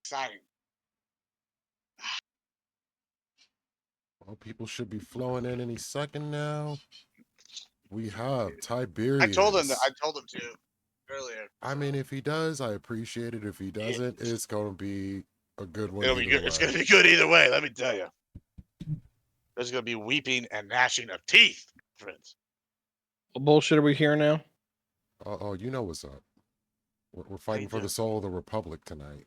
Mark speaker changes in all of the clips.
Speaker 1: exciting.
Speaker 2: Well, people should be flowing in any second now. We have
Speaker 1: I told him that. I
Speaker 2: Tiberius.
Speaker 1: told him to earlier.
Speaker 2: I
Speaker 1: So
Speaker 2: mean, if he does, I appreciate it. If he doesn't, it's going to be a good one
Speaker 1: it'll be
Speaker 2: either
Speaker 1: good. It's
Speaker 2: way.
Speaker 1: gonna be good either way. Let me tell you. There's gonna be weeping and gnashing of teeth, friends.
Speaker 3: What bullshit are we hearing now?
Speaker 2: Oh, you know what's up. We're
Speaker 1: How you
Speaker 2: fighting for the
Speaker 1: doing?
Speaker 2: soul of the Republic tonight.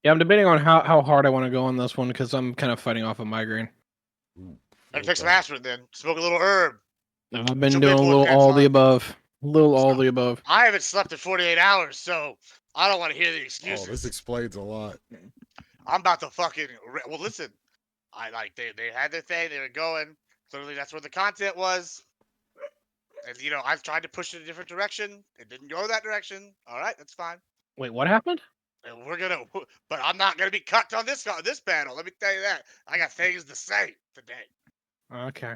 Speaker 3: Yeah, I'm debating on how hard I want to go on this one because I'm kind of fighting off a migraine.
Speaker 2: Ooh,
Speaker 1: Better
Speaker 2: feel
Speaker 1: take some
Speaker 2: that.
Speaker 1: aspirin then. Smoke a little herb.
Speaker 3: I've been
Speaker 1: Some
Speaker 3: doing a
Speaker 1: people with
Speaker 3: little
Speaker 1: pants
Speaker 3: all the
Speaker 1: on.
Speaker 3: above. Little all
Speaker 1: So,
Speaker 3: the above.
Speaker 1: I haven't slept in 48 hours, so I don't want to hear the
Speaker 2: Oh,
Speaker 1: excuses.
Speaker 2: this explains a lot.
Speaker 1: I'm about to fucking. Well, listen. I like they had their thing. They were going. Clearly, that's where the content was. And I've tried to push it a different direction. It didn't go that direction. All right, that's fine.
Speaker 3: Wait, what happened?
Speaker 1: And but I'm not gonna be cut on this panel. Let me tell you that. I got things to say today.
Speaker 3: Okay.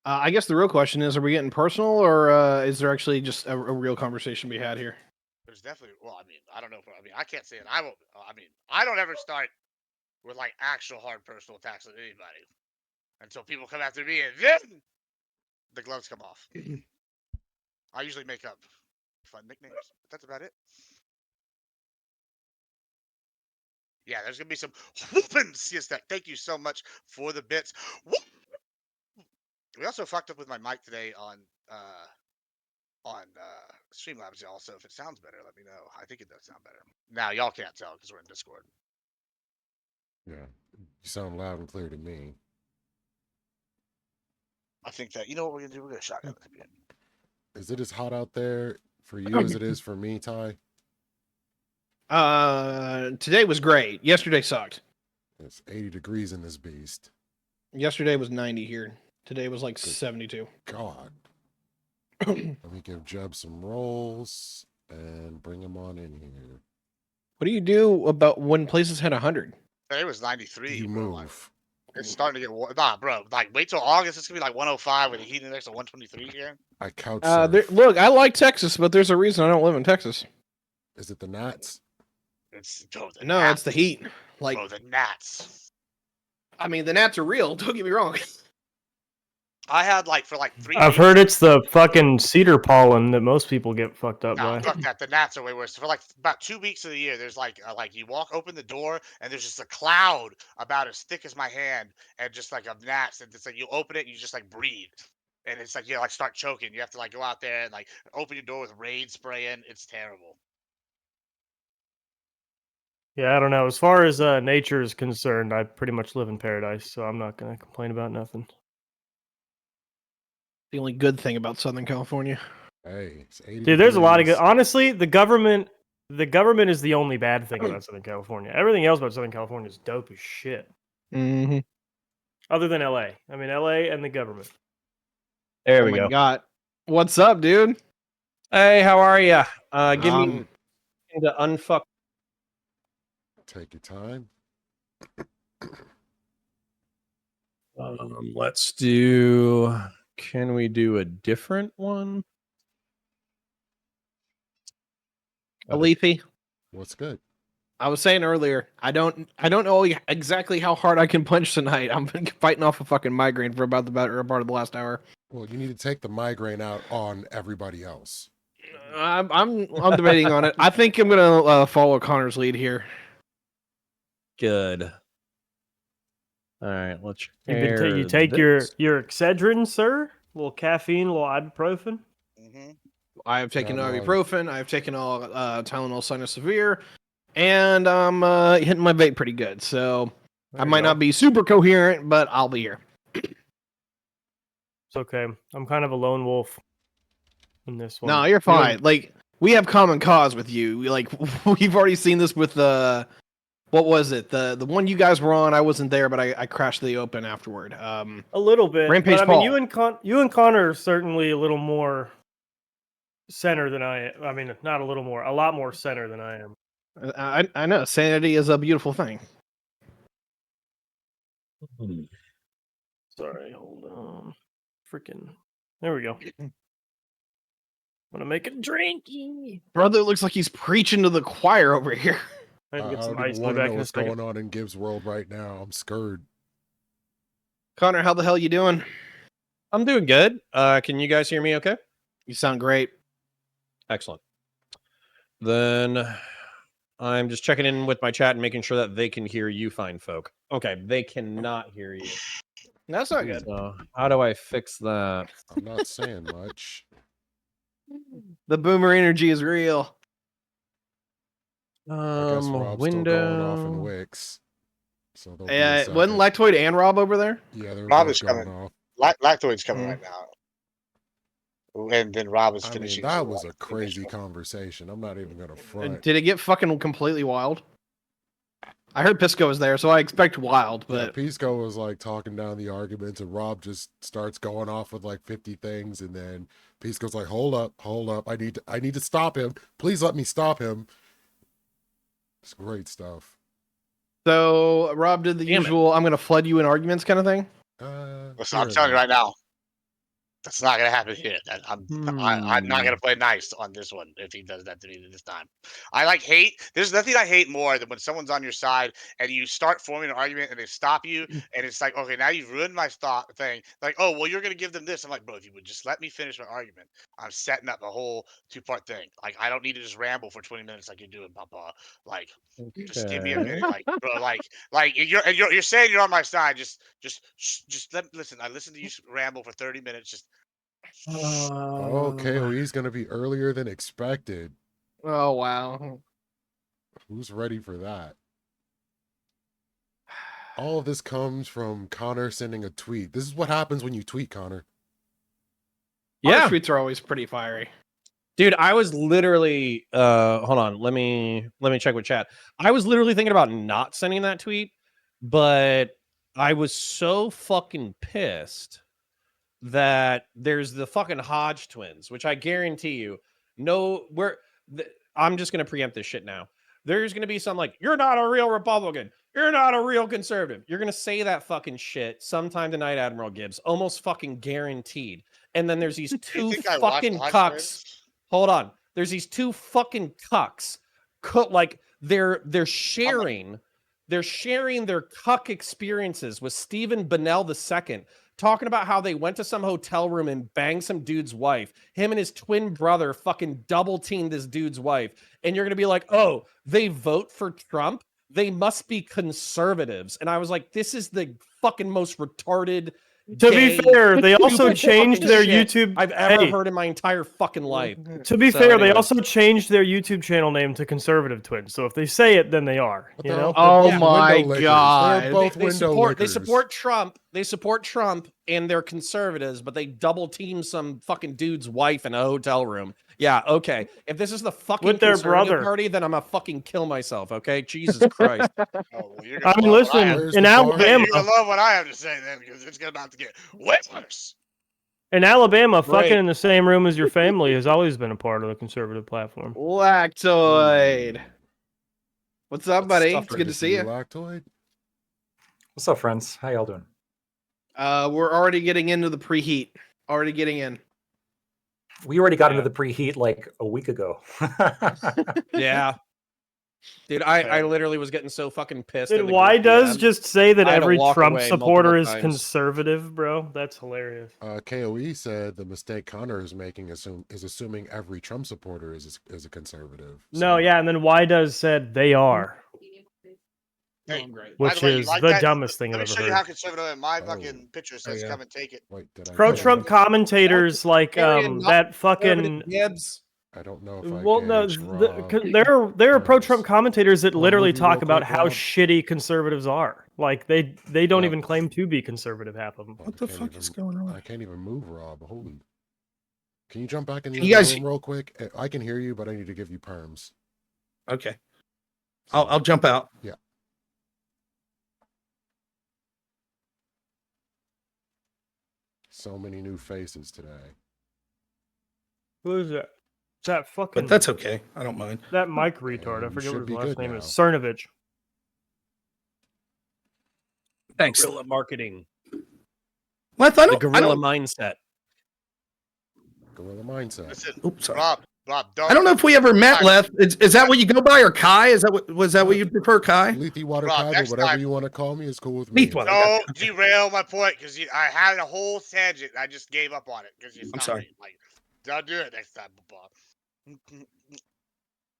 Speaker 3: I guess the real question is: are we getting personal, or is there actually just a real conversation to be had here?
Speaker 1: There's definitely. Well, I mean, I don't know. I can't say it. I won't. I mean, I don't ever start with like actual hard personal attacks on anybody until people come after me, and then the gloves come off. I usually make up fun nicknames, but that's about it. Yeah, there's gonna be some whoopings. Yes, thank you so much for the bits. We also fucked up with my mic today on Streamlabs. Also, if it sounds better, let me know. I think it does sound better. Now y'all can't tell because we're in Discord.
Speaker 2: Yeah, you sound loud and clear to me.
Speaker 1: I think that what we're gonna do. We're gonna shotgun this again.
Speaker 2: Is it as hot out there for you as it is for me, Ty?
Speaker 3: Today was great. Yesterday sucked.
Speaker 2: It's 80 degrees in this beast.
Speaker 3: Yesterday was 90 here. Today was like
Speaker 2: Good
Speaker 3: 72.
Speaker 2: God. Let me give Jeb some rolls and bring him on in here.
Speaker 3: What do you do about when places had 100?
Speaker 1: It was 93,
Speaker 2: You
Speaker 1: bro.
Speaker 2: move.
Speaker 1: It's starting to get warm. Nah, bro. Like, wait till August. It's gonna be like 105 with the heat index of 123 here.
Speaker 2: I couch surf.
Speaker 3: Look, I like Texas, but there's a reason I don't live in Texas.
Speaker 2: Is it the gnats?
Speaker 1: It's
Speaker 3: It's the heat. Like,
Speaker 1: bro, the gnats.
Speaker 3: I mean, the gnats are real. Don't get me wrong.
Speaker 1: I had for 3
Speaker 4: I've
Speaker 1: weeks.
Speaker 4: heard it's the fucking cedar pollen that most people get fucked up
Speaker 1: Nah,
Speaker 4: by.
Speaker 1: fuck that. The gnats are way worse. For about 2 weeks of the year, there's like you open the door and there's just a cloud about as thick as my hand and just like of gnats, and it's like you open it and you just like breathe. And it's like you start choking. You have to go out there and open your door with Raid spray in. It's terrible.
Speaker 4: Yeah, I don't know. As far as nature is concerned, I pretty much live in paradise, so I'm not gonna complain about nothing.
Speaker 3: The only good thing about Southern California.
Speaker 2: Hey, it's 80
Speaker 4: Dude, there's a lot of
Speaker 2: degrees.
Speaker 4: good. Honestly, the government is the only bad thing about Southern California. Everything else about Southern California is dope as shit.
Speaker 3: Mm-hmm.
Speaker 4: Other than LA. I mean, LA and the government.
Speaker 5: There we go.
Speaker 3: God. What's up, dude?
Speaker 5: Hey, how are you? Give me
Speaker 3: to unfuck.
Speaker 2: Take your time.
Speaker 5: Let's do. Can we do a different one?
Speaker 3: Leafy.
Speaker 2: What's good?
Speaker 3: I was saying earlier, I don't know exactly how hard I can punch tonight. I'm fighting off a fucking migraine for about the better part of the last hour.
Speaker 2: Well, you need to take the migraine out on everybody else.
Speaker 3: I'm debating on it. I think I'm gonna follow Connor's lead here.
Speaker 5: Good. All right, let's.
Speaker 4: You take your Excedrin, sir. A little caffeine, a little ibuprofen.
Speaker 1: Mm-hmm.
Speaker 3: I have taken ibuprofen. I have taken all Tylenol Cynosevere, and I'm hitting my vape pretty good. So I might not be super coherent, but I'll be here.
Speaker 4: It's okay. I'm kind of a lone wolf in this one.
Speaker 3: No, you're fine. Like, we have common cause with you. We've already seen this with what was it? The one you guys were on. I wasn't there, but I crashed the open afterward.
Speaker 4: A little bit.
Speaker 3: Rampage
Speaker 4: but, I
Speaker 3: Paul.
Speaker 4: mean, you and Connor are certainly a little more center than I am. I mean, not a little more, a lot more center than I am.
Speaker 3: I know. Sanity is a beautiful thing.
Speaker 4: Sorry, hold on. Freaking. There we go. I'm gonna make it drinky.
Speaker 3: Brother looks like he's preaching to the choir over here.
Speaker 4: I need to
Speaker 2: I
Speaker 4: get some
Speaker 2: don't even
Speaker 4: ice in the
Speaker 2: want to
Speaker 4: back
Speaker 2: know
Speaker 4: in a
Speaker 2: what's
Speaker 4: second.
Speaker 2: going on in Gibbs World right now. I'm scared.
Speaker 3: Connor, how the hell you doing?
Speaker 5: I'm doing good. Can you guys hear me okay?
Speaker 3: You sound great.
Speaker 5: Excellent. Then I'm just checking in with my chat and making sure that they can hear you fine folk. Okay, they cannot hear you.
Speaker 3: That's not good.
Speaker 5: So how do I fix that?
Speaker 2: I'm not saying much.
Speaker 3: The boomer energy is real.
Speaker 2: I guess Rob's still going off in
Speaker 5: Window.
Speaker 2: Wix. So there'll be a
Speaker 3: Wasn't
Speaker 2: second.
Speaker 3: Lactoid and Rob over there?
Speaker 2: Yeah, they're
Speaker 1: Rob
Speaker 2: both
Speaker 1: is
Speaker 2: going
Speaker 1: coming.
Speaker 2: off.
Speaker 1: Lactoid's coming
Speaker 3: Mhm.
Speaker 1: right now. And then Rob is
Speaker 2: I mean,
Speaker 1: finishing.
Speaker 2: that
Speaker 1: some
Speaker 2: was a crazy
Speaker 1: initial.
Speaker 2: conversation. I'm not even gonna front.
Speaker 3: Did it get fucking completely wild? I heard Pisco was there, so I expect wild,
Speaker 2: Yeah,
Speaker 3: but
Speaker 2: Pisco was like talking down the arguments, and Rob just starts going off with like 50 things, and then Pisco's like, "Hold up, I need to stop him. Please let me stop him." It's great stuff.
Speaker 3: so Rob did the
Speaker 5: Damn it.
Speaker 3: usual I'm gonna flood you in arguments kind of thing.
Speaker 1: Listen,
Speaker 2: Here
Speaker 1: I'm
Speaker 2: and
Speaker 1: telling you
Speaker 2: there.
Speaker 1: right now, that's not gonna happen here. I'm not gonna play nice on this one if he does that to me this time. I like hate. There's nothing I hate more than when someone's on your side and you start forming an argument and they stop you and it's like, okay, now you've ruined my thought thing. Like, oh well, you're gonna give them this. I'm like, bro, if you would just let me finish my argument, I'm setting up a whole 2-part thing. Like, I don't need to just ramble for 20 minutes like you're doing, Papa. Like, just give me a minute, like, bro, like you're saying you're on my side. Just listen. I listened to you ramble for 30 minutes. Just
Speaker 2: Oh, KOE's gonna be earlier than expected.
Speaker 3: Oh wow.
Speaker 2: Who's ready for that? All of this comes from Connor sending a tweet. This is what happens when you tweet, Connor.
Speaker 3: Yeah,
Speaker 5: Yeah,
Speaker 3: tweets are always pretty fiery.
Speaker 5: dude, I was literally hold on, let me check with chat. I was literally thinking about not sending that tweet, but I was so fucking pissed that there's the fucking Hodge twins, which I guarantee you, I'm just gonna preempt this shit now. There's gonna be some like, you're not a real Republican, you're not a real conservative. You're gonna say that fucking shit sometime tonight, Admiral Gibbs, almost fucking guaranteed. And then there's these
Speaker 1: you
Speaker 5: two
Speaker 1: think I watched
Speaker 5: fucking
Speaker 1: the Hot
Speaker 5: cucks.
Speaker 1: Twins?
Speaker 5: Hold on. There's these two fucking cucks. Like they're sharing their cuck experiences with Stephen Bennell II, talking about how they went to some hotel room and banged some dude's wife. Him and his twin brother fucking double teamed this dude's wife. And you're gonna be like, oh, they vote for Trump? They must be conservatives. And I was like, this is the fucking most retarded.
Speaker 4: To be fair, they also
Speaker 5: stupid
Speaker 4: changed
Speaker 5: fucking
Speaker 4: their
Speaker 5: shit
Speaker 4: YouTube.
Speaker 5: I've ever
Speaker 4: Hey,
Speaker 5: heard in my entire fucking life.
Speaker 4: to be
Speaker 5: So
Speaker 4: fair, they
Speaker 5: anyways.
Speaker 4: also changed their YouTube channel name to Conservative Twins. So if they say it, then they are.
Speaker 2: But
Speaker 4: You
Speaker 2: they're
Speaker 4: know.
Speaker 3: Oh
Speaker 2: both
Speaker 3: my
Speaker 2: window lickers.
Speaker 3: God.
Speaker 2: They're both window lickers.
Speaker 5: They support Trump. They support Trump and they're conservatives, but they double team some fucking dude's wife in a hotel room. Yeah, okay. If this is the fucking
Speaker 4: With their
Speaker 5: conservative
Speaker 4: brother.
Speaker 5: party, then I'm gonna fucking kill myself. Okay, Jesus Christ.
Speaker 1: Oh, well, you're gonna
Speaker 4: I mean,
Speaker 1: love what I have.
Speaker 4: listen,
Speaker 2: Where's
Speaker 4: in
Speaker 2: the bar?
Speaker 4: Alabama,
Speaker 1: You're gonna love what I have to say then, because it's about to get way worse.
Speaker 4: fucking
Speaker 5: Great.
Speaker 4: in the same room as your family has always been a part of the conservative platform.
Speaker 3: Lactoid. What's up, buddy?
Speaker 5: stuff
Speaker 3: It's good to see you.
Speaker 2: Lactoid.
Speaker 6: What's up, friends? How y'all doing?
Speaker 3: We're already getting into the preheat. Already getting in.
Speaker 6: We already got
Speaker 4: Yeah.
Speaker 6: into the preheat like a week ago.
Speaker 5: Yeah. Dude, I literally was getting so fucking pissed.
Speaker 4: Did
Speaker 5: in the
Speaker 4: Why
Speaker 5: group
Speaker 4: does
Speaker 5: DM.
Speaker 4: just say that
Speaker 5: I had to
Speaker 4: every
Speaker 5: walk
Speaker 4: Trump
Speaker 5: away
Speaker 4: supporter
Speaker 5: multiple
Speaker 4: is
Speaker 5: times.
Speaker 4: conservative, bro? That's hilarious.
Speaker 2: KOE said the mistake Connor is making is assuming every Trump supporter is a conservative.
Speaker 4: No, yeah, and then Why does said they are,
Speaker 1: Hey,
Speaker 3: great.
Speaker 1: by
Speaker 4: which
Speaker 1: the way, you
Speaker 4: is
Speaker 1: like
Speaker 4: the
Speaker 1: that?
Speaker 4: dumbest thing
Speaker 1: Let me
Speaker 4: I've
Speaker 1: show
Speaker 4: ever
Speaker 1: you how
Speaker 4: heard.
Speaker 1: conservative my
Speaker 2: Oh.
Speaker 1: fucking picture says.
Speaker 3: yeah.
Speaker 1: Come and take it.
Speaker 2: Wait, did I?
Speaker 4: Pro-Trump commentators like
Speaker 5: Arian,
Speaker 4: that fucking.
Speaker 5: Gibbs.
Speaker 2: I don't know if I
Speaker 4: Well, no,
Speaker 2: gauged Rob.
Speaker 4: there are pro-Trump commentators that
Speaker 2: Wanna
Speaker 4: literally
Speaker 2: move you real
Speaker 4: talk about
Speaker 2: quick,
Speaker 4: how
Speaker 2: Rob?
Speaker 4: shitty conservatives are. Like they don't
Speaker 2: Yeah.
Speaker 4: even claim to be conservative. Half of them.
Speaker 2: What the fuck is going on? I can't even move, Rob. Holy. Can you jump back in the
Speaker 3: You
Speaker 2: other
Speaker 3: guys-
Speaker 2: room real quick? I can hear you, but I need to give you perms.
Speaker 3: Okay.
Speaker 2: So,
Speaker 3: I'll jump out.
Speaker 2: Yeah. So many new faces today.
Speaker 4: Who is that? It's that fucking.
Speaker 3: But that's okay. I don't mind.
Speaker 4: that Mike retard. I
Speaker 2: you
Speaker 4: forget
Speaker 2: should
Speaker 4: what
Speaker 2: be
Speaker 4: his last
Speaker 2: good
Speaker 4: name
Speaker 2: now.
Speaker 4: is. Cernovich.
Speaker 3: Thanks.
Speaker 5: Guerrilla marketing.
Speaker 3: What? I
Speaker 5: The
Speaker 3: don't,
Speaker 5: guerrilla mindset.
Speaker 2: Gorilla mindset.
Speaker 1: Listen,
Speaker 3: Oops, sorry.
Speaker 1: Rob,
Speaker 3: I don't know if we ever met, Leth. Is that what you go by, or Kai? Was that what you prefer, Kai?
Speaker 2: Lethy Water
Speaker 1: Rob,
Speaker 2: Kai, but
Speaker 1: next
Speaker 2: whatever
Speaker 1: time,
Speaker 2: you want to call me is cool with me.
Speaker 3: Leith Water.
Speaker 1: don't derail my point because I had a whole tangent. I just gave up on it because you stopped
Speaker 3: sorry.
Speaker 1: me. Like, don't do it next time, Bob.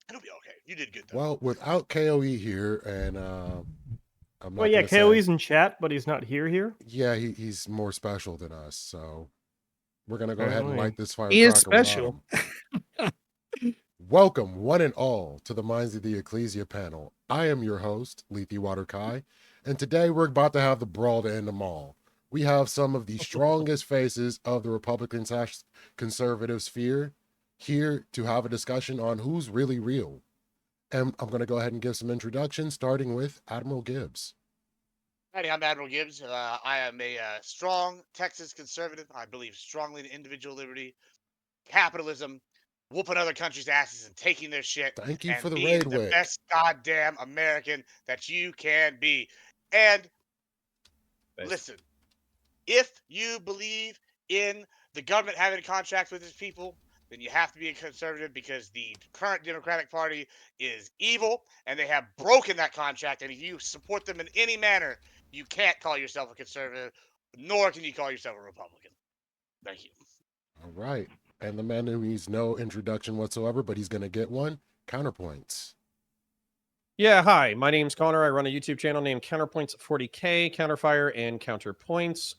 Speaker 1: It'll be okay. You did good though.
Speaker 2: Well, without KOE here, and I'm not
Speaker 4: Well, yeah,
Speaker 2: gonna say-
Speaker 4: KOE's in chat, but he's not here.
Speaker 2: Yeah, he's more special than us, so we're gonna go ahead and
Speaker 4: Apparently.
Speaker 2: light this fire.
Speaker 3: He is special.
Speaker 2: Welcome, one and all, to the Minds of the Ecclesia panel. I am your host, Lethy Water Kai, and today we're about to have the brawl to end them all. We have some of the strongest faces of the Republican/conservative sphere here to have a discussion on who's really real. And I'm going to go ahead and give some introductions, starting with Admiral Gibbs.
Speaker 1: Howdy, I'm Admiral Gibbs. I am a strong Texas conservative. I believe strongly in individual liberty, capitalism, whooping other countries' asses and taking their shit,
Speaker 2: Thank you
Speaker 1: and
Speaker 2: for the
Speaker 1: being
Speaker 2: raid,
Speaker 1: the
Speaker 2: Wick.
Speaker 1: best goddamn American that you can be. And listen, if you believe in the government having a contract with its people, then you have to be a conservative because the current Democratic Party is evil and they have broken that contract. And if you support them in any manner, you can't call yourself a conservative, nor can you call yourself a Republican. Thank you.
Speaker 2: All right. And the man who needs no introduction whatsoever, but he's going to get one, Counterpoints.
Speaker 5: Yeah, hi. My name's Connor. I run a YouTube channel named Counterpoints 40K, Counterfire, and Counterpoints.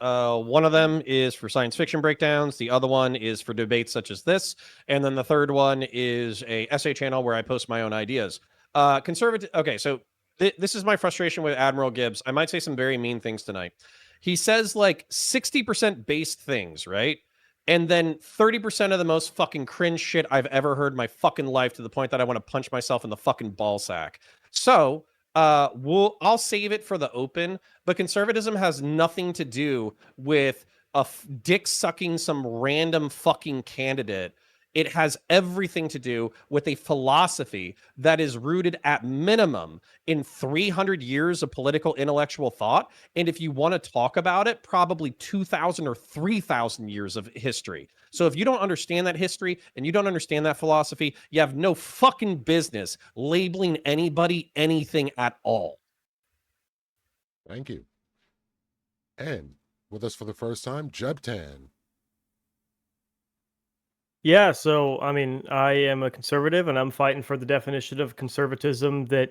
Speaker 5: One of them is for science fiction breakdowns. The other one is for debates such as this. And then the third one is a essay channel where I post my own ideas. Conservative. Okay, so this is my frustration with Admiral Gibbs. I might say some very mean things tonight. He says like 60% based things, right? And then 30% of the most fucking cringe shit I've ever heard in my fucking life, to the point that I want to punch myself in the fucking ball sack. So I'll save it for the open, but conservatism has nothing to do with dick sucking some random fucking candidate. It has everything to do with a philosophy that is rooted at minimum in 300 years of political intellectual thought. And if you want to talk about it, probably 2,000 or 3,000 years of history. So if you don't understand that history and you don't understand that philosophy, you have no fucking business labeling anybody anything at all.
Speaker 2: Thank you. And with us for the first time, Jebtan.
Speaker 4: Yeah, so I mean, I am a conservative and I'm fighting for the definition of conservatism that,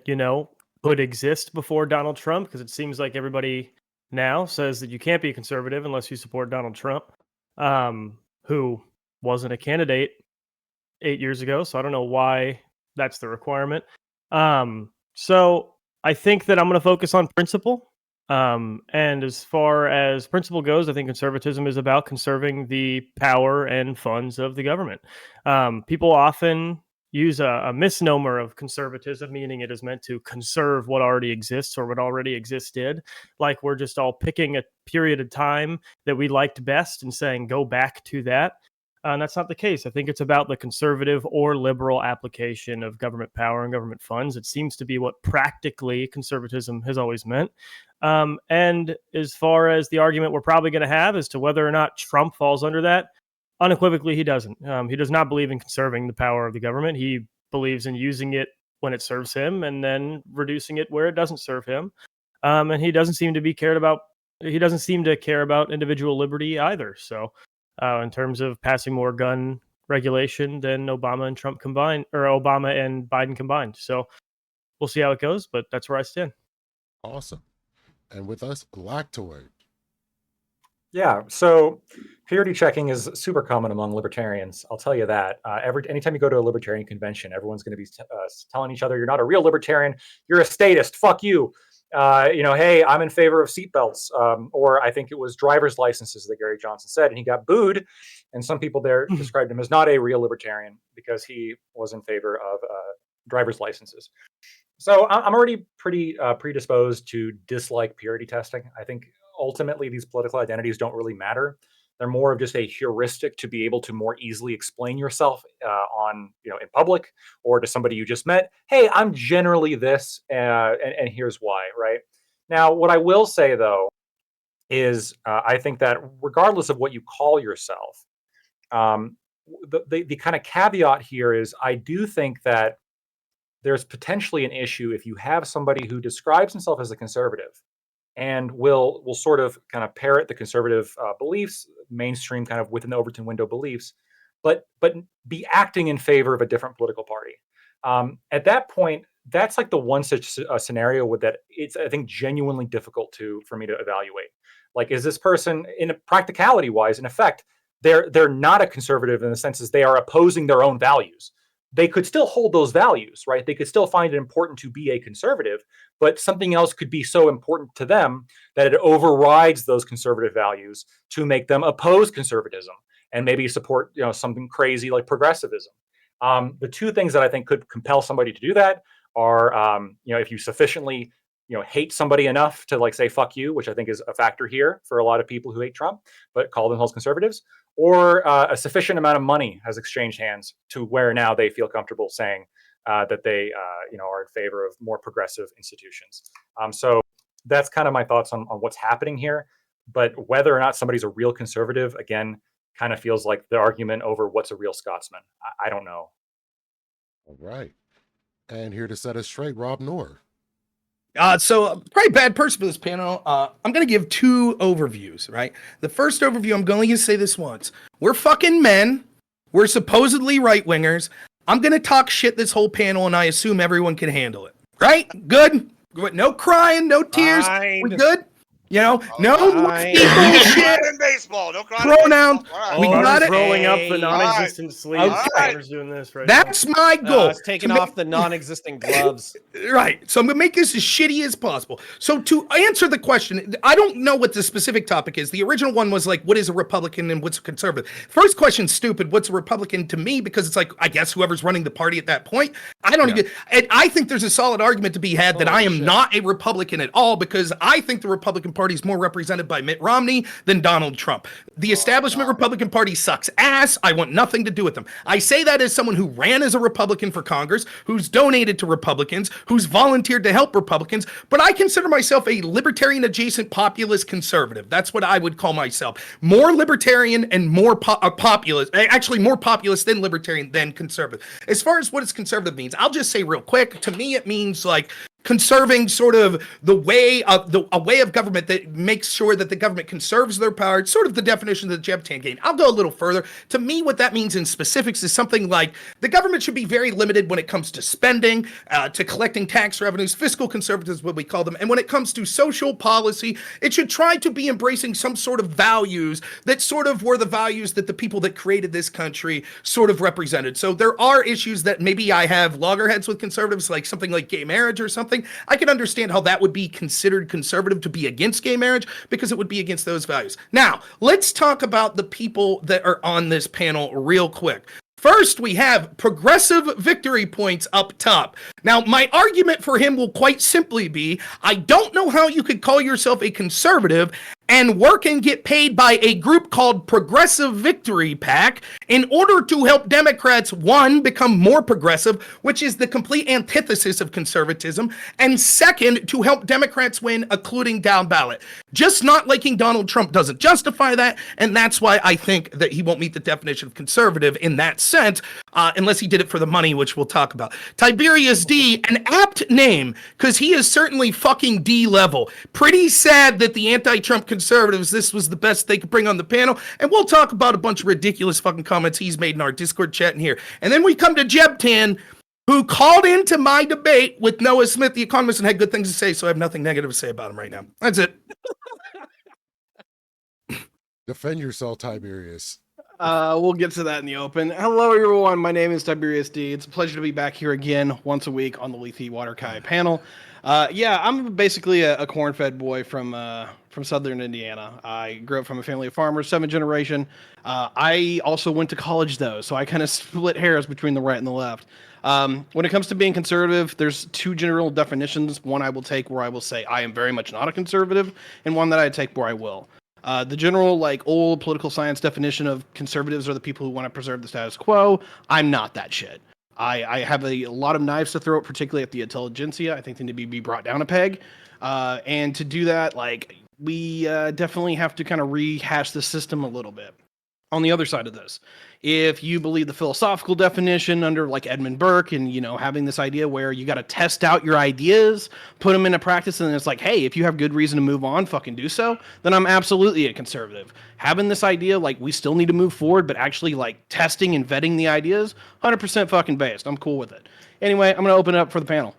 Speaker 4: could exist before Donald Trump, because it seems like everybody now says that you can't be a conservative unless you support Donald Trump, who wasn't a candidate 8 years ago, so I don't know why that's the requirement. So I think that I'm going to focus on principle. And as far as principle goes, I think conservatism is about conserving the power and funds of the government. People often use a misnomer of conservatism, meaning it is meant to conserve what already exists or what already existed. Like we're just all picking a period of time that we liked best and saying, go back to that. And that's not the case. I think it's about the conservative or liberal application of government power and government funds. It seems to be what practically conservatism has always meant. And as far as the argument we're probably going to have as to whether or not Trump falls under that, unequivocally, he doesn't. He does not believe in conserving the power of the government. He believes in using it when it serves him and then reducing it where it doesn't serve him. And he doesn't seem to be cared about. He doesn't seem to care about individual liberty either. So, in terms of passing more gun regulation than Obama and Trump combined, or Obama and Biden combined. So we'll see how it goes, but that's where I stand.
Speaker 2: Awesome. And with us, Lactoid.
Speaker 6: Yeah, so purity checking is super common among libertarians. I'll tell you that. Anytime you go to a libertarian convention, everyone's going to be telling each other, "You're not a real libertarian. You're a statist. Fuck you." Hey, I'm in favor of seatbelts, or I think it was driver's licenses that Gary Johnson said, and he got booed. And some people there described him as not a real libertarian because he was in favor of driver's licenses. So I'm already pretty predisposed to dislike purity testing. I think ultimately these political identities don't really matter. They're more of just a heuristic to be able to more easily explain yourself in public or to somebody you just met. Hey, I'm generally this, and here's why. Right now, what I will say though is I think that regardless of what you call yourself, the kind of caveat here is I do think that there's potentially an issue if you have somebody who describes himself as a conservative and will sort of kind of parrot the conservative beliefs, mainstream kind of within the Overton window beliefs, but be acting in favor of a different political party. At that point, that's like the one such scenario with that it's, I think, genuinely difficult for me to evaluate. Like, is this person, in a practicality wise, in effect, they're not a conservative in the sense as they are opposing their own values. They could still hold those values, right? They could still find it important to be a conservative, but something else could be so important to them that it overrides those conservative values to make them oppose conservatism and maybe support, something crazy like progressivism. The two things that I think could compel somebody to do that are, if you sufficiently, hate somebody enough to like say fuck you, which I think is a factor here for a lot of people who hate Trump but call themselves conservatives, or a sufficient amount of money has exchanged hands to where now they feel comfortable saying that they are in favor of more progressive institutions. So that's kind of my thoughts on what's happening here. But whether or not somebody's a real conservative, again, kind of feels like the argument over what's a real Scotsman. I don't know.
Speaker 2: All right. And here to set us straight, Rob Noor.
Speaker 3: So probably bad person for this panel. I'm going to give two overviews, right? The first overview, I'm going to say this once. We're fucking men. We're supposedly right-wingers. I'm going to talk shit this whole panel, and I assume everyone can handle it. Right? Good? No crying, no tears.
Speaker 5: Fine.
Speaker 3: We good? No
Speaker 5: Fine.
Speaker 3: people
Speaker 1: No
Speaker 3: shit.
Speaker 1: crying in baseball. No crying
Speaker 3: Pronoun.
Speaker 1: in baseball. All right.
Speaker 3: We got
Speaker 4: Carter's
Speaker 3: it.
Speaker 4: rolling up
Speaker 5: Hey.
Speaker 4: the non-existent sleeves.
Speaker 3: Okay.
Speaker 4: Carter's doing this right now.
Speaker 3: That's my goal.
Speaker 5: It's taking
Speaker 3: To make-
Speaker 5: off the non-existent gloves.
Speaker 3: Right. So I'm going to make this as shitty as possible. So to answer the question, I don't know what the specific topic is. The original one was like, what is a Republican and what's a conservative? First question's stupid. What's a Republican to me? Because it's like, I guess whoever's running the party at that point. I don't even, and I think there's a solid argument to be had that I am not a Republican at all because I think the Republican Party is more represented by Mitt Romney than Donald Trump. The establishment Republican Party sucks ass. I want nothing to do with them. I say that as someone who ran as a Republican for Congress, who's donated to Republicans, who's volunteered to help Republicans, but I consider myself a libertarian adjacent populist conservative. That's what I would call myself. More libertarian and more populist, actually more populist than libertarian than conservative. As far as what does conservative means, I'll just say real quick, to me it means like conserving sort of a way of government that makes sure that the government conserves their power. It's sort of the definition of the Jeb Tan game. I'll go a little further. To me, what that means in specifics is something like the government should be very limited when it comes to spending, to collecting tax revenues, fiscal conservatives, what we call them. And when it comes to social policy, it should try to be embracing some sort of values that sort of were the values that the people that created this country sort of represented. So there are issues that maybe I have loggerheads with conservatives, like something like gay marriage or something. I can understand how that would be considered conservative to be against gay marriage because it would be against those values. Now, let's talk about the people that are on this panel real quick. First, we have progressive victory points up top. Now, my argument for him will quite simply be, I don't know how you could call yourself a conservative and work and get paid by a group called Progressive Victory PAC in order to help Democrats, one, become more progressive, which is the complete antithesis of conservatism, and second, to help Democrats win, including down ballot. Just not liking Donald Trump doesn't justify that, and that's why I think that he won't meet the definition of conservative in that sense, unless he did it for the money, which we'll talk about. Tiberius D, an apt name, because he is certainly fucking D level. Pretty sad that the anti-Trump conservatives, this was the best they could bring on the panel, and we'll talk about a bunch of ridiculous fucking comments he's made in our Discord chat in here. And then we come to Jeb Tan, who called into my debate with Noah Smith, the economist, and had good things to say, so I have nothing negative to say about him right now. That's it.
Speaker 2: Defend yourself, Tiberius.
Speaker 3: We'll get to that in the open. Hello, everyone. My name is Tiberius D. It's a pleasure to be back here again once a week on the Lethe Water Kai panel. I'm basically a corn-fed boy from southern Indiana. I grew up from a family of farmers, 7th generation. I also went to college, though, so I kind of split hairs between the right and the left. When it comes to being conservative, there's two general definitions. One I will take where I will say I am very much not a conservative, and one that I take where I will. The general, old political science definition of conservatives are the people who want to preserve the status quo. I'm not that shit. I have a lot of knives to throw, particularly at the intelligentsia. I think they need to be brought down a peg. And to do that, we definitely have to kind of rehash the system a little bit. on the other side of this. If you believe the philosophical definition under like Edmund Burke and, having this idea where you got to test out your ideas, put them into practice, and it's like, hey, if you have good reason to move on, fucking do so, then I'm absolutely a conservative. Having this idea, like, we still need to move forward, but actually, like, testing and vetting the ideas, 100% fucking based. I'm cool with it. Anyway, I'm going to open it up for the panel.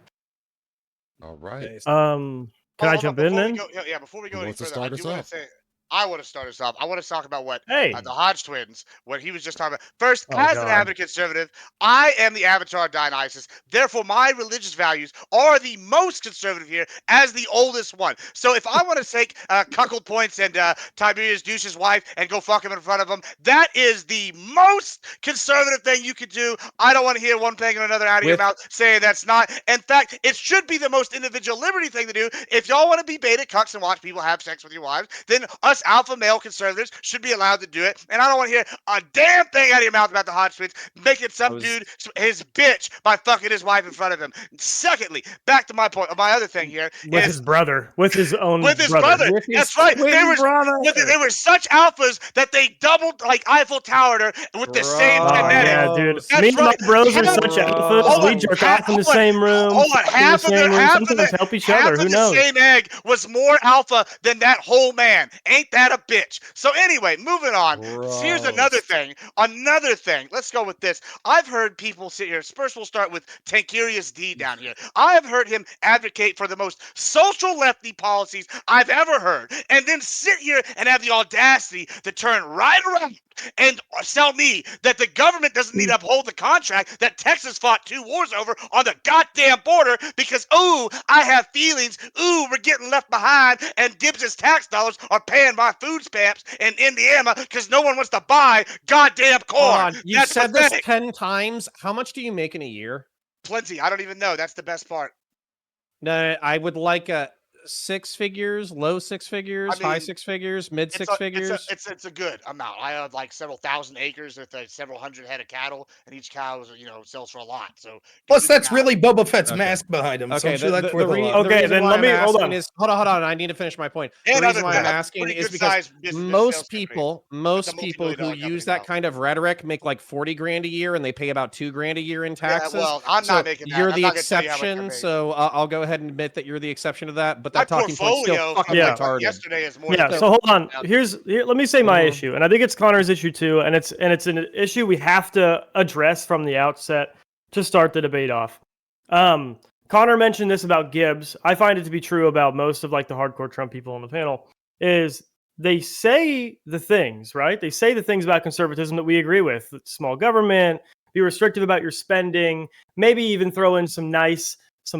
Speaker 2: All right.
Speaker 4: Can I jump in then?
Speaker 1: Before we go
Speaker 2: Who
Speaker 1: any
Speaker 2: wants to
Speaker 1: further,
Speaker 2: start
Speaker 1: I
Speaker 2: us
Speaker 1: do want to
Speaker 2: off?
Speaker 1: say I want to start us off. I want to talk about what
Speaker 4: Hey.
Speaker 1: the Hodge twins, what he was just talking about. First,
Speaker 4: Oh,
Speaker 1: as an
Speaker 4: God.
Speaker 1: avid conservative, I am the avatar of Dionysus. Therefore, my religious values are the most conservative here as the oldest one. So if I want to take cuckold points and Tiberius Douche's wife and go fuck him in front of him, that is the most conservative thing you could do. I don't want to hear one thing or another out of your mouth saying that's not. In fact, it should be the most individual liberty thing to do. If y'all want to be beta cucks and watch people have sex with your wives, then us alpha male conservatives should be allowed to do it. And I don't want to hear a damn thing out of your mouth about the hot twins making some dude his bitch by fucking his wife in front of him. Secondly, back to my point. My other thing here
Speaker 4: with
Speaker 1: is
Speaker 4: his brother, with his own
Speaker 1: with his
Speaker 4: brother.
Speaker 1: brother.
Speaker 5: With his
Speaker 1: That's right.
Speaker 5: twin brother.
Speaker 1: They were such alphas that they doubled like Eiffel Towered her with the same
Speaker 4: Oh
Speaker 1: genetics.
Speaker 4: yeah, dude.
Speaker 1: That's
Speaker 4: Me and my
Speaker 1: right.
Speaker 4: bros are
Speaker 1: Half-
Speaker 4: such
Speaker 5: Hold
Speaker 4: alphas. We
Speaker 1: on,
Speaker 4: jerk off in the same room.
Speaker 1: Hold on,
Speaker 4: fuck in the
Speaker 1: half of
Speaker 4: same room.
Speaker 1: the
Speaker 4: Sometimes help each other. Who
Speaker 1: the
Speaker 4: knows?
Speaker 1: same egg was more alpha than that whole man. Ain't that a bitch? So anyway, moving on. Here's another thing. Another thing. Let's go with this. I've heard people sit here. First, we'll start with Tankurius D down here. I've heard him advocate for the most social lefty policies I've ever heard, and then sit here and have the audacity to turn right around and tell me that the government doesn't need to uphold the contract that Texas fought 2 wars over on the goddamn border because, ooh, I have feelings. Ooh, we're getting left behind, and Gibbs's tax dollars are paying my food stamps in Indiana because no one wants to buy goddamn corn.
Speaker 5: You've
Speaker 1: That's
Speaker 5: said
Speaker 1: pathetic.
Speaker 5: this 10 times. How much do you make in a year?
Speaker 1: Plenty. I don't even know. That's the best part.
Speaker 5: No, I would like a 6 figures, low 6 figures, high
Speaker 1: mean,
Speaker 5: 6 figures, mid 6 figures.
Speaker 1: It's a good amount. I have like several thousand acres with several hundred head of cattle, and each cow sells for a lot. So
Speaker 3: Plus,
Speaker 1: do the
Speaker 3: that's
Speaker 1: math.
Speaker 3: really Boba Fett's
Speaker 5: Okay.
Speaker 3: mask behind him. So
Speaker 5: Okay,
Speaker 3: I'm sure that's worth a lot.
Speaker 4: Okay, then let me- hold on.
Speaker 5: Hold on. I need to finish my point.
Speaker 1: And
Speaker 5: The reason
Speaker 1: other
Speaker 5: why
Speaker 1: than
Speaker 5: I'm
Speaker 1: that,
Speaker 5: asking
Speaker 1: pretty
Speaker 5: is
Speaker 1: good
Speaker 5: because
Speaker 1: sized business sales
Speaker 5: most
Speaker 1: company.
Speaker 5: people
Speaker 1: a
Speaker 5: who
Speaker 1: multi-billion-dollar
Speaker 5: use
Speaker 1: company
Speaker 5: that
Speaker 1: now.
Speaker 5: kind of rhetoric make like 40 grand a year and they pay about 2 grand a year in
Speaker 1: Yeah,
Speaker 5: taxes.
Speaker 1: well, I'm
Speaker 5: So
Speaker 1: not making that.
Speaker 5: you're
Speaker 1: I'm
Speaker 5: the
Speaker 1: not gonna tell you how much I'm
Speaker 5: exception.
Speaker 1: making.
Speaker 5: So I'll go ahead and admit that you're the exception to that. But
Speaker 1: My
Speaker 5: that talking point's still
Speaker 1: portfolio
Speaker 5: fucking
Speaker 1: from
Speaker 4: Yeah.
Speaker 1: like
Speaker 5: retarded.
Speaker 1: yesterday is more
Speaker 4: Yeah,
Speaker 1: than
Speaker 4: so hold on.
Speaker 1: Here,
Speaker 4: Let me say my
Speaker 5: Mhm.
Speaker 4: issue, and I think it's Connor's issue too, and it's an issue we have to address from the outset to start the debate off. Connor mentioned this about Gibbs. I find it to be true about most of like the hardcore Trump people on the panel. Is they say the things, right? They say the things about conservatism that we agree with: small government, be restrictive about your spending, maybe even throw in some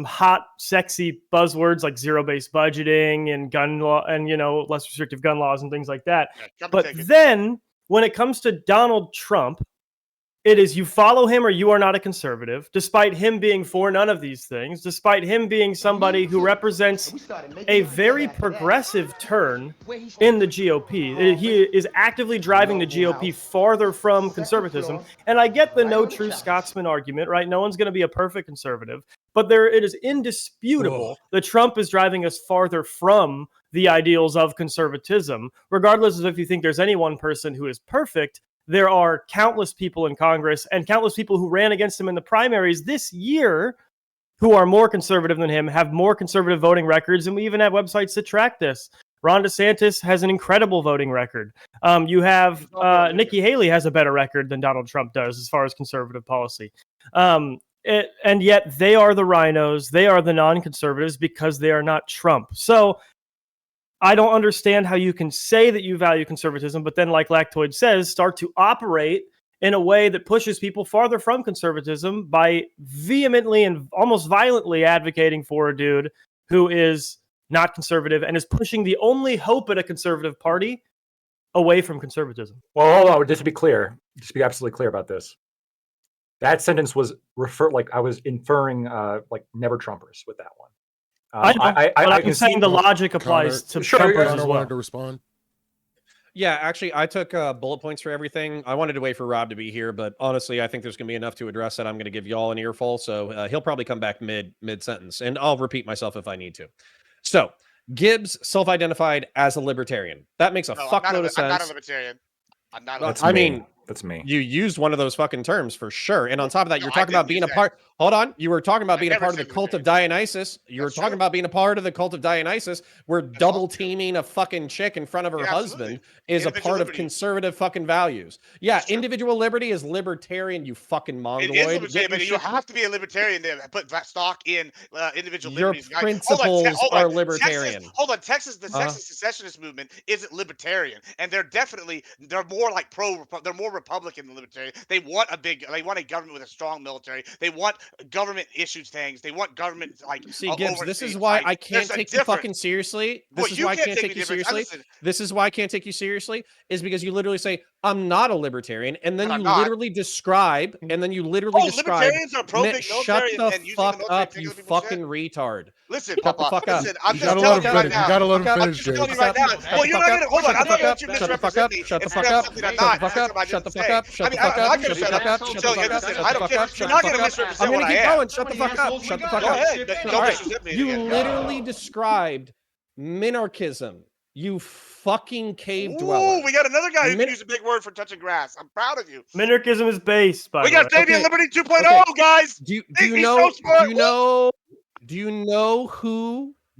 Speaker 4: hot, sexy buzzwords like zero-based budgeting and gun law and, less restrictive gun laws and things like that. But then when it comes to Donald Trump, it is you follow him or you are not a conservative, despite him being for none of these things, despite him being somebody who represents a very progressive turn in the GOP. He is actively driving the GOP farther from conservatism. And I get the no true Scotsman argument, right? No one's going to be a perfect conservative. But it is indisputable that Trump is driving us farther from the ideals of conservatism, regardless of if you think there's any one person who is perfect. There are countless people in Congress and countless people who ran against him in the primaries this year who are more conservative than him, have more conservative voting records, and we even have websites that track this. Ron DeSantis has an incredible voting record. You have Nikki Haley has a better record than Donald Trump does as far as conservative policy. And yet they are the rhinos. They are the non-conservatives because they are not Trump. So I don't understand how you can say that you value conservatism, but then, like Lactoid says, start to operate in a way that pushes people farther from conservatism by vehemently and almost violently advocating for a dude who is not conservative and is pushing the only hope at a conservative party away from conservatism.
Speaker 6: Well, hold on. Just to be clear, just to be absolutely clear about this. That sentence was I was inferring like never Trumpers with that one.
Speaker 4: I'm saying the logic applies to Trumpers as well.
Speaker 2: Wanted to respond.
Speaker 5: Yeah, actually, I took bullet points for everything. I wanted to wait for Rob to be here, but honestly, I think there's going to be enough to address that I'm going to give y'all an earful. So he'll probably come back mid sentence, and I'll repeat myself if I need to. So Gibbs self-identified as a libertarian. That makes a fuckload of sense.
Speaker 1: I'm not a libertarian. I'm not.
Speaker 6: That's
Speaker 5: I
Speaker 6: me.
Speaker 5: mean,
Speaker 6: That's me.
Speaker 5: you used one of those fucking terms for sure. And on top of that,
Speaker 1: No,
Speaker 5: you're
Speaker 1: I
Speaker 5: talking about
Speaker 1: didn't
Speaker 5: being
Speaker 1: use
Speaker 5: a
Speaker 1: that.
Speaker 5: part. Hold on. You were talking about
Speaker 1: I
Speaker 5: being a
Speaker 1: never
Speaker 5: part of the
Speaker 1: said
Speaker 5: cult of
Speaker 1: libertarian.
Speaker 5: Dionysus. You were
Speaker 1: That's
Speaker 5: talking
Speaker 1: true.
Speaker 5: about being a part of the cult of Dionysus, where
Speaker 1: That's also
Speaker 5: double
Speaker 1: true.
Speaker 5: teaming a fucking chick in front of her
Speaker 1: Yeah,
Speaker 5: husband
Speaker 1: absolutely.
Speaker 5: is a
Speaker 1: Individual
Speaker 5: part of
Speaker 1: liberty.
Speaker 5: conservative fucking values. Yeah,
Speaker 1: That's true.
Speaker 5: individual liberty is libertarian, you fucking
Speaker 1: It is
Speaker 5: mongoloid.
Speaker 1: libertarian,
Speaker 5: Get your
Speaker 1: but you
Speaker 5: shit.
Speaker 1: have to be a libertarian to put that stock in individual
Speaker 5: Your
Speaker 1: liberties. Guys,
Speaker 5: principles
Speaker 1: hold on.
Speaker 5: are
Speaker 1: Texas,
Speaker 5: libertarian.
Speaker 1: hold on. Texas, the
Speaker 5: Uh,
Speaker 1: Texas secessionist movement isn't libertarian, and they're more like they're more Republican than libertarian. They want a government with a strong military. They want government issued things. They want government like
Speaker 5: See, Gibbs, this is
Speaker 1: overseas.
Speaker 5: why
Speaker 1: Like
Speaker 5: I
Speaker 1: there's
Speaker 5: can't
Speaker 1: a
Speaker 5: take you
Speaker 1: difference.
Speaker 5: fucking seriously.
Speaker 1: Well,
Speaker 5: This is
Speaker 1: you
Speaker 5: why I
Speaker 1: can't
Speaker 5: can't
Speaker 1: take
Speaker 5: take
Speaker 1: me
Speaker 5: you
Speaker 1: different.
Speaker 5: seriously.
Speaker 1: Listen,
Speaker 5: This is why I can't take you seriously, is because you literally say, I'm not a libertarian, and then
Speaker 1: but
Speaker 5: you
Speaker 1: I'm not.
Speaker 5: literally describe,
Speaker 1: Libertarians are pro big
Speaker 5: shut
Speaker 1: military
Speaker 5: the
Speaker 1: and using the
Speaker 5: fuck
Speaker 1: military to
Speaker 5: up,
Speaker 1: take
Speaker 5: you
Speaker 1: other people's shit.
Speaker 5: fucking retard.
Speaker 1: Listen,
Speaker 5: Shut the
Speaker 1: Papa.
Speaker 5: fuck up.
Speaker 1: Listen, I'm
Speaker 2: You
Speaker 1: just
Speaker 2: gotta let
Speaker 1: telling
Speaker 2: him
Speaker 1: you right
Speaker 2: finish. You
Speaker 1: now.
Speaker 2: gotta let him
Speaker 1: I'm
Speaker 2: finish,
Speaker 1: just telling you
Speaker 2: James.
Speaker 1: right now.
Speaker 5: Shut
Speaker 1: Well,
Speaker 5: the
Speaker 1: you're
Speaker 5: fuck
Speaker 1: not
Speaker 5: up.
Speaker 1: gonna hold on.
Speaker 5: Shut
Speaker 1: I'm
Speaker 5: the
Speaker 1: not
Speaker 5: fuck
Speaker 1: gonna
Speaker 5: up.
Speaker 1: let you
Speaker 5: Shut the fuck
Speaker 1: misrepresent
Speaker 5: up.
Speaker 1: me
Speaker 5: Shut the
Speaker 1: and
Speaker 5: fuck
Speaker 1: say I'm
Speaker 5: up.
Speaker 1: something I'm
Speaker 5: Shut the
Speaker 1: not.
Speaker 5: fuck
Speaker 1: That's
Speaker 5: up.
Speaker 1: what I
Speaker 5: Shut
Speaker 1: didn't
Speaker 5: the fuck
Speaker 1: say.
Speaker 5: up.
Speaker 1: I
Speaker 5: Shut
Speaker 1: mean,
Speaker 5: the fuck
Speaker 1: I'm
Speaker 5: up.
Speaker 1: not gonna
Speaker 5: Shut the
Speaker 1: shut
Speaker 5: fuck
Speaker 1: up.
Speaker 5: up. Shut the
Speaker 1: Tell you,
Speaker 5: fuck up.
Speaker 1: listen,
Speaker 5: Shut
Speaker 1: I
Speaker 5: the
Speaker 1: don't
Speaker 5: fuck
Speaker 1: care.
Speaker 5: up.
Speaker 1: You're
Speaker 5: Shut the
Speaker 1: not
Speaker 5: fuck
Speaker 1: gonna
Speaker 5: up.
Speaker 1: misrepresent
Speaker 5: I'm
Speaker 1: what
Speaker 5: gonna
Speaker 1: I
Speaker 5: keep
Speaker 1: am.
Speaker 5: going. Shut the fuck up. Shut the fuck
Speaker 1: Go
Speaker 5: up.
Speaker 1: ahead.
Speaker 5: All
Speaker 1: Don't
Speaker 5: right.
Speaker 1: misrepresent
Speaker 5: You
Speaker 1: me again.
Speaker 5: literally described minarchism. You fucking cave
Speaker 1: Ooh,
Speaker 5: dweller.
Speaker 1: we got another guy who can
Speaker 5: Min-
Speaker 1: use a big word for touching grass. I'm proud of you.
Speaker 4: Minarchism is base, by
Speaker 1: We
Speaker 4: the way.
Speaker 1: got Fabian
Speaker 5: Okay.
Speaker 1: Liberty 2.0,
Speaker 5: Okay.
Speaker 1: guys.
Speaker 5: Do
Speaker 1: He's
Speaker 5: you
Speaker 1: so
Speaker 5: know
Speaker 1: smart.
Speaker 5: do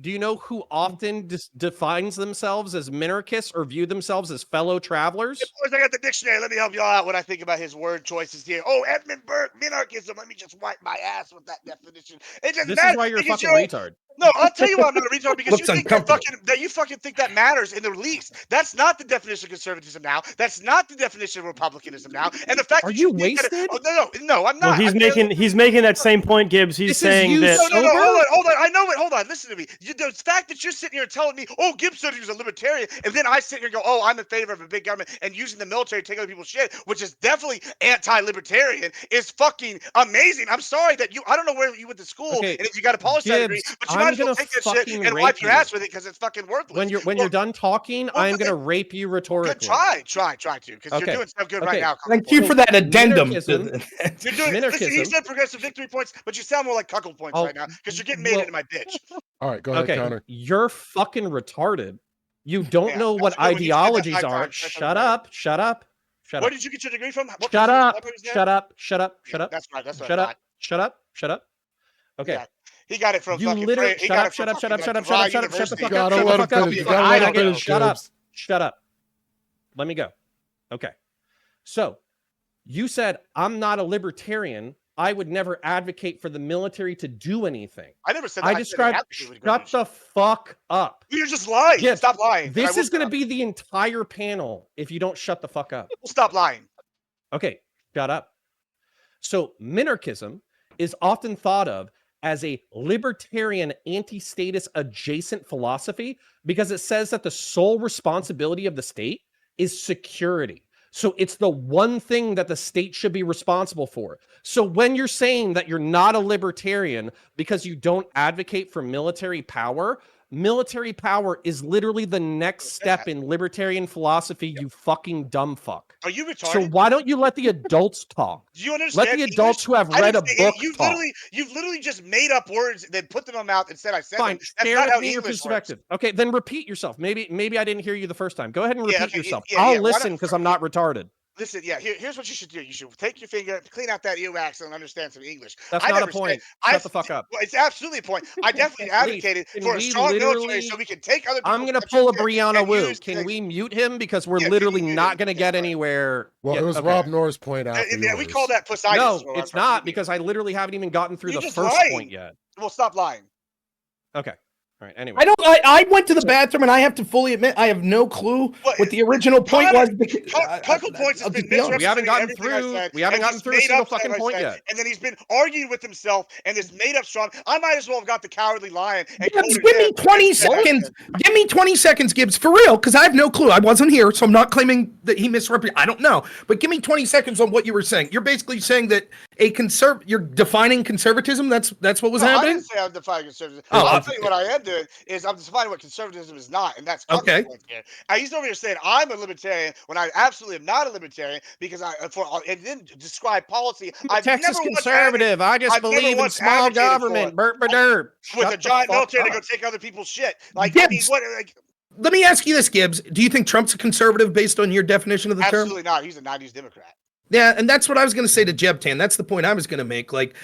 Speaker 5: you know who often defines themselves as minarchists or view themselves as fellow travelers?
Speaker 1: Boys, I got the dictionary. Let me help y'all out when I think about his word choices here. Oh, Edmund Burke, minarchism. Let me just wipe my ass with that definition. It doesn't
Speaker 5: This is
Speaker 1: matter
Speaker 5: why you're a
Speaker 1: because
Speaker 5: fucking
Speaker 1: you're
Speaker 5: retard.
Speaker 1: no. I'll tell you why I'm not a retard because
Speaker 3: Looks uncomfortable.
Speaker 1: you fucking think that matters in the least. That's not the definition of conservatism now. That's not the definition of republicanism now. And the fact
Speaker 5: Are
Speaker 1: that you
Speaker 5: you
Speaker 1: think that
Speaker 5: wasted?
Speaker 1: oh, no, I'm
Speaker 4: Well,
Speaker 1: not.
Speaker 4: he's making that same point, Gibbs. He's
Speaker 5: This is
Speaker 4: saying
Speaker 5: you
Speaker 4: that
Speaker 1: No.
Speaker 5: sober?
Speaker 1: Hold on. I know it. Hold on. Listen to me. The fact that you're sitting here telling me, oh, Gibbs said he was a libertarian, and then I sit here and go, oh, I'm in favor of a big government and using the military to take other people's shit, which is definitely anti-libertarian, is fucking amazing. I'm sorry that I don't know where you went to school
Speaker 5: Okay,
Speaker 1: and if you got a poli sci degree,
Speaker 5: Gibbs,
Speaker 1: but you might
Speaker 5: I'm
Speaker 1: as well
Speaker 5: gonna
Speaker 1: take that shit
Speaker 5: fucking
Speaker 1: and wipe
Speaker 5: rape
Speaker 1: your
Speaker 5: you.
Speaker 1: ass with it because it's fucking worthless.
Speaker 5: When you're done talking, I'm gonna rape you
Speaker 1: Good,
Speaker 5: rhetorically.
Speaker 1: try to, because you're
Speaker 5: Okay.
Speaker 1: doing stuff good right
Speaker 5: Okay.
Speaker 1: now.
Speaker 3: Thank you
Speaker 5: So
Speaker 3: for that addendum.
Speaker 5: minarchism,
Speaker 1: You're doing. Listen, he
Speaker 5: minarchism.
Speaker 1: said progressive victory points, but you sound more like cuckold points
Speaker 5: Oh,
Speaker 1: right now because you're getting made
Speaker 5: well,
Speaker 1: into my bitch.
Speaker 2: All right, go ahead,
Speaker 5: okay,
Speaker 2: Connor.
Speaker 5: you're fucking retarded. You don't
Speaker 1: Yeah,
Speaker 5: know what
Speaker 1: that's good. When you said that
Speaker 5: ideologies
Speaker 1: 5
Speaker 5: are.
Speaker 1: times, that sounds
Speaker 5: Shut
Speaker 1: better.
Speaker 5: up. Shut up. Shut
Speaker 1: Where
Speaker 5: up.
Speaker 1: did you get your degree from? What
Speaker 5: Shut
Speaker 1: country?
Speaker 5: up.
Speaker 1: What was that?
Speaker 5: Shut up. Shut up.
Speaker 1: Yeah,
Speaker 5: Shut up.
Speaker 1: that's right. That's what
Speaker 5: Shut
Speaker 1: I
Speaker 5: up.
Speaker 1: thought.
Speaker 5: Shut up. Shut up. Okay.
Speaker 1: Yeah, he got it from
Speaker 5: You
Speaker 1: fucking.
Speaker 5: literally
Speaker 1: He
Speaker 5: shut
Speaker 1: got
Speaker 5: up.
Speaker 1: it from
Speaker 5: Shut up. Shut
Speaker 1: fucking
Speaker 5: up. Shut up. Shut
Speaker 1: DeVry
Speaker 5: up. Shut up. Shut the
Speaker 1: University.
Speaker 5: fuck
Speaker 2: You
Speaker 5: up.
Speaker 2: gotta
Speaker 5: Shut the
Speaker 2: let him
Speaker 5: fuck up.
Speaker 2: finish. You
Speaker 1: Fucking
Speaker 2: gotta let him
Speaker 1: Idaho.
Speaker 2: finish,
Speaker 5: Shut up.
Speaker 2: Gibbs.
Speaker 5: Shut up. Let me go. Okay. So you said I'm not a libertarian. I would never advocate for the military to do anything.
Speaker 1: I never said that.
Speaker 5: I
Speaker 1: I said
Speaker 5: described.
Speaker 1: advocate would go do
Speaker 5: Shut the fuck up.
Speaker 1: shit. You're just lying.
Speaker 5: Gibbs,
Speaker 1: Stop lying. and I
Speaker 5: this
Speaker 1: will
Speaker 5: is going to
Speaker 1: stop.
Speaker 5: be the entire panel if you don't shut the fuck up.
Speaker 1: Stop lying.
Speaker 5: Okay, shut up. So, minarchism is often thought of as a libertarian anti-status adjacent philosophy because it says that the sole responsibility of the state is security. So it's the one thing that the state should be responsible for. So when you're saying that you're not a libertarian because you don't advocate for military power is literally the next step in libertarian philosophy, you fucking dumb fuck.
Speaker 1: Are you retarded?
Speaker 5: So why don't you let the adults talk?
Speaker 1: Do you understand?
Speaker 5: Let the
Speaker 1: English?
Speaker 5: adults who have
Speaker 1: I
Speaker 5: read
Speaker 1: didn't
Speaker 5: a
Speaker 1: say
Speaker 5: book
Speaker 1: you've
Speaker 5: talk.
Speaker 1: literally just made up words, then put them in my mouth and said I said
Speaker 5: Fine,
Speaker 1: them. That's
Speaker 5: share
Speaker 1: not
Speaker 5: with
Speaker 1: how
Speaker 5: me your
Speaker 1: English works.
Speaker 5: perspective. Okay, then repeat yourself. Maybe I didn't hear you the first time. Go ahead and
Speaker 1: Yeah,
Speaker 5: repeat
Speaker 1: okay,
Speaker 5: yourself.
Speaker 1: yeah.
Speaker 5: I'll
Speaker 1: Why
Speaker 5: listen
Speaker 1: don't-
Speaker 5: because I'm not retarded.
Speaker 1: Listen, yeah. Here's what you should do. You should take your finger, clean out that earwax, and understand some English.
Speaker 5: That's
Speaker 1: I
Speaker 5: not a
Speaker 1: never said-
Speaker 5: point.
Speaker 1: I
Speaker 5: Shut the fuck up.
Speaker 1: Well, it's absolutely a point. I definitely
Speaker 5: Please,
Speaker 1: advocated
Speaker 5: can
Speaker 1: for a
Speaker 5: we
Speaker 1: strong military
Speaker 5: literally-
Speaker 1: so we can take other
Speaker 5: I'm
Speaker 1: people's
Speaker 5: gonna
Speaker 1: country
Speaker 5: pull a
Speaker 1: shit
Speaker 5: Brianna
Speaker 1: and
Speaker 5: Wu.
Speaker 1: use
Speaker 5: Can
Speaker 1: things.
Speaker 5: we mute him because we're
Speaker 1: Yeah,
Speaker 5: literally
Speaker 1: can you mute
Speaker 5: not
Speaker 1: him?
Speaker 5: going to
Speaker 1: Okay,
Speaker 5: get
Speaker 1: fine.
Speaker 5: anywhere?
Speaker 2: Well,
Speaker 5: Yeah,
Speaker 2: it was
Speaker 5: okay.
Speaker 2: Rob Norris' point after
Speaker 1: Yeah, we
Speaker 2: yours.
Speaker 1: call that pussitis.
Speaker 5: No,
Speaker 1: where I'm
Speaker 5: it's
Speaker 1: from.
Speaker 5: not because I literally haven't even gotten through
Speaker 1: You're
Speaker 5: the
Speaker 1: just
Speaker 5: first
Speaker 1: lying.
Speaker 5: point yet.
Speaker 1: Well, stop lying.
Speaker 5: Okay. All right. Anyway.
Speaker 3: I went to the bathroom and I have to fully admit I have no clue
Speaker 1: Well,
Speaker 3: what the original point
Speaker 1: Connor,
Speaker 3: was. Because,
Speaker 1: Cuckle Points has
Speaker 3: I'll
Speaker 1: been
Speaker 3: just be honest.
Speaker 5: We haven't
Speaker 1: misrepresenting
Speaker 5: gotten
Speaker 1: everything I
Speaker 5: through-
Speaker 1: said.
Speaker 5: we haven't
Speaker 1: and
Speaker 5: gotten
Speaker 1: just
Speaker 5: through a
Speaker 1: made
Speaker 5: single
Speaker 1: up stuff
Speaker 5: fucking
Speaker 1: I
Speaker 5: point
Speaker 1: said,
Speaker 5: yet.
Speaker 1: And then he's been arguing with himself and this made up strong. I might as well have got the cowardly lion. And
Speaker 3: Gibbs,
Speaker 1: quoted
Speaker 3: give me
Speaker 1: him
Speaker 3: 20
Speaker 1: and said I
Speaker 3: seconds.
Speaker 1: said.
Speaker 3: Give me 20 seconds, Gibbs, for real, because I have no clue. I wasn't here, so I'm not claiming that he misrepresented. I don't know. But give me 20 seconds on what you were saying. You're basically saying that you're defining conservatism. That's what was
Speaker 1: No, I
Speaker 3: happening?
Speaker 1: didn't say I'm defining conservatism.
Speaker 3: Oh,
Speaker 1: I'll tell you what I am doing is I'm defining what conservatism is not, and that's Cuckle
Speaker 3: Okay.
Speaker 1: Points here. He's over here saying I'm a libertarian when I absolutely am not a libertarian because and then describe policy. I've
Speaker 5: Texas
Speaker 1: never once
Speaker 5: conservative. I just
Speaker 1: I've never
Speaker 5: believe in
Speaker 1: once
Speaker 5: small
Speaker 1: advocated for
Speaker 5: government. Burp, burp,
Speaker 1: with
Speaker 5: Shut
Speaker 1: a
Speaker 5: the
Speaker 1: giant
Speaker 5: fuck
Speaker 1: military to
Speaker 5: up.
Speaker 1: go take other people's shit. Like, I mean,
Speaker 3: Gibbs,
Speaker 1: what? Like,
Speaker 3: Let me ask you this, Gibbs. Do you think Trump's a conservative based on your definition of the term?
Speaker 1: Absolutely not. He's a '90s Democrat.
Speaker 3: Yeah, and that's what I was going to say to Jebtan. That's the point I was going to make. Like,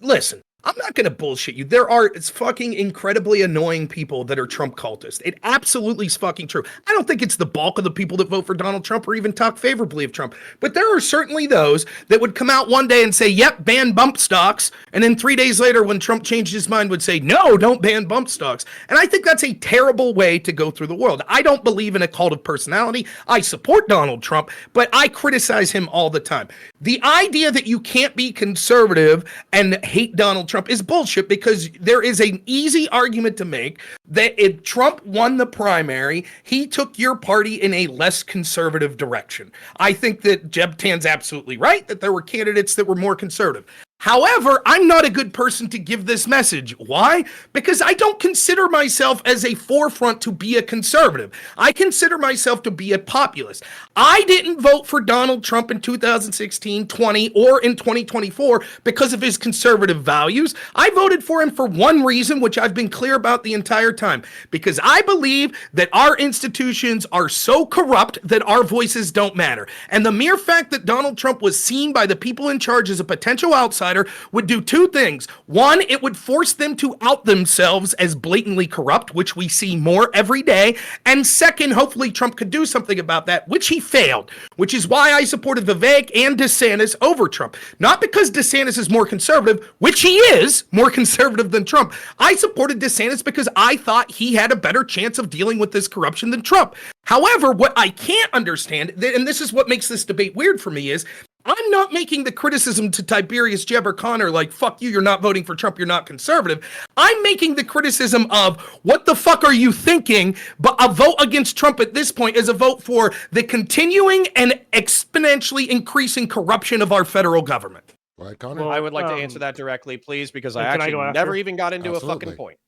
Speaker 3: listen, I'm not going to bullshit you. There are fucking incredibly annoying people that are Trump cultists. It absolutely is fucking true. I don't think it's the bulk of the people that vote for Donald Trump or even talk favorably of Trump. But there are certainly those that would come out one day and say, yep, ban bump stocks. And then 3 days later, when Trump changed his mind, would say, no, don't ban bump stocks. And I think that's a terrible way to go through the world. I don't believe in a cult of personality. I support Donald Trump, but I criticize him all the time. The idea that you can't be conservative and hate Donald Trump is bullshit, because there is an easy argument to make that if Trump won the primary, he took your party in a less conservative direction. I think that Jebtan's absolutely right that there were candidates that were more conservative. However, I'm not a good person to give this message. Why? Because I don't consider myself as a forefront to be a conservative. I consider myself to be a populist. I didn't vote for Donald Trump in 2016, 20, or in 2024 because of his conservative values. I voted for him for one reason, which I've been clear about the entire time, because I believe that our institutions are so corrupt that our voices don't matter. And the mere fact that Donald Trump was seen by the people in charge as a potential outsider would do two things. One, it would force them to out themselves as blatantly corrupt, which we see more every day. And second, hopefully Trump could do something about that, which he failed, which is why I supported Vivek and DeSantis over Trump. Not because DeSantis is more conservative, which he is more conservative than Trump. I supported DeSantis because I thought he had a better chance of dealing with this corruption than Trump. However, what I can't understand, and this is what makes this debate weird for me, is I'm not making the criticism to Tiberius Jebber Connor like, fuck you, you're not voting for Trump, you're not conservative. I'm making the criticism of, what the fuck are you thinking? But a vote against Trump at this point is a vote for the continuing and exponentially increasing corruption of our federal government.
Speaker 2: Right, Connor?
Speaker 4: Well,
Speaker 5: I would like to answer that directly, please, because I
Speaker 4: can I
Speaker 5: actually
Speaker 4: go
Speaker 5: never
Speaker 4: after?
Speaker 5: even got into a
Speaker 2: Absolutely.
Speaker 5: fucking point.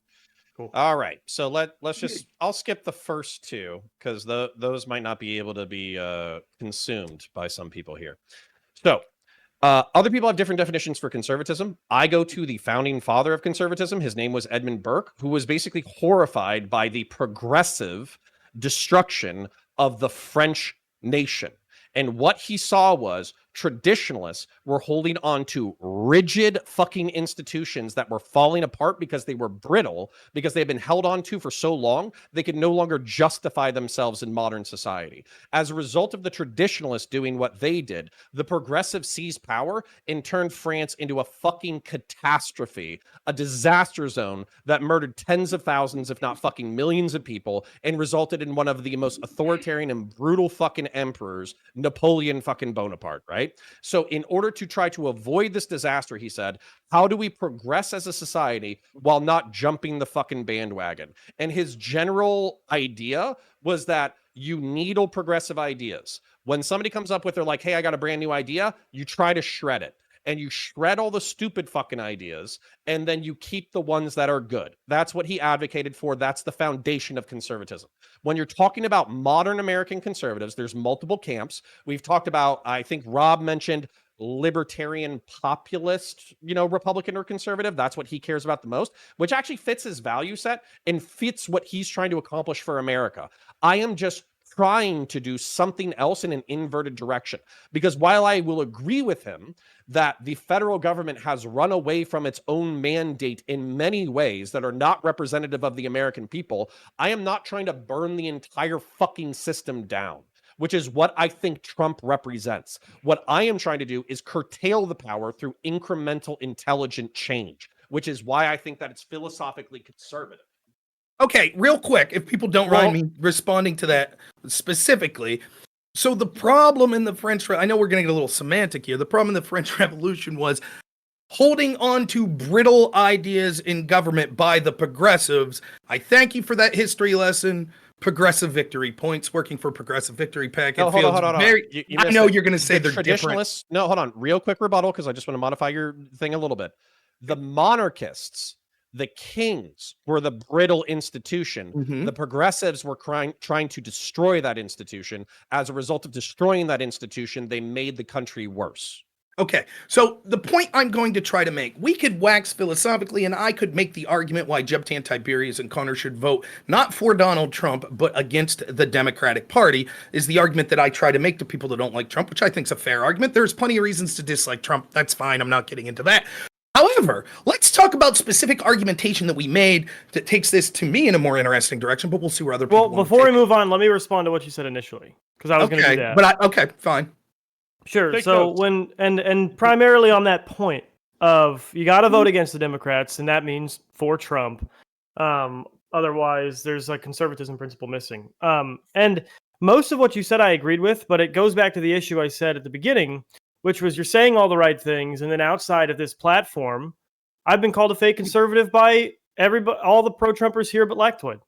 Speaker 4: Cool.
Speaker 5: All right, so let's just I'll skip the first two because those might not be able to be consumed by some people here. So other people have different definitions for conservatism. I go to the founding father of conservatism. His name was Edmund Burke, who was basically horrified by the progressive destruction of the French nation. And what he saw was traditionalists were holding on to rigid fucking institutions that were falling apart because they were brittle, because they had been held on to for so long, they could no longer justify themselves in modern society. As a result of the traditionalists doing what they did, the progressive seized power and turned France into a fucking catastrophe, a disaster zone that murdered tens of thousands, if not fucking millions of people, and resulted in one of the most authoritarian and brutal fucking emperors, Napoleon fucking Bonaparte, right? So in order to try to avoid this disaster, he said, how do we progress as a society while not jumping the fucking bandwagon? And his general idea was that you needle progressive ideas. When somebody comes up with, they're like, hey, I got a brand new idea, you try to shred it. And you shred all the stupid fucking ideas, and then you keep the ones that are good. That's what he advocated for. That's the foundation of conservatism. When you're talking about modern American conservatives, there's multiple camps. We've talked about, I think Rob mentioned libertarian populist, Republican or conservative. That's what he cares about the most, which actually fits his value set and fits what he's trying to accomplish for America. I am just trying to do something else in an inverted direction. Because while I will agree with him that the federal government has run away from its own mandate in many ways that are not representative of the American people, I am not trying to burn the entire fucking system down, which is what I think Trump represents. What I am trying to do is curtail the power through incremental, intelligent change, which is why I think that it's philosophically conservative.
Speaker 3: Okay, real quick, if people don't mind me responding to that specifically. So the problem in the French, I know we're going to get a little semantic here. The problem in the French Revolution was holding on to brittle ideas in government by the progressives. I thank you for that history lesson. Progressive Victory points, working for Progressive Victory PAC.
Speaker 5: No, hold on.
Speaker 3: I know you're going to say
Speaker 5: the
Speaker 3: they're different.
Speaker 5: No, hold on. Real quick rebuttal, because I just want to modify your thing a little bit. The monarchists, the kings, were the brittle institution.
Speaker 3: Mhm.
Speaker 5: The progressives were trying to destroy that institution. As a result of destroying that institution, they made the country worse.
Speaker 3: Okay, so the point I'm going to try to make, we could wax philosophically, and I could make the argument why Jebtan Tiberius and Connor should vote not for Donald Trump, but against the Democratic Party, is the argument that I try to make to people that don't like Trump, which I think is a fair argument. There's plenty of reasons to dislike Trump. That's fine. I'm not getting into that. However, let's talk about specific argumentation that we made that takes this to me in a more interesting direction, but we'll see where other people
Speaker 4: Well, before we move on, let me respond to what you said initially, because I was going to do that.
Speaker 3: But okay, fine.
Speaker 4: Sure.
Speaker 5: Take
Speaker 4: So
Speaker 5: notes.
Speaker 4: and primarily on that point of you got to vote against the Democrats, and that means for Trump. Otherwise, there's a conservatism principle missing. And most of what you said I agreed with, but it goes back to the issue I said at the beginning, which was you're saying all the right things, and then outside of this platform, I've been called a fake conservative by all the pro-Trumpers here but Lactoid.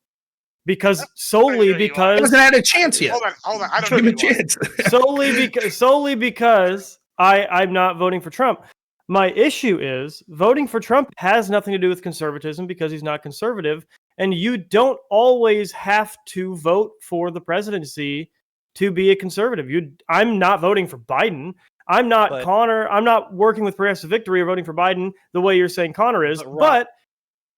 Speaker 4: Because solely
Speaker 1: you
Speaker 4: because
Speaker 3: He hasn't had a chance yet.
Speaker 1: Hold on. I don't
Speaker 3: Give him
Speaker 1: know
Speaker 3: a
Speaker 1: who you are.
Speaker 3: chance.
Speaker 4: solely because I'm not voting for Trump. My issue is voting for Trump has nothing to do with conservatism because he's not conservative, and you don't always have to vote for the presidency to be a conservative. I'm not voting for Biden. I'm not
Speaker 5: But-
Speaker 4: Connor. I'm not working with Progressive Victory or voting for Biden the way you're saying Connor is. But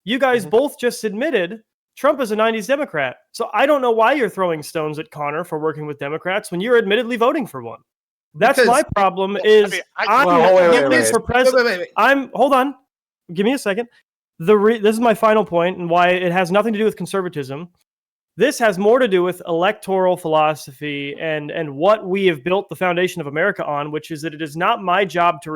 Speaker 4: you guys both just admitted Trump is a 90s Democrat. So I don't know why you're throwing stones at Connor for working with Democrats when you're admittedly voting for one. That's
Speaker 3: Because-
Speaker 4: my problem is I'm
Speaker 6: Well, wait.
Speaker 4: for president. Hold on. Give me a second. This is my final point and why it has nothing to do with conservatism. This has more to do with electoral philosophy and what we have built the foundation of America on, which is that it is not my job to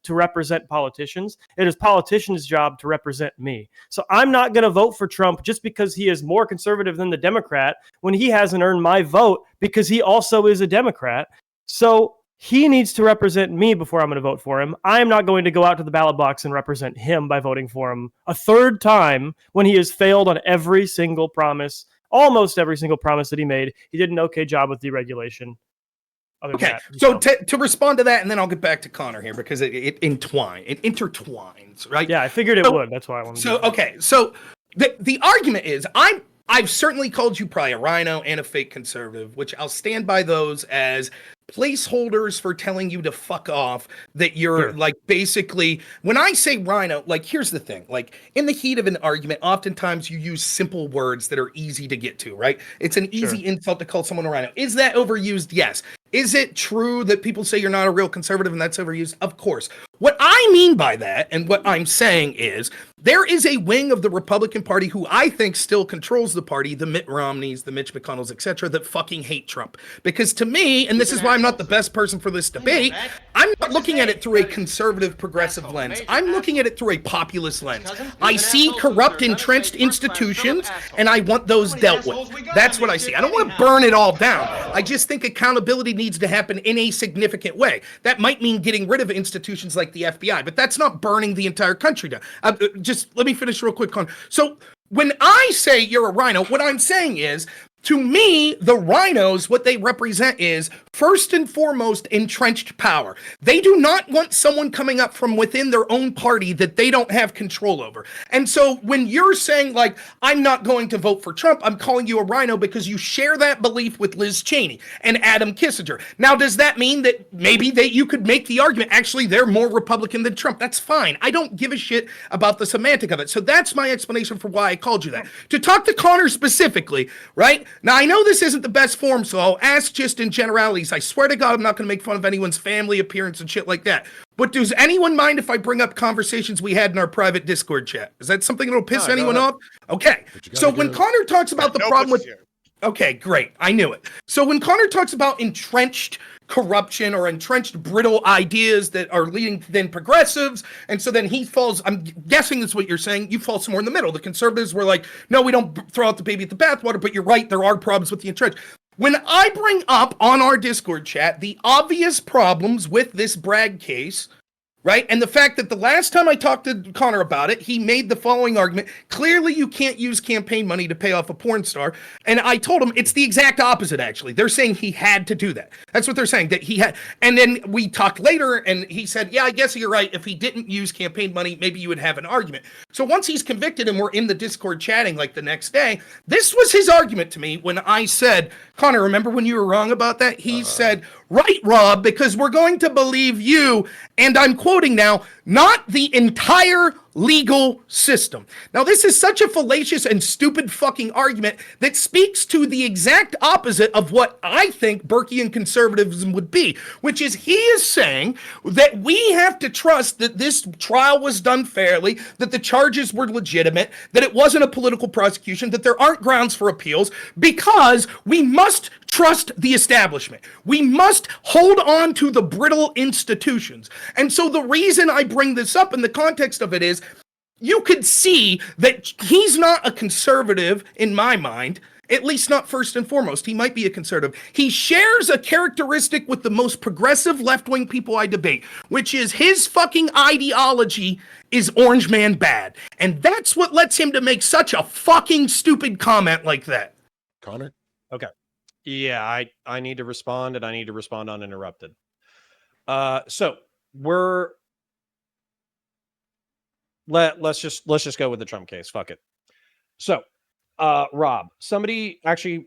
Speaker 4: represent politicians. It is politicians' job to represent me. So I'm not going to vote for Trump just because he is more conservative than the Democrat when he hasn't earned my vote because he also is a Democrat. So he needs to represent me before I'm going to vote for him. I am not going to go out to the ballot box and represent him by voting for him a third time when he has failed on every single promise. Almost every single promise that he made. He did an okay job with deregulation.
Speaker 3: Okay, so to respond to that, and then I'll get back to Connor here because it intertwines, right?
Speaker 4: Yeah, I figured it
Speaker 3: So-
Speaker 4: would. That's why I wanted to
Speaker 3: So
Speaker 4: do that.
Speaker 3: okay, so the argument is I've certainly called you probably a rhino and a fake conservative, which I'll stand by those as placeholders for telling you to fuck off, that you're
Speaker 4: Sure.
Speaker 3: like basically when I say rhino, like here's the thing, like in the heat of an argument oftentimes you use simple words that are easy to get to, right? It's an easy insult to call someone a rhino. Is that overused? Yes. Is it true that people say you're not a real conservative and that's overused? Of course. What I mean by that, and what I'm saying is, there is a wing of the Republican Party who I think still controls the party, the Mitt Romneys, the Mitch McConnells, etc., that fucking hate Trump. Because to me, and this is why I'm not the best person for this debate, I'm not looking at it through a conservative, progressive lens. I'm looking at it through a populist lens. I see corrupt, entrenched institutions, and I want those dealt with. That's what I see. I don't want to burn it all down. I just think accountability needs to happen in a significant way. That might mean getting rid of institutions like the FBI, but that's not burning the entire country down. Just let me finish real quick, Con. So when I say you're a rhino, what I'm saying is, to me, the rhinos, what they represent is, first and foremost, entrenched power. They do not want someone coming up from within their own party that they don't have control over. And so when you're saying, like, I'm not going to vote for Trump, I'm calling you a rhino because you share that belief with Liz Cheney and Adam Kissinger. Now, does that mean that maybe that you could make the argument, actually, they're more Republican than Trump? That's fine. I don't give a shit about the semantic of it. So that's my explanation for why I called you that. To talk to Connor specifically, right? Now, I know this isn't the best form, so I'll ask just in generalities. I swear to God, I'm not going to make fun of anyone's family appearance and shit like that. But does anyone mind if I bring up conversations we had in our private Discord chat? Is that something that'll piss anyone off? Okay. So when Connor talks about the problem with... Okay, great. I knew it. So when Connor talks about entrenched corruption or entrenched brittle ideas that are leading to then progressives, and so then he falls, I'm guessing that's what you're saying, you fall somewhere in the middle. The conservatives were like, no, we don't throw out the baby at the bathwater, but you're right, there are problems with the entrenched. When I bring up on our Discord chat the obvious problems with this Bragg case, right? And the fact that the last time I talked to Connor about it, he made the following argument. Clearly, you can't use campaign money to pay off a porn star. And I told him it's the exact opposite, actually. They're saying he had to do that. That's what they're saying, that he had. And then we talked later, and he said, yeah, I guess you're right. If he didn't use campaign money, maybe you would have an argument. So once he's convicted and we're in the Discord chatting like the next day, this was his argument to me when I said, Connor, remember when you were wrong about that? He said, right, Rob, because we're going to believe you. And I'm quoting now, not the entire legal system. Now, this is such a fallacious and stupid fucking argument that speaks to the exact opposite of what I think Burkean conservatism would be, which is he is saying that we have to trust that this trial was done fairly, that the charges were legitimate, that it wasn't a political prosecution, that there aren't grounds for appeals, because we must trust the establishment. We must hold on to the brittle institutions. And so the reason I bring this up in the context of it is you could see that he's not a conservative in my mind, at least not first and foremost. He might be a conservative. He shares a characteristic with the most progressive left-wing people I debate, which is his fucking ideology is Orange Man bad. And that's what lets him to make such a fucking stupid comment like that.
Speaker 2: Connor?
Speaker 5: Yeah, I need to respond, and I need to respond uninterrupted. So we're let's just go with the Trump case. Fuck it. So, Rob,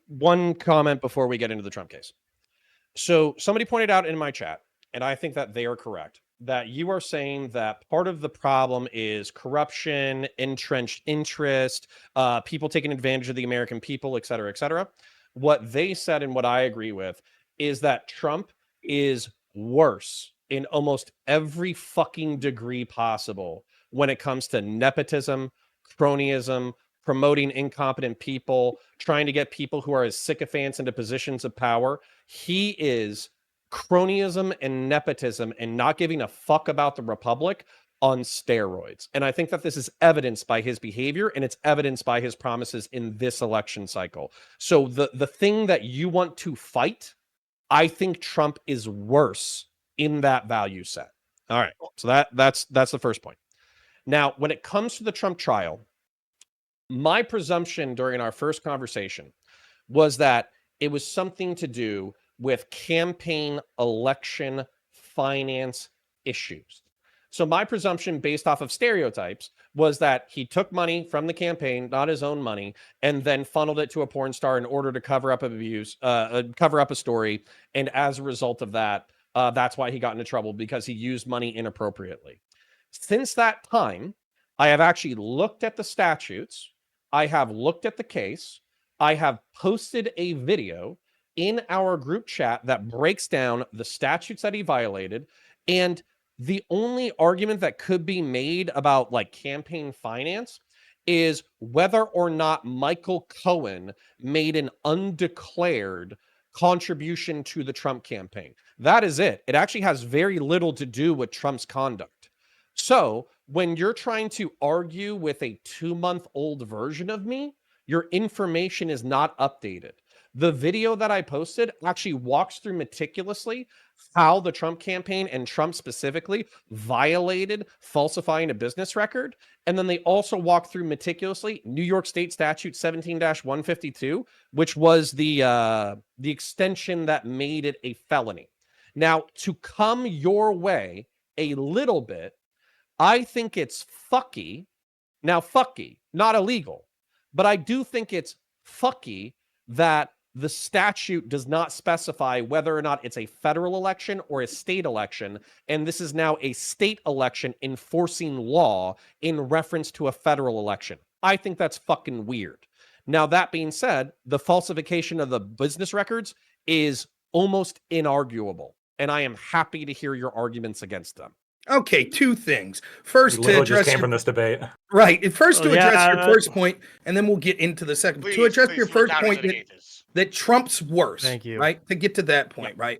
Speaker 5: one comment before we get into the Trump case. So somebody pointed out in my chat, and I think that they are correct, that you are saying that part of the problem is corruption, entrenched interest, people taking advantage of the American people, et cetera, et cetera. What they said, and what I agree with, is that Trump is worse in almost every fucking degree possible when it comes to nepotism, cronyism, promoting incompetent people, trying to get people who are his sycophants into positions of power. He is cronyism and nepotism and not giving a fuck about the republic on steroids. And I think that this is evidenced by his behavior, and it's evidenced by his promises in this election cycle. So the thing that you want to fight, I think Trump is worse in that value set. All right. So that's the first point. Now, when it comes to the Trump trial, my presumption during our first conversation was that it was something to do with campaign election finance issues. So my presumption based off of stereotypes was that he took money from the campaign, not his own money, and then funneled it to a porn star in order to cover up cover up a story. And as a result of that, that's why he got into trouble, because he used money inappropriately. Since that time, I have actually looked at the statutes. I have looked at the case. I have posted a video in our group chat that breaks down the statutes that he violated. And the only argument that could be made about like campaign finance is whether or not Michael Cohen made an undeclared contribution to the Trump campaign. That is it. It actually has very little to do with Trump's conduct. So when you're trying to argue with a 2-month-old version of me, your information is not updated. The video that I posted actually walks through meticulously how the Trump campaign and Trump specifically violated falsifying a business record. And then they also walk through meticulously New York State Statute 17-152, which was the extension that made it a felony. Now, to come your way a little bit, I think it's fucky. Now, fucky, not illegal, but I do think it's fucky that the statute does not specify whether or not it's a federal election or a state election, and this is now a state election enforcing law in reference to a federal election. I think that's fucking weird. Now, that being said, the falsification of the business records is almost inarguable, and I am happy to hear your arguments against them.
Speaker 3: Okay, two things. First,
Speaker 6: We
Speaker 3: to
Speaker 6: literally
Speaker 3: address
Speaker 6: just came from this debate.
Speaker 3: right. First, to address your
Speaker 4: yeah,
Speaker 3: first point, and then we'll get into the second. To address your first point that Trump's worse.
Speaker 4: Thank you.
Speaker 3: Right. To get to that point, right?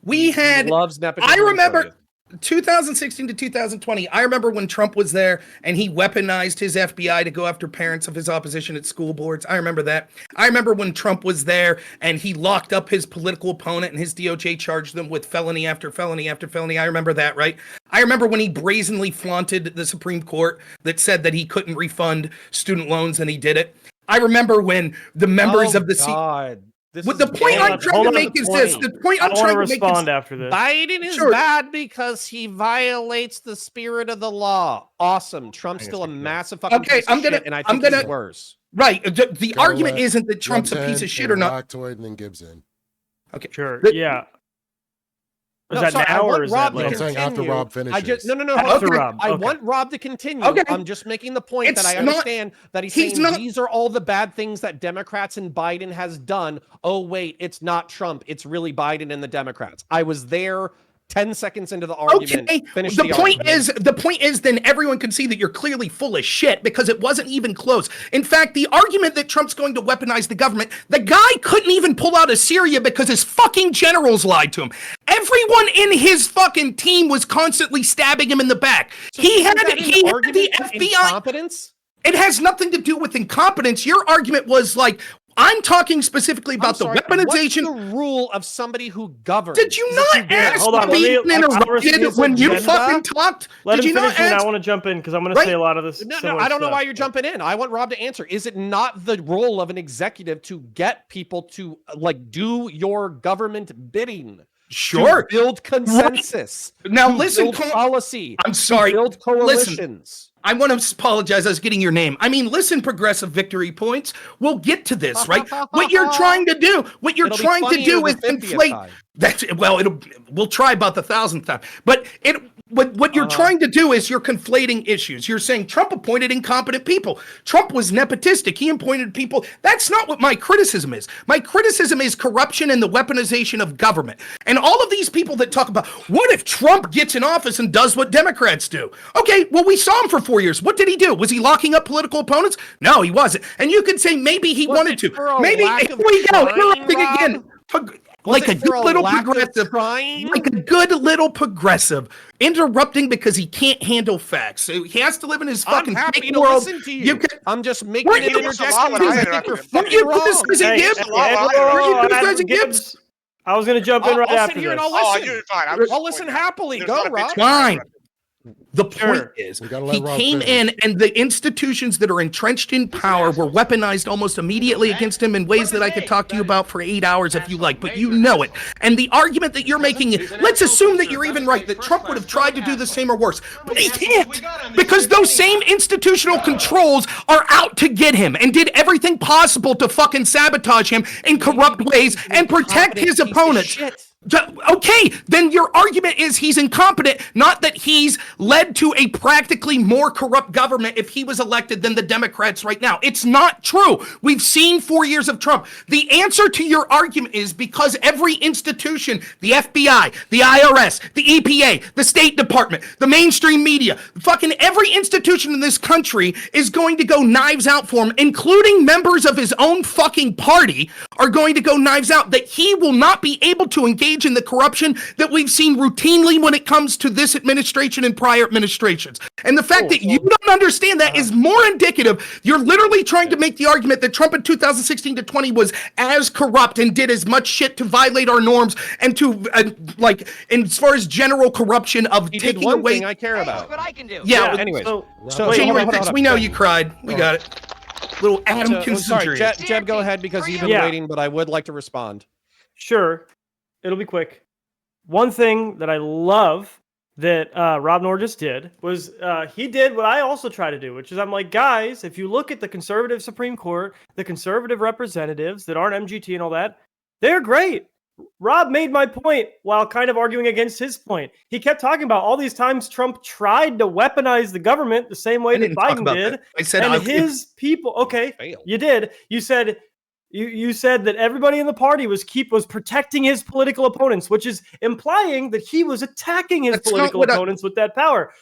Speaker 5: He loves nepotism.
Speaker 3: I remember. 2016 to 2020, I remember when Trump was there and he weaponized his FBI to go after parents of his opposition at school boards. I remember that. I remember when Trump was there and he locked up his political opponent and his DOJ charged them with felony after felony after felony. I remember that, right? I remember when he brazenly flaunted the Supreme Court that said that he couldn't refund student loans and he did it. I remember when the members of the
Speaker 5: God.
Speaker 3: What the point I'm trying to make is this. The point I'm trying to make
Speaker 4: respond
Speaker 3: is
Speaker 4: after this.
Speaker 5: Biden is bad because he violates the spirit of the law. Awesome. Trump's still a massive fucking piece of shit, and I think he's worse.
Speaker 3: Right. The argument isn't that Trump's a piece of shit or not.
Speaker 2: Factoid and then Gibson.
Speaker 3: Okay.
Speaker 4: Sure. Yeah. Is that
Speaker 5: sorry,
Speaker 4: now or is that
Speaker 2: I'm
Speaker 4: later?
Speaker 2: saying after Rob finishes.
Speaker 5: No.
Speaker 4: After Rob.
Speaker 5: I want Rob to continue.
Speaker 3: Okay.
Speaker 5: I'm just making the point
Speaker 3: It's
Speaker 5: that I understand that he's saying
Speaker 3: not-
Speaker 5: these are all the bad things that Democrats and Biden has done. Oh, wait, it's not Trump. It's really Biden and the Democrats. I was there 10 seconds into the argument.
Speaker 3: Okay.
Speaker 5: Finish
Speaker 3: The
Speaker 5: argument.
Speaker 3: point is then everyone can see that you're clearly full of shit because it wasn't even close. In fact, the argument that Trump's going to weaponize the government, the guy couldn't even pull out of Syria because his fucking generals lied to him. Everyone in his fucking team was constantly stabbing him in the back.
Speaker 5: So
Speaker 3: he had
Speaker 5: the
Speaker 3: the FBI.
Speaker 5: Incompetence?
Speaker 3: It has nothing to do with incompetence. Your argument was like, I'm talking specifically about the weaponization.
Speaker 5: What's the rule of somebody who governs?
Speaker 3: Did you not ask
Speaker 4: Hold on,
Speaker 3: to be
Speaker 4: I'll
Speaker 3: interrupted when you
Speaker 5: agenda.
Speaker 3: fucking talked?
Speaker 4: Let
Speaker 3: Did
Speaker 4: him
Speaker 3: you not
Speaker 4: finish, and I
Speaker 3: ask?
Speaker 4: want to jump in because I'm going to say a lot of this.
Speaker 5: No,
Speaker 4: similar
Speaker 5: I don't know
Speaker 4: stuff.
Speaker 5: why you're jumping in. I want Rob to answer. Is it not the role of an executive to get people to do your government bidding?
Speaker 3: Sure.
Speaker 5: To build consensus.
Speaker 3: Now
Speaker 5: to
Speaker 3: listen,
Speaker 5: build policy.
Speaker 3: I'm sorry.
Speaker 5: To build coalitions.
Speaker 3: I want to apologize. I was getting your name. I mean, listen, Progressive Victory Points. We'll get to this, right? What you're trying to do, is inflate. We'll try about the 1,000th time. But what you're trying to do is you're conflating issues. You're saying Trump appointed incompetent people. Trump was nepotistic. He appointed people. That's not what my criticism is. My criticism is corruption and the weaponization of government. And all of these people that talk about, what if Trump gets in office and does what Democrats do? Okay, well, we saw him for 4 years. What did he do? Was he locking up political opponents? No, he wasn't. And you could say maybe he wanted to. Maybe, here we go, interrupting again. Like a good little progressive, interrupting because he can't handle facts. So he has to live in his fucking fake world.
Speaker 5: Listen to you. I'm just making
Speaker 3: Weren't
Speaker 5: an
Speaker 3: you
Speaker 5: interjection.
Speaker 3: Weren't you criticizing Gibbs?
Speaker 4: I was going to jump in right after this.
Speaker 5: I'll listen happily. Go, Rob.
Speaker 3: Fine. The point is, he came in and the institutions that are entrenched in power were weaponized almost immediately against him in ways that I could talk to you about for 8 hours if you like, but you know it. And the argument that you're making, let's assume that you're even right, that Trump would have tried to do the same or worse, but he can't, because those same institutional controls are out to get him and did everything possible to fucking sabotage him in corrupt ways and protect his opponents. Okay, then your argument is he's incompetent, not that he's led to a practically more corrupt government if he was elected than the Democrats right now. It's not true. We've seen 4 years of Trump. The answer to your argument is because every institution, the FBI, the IRS, the EPA, the State Department, the mainstream media, fucking every institution in this country is going to go knives out for him, including members of his own fucking party are going to go knives out, that he will not be able to engage in the corruption that we've seen routinely when it comes to this administration and prior administrations. And the fact that you don't understand that is more indicative. You're literally trying to make the argument that Trump in 2016 to 20 was as corrupt and did as much shit to violate our norms and to as far as general corruption of taking away
Speaker 5: thing I care about.
Speaker 7: What I can do.
Speaker 3: Yeah.
Speaker 5: Anyways,
Speaker 3: So January 6th, we know you cried. We got it. Little Adam
Speaker 5: sorry,
Speaker 3: concentrate.
Speaker 5: Jeb, go ahead because you've been waiting, but I would like to respond.
Speaker 4: Sure. It'll be quick. One thing that I love that Rob Norris did was he did what I also try to do, which is I'm like, guys, if you look at the conservative Supreme Court, the conservative representatives that aren't MGT and all that, they're great. Rob made my point while kind of arguing against his point. He kept talking about all these times Trump tried to weaponize the government the same way that Biden did.
Speaker 3: I said
Speaker 4: his people. Okay, you did. You said you said that everybody in the party was protecting his political opponents, which is implying that he was attacking his political opponents with that power.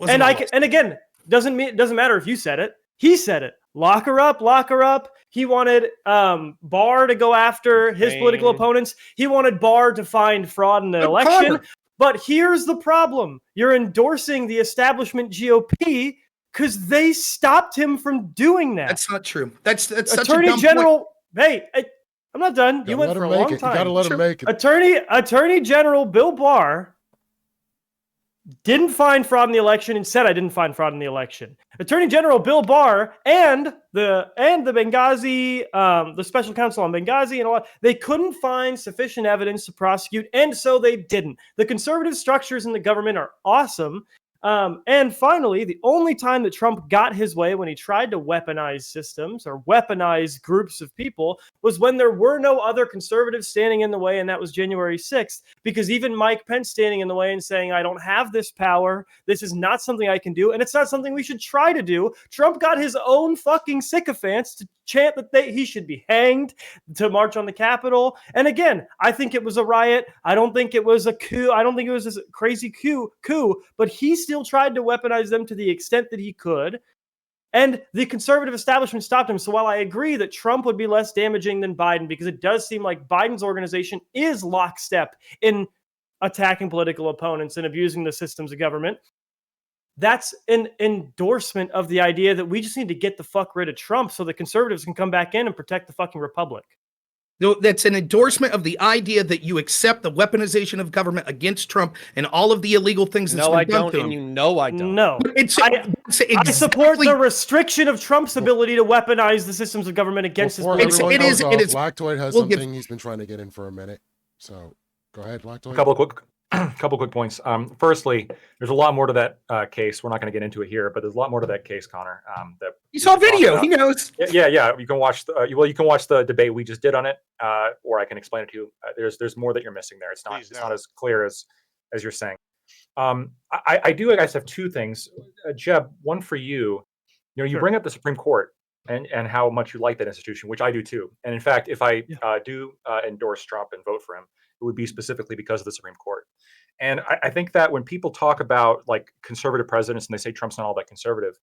Speaker 4: And again, doesn't matter if you said it. He said it. Lock her up, lock her up. He wanted Barr to go after his political opponents. He wanted Barr to find fraud in the election. But here's the problem. You're endorsing the establishment GOP because they stopped him from doing that.
Speaker 3: That's not true. That's such a
Speaker 4: Attorney
Speaker 3: dumb
Speaker 4: General, hey, I'm not done.
Speaker 2: Gotta
Speaker 4: You went
Speaker 2: let
Speaker 4: for a
Speaker 2: him make
Speaker 4: long
Speaker 2: it.
Speaker 4: time.
Speaker 2: You gotta let him make it.
Speaker 4: Attorney General Bill Barr didn't find fraud in the election and said I didn't find fraud in the election. Attorney General Bill Barr and the Benghazi, the special counsel on Benghazi and all, they couldn't find sufficient evidence to prosecute, and so they didn't. The conservative structures in the government are awesome. And finally, the only time that Trump got his way when he tried to weaponize systems or weaponize groups of people was when there were no other conservatives standing in the way, and that was January 6th, because even Mike Pence standing in the way and saying, I don't have this power, this is not something I can do, and it's not something we should try to do. Trump got his own fucking sycophants to chant that he should be hanged, to march on the Capitol. And again, I think it was a riot. I don't think it was a coup. I don't think it was a crazy coup, but he still tried to weaponize them to the extent that he could. And the conservative establishment stopped him. So while I agree that Trump would be less damaging than Biden, because it does seem like Biden's organization is lockstep in attacking political opponents and abusing the systems of government, that's an endorsement of the idea that we just need to get the fuck rid of Trump so the conservatives can come back in and protect the fucking republic.
Speaker 3: No, that's an endorsement of the idea that you accept the weaponization of government against Trump and all of the illegal things that's
Speaker 5: No,
Speaker 3: been
Speaker 5: I
Speaker 3: done
Speaker 5: don't,
Speaker 3: to
Speaker 5: and
Speaker 3: him.
Speaker 5: you know I don't.
Speaker 4: No. I support the restriction of Trump's ability to weaponize the systems of government against his
Speaker 2: Before
Speaker 4: political
Speaker 2: everyone
Speaker 3: it is-
Speaker 2: goes
Speaker 3: it
Speaker 2: off,
Speaker 3: is-
Speaker 2: Lactoid has
Speaker 3: we'll give-
Speaker 2: something he's been trying to get in for a minute. So go ahead, Lactoid.
Speaker 6: Couple quick points. Firstly, there's a lot more to that case. We're not going to get into it here, but there's a lot more to that case, Connor. That
Speaker 3: He saw
Speaker 6: we can talk
Speaker 3: video.
Speaker 6: about.
Speaker 3: He knows.
Speaker 6: Yeah. You can watch you can watch the debate we just did on it, or I can explain it to you. There's more that you're missing there. It's not
Speaker 1: Please,
Speaker 6: not as clear as you're saying. I do, I guess, have two things. Jeb, one for you. You
Speaker 4: Sure.
Speaker 6: bring up the Supreme Court and how much you like that institution, which I do too. And in fact, if I do endorse Trump and vote for him, it would be specifically because of the Supreme Court. And I think that when people talk about like conservative presidents and they say Trump's not all that conservative,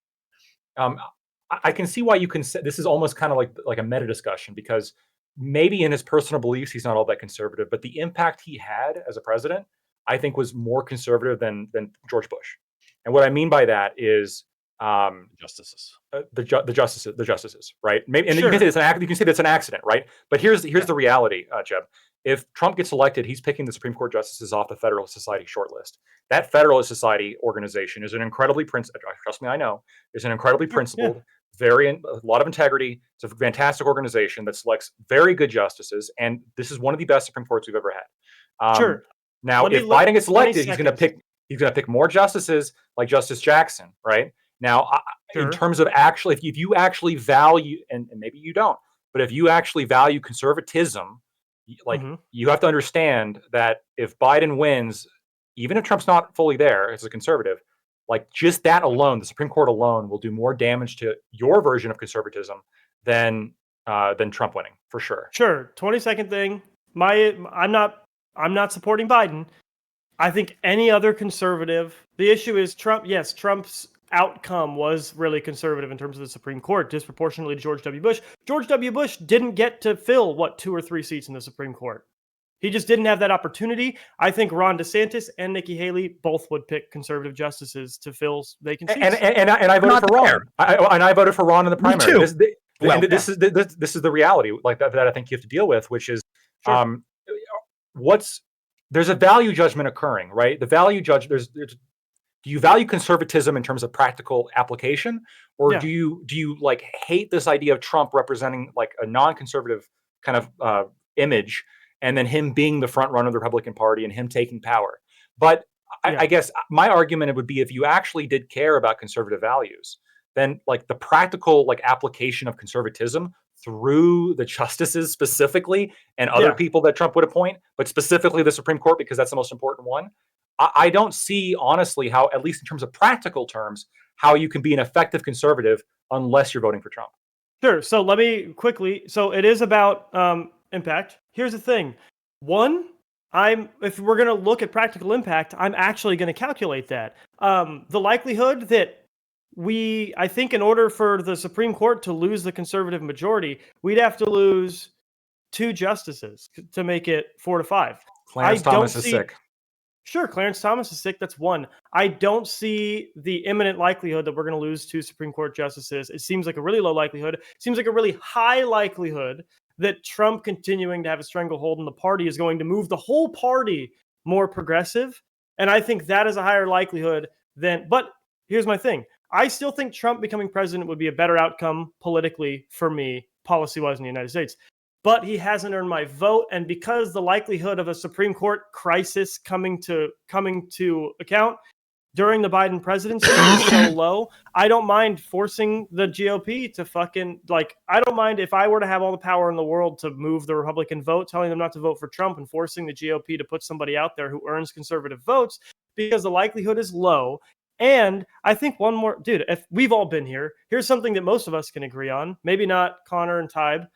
Speaker 6: I can see why you can say this is almost kind of like a meta discussion, because maybe in his personal beliefs he's not all that conservative, but the impact he had as a president, I think, was more conservative than George Bush. And what I mean by that is
Speaker 5: Justices.
Speaker 6: the justices, right? Maybe, and
Speaker 4: Sure.
Speaker 6: you can say that's an accident, right? But here's the reality, Jeb. If Trump gets elected, he's picking the Supreme Court justices off the Federalist Society shortlist. That Federalist Society organization is an incredibly trust me, I know, is an incredibly principled, a lot of integrity. It's a fantastic organization that selects very good justices, and this is one of the best Supreme Courts we've ever had.
Speaker 4: Sure.
Speaker 6: Now, if Biden gets elected, he's going to pick more justices like Justice Jackson, right? Now, in terms of actually, if you actually value, and maybe you don't, but if you actually value conservatism, like you have to understand that if Biden wins, even if Trump's not fully there as a conservative, like just that alone, the Supreme Court alone will do more damage to your version of conservatism than Trump winning, for sure.
Speaker 4: Sure. 20-second thing. I'm not supporting Biden. I think any other conservative. The issue is Trump. Yes, Trump's outcome was really conservative in terms of the Supreme Court, disproportionately to George W. Bush. George W. Bush didn't get to fill 2 or 3 seats in the Supreme Court. He just didn't have that opportunity. I think Ron DeSantis and Nikki Haley both would pick conservative justices to fill vacant seats.
Speaker 6: And I voted for Ron. I voted for Ron in the primary.
Speaker 3: Me too.
Speaker 6: This is the reality like that I think you have to deal with, which is there's a value judgment occurring, right? The value judge do you value conservatism in terms of practical application, or do you like hate this idea of Trump representing like a non-conservative kind of image, and then him being the front runner of the Republican Party and him taking power? But I guess my argument would be, if you actually did care about conservative values, then like the practical like application of conservatism through the justices specifically and other people that Trump would appoint, but specifically the Supreme Court, because that's the most important one. I don't see, honestly, how, at least in terms of practical terms, how you can be an effective conservative unless you're voting for Trump.
Speaker 4: Sure. So let me quickly. So it is about impact. Here's the thing. One, if we're going to look at practical impact, I'm actually going to calculate that. The likelihood that I think in order for the Supreme Court to lose the conservative majority, we'd have to lose 2 justices to make it 4 to 5.
Speaker 6: Clarence Thomas is sick.
Speaker 4: Sure, Clarence Thomas is sick. That's one. I don't see the imminent likelihood that we're going to lose 2 Supreme Court justices. It seems like a really low likelihood. It seems like a really high likelihood that Trump continuing to have a stranglehold in the party is going to move the whole party more progressive. And I think that is a higher likelihood than, but here's my thing. I still think Trump becoming president would be a better outcome politically for me, policy-wise in the United States. But he hasn't earned my vote, and because the likelihood of a Supreme Court crisis coming to account during the Biden presidency is so low, I don't mind forcing the GOP to fucking, like, I don't mind if I were to have all the power in the world to move the Republican vote, telling them not to vote for Trump and forcing the GOP to put somebody out there who earns conservative votes, because the likelihood is low. And I think one more, dude, if we've all been here, here's something that most of us can agree on, maybe not Connor and Tybe.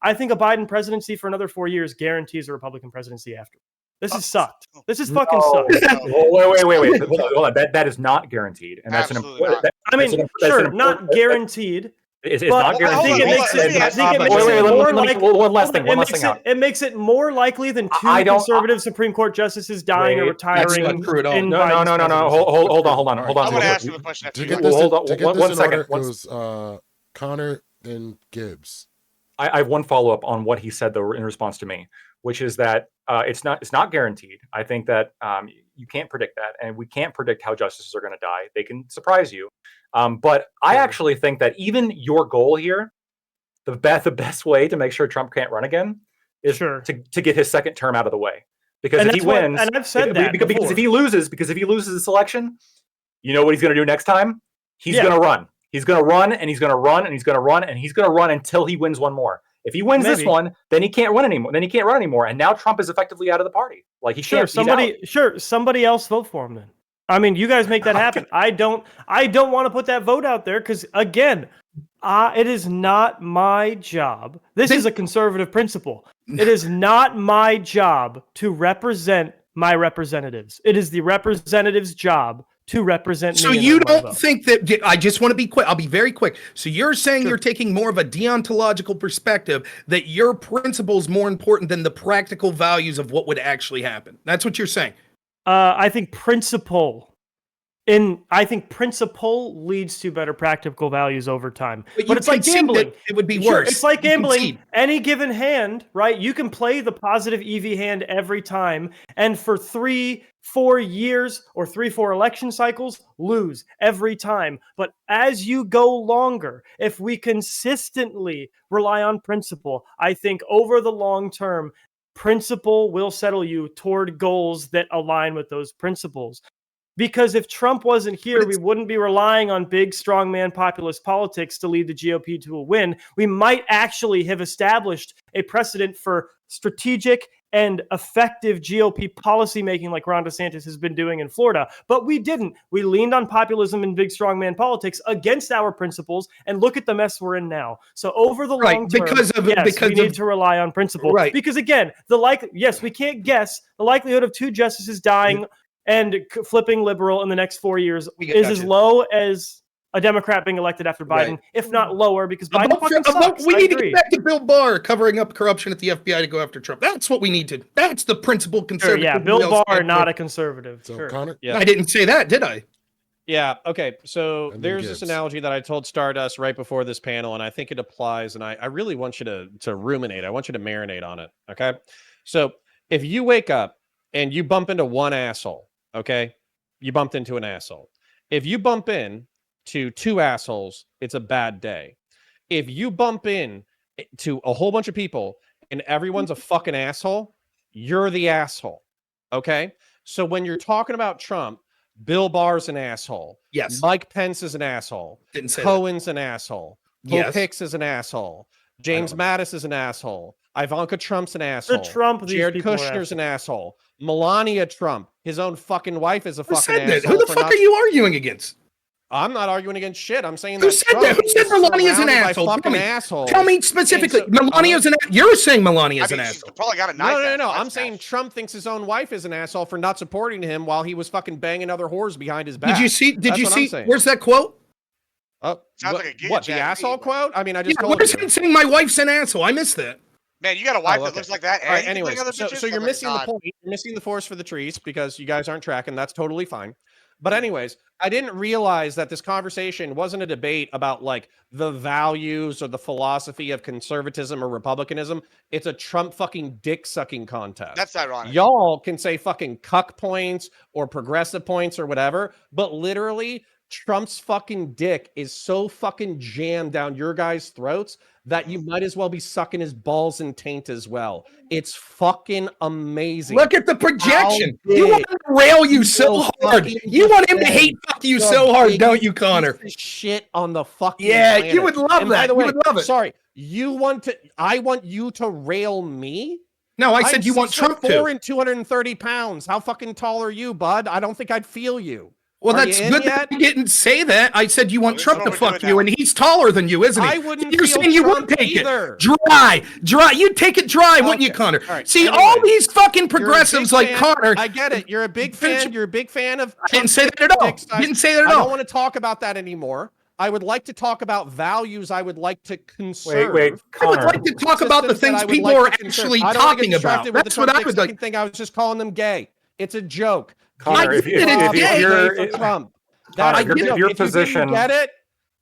Speaker 4: I think a Biden presidency for another 4 years guarantees a Republican presidency after. This has sucked. This is fucking sucked.
Speaker 6: Wait. Hold on. That is not guaranteed, and that's
Speaker 1: Absolutely not.
Speaker 4: I mean, sure, not guaranteed.
Speaker 6: It's
Speaker 4: but
Speaker 6: not
Speaker 4: I
Speaker 6: guaranteed.
Speaker 4: think it makes it more likely.
Speaker 6: One last thing.
Speaker 4: It makes it more likely than 2 conservative Supreme Court justices dying or retiring.
Speaker 3: That's not true at all.
Speaker 6: No. Hold on.
Speaker 1: I'm going to ask you the question.
Speaker 2: To
Speaker 1: After
Speaker 2: get
Speaker 1: you.
Speaker 2: this,
Speaker 6: One second.
Speaker 2: Order, it was Connor and Gibbs.
Speaker 6: I have one follow up on what he said though in response to me, which is that it's not guaranteed. I think that you can't predict that, and we can't predict how justices are going to die. They can surprise you, but I actually think that even your goal here, the best way to make sure Trump can't run again is to get his second term out of the way. Because if he wins,
Speaker 4: and I've said that
Speaker 6: because if he loses this election, you know what he's going to do next time? He's going to run. He's going to run, and he's going to run, and he's going to run, and he's going to run until he wins one more. If he wins this one, then he can't run anymore. And now Trump is effectively out of the party. Like he can't.
Speaker 4: Somebody else vote for him then. I mean, you guys make that happen. I don't want to put that vote out there because again, it is not my job. This is a conservative principle. It is not my job to represent my representatives. It is the representative's job to represent me.
Speaker 3: So you don't think that, I just want to be quick. I'll be very quick. So you're saying you're taking more of a deontological perspective that your principle is more important than the practical values of what would actually happen. That's what you're saying.
Speaker 4: I think principle leads to better practical values over time.
Speaker 3: But it's like gambling. It would be worse.
Speaker 4: It's like gambling. Any given hand, right? You can play the positive EV hand every time, and for 3-4 years or 3-4 election cycles, lose every time. But as you go longer, if we consistently rely on principle, I think over the long term, principle will settle you toward goals that align with those principles. Because if Trump wasn't here, we wouldn't be relying on big strongman populist politics to lead the GOP to a win. We might actually have established a precedent for strategic and effective GOP policymaking like Ron DeSantis has been doing in Florida. But we didn't. We leaned on populism and big strongman politics against our principles, and look at the mess we're in now. So over the long term, we need to rely on principle.
Speaker 3: Right.
Speaker 4: Because again, we can't guess the likelihood of 2 justices dying and flipping liberal in the next 4 years is as low as a Democrat being elected after Biden, if not lower, because Biden fucking sucks.
Speaker 3: We need to get back to Bill Barr covering up corruption at the FBI to go after Trump. That's what we need to. That's the principled conservative.
Speaker 4: Bill Barr, not a conservative.
Speaker 2: So Connor,
Speaker 3: I didn't say that, did I?
Speaker 5: Yeah. Okay. So there's this analogy that I told Stardust right before this panel, and I think it applies. And I really want you to ruminate. I want you to marinate on it. Okay. So if you wake up and you bump into one asshole, okay, you bumped into an asshole. If you bump in to 2 assholes, it's a bad day. If you bump in to a whole bunch of people and everyone's a fucking asshole, you're the asshole. Okay. So when you're talking about Trump, Bill Barr's an asshole.
Speaker 3: Yes.
Speaker 5: Mike Pence is an asshole.
Speaker 3: Didn't say
Speaker 5: Cohen's an asshole.
Speaker 3: Yes.
Speaker 5: Hicks is an asshole. James Mattis is an asshole. Ivanka Trump's an asshole. Jared Kushner's an asshole. Melania Trump, his own fucking wife, is a fucking asshole.
Speaker 3: Who the fuck are you arguing against?
Speaker 5: I'm not arguing against shit. I'm saying
Speaker 3: Who said that? Who said Melania's an asshole? Tell me specifically. Melania's an asshole. You're saying Melania's an asshole.
Speaker 1: Probably got a knife.
Speaker 5: No. I'm saying Trump thinks his own wife is an asshole for not supporting him while he was fucking banging other whores behind his back.
Speaker 3: Did you see? Where's that quote?
Speaker 1: Sounds like a
Speaker 5: what the asshole quote? I mean, I just
Speaker 3: told you. Where's him saying my wife's an asshole? I missed that.
Speaker 1: Man, you got a wife
Speaker 5: Oh,
Speaker 1: that
Speaker 5: okay.
Speaker 1: looks like that,
Speaker 5: All right.
Speaker 1: and you can bring
Speaker 5: Anyways,
Speaker 1: other
Speaker 5: so
Speaker 1: bitches?
Speaker 5: you're
Speaker 1: Oh my
Speaker 5: missing the
Speaker 1: God.
Speaker 5: point. You're missing the forest for the trees because you guys aren't tracking. That's totally fine. But
Speaker 1: Mhm.
Speaker 5: anyways, I didn't realize that this conversation wasn't a debate about like the values or the philosophy of conservatism or republicanism. It's a Trump fucking dick sucking contest.
Speaker 1: That's ironic.
Speaker 5: Y'all can say fucking cuck points or progressive points or whatever, but literally Trump's fucking dick is so fucking jammed down your guys' throats that you might as well be sucking his balls and taint as well. It's fucking amazing.
Speaker 3: Look at the projection.
Speaker 5: How
Speaker 3: You want
Speaker 5: big
Speaker 3: him to rail you so
Speaker 5: will
Speaker 3: hard.
Speaker 5: fucking
Speaker 3: You want him to hate
Speaker 5: defend
Speaker 3: fuck you
Speaker 5: the
Speaker 3: so hard, don't you,
Speaker 5: biggest
Speaker 3: Connor?
Speaker 5: piece of shit on the fucking
Speaker 3: Yeah,
Speaker 5: planet.
Speaker 3: you would love
Speaker 5: And by
Speaker 3: that.
Speaker 5: the
Speaker 3: You
Speaker 5: way,
Speaker 3: would love it.
Speaker 5: sorry, I want you to rail me?
Speaker 3: No, I
Speaker 5: I'm
Speaker 3: said you want Trump
Speaker 5: 6'4"
Speaker 3: to.
Speaker 5: and 230 pounds. How fucking tall are you, bud? I don't think I'd feel you.
Speaker 3: Well,
Speaker 5: Are
Speaker 3: that's
Speaker 5: you in
Speaker 3: good
Speaker 5: yet?
Speaker 3: that you didn't say that. I said you want
Speaker 1: That's
Speaker 3: Trump
Speaker 1: what
Speaker 3: to
Speaker 1: we're
Speaker 3: fuck
Speaker 1: doing
Speaker 3: you,
Speaker 1: now.
Speaker 3: and he's taller than you, isn't he?
Speaker 5: I wouldn't
Speaker 3: You're
Speaker 5: feel
Speaker 3: saying you
Speaker 5: Trump
Speaker 3: would take
Speaker 5: either.
Speaker 3: it dry. You'd take it dry, wouldn't you,
Speaker 5: Okay.
Speaker 3: Connor?
Speaker 5: All right.
Speaker 3: See,
Speaker 5: Anyway,
Speaker 3: all these fucking
Speaker 5: You're a big
Speaker 3: progressives like
Speaker 5: fan.
Speaker 3: Connor.
Speaker 5: I get it. You're a big
Speaker 3: Finish-
Speaker 5: fan. You're a big fan of.
Speaker 3: I didn't
Speaker 5: Trump's
Speaker 3: say that at all.
Speaker 5: dick size.
Speaker 3: Didn't say that at
Speaker 5: I
Speaker 3: all.
Speaker 5: don't want to talk about that anymore. I would like to talk about values. I would like to conserve.
Speaker 6: Wait,
Speaker 3: I would
Speaker 6: Connor.
Speaker 3: like to talk about the
Speaker 5: systems that
Speaker 3: things
Speaker 5: I would
Speaker 3: people
Speaker 5: like
Speaker 3: are
Speaker 5: to conserve.
Speaker 3: actually
Speaker 5: I don't wanna get
Speaker 3: talking about.
Speaker 5: distracted with
Speaker 3: That's
Speaker 5: the
Speaker 3: what
Speaker 5: Trump
Speaker 3: I
Speaker 5: dick
Speaker 3: would
Speaker 5: sucking
Speaker 3: like.
Speaker 5: thing. I was just calling them gay. It's a joke.
Speaker 6: Connor,
Speaker 3: I
Speaker 6: if
Speaker 3: get it, it's
Speaker 5: Rob
Speaker 3: gay.
Speaker 5: is
Speaker 6: you're
Speaker 5: for Trump.
Speaker 6: Connor,
Speaker 5: That's
Speaker 6: if
Speaker 5: the
Speaker 6: your-
Speaker 5: joke.
Speaker 6: your
Speaker 5: If you
Speaker 6: position-
Speaker 5: didn't get it,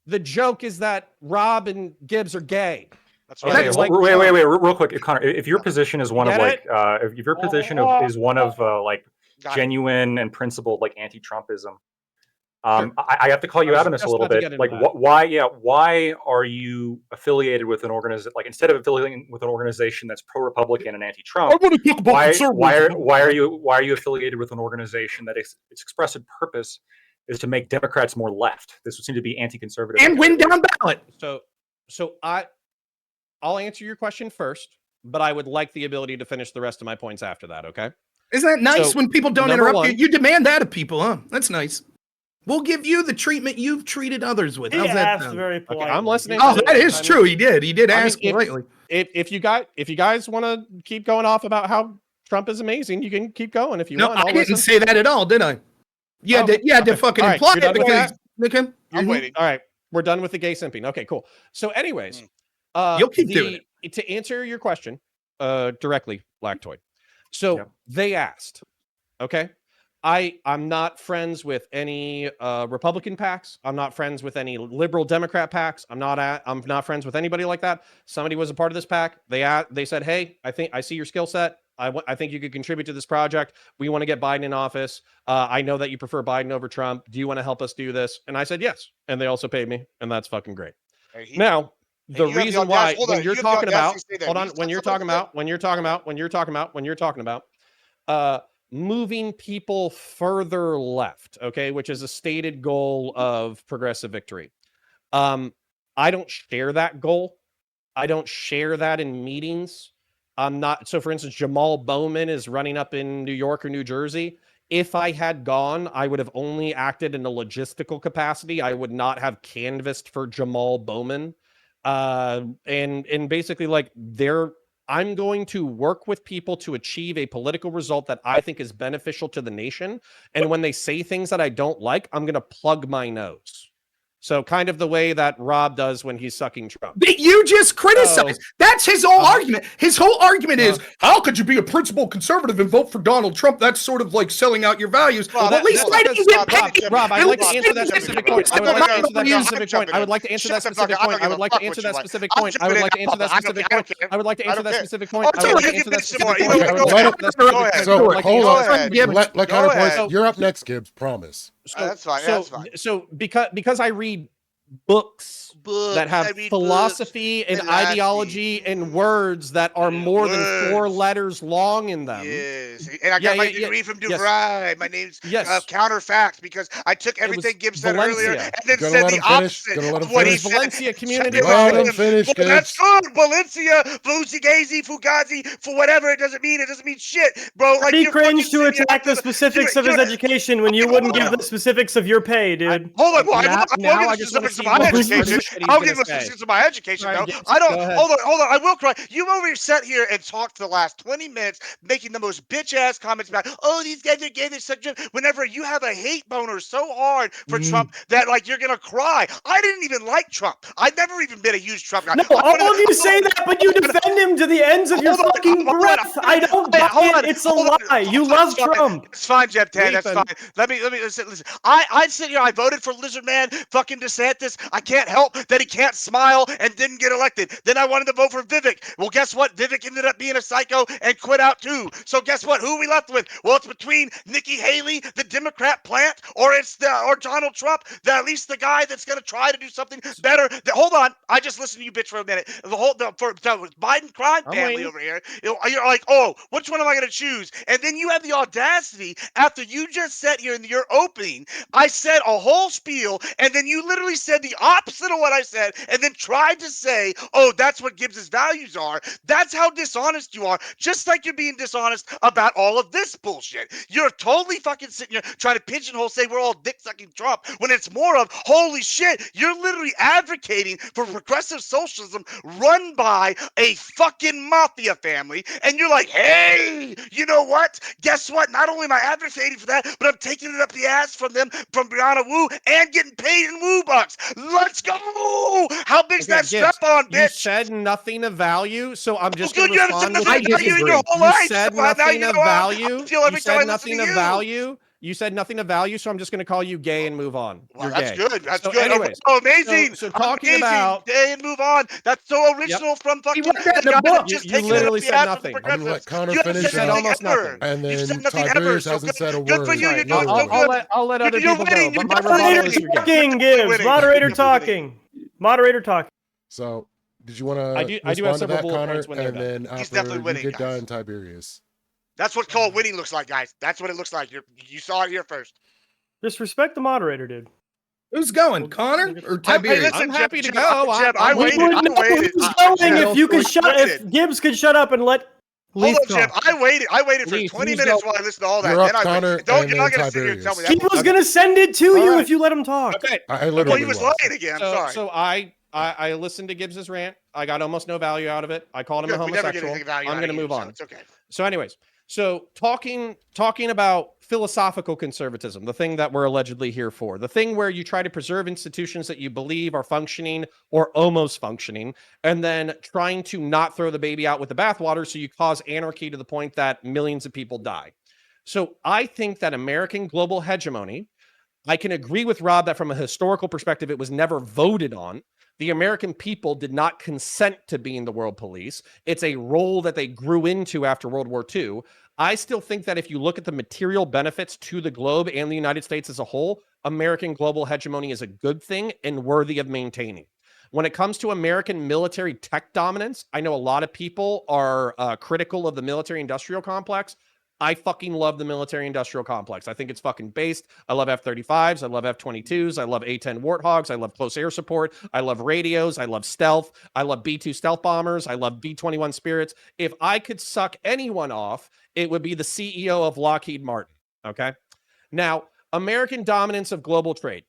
Speaker 5: the joke is that Rob and Gibbs are gay.
Speaker 1: That's
Speaker 6: Okay,
Speaker 1: right.
Speaker 5: That's
Speaker 6: wait,
Speaker 5: like
Speaker 6: real quick, Connor. If your position is one of
Speaker 5: Get
Speaker 6: like,
Speaker 5: it?
Speaker 6: if your position is one of like
Speaker 1: Got it.
Speaker 6: genuine and principled like anti-Trumpism,
Speaker 5: Sure.
Speaker 6: I have to call you
Speaker 5: I was
Speaker 6: out on this a
Speaker 5: just
Speaker 6: little
Speaker 5: about to
Speaker 6: bit.
Speaker 5: get into
Speaker 6: Like,
Speaker 5: that.
Speaker 6: why are you affiliated with an organization? Like, instead of affiliating with an organization that's pro-Republican and anti-Trump,
Speaker 3: want to talk about
Speaker 6: why are you affiliated with an organization that its expressed purpose is to make Democrats more left? This would seem to be anti-conservative
Speaker 3: and win down ballot?
Speaker 5: So I'll answer your question first, but I would like the ability to finish the rest of my points after that. Okay.
Speaker 3: Isn't that nice
Speaker 5: So,
Speaker 3: when people don't
Speaker 5: number
Speaker 3: interrupt you?
Speaker 5: one-
Speaker 3: You demand that of people, huh? That's nice. We'll give you the treatment you've treated others with.
Speaker 4: He
Speaker 3: How's that
Speaker 4: asked
Speaker 3: sound?
Speaker 4: very politely.
Speaker 5: I'm listening.
Speaker 3: Oh,
Speaker 5: to
Speaker 3: that
Speaker 5: it.
Speaker 3: is
Speaker 5: I mean,
Speaker 3: true. He did. He did
Speaker 5: I mean,
Speaker 3: ask politely.
Speaker 5: If you guys want to keep going off about how Trump is amazing, you can keep going if you
Speaker 3: No,
Speaker 5: want.
Speaker 3: I
Speaker 5: I'll
Speaker 3: didn't
Speaker 5: listen.
Speaker 3: say that at all, did I? You had
Speaker 5: Okay,
Speaker 3: to
Speaker 5: okay.
Speaker 3: fucking
Speaker 5: All right,
Speaker 3: imply
Speaker 5: you're done
Speaker 3: it
Speaker 5: with
Speaker 3: because
Speaker 5: that?
Speaker 3: okay.
Speaker 1: I'm
Speaker 3: Mhm.
Speaker 1: waiting.
Speaker 5: All right, we're done with the gay simping. Okay, cool. So, anyways,
Speaker 3: You'll keep doing
Speaker 5: to answer your question directly, Lactoid. So
Speaker 6: Yeah.
Speaker 5: they asked, okay. I'm not friends with any Republican PACs. I'm not friends with any liberal Democrat PACs. I'm not friends with anybody like that. Somebody was a part of this PAC. They said, hey, I see your skill set. I think you could contribute to this project. We want to get Biden in office. I know that you prefer Biden over Trump. Do you want to help us do this? And I said yes. And they also paid me, and that's fucking great.
Speaker 1: And he-
Speaker 5: Now, the
Speaker 1: you have the
Speaker 5: reason
Speaker 1: audacity-
Speaker 5: why
Speaker 1: hold
Speaker 5: when
Speaker 1: on,
Speaker 5: you're
Speaker 1: you have the
Speaker 5: talking about
Speaker 1: audacity to say that
Speaker 5: hold on,
Speaker 1: he's
Speaker 5: when
Speaker 1: done
Speaker 5: you're
Speaker 1: something
Speaker 5: talking about moving people further left, okay, which is a stated goal of progressive victory. I don't share that goal. I don't share that in meetings. I'm not. So, for instance, Jamal Bowman is running up in New York or New Jersey. If I had gone, I would have only acted in a logistical capacity. I would not have canvassed for Jamal Bowman. And basically, like, I'm going to work with people to achieve a political result that I think is beneficial to the nation. And when they say things that I don't like, I'm going to plug my nose. So kind of the way that Rob does when he's sucking Trump.
Speaker 3: That you just criticized. That's his whole argument. His whole argument is, how could you be a principled conservative and vote for Donald Trump? That's sort of like selling out your values.
Speaker 1: Well,
Speaker 3: Well, at least I didn't get paid.
Speaker 5: Rob, I'd
Speaker 3: At
Speaker 5: like to
Speaker 3: least
Speaker 5: answer
Speaker 3: I
Speaker 5: that
Speaker 3: didn't get
Speaker 5: specific
Speaker 3: paid.
Speaker 5: point. I would like to answer that
Speaker 3: I'm
Speaker 5: specific point. I would like to answer that specific point. I would like to answer that specific point. I would like to answer that specific point. I would like to answer that specific point. I would like to answer that specific point.
Speaker 1: Okay,
Speaker 5: I would like to
Speaker 1: let
Speaker 5: answer
Speaker 1: it-
Speaker 5: that specific
Speaker 1: go ahead.
Speaker 5: point.
Speaker 2: So
Speaker 5: I would like to
Speaker 2: hold
Speaker 5: answer
Speaker 2: on.
Speaker 5: that specific
Speaker 3: Gibbs,
Speaker 5: point.
Speaker 2: Let
Speaker 1: Go
Speaker 2: Connor
Speaker 1: ahead.
Speaker 2: voice. You're up next, Gibbs. Promise.
Speaker 1: That's fine. That's fine.
Speaker 5: So because I read books that have
Speaker 1: I read
Speaker 5: philosophy
Speaker 1: books,
Speaker 5: and
Speaker 1: philosophy.
Speaker 5: ideology and words that are more than 4
Speaker 1: Words.
Speaker 5: letters long in them.
Speaker 1: Yes, and I
Speaker 5: Yeah,
Speaker 1: got my
Speaker 5: yeah,
Speaker 1: degree from
Speaker 5: yes.
Speaker 1: DeVry. My name's
Speaker 5: Yes.
Speaker 1: Counterfact because I took
Speaker 5: was
Speaker 1: everything Gibbs said earlier
Speaker 5: Valencia.
Speaker 1: and then
Speaker 2: Gonna
Speaker 1: said
Speaker 2: let
Speaker 1: the
Speaker 2: him finish.
Speaker 1: opposite
Speaker 2: Gonna let
Speaker 1: of
Speaker 2: him
Speaker 1: what he
Speaker 2: finish.
Speaker 1: said.
Speaker 5: Valencia Community
Speaker 1: Check it
Speaker 2: Let
Speaker 1: out.
Speaker 2: him finish,
Speaker 1: Well, that's
Speaker 2: Gibbs.
Speaker 1: good. Valencia, Fugazi, Fugazi, for whatever it doesn't mean shit, bro. Like
Speaker 4: He
Speaker 1: you're
Speaker 4: cringed
Speaker 1: fucking
Speaker 4: to
Speaker 1: sitting here
Speaker 4: attack the
Speaker 1: like
Speaker 4: specifics of his education when you
Speaker 1: Hold
Speaker 4: wouldn't
Speaker 1: on.
Speaker 4: give the specifics of your pay, dude.
Speaker 1: Hold on, well,
Speaker 5: Now
Speaker 1: I will
Speaker 5: I
Speaker 1: give the
Speaker 5: just want to
Speaker 1: specifics to my education. I'll give assistance to my education,
Speaker 5: Sorry,
Speaker 1: though.
Speaker 5: Gibbs,
Speaker 1: I don't.
Speaker 5: go ahead.
Speaker 1: Hold on. I will cry. You over here sat here and talked for the last 20 minutes, making the most bitch ass comments about, oh, these guys are gay. They're such. Whenever you have a hate boner so hard for Trump that like you're gonna cry. I didn't even like Trump. I've never even been a huge Trump guy.
Speaker 4: No, all of you say that, but you defend him to the ends of your fucking breath. I don't buy it. It's a lie. You love Trump.
Speaker 1: It's fine, Jeb Tan. That's
Speaker 5: Leaping.
Speaker 1: fine. Let me listen. I sit here. I voted for Lizard Man, fucking DeSantis. I can't help that he can't smile and didn't get elected. Then I wanted to vote for Vivek. Well, guess what? Vivek ended up being a psycho and quit out too. So guess what? Who are we left with? Well, it's between Nikki Haley, the Democrat plant, or Donald Trump, at least the guy that's gonna try to do something better. Hold on. I just listened to you bitch for a minute. For Biden crime
Speaker 5: I'm
Speaker 1: family
Speaker 5: waiting.
Speaker 1: over here. You're like, oh, which one am I gonna choose? And then you have the audacity after you just sat here in your opening. I said a whole spiel, and then you literally said the opposite of what I said, and then tried to say, oh, that's what Gibbs's values are. That's how dishonest you are. Just like you're being dishonest about all of this bullshit. You're totally fucking sitting here trying to pigeonhole, say we're all dick sucking Trump, when it's more of, holy shit, you're literally advocating for progressive socialism run by a fucking mafia family, and you're like, hey, you know what? Guess what? Not only am I advocating for that, but I'm taking it up the ass from them, from Brianna Wu, and getting paid in Wu bucks. Let's go! How big's
Speaker 5: Okay,
Speaker 1: that strap on,
Speaker 5: You
Speaker 1: bitch?
Speaker 5: said nothing of value, so I'm just
Speaker 1: Good,
Speaker 5: going to
Speaker 1: you haven't said
Speaker 5: respond with
Speaker 1: nothing of value in your whole
Speaker 5: You
Speaker 1: life.
Speaker 5: said
Speaker 1: So now
Speaker 5: nothing
Speaker 1: you
Speaker 5: of
Speaker 1: know how
Speaker 5: value.
Speaker 1: I feel
Speaker 5: You
Speaker 1: every time I
Speaker 5: said
Speaker 1: listen
Speaker 5: nothing
Speaker 1: to
Speaker 5: of
Speaker 1: you.
Speaker 5: value. You said nothing of value, so I'm just going to call you gay and move on.
Speaker 1: Well,
Speaker 5: You're
Speaker 1: that's
Speaker 5: gay.
Speaker 1: good. That's
Speaker 5: So
Speaker 1: good.
Speaker 5: anyways,
Speaker 1: Oh, amazing.
Speaker 5: so talking
Speaker 1: amazing.
Speaker 5: about-
Speaker 1: Gay and move on. That's so original from fucking
Speaker 3: wrote that in
Speaker 1: the
Speaker 3: the
Speaker 1: guy
Speaker 3: book.
Speaker 1: that's just
Speaker 5: You
Speaker 1: taking it
Speaker 5: literally
Speaker 1: up the
Speaker 5: said
Speaker 1: ass
Speaker 5: nothing.
Speaker 1: with the
Speaker 2: I'm gonna let
Speaker 1: progressives.
Speaker 2: Connor
Speaker 1: You haven't
Speaker 2: finish
Speaker 1: said
Speaker 5: said
Speaker 2: up,
Speaker 1: nothing
Speaker 5: almost
Speaker 1: ever.
Speaker 5: nothing.
Speaker 2: and
Speaker 1: You've
Speaker 2: then
Speaker 1: said nothing ever.
Speaker 2: Tiberius
Speaker 1: So
Speaker 2: hasn't
Speaker 1: good.
Speaker 2: said a
Speaker 1: Good for
Speaker 2: word.
Speaker 1: you. You're
Speaker 2: Not
Speaker 1: doing
Speaker 2: a
Speaker 1: so
Speaker 2: word.
Speaker 1: good.
Speaker 5: I'll let other
Speaker 1: You're
Speaker 5: people go,
Speaker 1: winning.
Speaker 5: but
Speaker 1: You're
Speaker 5: my
Speaker 1: definitely
Speaker 5: rebuttal
Speaker 1: winning.
Speaker 5: is you're gay.
Speaker 4: Talking,
Speaker 1: Definitely
Speaker 4: Gibbs.
Speaker 1: winning.
Speaker 4: Moderator
Speaker 1: Definitely winning.
Speaker 4: talking. Moderator talking.
Speaker 2: So, did you want
Speaker 5: I
Speaker 2: to
Speaker 5: do have
Speaker 2: respond to
Speaker 5: several
Speaker 2: that,
Speaker 5: bullet
Speaker 2: Connor?
Speaker 5: points when they're
Speaker 2: And
Speaker 5: done.
Speaker 2: then
Speaker 1: He's
Speaker 2: after
Speaker 1: definitely
Speaker 2: you
Speaker 1: winning,
Speaker 2: get
Speaker 1: guys.
Speaker 2: done, Tiberius.
Speaker 1: That's what called winning looks like, guys. That's what it looks like. You saw it here first.
Speaker 4: Just respect the moderator, dude.
Speaker 3: Who's going, Connor or
Speaker 1: Hey,
Speaker 3: Tiberius?
Speaker 1: listen,
Speaker 5: I'm happy to
Speaker 1: Jeb,
Speaker 5: go.
Speaker 1: Jeb,
Speaker 5: I'm
Speaker 1: I
Speaker 4: We
Speaker 1: waited.
Speaker 4: would
Speaker 1: I
Speaker 4: know
Speaker 1: waited.
Speaker 4: who's going
Speaker 1: Jeb,
Speaker 4: if you could
Speaker 1: I
Speaker 4: shut.
Speaker 1: waited.
Speaker 4: If Gibbs could shut up and let
Speaker 1: Hold
Speaker 4: Leaf
Speaker 1: on, Jeb.
Speaker 4: talk.
Speaker 1: I waited for
Speaker 5: Leaf,
Speaker 1: 20
Speaker 5: who's
Speaker 1: minutes
Speaker 5: going?
Speaker 1: while I listened to all that.
Speaker 2: You're
Speaker 1: Then
Speaker 2: up,
Speaker 1: I went.
Speaker 2: Connor,
Speaker 1: Don't,
Speaker 2: and
Speaker 1: you're
Speaker 2: then
Speaker 1: not gonna sit here and tell me that.
Speaker 4: He
Speaker 2: Tiberius.
Speaker 4: was
Speaker 1: bullshit.
Speaker 4: gonna send it to
Speaker 5: All
Speaker 4: you
Speaker 5: right.
Speaker 4: if you let him talk.
Speaker 5: Okay.
Speaker 2: I
Speaker 1: Well,
Speaker 2: literally
Speaker 1: he was
Speaker 2: was.
Speaker 1: lying again. I'm
Speaker 5: So,
Speaker 1: sorry.
Speaker 5: so I listened to Gibbs's rant. I got almost no value out of it. I called him a
Speaker 1: Good. We never get
Speaker 5: homosexual.
Speaker 1: anything value
Speaker 5: I'm
Speaker 1: out
Speaker 5: going
Speaker 1: of
Speaker 5: to
Speaker 1: you,
Speaker 5: move
Speaker 1: so
Speaker 5: on.
Speaker 1: it's okay.
Speaker 5: So, anyways, so talking about philosophical conservatism, the thing that we're allegedly here for, the thing where you try to preserve institutions that you believe are functioning or almost functioning, and then trying to not throw the baby out with the bathwater, so you cause anarchy to the point that millions of people die. So, I think that American global hegemony. I can agree with Rob that from a historical perspective, it was never voted on. The American people did not consent to being the world police. It's a role that they grew into after World War II. I still think that if you look at the material benefits to the globe and the United States as a whole, American global hegemony is a good thing and worthy of maintaining. When it comes to American military tech dominance, I know a lot of people are critical of the military industrial complex. I fucking love the military industrial complex. I think it's fucking based. I love F-35s. I love F-22s. I love A-10 Warthogs. I love close air support. I love radios. I love stealth. I love B-2 stealth bombers. I love B-21 Spirits. If I could suck anyone off, it would be the CEO of Lockheed Martin. Okay. Now, American dominance of global trade.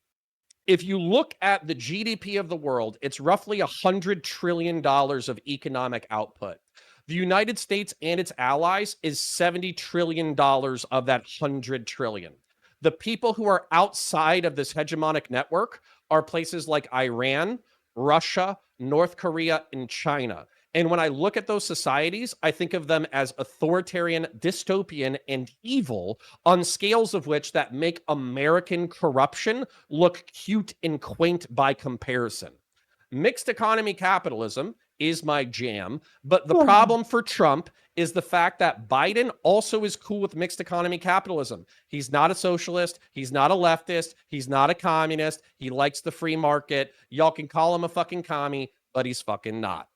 Speaker 5: If you look at the GDP of the world, it's roughly $100 trillion of economic output. The United States and its allies is $70 trillion of that 100 trillion. The people who are outside of this hegemonic network are places like Iran, Russia, North Korea, and China. And when I look at those societies, I think of them as authoritarian, dystopian, and evil on scales of which that make American corruption look cute and quaint by comparison. Mixed economy capitalism is my jam, but the problem for Trump is the fact that Biden also is cool with mixed economy capitalism. He's not a socialist. He's not a leftist. He's not a communist. He likes the free market. Y'all can call him a fucking commie, but he's fucking not.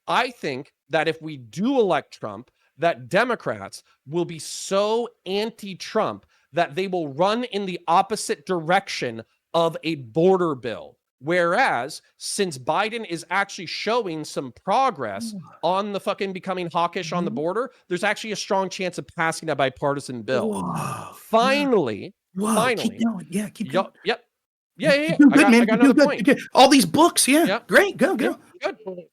Speaker 5: I think that if we do elect Trump, that Democrats will be so anti-Trump that they will run in the opposite direction of a border bill. Whereas, since Biden is actually showing some progress on the fucking becoming hawkish on the border, there's actually a strong chance of passing a bipartisan bill.
Speaker 3: Whoa.
Speaker 5: Finally,
Speaker 3: Whoa.
Speaker 5: finally,
Speaker 3: Keep going. Yeah, keep going.
Speaker 5: Yep. Yeah.
Speaker 3: You good,
Speaker 5: I
Speaker 3: man.
Speaker 5: got
Speaker 3: You
Speaker 5: another
Speaker 3: good.
Speaker 5: point.
Speaker 3: You good. All these books, yeah.
Speaker 5: Yeah.
Speaker 3: Great, go.
Speaker 5: Good.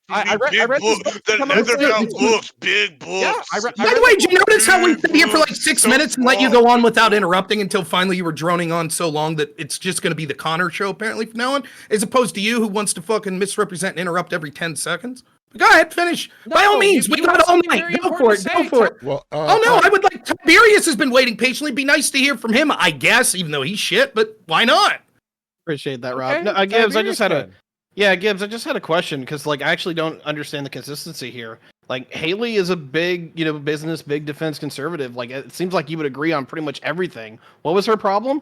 Speaker 5: I
Speaker 1: Big
Speaker 5: read these
Speaker 1: book,
Speaker 5: books
Speaker 1: the
Speaker 5: come out
Speaker 1: leather
Speaker 5: today,
Speaker 1: bound
Speaker 5: too.
Speaker 1: books, big books.
Speaker 5: Yeah, I
Speaker 3: By
Speaker 5: read
Speaker 3: the way,
Speaker 5: the
Speaker 3: did you
Speaker 5: book.
Speaker 3: notice how we
Speaker 1: Big
Speaker 3: sat here for like
Speaker 1: books,
Speaker 3: 6
Speaker 1: so
Speaker 3: minutes and let you
Speaker 1: small.
Speaker 3: go on without interrupting until finally you were droning on so long that it's just going to be the Connor show apparently from now on, as opposed to you who wants to fucking misrepresent and interrupt every 10 seconds? Go ahead, finish. By all
Speaker 5: No,
Speaker 3: means,
Speaker 5: you
Speaker 3: we
Speaker 5: have
Speaker 3: got all
Speaker 5: something
Speaker 3: night.
Speaker 5: very
Speaker 3: Go for
Speaker 5: important
Speaker 3: it.
Speaker 5: to
Speaker 3: Go
Speaker 5: say.
Speaker 3: for it.
Speaker 2: Well,
Speaker 3: Oh no, I would like Tiberius has been waiting patiently. Be nice to hear from him, I guess, even though he's shit, but why not?
Speaker 7: Appreciate that, Rob.
Speaker 5: Okay,
Speaker 7: No, Gibbs, I just had a
Speaker 5: Tiberius
Speaker 7: Gibbs, I just had a question because like I actually don't understand the consistency here. Like Haley is a big, business, big defense conservative. Like it seems like you would agree on pretty much everything. What was her problem?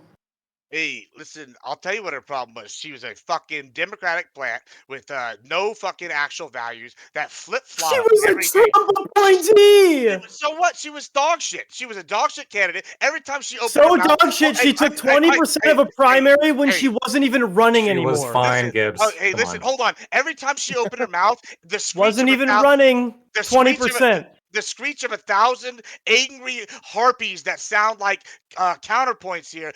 Speaker 1: Hey, listen, I'll tell you what her problem was. She was a fucking Democratic plant with no fucking actual values that flip
Speaker 4: She
Speaker 1: flop
Speaker 4: was
Speaker 1: every
Speaker 4: a
Speaker 1: day.
Speaker 4: Trump appointee.
Speaker 1: So what? She was dog shit. She was a dog shit candidate. Every time she opened
Speaker 4: So
Speaker 1: her mouth,
Speaker 4: dog shit.
Speaker 1: hey,
Speaker 4: She took
Speaker 1: hey,
Speaker 4: 20% of a primary when
Speaker 1: hey,
Speaker 4: she wasn't even running
Speaker 6: She
Speaker 4: anymore.
Speaker 6: was fine,
Speaker 1: listen,
Speaker 6: Gibbs.
Speaker 1: hey,
Speaker 6: Come
Speaker 1: listen,
Speaker 6: on.
Speaker 1: hold on. Every time she opened her mouth, the screech
Speaker 4: Wasn't
Speaker 1: of
Speaker 4: even
Speaker 1: 1,000
Speaker 4: running
Speaker 1: the screech of
Speaker 4: 20%.
Speaker 1: the screech of 1,000 angry harpies that sound like counterpoints here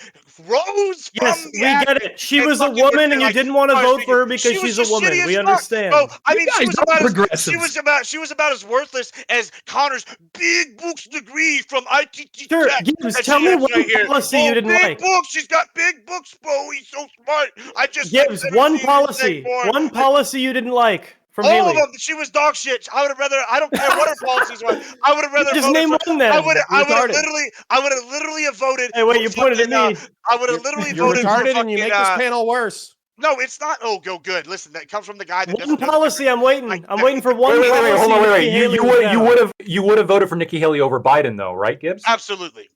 Speaker 1: rose from
Speaker 4: Yes,
Speaker 1: the
Speaker 4: we get
Speaker 1: ashes
Speaker 4: it. She
Speaker 1: and
Speaker 4: was a
Speaker 1: fucking were
Speaker 4: woman, and you
Speaker 1: like,
Speaker 4: didn't want to
Speaker 1: "Oh,
Speaker 4: vote for her because
Speaker 1: she was
Speaker 4: she's a
Speaker 1: just shitty
Speaker 4: woman.
Speaker 1: as
Speaker 4: We
Speaker 1: fuck."
Speaker 4: understand.
Speaker 1: Bro, I
Speaker 3: You
Speaker 1: mean,
Speaker 3: guys are progressives.
Speaker 1: she was about as worthless as Connor's big books degree from ITT
Speaker 4: Sure,
Speaker 1: Tech.
Speaker 4: Gibbs,
Speaker 1: that
Speaker 4: tell
Speaker 1: she
Speaker 4: me
Speaker 1: has
Speaker 4: one
Speaker 1: right here.
Speaker 4: policy you didn't
Speaker 1: big
Speaker 4: like.
Speaker 1: books. She's got big books, bro. He's so smart. I just
Speaker 4: Gibbs,
Speaker 1: never
Speaker 4: one
Speaker 1: seen anything
Speaker 4: policy.
Speaker 1: more.
Speaker 4: One policy you didn't like from
Speaker 1: All
Speaker 4: Haley.
Speaker 1: of them. She was dog shit. I would have rather. I don't care what her policies were. I would have rather
Speaker 4: Just
Speaker 1: voted
Speaker 4: name
Speaker 1: for.
Speaker 4: one then.
Speaker 1: I would have
Speaker 5: retarded.
Speaker 1: literally have voted.
Speaker 4: Hey, wait,
Speaker 1: for
Speaker 4: you pointed at
Speaker 1: fucking,
Speaker 4: me.
Speaker 1: I would have literally
Speaker 5: You're
Speaker 1: voted for
Speaker 5: retarded
Speaker 1: fucking.
Speaker 5: and you make this panel worse.
Speaker 1: No, it's not. Oh, go good. Listen, that comes from the guy that
Speaker 4: One
Speaker 1: doesn't know the
Speaker 4: policy. I'm waiting.
Speaker 1: Like,
Speaker 4: I'm waiting for one
Speaker 6: Wait,
Speaker 4: policy.
Speaker 6: hold on,
Speaker 4: Nikki
Speaker 6: wait.
Speaker 4: Haley
Speaker 6: You
Speaker 4: was
Speaker 6: would
Speaker 4: down.
Speaker 6: you would have voted for Nikki Haley over Biden though, right, Gibbs?
Speaker 1: Absolutely.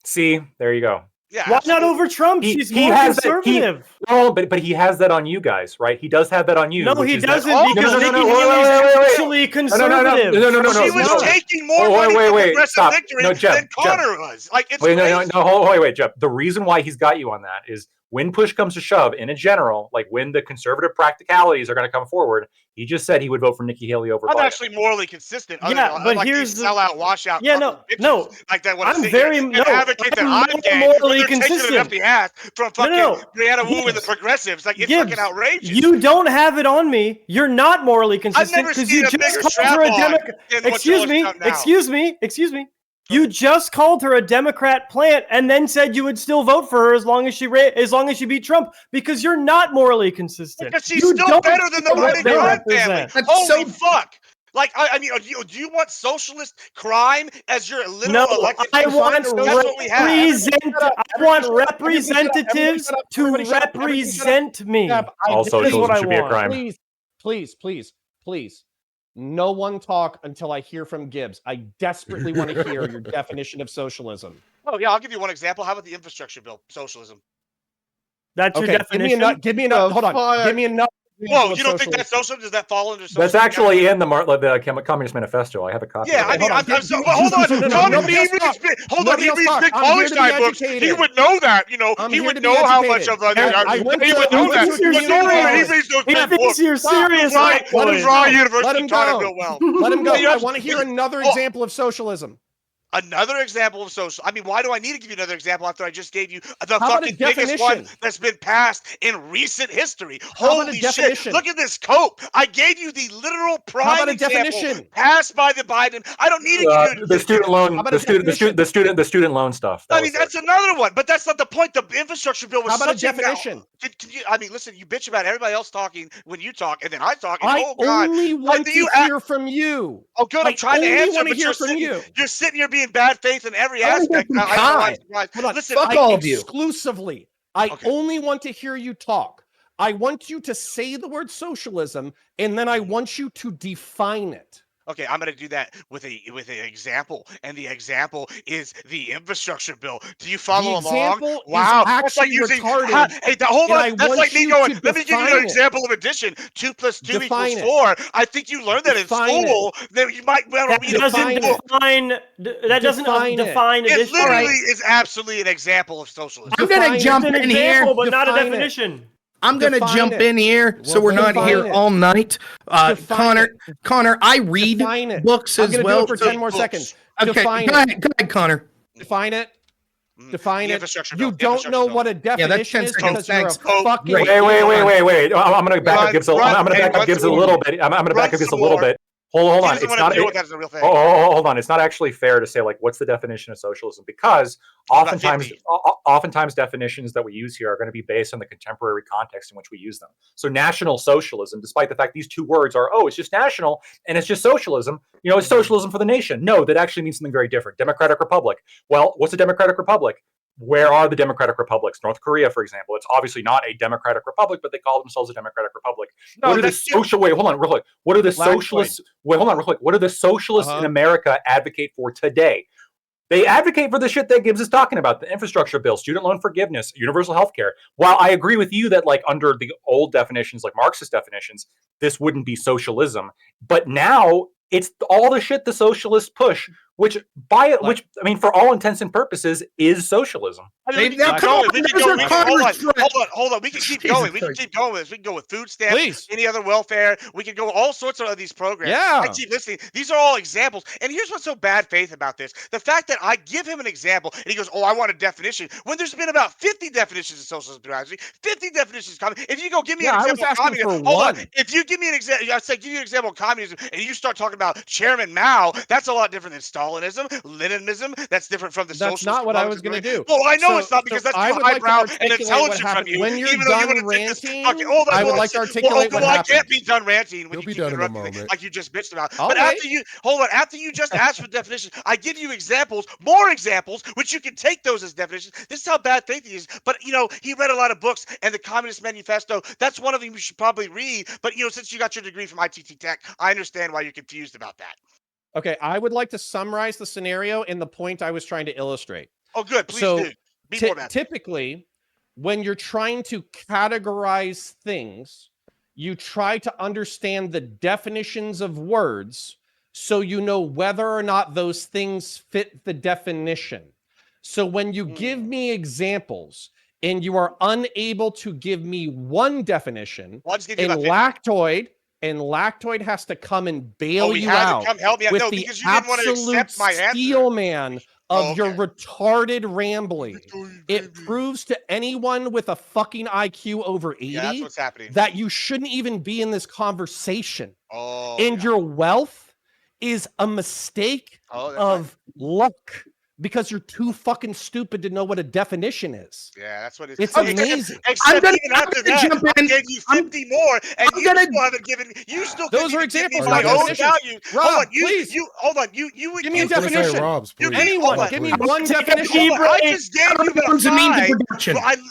Speaker 6: See, there you go.
Speaker 1: Yeah.
Speaker 4: Why
Speaker 1: absolutely.
Speaker 4: not over Trump?
Speaker 6: He-
Speaker 4: She's
Speaker 6: he
Speaker 4: more
Speaker 6: has that-
Speaker 4: conservative.
Speaker 6: No, but he has that on you guys, right? He does have that on you.
Speaker 4: No,
Speaker 6: which
Speaker 4: he
Speaker 6: is that-
Speaker 4: doesn't
Speaker 1: Oh,
Speaker 4: because
Speaker 6: no,
Speaker 4: Nikki
Speaker 6: wait,
Speaker 4: Haley's
Speaker 6: wait.
Speaker 4: actually conservative.
Speaker 6: No,
Speaker 1: She was
Speaker 6: no.
Speaker 1: taking more
Speaker 6: Oh,
Speaker 1: money from
Speaker 6: wait,
Speaker 1: Progressive
Speaker 6: stop.
Speaker 1: Victory
Speaker 6: No, Jeff,
Speaker 1: than Connor was. Like, it's
Speaker 6: Wait,
Speaker 1: crazy.
Speaker 6: wait, Jeff. The reason why he's got you on that is when push comes to shove, in a general, like when the conservative practicalities are going to come forward, he just said he would vote for Nikki Haley over
Speaker 1: I'm
Speaker 6: Biden.
Speaker 1: actually morally consistent.
Speaker 4: Yeah, but
Speaker 1: like
Speaker 4: here's
Speaker 1: these
Speaker 4: the-
Speaker 1: sellout, washout,
Speaker 4: Yeah,
Speaker 1: fucking
Speaker 4: no.
Speaker 1: bitches like that. Want to
Speaker 4: I'm
Speaker 1: sit
Speaker 4: very
Speaker 1: here and
Speaker 4: no.
Speaker 1: advocate that
Speaker 4: I'm
Speaker 1: I'm gay,
Speaker 4: morally
Speaker 1: but they're taking
Speaker 4: consistent.
Speaker 1: it up the ass from fucking
Speaker 4: No.
Speaker 1: Brianna Wu and the
Speaker 4: Gibbs.
Speaker 1: progressives. Like, it's
Speaker 4: Gibbs,
Speaker 1: fucking outrageous.
Speaker 4: you don't have it on me. You're not morally consistent
Speaker 1: never
Speaker 4: because
Speaker 1: seen
Speaker 4: you
Speaker 1: a
Speaker 4: just
Speaker 1: bigger
Speaker 4: called
Speaker 1: strap
Speaker 4: her a
Speaker 1: on
Speaker 4: Democrat.
Speaker 1: than what y'all have now.
Speaker 4: Excuse me. You just called her a Democrat plant and then said you would still vote for her as long as she beat Trump because you're not morally consistent.
Speaker 1: Because she's
Speaker 4: You
Speaker 1: still
Speaker 4: don't
Speaker 1: better than the
Speaker 4: know what
Speaker 1: Biden
Speaker 4: they
Speaker 1: crime family.
Speaker 4: represent.
Speaker 3: That's
Speaker 1: Holy
Speaker 3: so-
Speaker 1: fuck. Like, I mean, do you want socialist crime as your literal
Speaker 4: No,
Speaker 1: elected?
Speaker 4: I want
Speaker 1: That's what we have.
Speaker 4: representatives to represent me.
Speaker 6: All
Speaker 4: That is
Speaker 6: socialism
Speaker 4: what I
Speaker 6: should be a
Speaker 4: want.
Speaker 6: crime.
Speaker 5: Please. No one talk until I hear from Gibbs. I desperately want to hear your definition of socialism.
Speaker 1: Oh, yeah, I'll give you one example. How about the infrastructure bill? Socialism.
Speaker 4: That's your
Speaker 5: Okay,
Speaker 4: definition.
Speaker 5: give me another. Hold on. Give me another.
Speaker 1: Whoa, you don't think that's socialism? Does that fall under socialism?
Speaker 6: That's actually in the Communist Manifesto. I have a copy.
Speaker 1: Yeah,
Speaker 6: of
Speaker 1: I
Speaker 6: it.
Speaker 1: mean,
Speaker 5: hold on.
Speaker 1: hold on.
Speaker 5: No,
Speaker 1: Connor,
Speaker 5: nobody
Speaker 1: he
Speaker 5: else
Speaker 1: reads
Speaker 5: talk.
Speaker 1: big, hold on,
Speaker 5: Nobody
Speaker 1: he
Speaker 5: else
Speaker 1: reads
Speaker 5: talk.
Speaker 1: big
Speaker 5: I'm here
Speaker 1: poli
Speaker 5: to be
Speaker 1: sci books.
Speaker 5: educated.
Speaker 1: He would know that, you know.
Speaker 5: I'm
Speaker 1: He
Speaker 5: here
Speaker 1: would
Speaker 5: to be
Speaker 1: know how much
Speaker 5: educated.
Speaker 1: of that.
Speaker 5: I went
Speaker 1: He would
Speaker 5: to-
Speaker 1: know
Speaker 5: I went
Speaker 1: that.
Speaker 5: to a
Speaker 1: He
Speaker 5: community
Speaker 1: reads those
Speaker 4: He
Speaker 1: big
Speaker 4: thinks
Speaker 1: books.
Speaker 4: you're serious.
Speaker 5: Stop.
Speaker 1: Let him draw University
Speaker 5: Let him
Speaker 1: Connor
Speaker 5: go.
Speaker 1: real well.
Speaker 5: Let him go.
Speaker 1: Yeah,
Speaker 5: I want to hear another example of socialism.
Speaker 1: Another example of social. I mean, why do I need to give you another example after I just gave you the
Speaker 5: How about a
Speaker 1: fucking biggest one
Speaker 5: definition?
Speaker 1: that's been passed in recent history?
Speaker 5: How about a
Speaker 1: Holy
Speaker 5: definition?
Speaker 1: shit! Look at this cope. I gave you the literal
Speaker 5: How about
Speaker 1: prime
Speaker 5: a
Speaker 1: example
Speaker 5: definition?
Speaker 1: passed by the Biden. I don't need to give you
Speaker 6: The student loan,
Speaker 5: How about
Speaker 6: the
Speaker 5: a
Speaker 6: student,
Speaker 5: definition?
Speaker 6: the student loan stuff.
Speaker 1: I mean, that's another one, but that's not the point. The infrastructure bill was
Speaker 5: How about a
Speaker 1: such
Speaker 5: definition?
Speaker 1: Can you, I mean, listen, you bitch about everybody else talking when you talk, and then I talk, and
Speaker 5: I
Speaker 1: oh god,
Speaker 5: only want
Speaker 1: do you
Speaker 5: to hear from you.
Speaker 1: oh good, I'm
Speaker 5: I
Speaker 1: trying to
Speaker 5: only
Speaker 1: answer,
Speaker 5: wanna
Speaker 1: but
Speaker 5: hear from you.
Speaker 1: you're sitting here being bad faith in every
Speaker 3: I wanna hear
Speaker 1: aspect.
Speaker 3: from
Speaker 1: I know
Speaker 3: Kai.
Speaker 1: I'm surprised.
Speaker 5: Hold on.
Speaker 1: Listen,
Speaker 3: Fuck all of you.
Speaker 5: Exclusively. I
Speaker 1: Okay.
Speaker 5: only want to hear you talk. I want you to say the word socialism, and then I want you to define it.
Speaker 1: okay, I'm gonna do that with an example, and the example is the infrastructure bill. Do you follow along?
Speaker 5: example is
Speaker 1: Wow, that's like
Speaker 5: actually
Speaker 1: using.
Speaker 5: retarded,
Speaker 1: Hey, hold
Speaker 5: and
Speaker 1: on.
Speaker 5: I
Speaker 1: That's
Speaker 5: want
Speaker 1: like me
Speaker 5: you
Speaker 1: going.
Speaker 5: to
Speaker 1: Let me give you
Speaker 5: define
Speaker 1: an
Speaker 5: it.
Speaker 1: example of addition. 2 + 2
Speaker 5: Define
Speaker 1: =
Speaker 5: it.
Speaker 1: 4. I think you learned that in
Speaker 5: Define it.
Speaker 1: school. That you might want to
Speaker 4: That
Speaker 1: read a
Speaker 4: doesn't
Speaker 1: book.
Speaker 4: define. That doesn't
Speaker 5: Define it.
Speaker 4: define
Speaker 1: It
Speaker 4: addition.
Speaker 1: literally is absolutely an example of socialism.
Speaker 3: I'm gonna
Speaker 5: Define it.
Speaker 3: jump
Speaker 4: It's an
Speaker 3: in
Speaker 4: example,
Speaker 3: here.
Speaker 4: but not a
Speaker 5: Define it.
Speaker 4: definition.
Speaker 3: I'm gonna
Speaker 5: Define
Speaker 3: jump
Speaker 5: it.
Speaker 3: in here, so we're not
Speaker 5: Define
Speaker 3: here
Speaker 5: it.
Speaker 3: all night.
Speaker 5: Define
Speaker 3: Connor, I read
Speaker 5: Define it.
Speaker 3: books
Speaker 5: I'm
Speaker 3: as
Speaker 5: going to
Speaker 3: well.
Speaker 5: do it for
Speaker 3: so-
Speaker 5: 10 more
Speaker 1: books.
Speaker 5: seconds.
Speaker 3: Okay,
Speaker 5: Define
Speaker 3: go
Speaker 5: it.
Speaker 3: ahead, Connor.
Speaker 5: Define it. Define
Speaker 1: The
Speaker 5: it.
Speaker 1: infrastructure
Speaker 5: You
Speaker 1: bill.
Speaker 5: don't know what a
Speaker 3: that's
Speaker 5: definition
Speaker 3: 10
Speaker 5: is
Speaker 3: seconds.
Speaker 5: because you're a
Speaker 3: Thanks.
Speaker 5: fucking.
Speaker 6: Wait. I'm going to back up Gibbs. I'm going to back up Gibbs a little bit. I'm going to back up Gibbs a little bit. Hold
Speaker 1: He
Speaker 6: on.
Speaker 1: doesn't
Speaker 6: It's
Speaker 1: want
Speaker 6: not.
Speaker 1: to deal with that as a real thing.
Speaker 6: Hold on. It's not actually fair to say like what's the definition of socialism, because oftentimes definitions that we use here are going to be based on the contemporary context in which we use them. So national socialism, despite the fact these two words are it's just national and it's just socialism, it's socialism for the nation. No, that actually means something very different. Democratic Republic. Well, what's a democratic republic? Where are the democratic republics? North Korea, for example. It's obviously not a democratic republic, but they call themselves a democratic republic. What are the social? Wait, hold on, real quick. What are the socialists? Wait, hold on, real quick. What are the socialists in America advocate for today? They advocate for the shit that Gibbs is talking about: the infrastructure bill, student loan forgiveness, universal health care. While I agree with you that, like, under the old definitions, like Marxist definitions, this wouldn't be socialism, but now it's all the shit the socialists push, which for all intents and purposes, is socialism.
Speaker 1: We can keep going. Hold on. We can keep going. We can keep going with this. We can go with food stamps, any other welfare. We can go all sorts of these programs. I keep listening. These are all examples. And here's what's so bad faith about this: the fact that I give him an example and he goes, "Oh, I want a definition," when there's been about 50 definitions of socialism, 50 definitions of communism. If you go give me an example of communism, if you give me an example, I say give you an example of communism, and you start talking about Chairman Mao, that's a lot different than Stalinism, Leninism. That's different from the socialist.
Speaker 5: That's not what I was going to do.
Speaker 1: Well, I know it's not, because that's too highbrow and intelligent from you.
Speaker 5: When you're done ranting,
Speaker 1: I
Speaker 5: would like to articulate what happened.
Speaker 1: I can't be done ranting when
Speaker 2: You'll
Speaker 1: you
Speaker 2: be
Speaker 1: keep
Speaker 2: done in a
Speaker 1: interrupting me
Speaker 2: moment.
Speaker 1: like you just bitched about.
Speaker 5: I'll
Speaker 1: But
Speaker 5: wait.
Speaker 1: after you just asked for definitions, I give you examples, more examples, which you can take those as definitions. This is how bad faith he is. But he read a lot of books, and the Communist Manifesto, that's one of them you should probably read. But since you got your degree from ITT Tech, I understand why you're confused about that.
Speaker 5: Okay, I would like to summarize the scenario and the point I was trying to illustrate.
Speaker 1: Oh, good. Please do. Be more bad.
Speaker 5: Typically, when you're trying to categorize things, you try to understand the definitions of words so you know whether or not those things fit the definition. So when you give me examples and you are unable to give me one definition, lactoid has to come and bail you out with the absolute steel man of your retarded rambling. It proves to anyone with a fucking IQ over 80
Speaker 1: that's what's happening.
Speaker 5: That you shouldn't even be in this conversation. Your wealth is a mistake of luck. Because you're too fucking stupid to know what a definition is.
Speaker 1: Yeah, that's what it is.
Speaker 5: It's amazing.
Speaker 1: Except even after that, I gave you 50 more, and you still haven't given. You still.
Speaker 5: Those are examples.
Speaker 1: My own values.
Speaker 5: Rob, please.
Speaker 1: Hold on. You would
Speaker 5: give me a definition.
Speaker 2: Anyone,
Speaker 5: give me one definition.
Speaker 1: I just gave you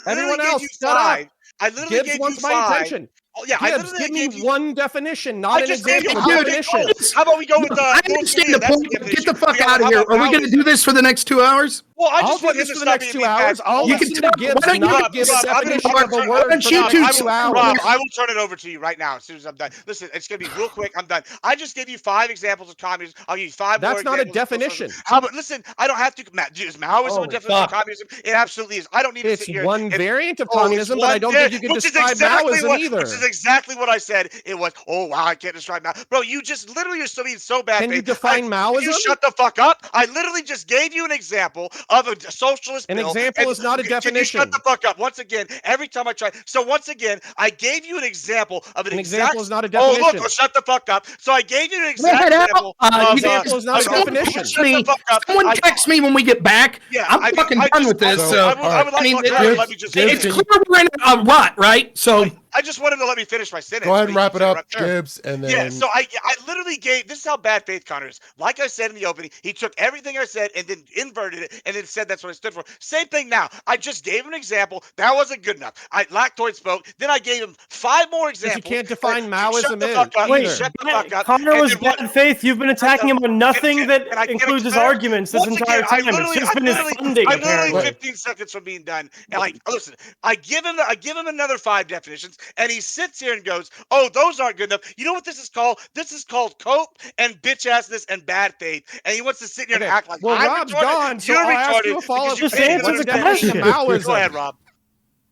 Speaker 5: Everyone else, shut up.
Speaker 1: I literally gave you 5.
Speaker 5: My attention.
Speaker 1: Oh yeah,
Speaker 5: Gibbs, give me one definition, not an example of definition.
Speaker 1: How about we go with
Speaker 3: I understand the point. Get the fuck out of here. Are we going to do this for the next 2 hours?
Speaker 1: Well,
Speaker 5: I'll do this for the next 2 hours. I'll listen to Gibbs not give a definition of a word for 2 hours.
Speaker 1: Rob, I will turn it over to you right now as soon as I'm done. Listen, it's going to be real quick. I'm done. I just gave you 5 examples of communism. I'll give you 5 more examples.
Speaker 5: That's not a definition.
Speaker 1: How about, listen, I don't have to. Is Maoism a definition of communism? It absolutely is. I don't need to sit here.
Speaker 5: It's one variant of communism, but I don't think you can describe Maoism either.
Speaker 1: Which is exactly what I said. It was, oh wow, I can't describe Mao. Bro, you just literally are being so bad.
Speaker 5: Can you define Maoism?
Speaker 1: You shut the fuck up. I literally just gave you an example of a socialist bill.
Speaker 5: An example is not a definition.
Speaker 1: Can you shut the fuck up? Once again, every time I try. So once again, I gave you an example of an
Speaker 5: example is not a definition.
Speaker 1: Oh look, shut the fuck up. So I gave you an example.
Speaker 5: An example is not a definition.
Speaker 3: Someone text me when we get back. Yeah, I'm fucking done with this.
Speaker 1: I would like to let me just.
Speaker 3: It's clear we're in a rut, right? So.
Speaker 1: I just wanted to let me finish my sentence.
Speaker 2: Go ahead and wrap it up, Gibbs, and then...
Speaker 1: Yeah, so I literally gave... This is how bad faith Connor is. Like I said in the opening, he took everything I said and then inverted it and then said that's what I stood for. Same thing now. I just gave him an example. That wasn't good enough. Lactoid spoke. Then I gave him 5 more examples.
Speaker 5: You can't define Maoism
Speaker 1: Shut the fuck up.
Speaker 4: Connor was bad faith. You've been attacking him on nothing that includes his arguments this entire time. It's just been his funding,
Speaker 1: I'm literally 15 seconds from being done. And listen, I give him another 5 definitions, and he sits here and goes, oh, those aren't good enough. You know what this is called? This is called cope and bitch-assness and bad faith. And he wants to sit here and act like
Speaker 5: I'm
Speaker 1: Rob's
Speaker 5: gone, so I'll ask you a follow-up
Speaker 4: question. Go ahead, Rob.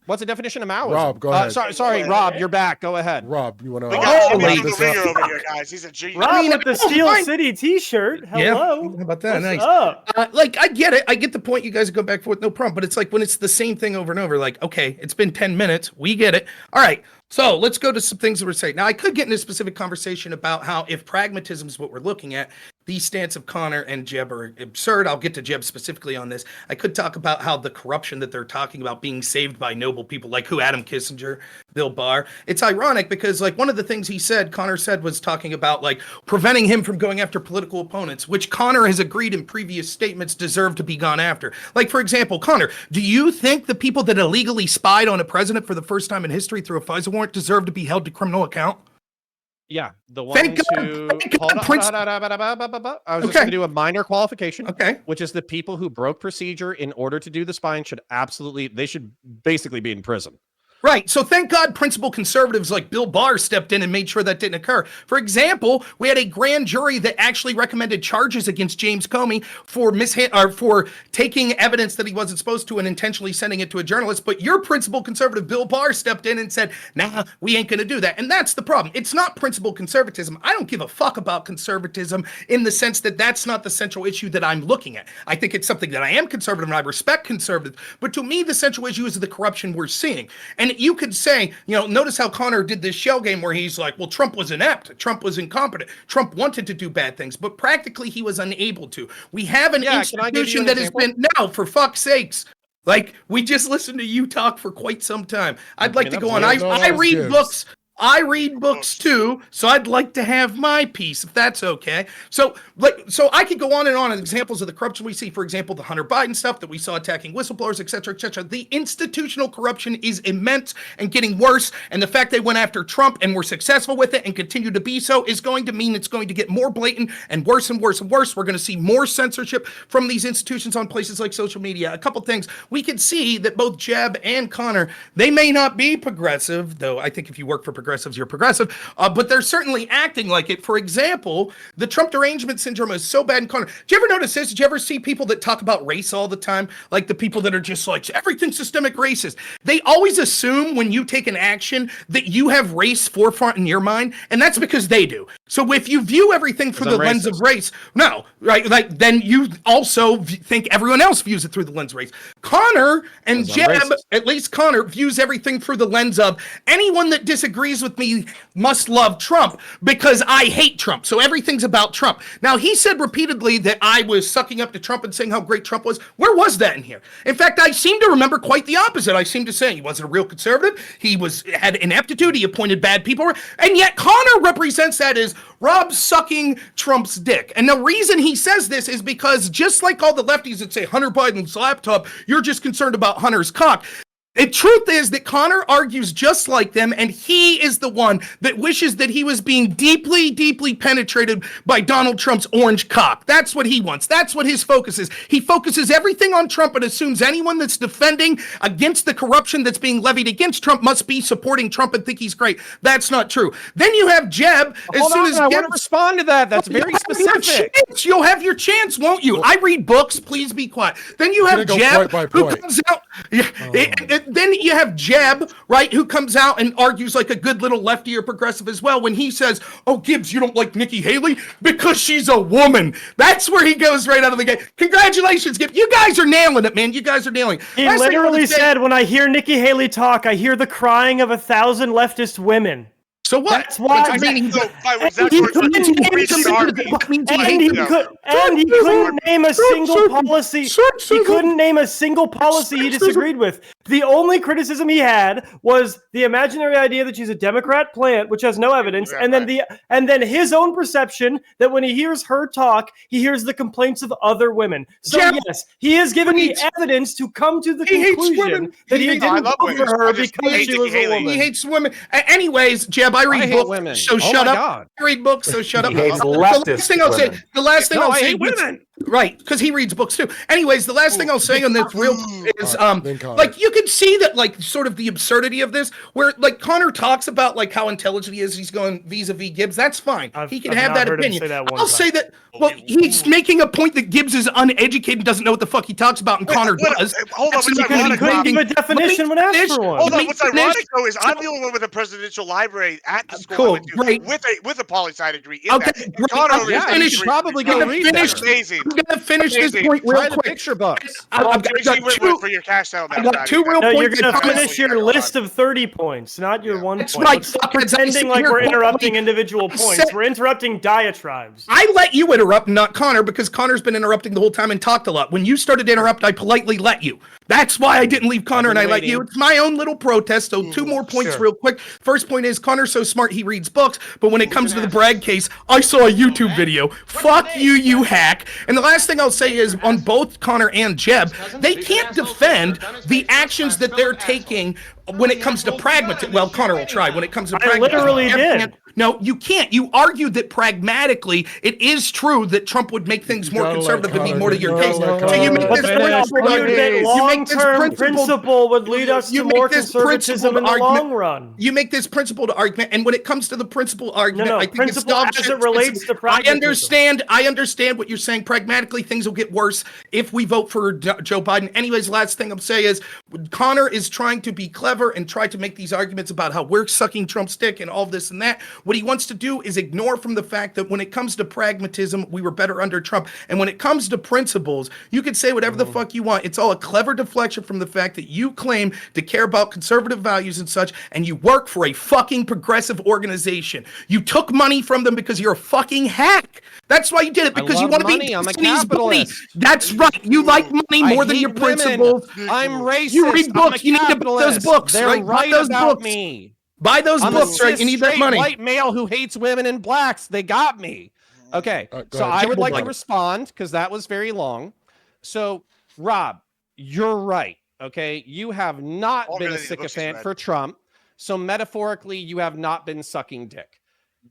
Speaker 5: What's the definition of Maoism?
Speaker 2: Rob, go ahead.
Speaker 5: Sorry, Rob, you're back. Go ahead.
Speaker 2: Rob, you want to?
Speaker 1: We got Jimmy
Speaker 3: Holy
Speaker 1: from the
Speaker 3: fuck.
Speaker 1: ringer over here, guys. He's a genius.
Speaker 4: Rob with the
Speaker 3: I don't
Speaker 4: Steel
Speaker 3: mind.
Speaker 4: City T-shirt.
Speaker 3: Yeah,
Speaker 4: Hello.
Speaker 3: how about that?
Speaker 4: What's
Speaker 3: Nice.
Speaker 4: up?
Speaker 3: Like, I get it. I get the point. You guys go back and forth, no problem. But it's like when it's the same thing over and over, like, okay, it's been 10 minutes. We get it. All right. So let's go to some things that we're saying. Now, I could get into a specific conversation about how if pragmatism is what we're looking at, the stance of Connor and Jeb are absurd. I'll get to Jeb specifically on this. I could talk about how the corruption that they're talking about being saved by noble people like who Adam Kissinger, Bill Barr. It's ironic because like one of the things he said, Connor said, was talking about like preventing him from going after political opponents, which Connor has agreed in previous statements deserve to be gone after. Like, for example, Connor, do you think the people that illegally spied on a president for the first time in history through a FISA warrant deserve to be held to criminal account?
Speaker 5: Yeah, the
Speaker 3: Thank
Speaker 5: ones
Speaker 3: God,
Speaker 5: who.
Speaker 3: thank God,
Speaker 5: Hold on,
Speaker 3: Prince-
Speaker 5: I was just
Speaker 3: Okay.
Speaker 5: going to do a minor qualification,
Speaker 3: Okay.
Speaker 5: which is the people who broke procedure in order to do the spying should they should basically be in prison.
Speaker 3: Right. So thank God principal conservatives like Bill Barr stepped in and made sure that didn't occur. For example, we had a grand jury that actually recommended charges against James Comey for for taking evidence that he wasn't supposed to and intentionally sending it to a journalist. But your principal conservative, Bill Barr, stepped in and said, nah, we ain't going to do that. And that's the problem. It's not principal conservatism. I don't give a fuck about conservatism in the sense that that's not the central issue that I'm looking at. I think it's something that I am conservative and I respect conservatives. But to me, the central issue is the corruption we're seeing. And you could say, notice how Connor did this shell game where he's like, well, Trump was inept. Trump was incompetent. Trump wanted to do bad things, but practically he was unable to. We have an institution that has been, now, for fuck's sakes, like, we just listened to you talk for quite some time. I'd like to go on. I read books. I read books too, so I'd like to have my piece, if that's okay. So I could go on and on examples of the corruption we see. For example, the Hunter Biden stuff that we saw attacking whistleblowers, et cetera, et cetera. The institutional corruption is immense and getting worse. And the fact they went after Trump and were successful with it and continue to be so is going to mean it's going to get more blatant and worse and worse and worse. We're going to see more censorship from these institutions on places like social media. A couple things. We could see that both Jeb and Connor, they may not be progressive, though I think if you work for progressives, you're progressive, but they're certainly acting like it. For example, the Trump derangement syndrome is so bad in Connor. Do you ever notice this? Did you ever see people that talk about race all the time? Like the people that are just like, everything's systemic racist. They always assume when you take an action that you have race forefront in your mind, and that's because they do. So if you view everything through the lens of race, no, right? Like then you also think everyone else views it through the lens of race. Connor and Jeb, at least Connor, views everything through the lens of anyone that disagrees with me must love Trump because I hate Trump. So everything's about Trump. Now, he said repeatedly that I was sucking up to Trump and saying how great Trump was. Where was that in here? In fact, I seem to remember quite the opposite. I seem to say he wasn't a real conservative. He had ineptitude. He appointed bad people. And yet Connor represents that as Rob sucking Trump's dick. And the reason he says this is because just like all the lefties that say Hunter Biden's laptop, you're just concerned about Hunter's cock. The truth is that Connor argues just like them, and he is the one that wishes that he was being deeply, deeply penetrated by Donald Trump's orange cock. That's what he wants. That's what his focus is. He focuses everything on Trump and assumes anyone that's defending against the corruption that's being levied against Trump must be supporting Trump and think he's great. That's not true. Then you have Jeb. I want
Speaker 5: to respond to that. That's very specific.
Speaker 3: You'll have your chance, won't you? I read books. Please be quiet. Then you have Jeb, who comes out. Then you have Jeb, right, who comes out and argues like a good little lefty or progressive as well when he says, oh, Gibbs, you don't like Nikki Haley because she's a woman. That's where he goes right out of the gate. Congratulations, Gibbs. You guys are nailing it, man. You guys are nailing it.
Speaker 4: He literally said, when I hear Nikki Haley talk, I hear the crying of 1,000 leftist women.
Speaker 3: So what?
Speaker 4: That's why.
Speaker 3: I mean,
Speaker 4: he couldn't name a single policy. He couldn't name a single policy he disagreed with. The only criticism he had was the imaginary idea that she's a Democrat plant, which has no evidence, and then his own perception that when he hears her talk, he hears the complaints of other women. So yes, he is giving me evidence to come to the conclusion that he didn't vote for her because she was a woman.
Speaker 3: He hates women. Anyways, Jeb, I read books,
Speaker 5: women.
Speaker 3: so shut up. I read books, so shut up.
Speaker 6: He hates
Speaker 3: The
Speaker 6: leftist
Speaker 3: last thing I'll say,
Speaker 5: I hate women.
Speaker 3: Right, because he reads books too. Anyways, the last thing I'll say on this real is
Speaker 2: then Connor.
Speaker 3: like you can see that like sort of the absurdity of this, where like Connor talks about like how intelligent he is, he's going vis-a-vis Gibbs. That's fine. He can
Speaker 4: I've
Speaker 3: have
Speaker 4: not
Speaker 3: that
Speaker 4: heard him
Speaker 3: opinion.
Speaker 4: say that one
Speaker 3: I'll
Speaker 4: time.
Speaker 3: say that well, he's making a point that Gibbs is uneducated and doesn't know what the fuck he talks about, and Connor does.
Speaker 1: Hold on,
Speaker 3: That's
Speaker 1: what's
Speaker 3: an
Speaker 4: Because he
Speaker 1: ironic,
Speaker 4: couldn't
Speaker 1: Rob?
Speaker 4: give a definition when asked for one.
Speaker 1: Hold on,
Speaker 3: Let me
Speaker 1: what's
Speaker 3: finish.
Speaker 1: ironic though is I'm the only one with a presidential library at the school I
Speaker 3: Cool,
Speaker 1: went to
Speaker 3: great.
Speaker 1: with a poli-sci degree in
Speaker 3: Okay,
Speaker 1: that.
Speaker 3: great.
Speaker 1: And Connor
Speaker 3: I'm
Speaker 1: over
Speaker 3: gonna
Speaker 1: there
Speaker 3: finish.
Speaker 1: is
Speaker 5: You probably
Speaker 3: I'm
Speaker 5: go
Speaker 3: gonna
Speaker 5: read
Speaker 3: finish.
Speaker 5: that.
Speaker 1: amazing.
Speaker 3: I'm gonna finish this
Speaker 1: Amazing.
Speaker 3: point real
Speaker 5: Try the
Speaker 3: quick.
Speaker 5: picture books.
Speaker 3: I've
Speaker 1: JC
Speaker 3: got
Speaker 1: Whitworth
Speaker 3: two.
Speaker 1: for your cash settlement.
Speaker 3: I got two real
Speaker 4: No, you're
Speaker 3: points.
Speaker 4: going to
Speaker 3: that-
Speaker 4: finish your list of 30 points, not your
Speaker 1: Yeah.
Speaker 4: 1
Speaker 3: That's
Speaker 4: point.
Speaker 3: right,
Speaker 4: Let's stop
Speaker 3: fuckheads. I
Speaker 4: pretending
Speaker 3: sit
Speaker 4: like
Speaker 3: here
Speaker 4: we're
Speaker 3: quietly.
Speaker 4: interrupting individual
Speaker 3: I
Speaker 4: points.
Speaker 3: said-
Speaker 4: We're interrupting diatribes.
Speaker 3: I let you interrupt, not Connor, because Connor's been interrupting the whole time and talked a lot. When you started to interrupt, I politely let you. That's why I didn't leave Connor and I let you.
Speaker 5: waiting.
Speaker 3: It's my own little protest. So two more points
Speaker 1: Sure.
Speaker 3: real quick. First point is Connor's so smart he reads books, but when it comes to the Bragg case, I saw a YouTube video. Fuck you, you hack. And the last thing I'll say is on both Connor and Jeb, they can't defend the actions that they're taking when it comes to pragmatism. Well, Connor will try. When it comes to
Speaker 4: I
Speaker 3: pragmatism,
Speaker 4: literally
Speaker 3: Jeb
Speaker 4: did.
Speaker 3: can't. No, you can't. You argued that pragmatically, it is true that Trump would make things more
Speaker 2: gotta let
Speaker 3: conservative and be
Speaker 2: Connor
Speaker 3: more to
Speaker 2: get-
Speaker 3: your
Speaker 2: you
Speaker 3: case.
Speaker 2: gotta let
Speaker 3: So you
Speaker 2: Connor
Speaker 3: make
Speaker 2: get-
Speaker 3: this
Speaker 5: But
Speaker 4: But
Speaker 5: then
Speaker 3: principled
Speaker 4: argued that
Speaker 3: argument. You make this
Speaker 4: long-term principle would lead us to
Speaker 3: you
Speaker 4: more
Speaker 3: make this
Speaker 4: conservatism in the
Speaker 3: principled
Speaker 4: long
Speaker 3: argument-
Speaker 4: run.
Speaker 3: You make this principled argument, and when it comes to the principled argument,
Speaker 4: No,
Speaker 3: I think
Speaker 4: principle
Speaker 3: it's dog
Speaker 4: as
Speaker 3: shit
Speaker 4: it relates
Speaker 3: specific.
Speaker 4: to pragmatism.
Speaker 3: I understand what you're saying. Pragmatically, things will get worse if we vote for Joe Biden. Anyways, last thing I'm saying is Connor is trying to be clever and try to make these arguments about how we're sucking Trump's dick and all this and that. What he wants to do is ignore from the fact that when it comes to pragmatism, we were better under Trump. And when it comes to principles, you can say whatever the fuck you want. It's all a clever deflection from the fact that you claim to care about conservative values and such, and you work for a fucking progressive organization. You took money from them because you're a fucking hack. That's why you did it,
Speaker 5: I
Speaker 3: because you
Speaker 5: love
Speaker 3: want to be
Speaker 5: money. I'm a
Speaker 3: Disney's buddy.
Speaker 5: capitalist.
Speaker 3: That's right. You like money more
Speaker 5: I
Speaker 3: than
Speaker 5: hate
Speaker 3: your
Speaker 5: women.
Speaker 3: principles.
Speaker 5: I'm racist.
Speaker 3: You read
Speaker 5: I'm a
Speaker 3: books. You need to buy those
Speaker 5: capitalist.
Speaker 3: books,
Speaker 5: They're
Speaker 3: right? Buy
Speaker 5: right
Speaker 3: those
Speaker 5: about
Speaker 3: books.
Speaker 5: me.
Speaker 3: Buy those
Speaker 5: I'm
Speaker 3: books,
Speaker 5: a
Speaker 3: right? You need that
Speaker 5: straight
Speaker 3: money.
Speaker 5: white male who hates women and blacks. They got me. Okay,
Speaker 2: Go
Speaker 5: so
Speaker 2: ahead.
Speaker 5: I would like to
Speaker 3: Jibble
Speaker 5: respond because that was very long. So, Rob, you're right. Okay, you have not
Speaker 1: All
Speaker 5: been a
Speaker 1: really the books he's
Speaker 5: sycophant
Speaker 1: read.
Speaker 5: for Trump. So metaphorically, you have not been sucking dick.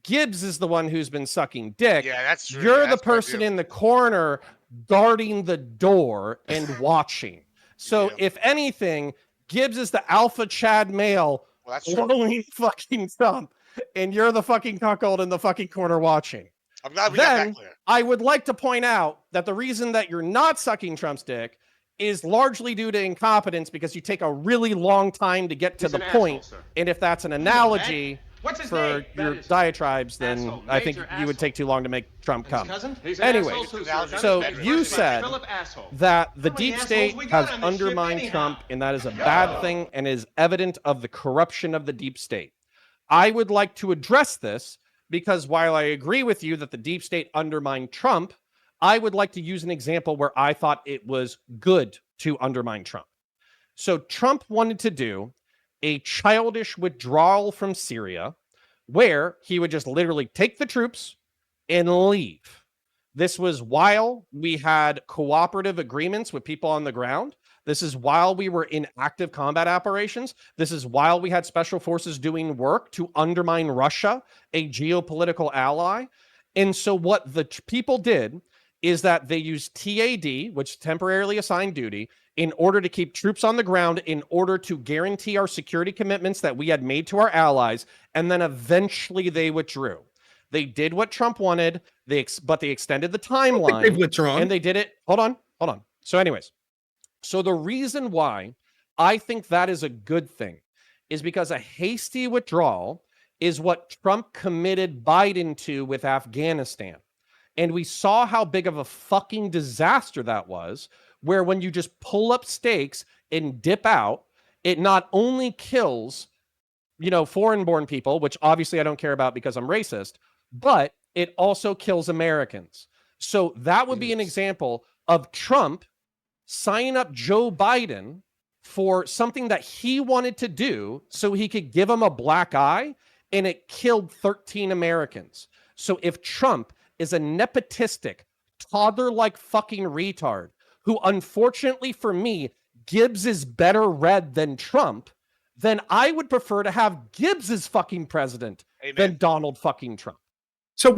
Speaker 5: Gibbs is the one who's been sucking dick.
Speaker 1: Yeah, that's true.
Speaker 5: You're
Speaker 1: Yeah,
Speaker 5: the
Speaker 1: that's my
Speaker 5: person
Speaker 1: view.
Speaker 5: in the corner guarding the door and watching. So
Speaker 1: Yeah.
Speaker 5: if anything, Gibbs is the alpha Chad male
Speaker 1: Well, that's true.
Speaker 5: following fucking Trump, and you're the fucking cuckold in the fucking corner watching.
Speaker 1: I'm glad we got
Speaker 5: Then
Speaker 1: that clear.
Speaker 5: I would like to point out that the reason that you're not sucking Trump's dick is largely due to incompetence because you take a really long time to get to
Speaker 8: He's
Speaker 5: the
Speaker 8: an
Speaker 5: point.
Speaker 8: asshole, sir.
Speaker 5: And if that's an analogy
Speaker 8: What's his
Speaker 5: for
Speaker 8: name?
Speaker 5: your
Speaker 8: That is-
Speaker 5: diatribes, then
Speaker 8: Asshole.
Speaker 5: I think
Speaker 8: Major
Speaker 5: you would
Speaker 8: asshole.
Speaker 5: take too long to make Trump
Speaker 8: His
Speaker 5: come.
Speaker 8: cousin? He's an
Speaker 5: Anyway,
Speaker 8: asshole too,
Speaker 1: so
Speaker 8: sir.
Speaker 5: So
Speaker 8: That's
Speaker 5: you
Speaker 8: right.
Speaker 5: said
Speaker 8: Philip asshole.
Speaker 5: that the
Speaker 8: How many
Speaker 5: deep
Speaker 8: assholes
Speaker 5: state
Speaker 8: we got
Speaker 5: has
Speaker 8: on this ship
Speaker 5: undermined
Speaker 8: anyhow?
Speaker 5: Trump, and that is a bad thing and is evident of the corruption of the deep state. I would like to address this because while I agree with you that the deep state undermined Trump, I would like to use an example where I thought it was good to undermine Trump. So Trump wanted to do a childish withdrawal from Syria where he would just literally take the troops and leave. This was while we had cooperative agreements with people on the ground. This is while we were in active combat operations. This is while we had special forces doing work to undermine Russia, a geopolitical ally. And so what the people did is that they used TAD, which temporarily assigned duty, in order to keep troops on the ground, in order to guarantee our security commitments that we had made to our allies, and then eventually they withdrew. They did what Trump wanted, but they extended the
Speaker 3: They've
Speaker 5: timeline,
Speaker 3: withdrawn.
Speaker 5: and they did it. Hold on. So anyways, so the reason why I think that is a good thing is because a hasty withdrawal is what Trump committed Biden to with Afghanistan. And we saw how big of a fucking disaster that was, where when you just pull up stakes and dip out, it not only kills, foreign-born people, which obviously I don't care about because I'm racist, but it also kills Americans. So that would be an example of Trump signing up Joe Biden for something that he wanted to do so he could give him a black eye, and it killed 13 Americans. So if Trump is a nepotistic, toddler-like fucking retard who, unfortunately for me, Gibbs is better read than Trump, then I would prefer to have Gibbs as fucking president
Speaker 1: Amen.
Speaker 5: than Donald fucking Trump.
Speaker 3: So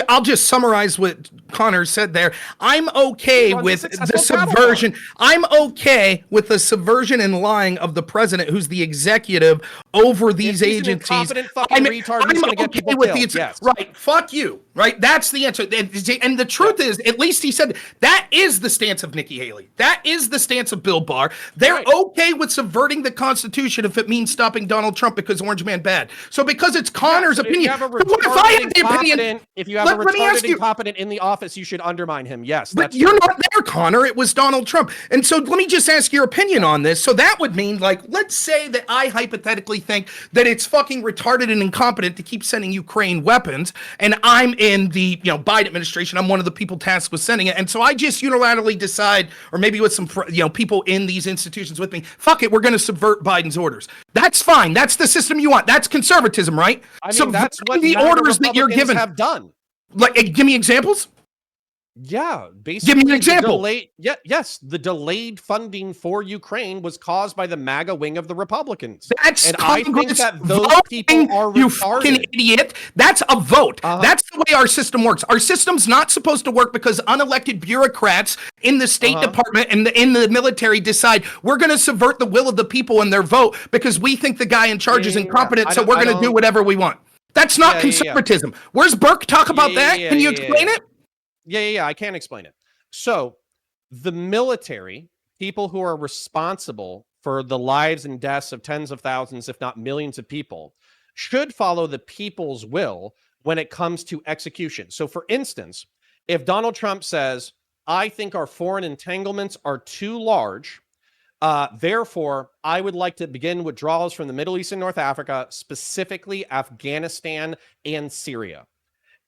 Speaker 3: I'll just summarize what Connor said there. I'm okay with the subversion. I'm okay with the subversion and lying of the president, who's the executive over these agencies.
Speaker 5: An incompetent fucking retard who's going to get people killed. Yes.
Speaker 3: Right. Fuck you. Right. That's the answer. And the truth is, at least he said that is the stance of Nikki Haley. That is the stance of Bill Barr. They're okay with subverting the Constitution if it means stopping Donald Trump because Orange Man bad. So because it's Connor's opinion, what if I have the opinion?
Speaker 5: If you have a retarded incompetent in the office, you should undermine him. Yes,
Speaker 3: but you're not there, Connor. It was Donald Trump. And so let me just ask your opinion on this. So that would mean, like, let's say that I hypothetically think that it's fucking retarded and incompetent to keep sending Ukraine weapons, and I'm in the Biden administration. I'm one of the people tasked with sending it, and so I just unilaterally decide, or maybe with some people in these institutions with me, fuck it, we're going to subvert Biden's orders. That's fine. That's the system you want. That's conservatism, right?
Speaker 5: I mean, that's what
Speaker 3: the orders that you're given
Speaker 5: have done.
Speaker 3: Like, give me examples.
Speaker 5: Yeah, basically.
Speaker 3: Give me an example.
Speaker 5: Yes, the delayed funding for Ukraine was caused by the MAGA wing of the Republicans.
Speaker 3: That's
Speaker 5: I think that those people are
Speaker 3: you
Speaker 5: retarded.
Speaker 3: Fucking idiot. That's a vote. That's the way our system works. Our system's not supposed to work because unelected bureaucrats in the State Department and in the military decide we're going to subvert the will of the people and their vote because we think the guy in charge is incompetent, so we're going to do whatever we want. That's not conservatism. Where's Burke talk about that? Can you explain it?
Speaker 5: Yeah, I can explain it. So the military, people who are responsible for the lives and deaths of tens of thousands, if not millions of people, should follow the people's will when it comes to execution. So for instance, if Donald Trump says, I think our foreign entanglements are too large, therefore, I would like to begin withdrawals from the Middle East and North Africa, specifically Afghanistan and Syria.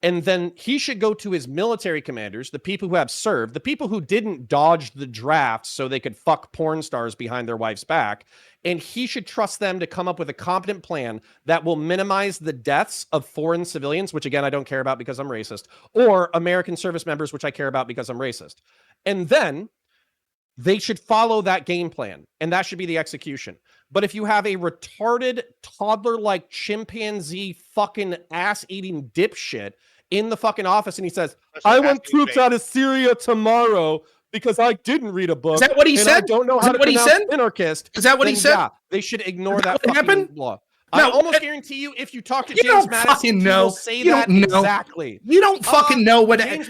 Speaker 5: And then he should go to his military commanders, the people who have served, the people who didn't dodge the draft so they could fuck porn stars behind their wife's back. And he should trust them to come up with a competent plan that will minimize the deaths of foreign civilians, which again, I don't care about because I'm racist, or American service members, which I care about because I'm racist. And then they should follow that game plan, and that should be the execution. But if you have a retarded, toddler-like chimpanzee fucking ass-eating dipshit in the fucking office and he says, I want troops out of Syria tomorrow because I didn't read a book.
Speaker 3: Is that what he said?
Speaker 5: I don't know how to pronounce anarchist.
Speaker 3: Is that what he said?
Speaker 5: Yeah, they should ignore that fucking law.
Speaker 3: No,
Speaker 5: I almost guarantee you, if you talk to James Mattis, he will say that exactly.
Speaker 3: You don't fucking know what. If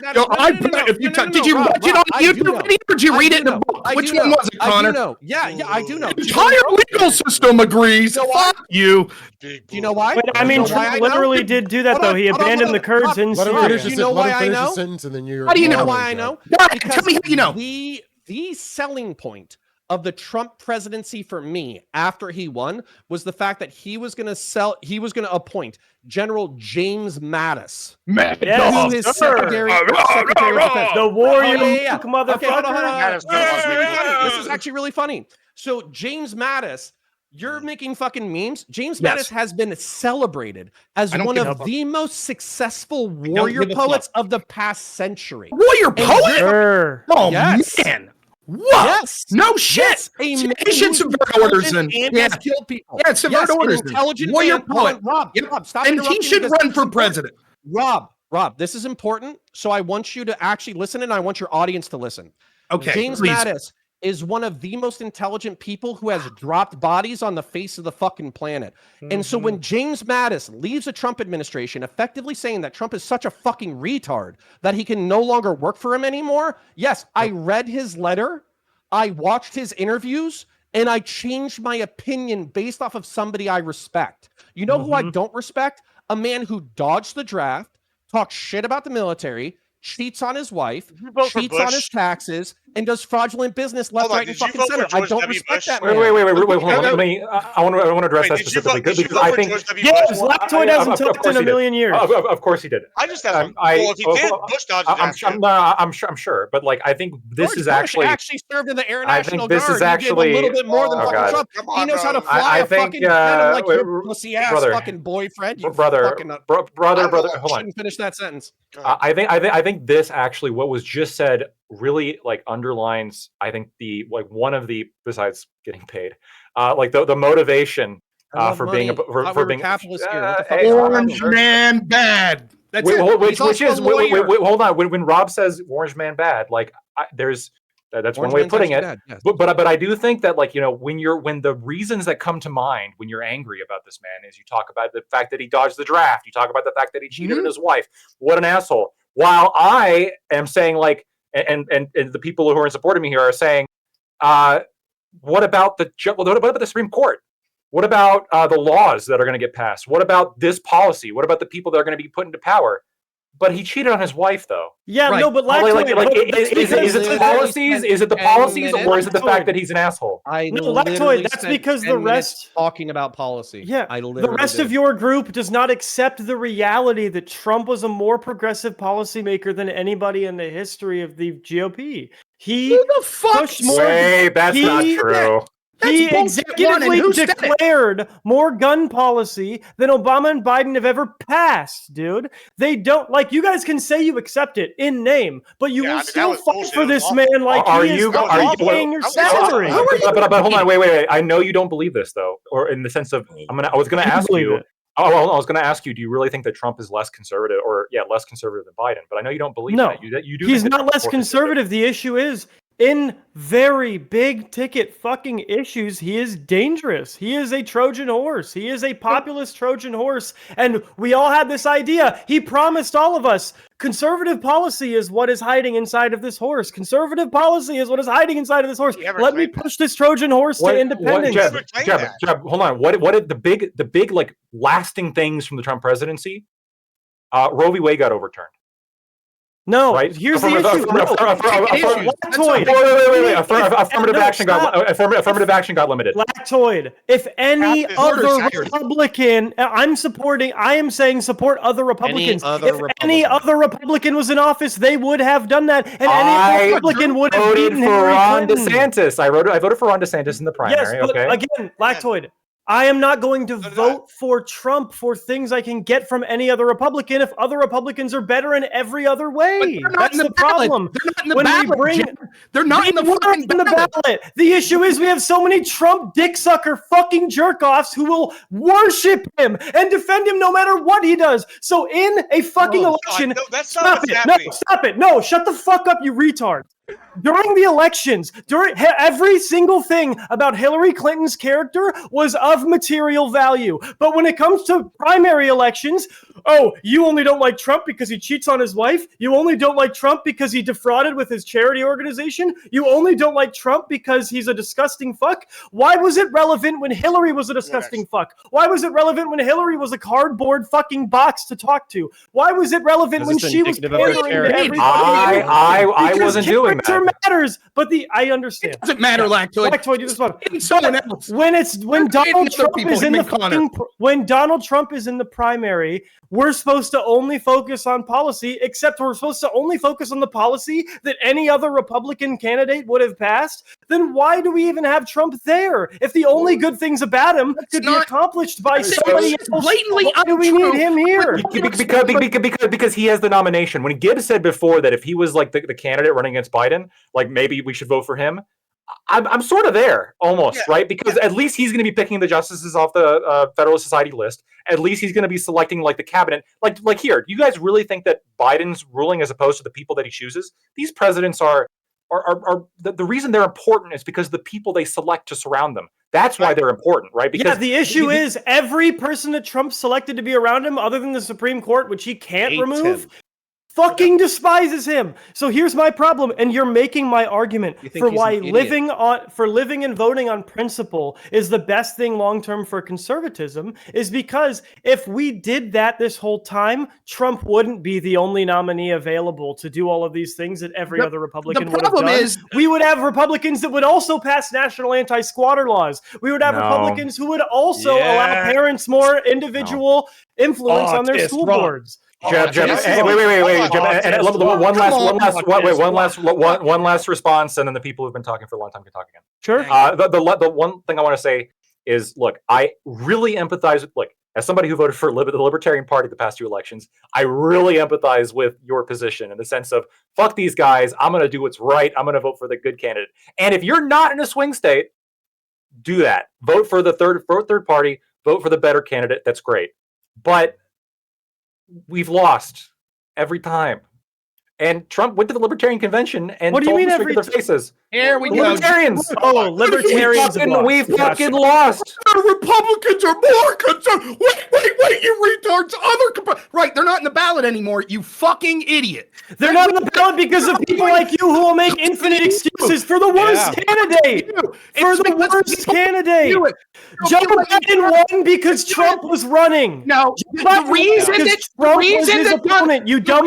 Speaker 3: you did you watch it on YouTube video or did you read it in a book? Which one was it, Connor?
Speaker 5: I do know. Yeah, I do know.
Speaker 3: The entire legal system agrees. Fuck you.
Speaker 5: Do you know why?
Speaker 4: But, I mean, Trump literally did do that, though. He abandoned the Kurds in Syria.
Speaker 5: Do you know why I know?
Speaker 3: How do you know
Speaker 5: why I know?
Speaker 3: Tell me how you know.
Speaker 5: The selling point of the Trump presidency for me after he won was the fact that he was going to appoint General James Mattis to his secretary of defense.
Speaker 4: The warrior, motherfucker.
Speaker 5: Okay, this is actually really funny. So James Mattis, you're making fucking memes. James Mattis has been celebrated as one of the most successful warrior poets of the past century.
Speaker 3: Warrior poet?
Speaker 4: Sure.
Speaker 3: Oh, man. What? Yes. No shit.
Speaker 5: Yes.
Speaker 3: He should subvert orders and
Speaker 5: has killed people.
Speaker 3: Yeah, subvert orders.
Speaker 5: Intelligent
Speaker 3: warrior
Speaker 5: man.
Speaker 3: poet.
Speaker 5: Rob, stop.
Speaker 3: And he should run for president.
Speaker 5: Rob, this is important. So I want you to actually listen, and I want your audience to listen.
Speaker 3: Okay.
Speaker 5: James Mattis is one of the most intelligent people who has dropped bodies on the face of the fucking planet. And so when James Mattis leaves the Trump administration, effectively saying that Trump is such a fucking retard that he can no longer work for him anymore, yes, I read his letter, I watched his interviews, and I changed my opinion based off of somebody I respect. You know who I don't respect? A man who dodged the draft, talks shit about the military, cheats on his wife, cheats on his taxes, and does fraudulent business left, right, and fucking center. I don't respect that man.
Speaker 6: Wait, hold on. I want to address that specifically because I think
Speaker 4: yes, Laptoid hasn't talked in a million years.
Speaker 6: Of course he did.
Speaker 1: I just have if he did, Bush dodged
Speaker 6: I'm sure, but like I think this is actually
Speaker 5: served in the Air National Guard.
Speaker 6: This is actually
Speaker 5: a little bit more than fucking Trump. He knows how to fly a fucking jet like your pussy ass fucking boyfriend.
Speaker 6: Brother, hold on.
Speaker 5: Finish that sentence.
Speaker 6: I think this actually what was just said really like underlines I think the like one of the besides getting paid like the motivation for being
Speaker 5: capitalist here.
Speaker 3: Orange man bad. That's it.
Speaker 6: Which
Speaker 7: also
Speaker 6: is
Speaker 7: a lawyer.
Speaker 6: hold on. When Rob says Orange Man bad, like that's one
Speaker 5: Orange
Speaker 6: way of
Speaker 5: Man's
Speaker 6: putting
Speaker 5: actually
Speaker 6: it.
Speaker 5: bad, yes.
Speaker 6: But I do think that, like, you know, when the reasons that come to mind when you're angry about this man is you talk about the fact that he dodged the draft, you talk about the fact that he cheated on his wife. What an asshole. While I am saying, like, and the people who are in support of me here are saying, what about the Supreme Court? What about the laws that are going to get passed? What about this policy? What about the people that are going to be put into power? But he cheated on his wife, though.
Speaker 4: Yeah,
Speaker 3: Right.
Speaker 4: no, but
Speaker 6: Like, is it the
Speaker 5: literally
Speaker 6: policies?
Speaker 5: spent
Speaker 6: Is it the
Speaker 5: 10
Speaker 6: policies, or
Speaker 5: minutes-
Speaker 6: is it the fact that he's an asshole?
Speaker 5: I
Speaker 4: No,
Speaker 5: literally
Speaker 4: Lactoid, that's
Speaker 5: spent
Speaker 4: because
Speaker 5: 10
Speaker 4: the
Speaker 5: minutes
Speaker 4: rest-
Speaker 5: talking about policy.
Speaker 4: Yeah,
Speaker 5: I
Speaker 4: the
Speaker 5: literally
Speaker 4: rest
Speaker 5: did.
Speaker 4: of your group does not accept the reality that Trump was a more progressive policymaker than anybody in the history of the GOP. He
Speaker 3: Who the fuck
Speaker 4: pushed more.
Speaker 6: Wait, that's not
Speaker 4: he-
Speaker 6: true.
Speaker 4: He
Speaker 3: That's bullshit, one, and
Speaker 4: executively
Speaker 3: who said it?
Speaker 4: declared more gun policy than Obama and Biden have ever passed, dude. They don't, like, you guys can say you accept it in name, but you
Speaker 1: Yeah, I
Speaker 4: will
Speaker 1: mean, that
Speaker 4: still
Speaker 1: was
Speaker 4: fight
Speaker 1: bullshit.
Speaker 4: for
Speaker 1: It was
Speaker 4: this
Speaker 1: awful.
Speaker 4: man like
Speaker 6: Are
Speaker 4: he is
Speaker 6: you-
Speaker 4: fucking
Speaker 1: are you-
Speaker 4: paying your
Speaker 1: I was-
Speaker 4: salary.
Speaker 3: Who are you?
Speaker 6: But hold on, wait. I know you don't believe this, though, or in the sense of I was going to
Speaker 4: I
Speaker 6: ask
Speaker 4: believe
Speaker 6: you.
Speaker 4: it.
Speaker 6: Oh, well, I was going to ask you. Do you really think that Trump is less conservative, less conservative than Biden? But I know you don't believe
Speaker 4: No,
Speaker 6: that. You do.
Speaker 4: he's
Speaker 6: think that
Speaker 4: not
Speaker 6: Trump's
Speaker 4: less
Speaker 6: more
Speaker 4: conservative. The issue is, in very big ticket fucking issues, he is dangerous. He is a Trojan horse. He is a populist Trojan horse. And we all had this idea. He promised all of us conservative policy is what is hiding inside of this horse. Conservative policy is what is hiding inside of this horse.
Speaker 1: He never
Speaker 4: Let me
Speaker 1: claimed that.
Speaker 4: push this Trojan horse to independence.
Speaker 1: Jeb, never claimed that.
Speaker 6: Jeb, hold on. What did the big like lasting things from the Trump presidency? Roe v. Wade got overturned.
Speaker 4: No,
Speaker 6: Right?
Speaker 4: here's the issue.
Speaker 6: Affirmative action got limited.
Speaker 4: Lactoid. If any
Speaker 1: Captain
Speaker 4: other
Speaker 3: Order,
Speaker 4: Republican, I am saying support other Republicans.
Speaker 5: other
Speaker 4: If any
Speaker 5: Republican.
Speaker 4: other Republican was in office, they would have done that, and
Speaker 6: I
Speaker 4: any Republican would have
Speaker 6: voted
Speaker 4: beaten
Speaker 6: for
Speaker 4: Hillary
Speaker 6: Ron
Speaker 4: Clinton.
Speaker 6: DeSantis. I voted for Ron DeSantis in the primary.
Speaker 4: Yes, but
Speaker 6: okay.
Speaker 4: again, Lactoid. I am not going to
Speaker 1: So did
Speaker 4: vote for Trump for things I can get from any other Republican if other Republicans are better in every other way.
Speaker 3: They're not
Speaker 4: That's
Speaker 3: in the
Speaker 4: the
Speaker 3: ballot.
Speaker 4: problem.
Speaker 3: They're not in the
Speaker 4: When we
Speaker 3: ballot.
Speaker 4: bring-
Speaker 3: Jeb. They're not in the
Speaker 4: They were
Speaker 3: fucking
Speaker 4: in the
Speaker 3: ballot.
Speaker 4: ballot. The issue is we have so many Trump dick sucker fucking jerk offs who will worship him and defend him no matter what he does. So in a fucking election,
Speaker 1: No, that's not
Speaker 4: stop
Speaker 1: what's
Speaker 4: it.
Speaker 1: happening.
Speaker 4: No, stop it. No, shut the fuck up, you retard. During the elections, every single thing about Hillary Clinton's character was of material value. But when it comes to primary elections, oh, you only don't like Trump because he cheats on his wife. You only don't like Trump because he defrauded with his charity organization. You only don't like Trump because he's a disgusting fuck. Why was it relevant when Hillary was a disgusting fuck? Why was it relevant when Hillary was a cardboard fucking box to talk to? Why was it relevant
Speaker 5: Is
Speaker 4: when
Speaker 5: this
Speaker 4: she was
Speaker 5: indicative of her
Speaker 4: pandering to
Speaker 5: character?
Speaker 4: everybody?
Speaker 6: I
Speaker 4: Because
Speaker 6: wasn't doing
Speaker 4: character
Speaker 6: that.
Speaker 4: matters, but I understand.
Speaker 3: Doesn't matter, Lactoid.
Speaker 4: Lactoid, you just want
Speaker 3: And someone else.
Speaker 4: when
Speaker 3: You're
Speaker 4: Donald
Speaker 3: creating other
Speaker 4: Trump
Speaker 3: people,
Speaker 4: is in
Speaker 3: him
Speaker 4: the
Speaker 3: and Connor.
Speaker 4: when Donald Trump is in the primary, we're supposed to only focus on policy, except we're supposed to only focus on the policy that any other Republican candidate would have passed. Then why do we even have Trump there? If the only good things about him could be
Speaker 3: not-
Speaker 4: accomplished by
Speaker 3: It's
Speaker 4: somebody else,
Speaker 3: blatantly
Speaker 4: why do we
Speaker 3: untrue.
Speaker 4: need him here?
Speaker 6: Because he has the nomination. When Gibbs said before that if he was like the candidate running against Biden, like maybe we should vote for him. I'm sort of there almost, right? Because at least he's going to be picking the justices off the Federalist Society list. At least he's going to be selecting like the cabinet. Like here, do you guys really think that Biden's ruling as opposed to the people that he chooses? These presidents are the reason they're important is because the people they select to surround them. That's why they're important, right? Because
Speaker 4: Yeah, the issue is every person that Trump selected to be around him, other than the Supreme Court, which he can't
Speaker 5: Hates
Speaker 4: remove,
Speaker 5: him.
Speaker 4: fucking despises him. So here's my problem, and you're making my argument
Speaker 5: You think
Speaker 4: for
Speaker 5: he's
Speaker 4: why
Speaker 5: an idiot.
Speaker 4: living and voting on principle is the best thing long term for conservatism, is because if we did that this whole time, Trump wouldn't be the only nominee available to do all of these things that every other Republican would have
Speaker 3: problem
Speaker 4: done.
Speaker 3: is-
Speaker 4: We would have Republicans that would also pass national anti-squatter laws. We would have
Speaker 6: No.
Speaker 4: Republicans who would also
Speaker 5: Yeah.
Speaker 4: allow parents more individual influence on their
Speaker 5: it's
Speaker 4: school
Speaker 5: wrong.
Speaker 4: boards.
Speaker 6: Jeb,
Speaker 1: this is
Speaker 6: wait, Jeb, and one last response, and then the people who've been talking for a long time can talk again.
Speaker 4: Sure.
Speaker 6: The one thing I want to say is, look, I really empathize with, look, as somebody who voted for the Libertarian Party the past two elections, I really empathize with your position in the sense of, fuck these guys, I'm going to do what's right, I'm going to vote for the good candidate. And if you're not in a swing state, do that. Vote for the third party, vote for the better candidate, that's great. But we've lost every time. And Trump went to the Libertarian Convention and
Speaker 4: What do you
Speaker 6: told
Speaker 4: mean
Speaker 6: them straight to
Speaker 4: every
Speaker 6: their faces.
Speaker 7: Here we go.
Speaker 6: Libertarians!
Speaker 4: Oh, libertarians have lost.
Speaker 6: We've
Speaker 4: Gotcha.
Speaker 6: fucking lost!
Speaker 3: The Republicans are more concerned. Wait, you retards. Right, they're not in the ballot anymore, you fucking idiot.
Speaker 4: They're not on the ballot because of people like you who will make infinite excuses for the worst candidate. For the worst candidate. Joe Biden won because Trump was running.
Speaker 3: No, the reason that
Speaker 4: you dumb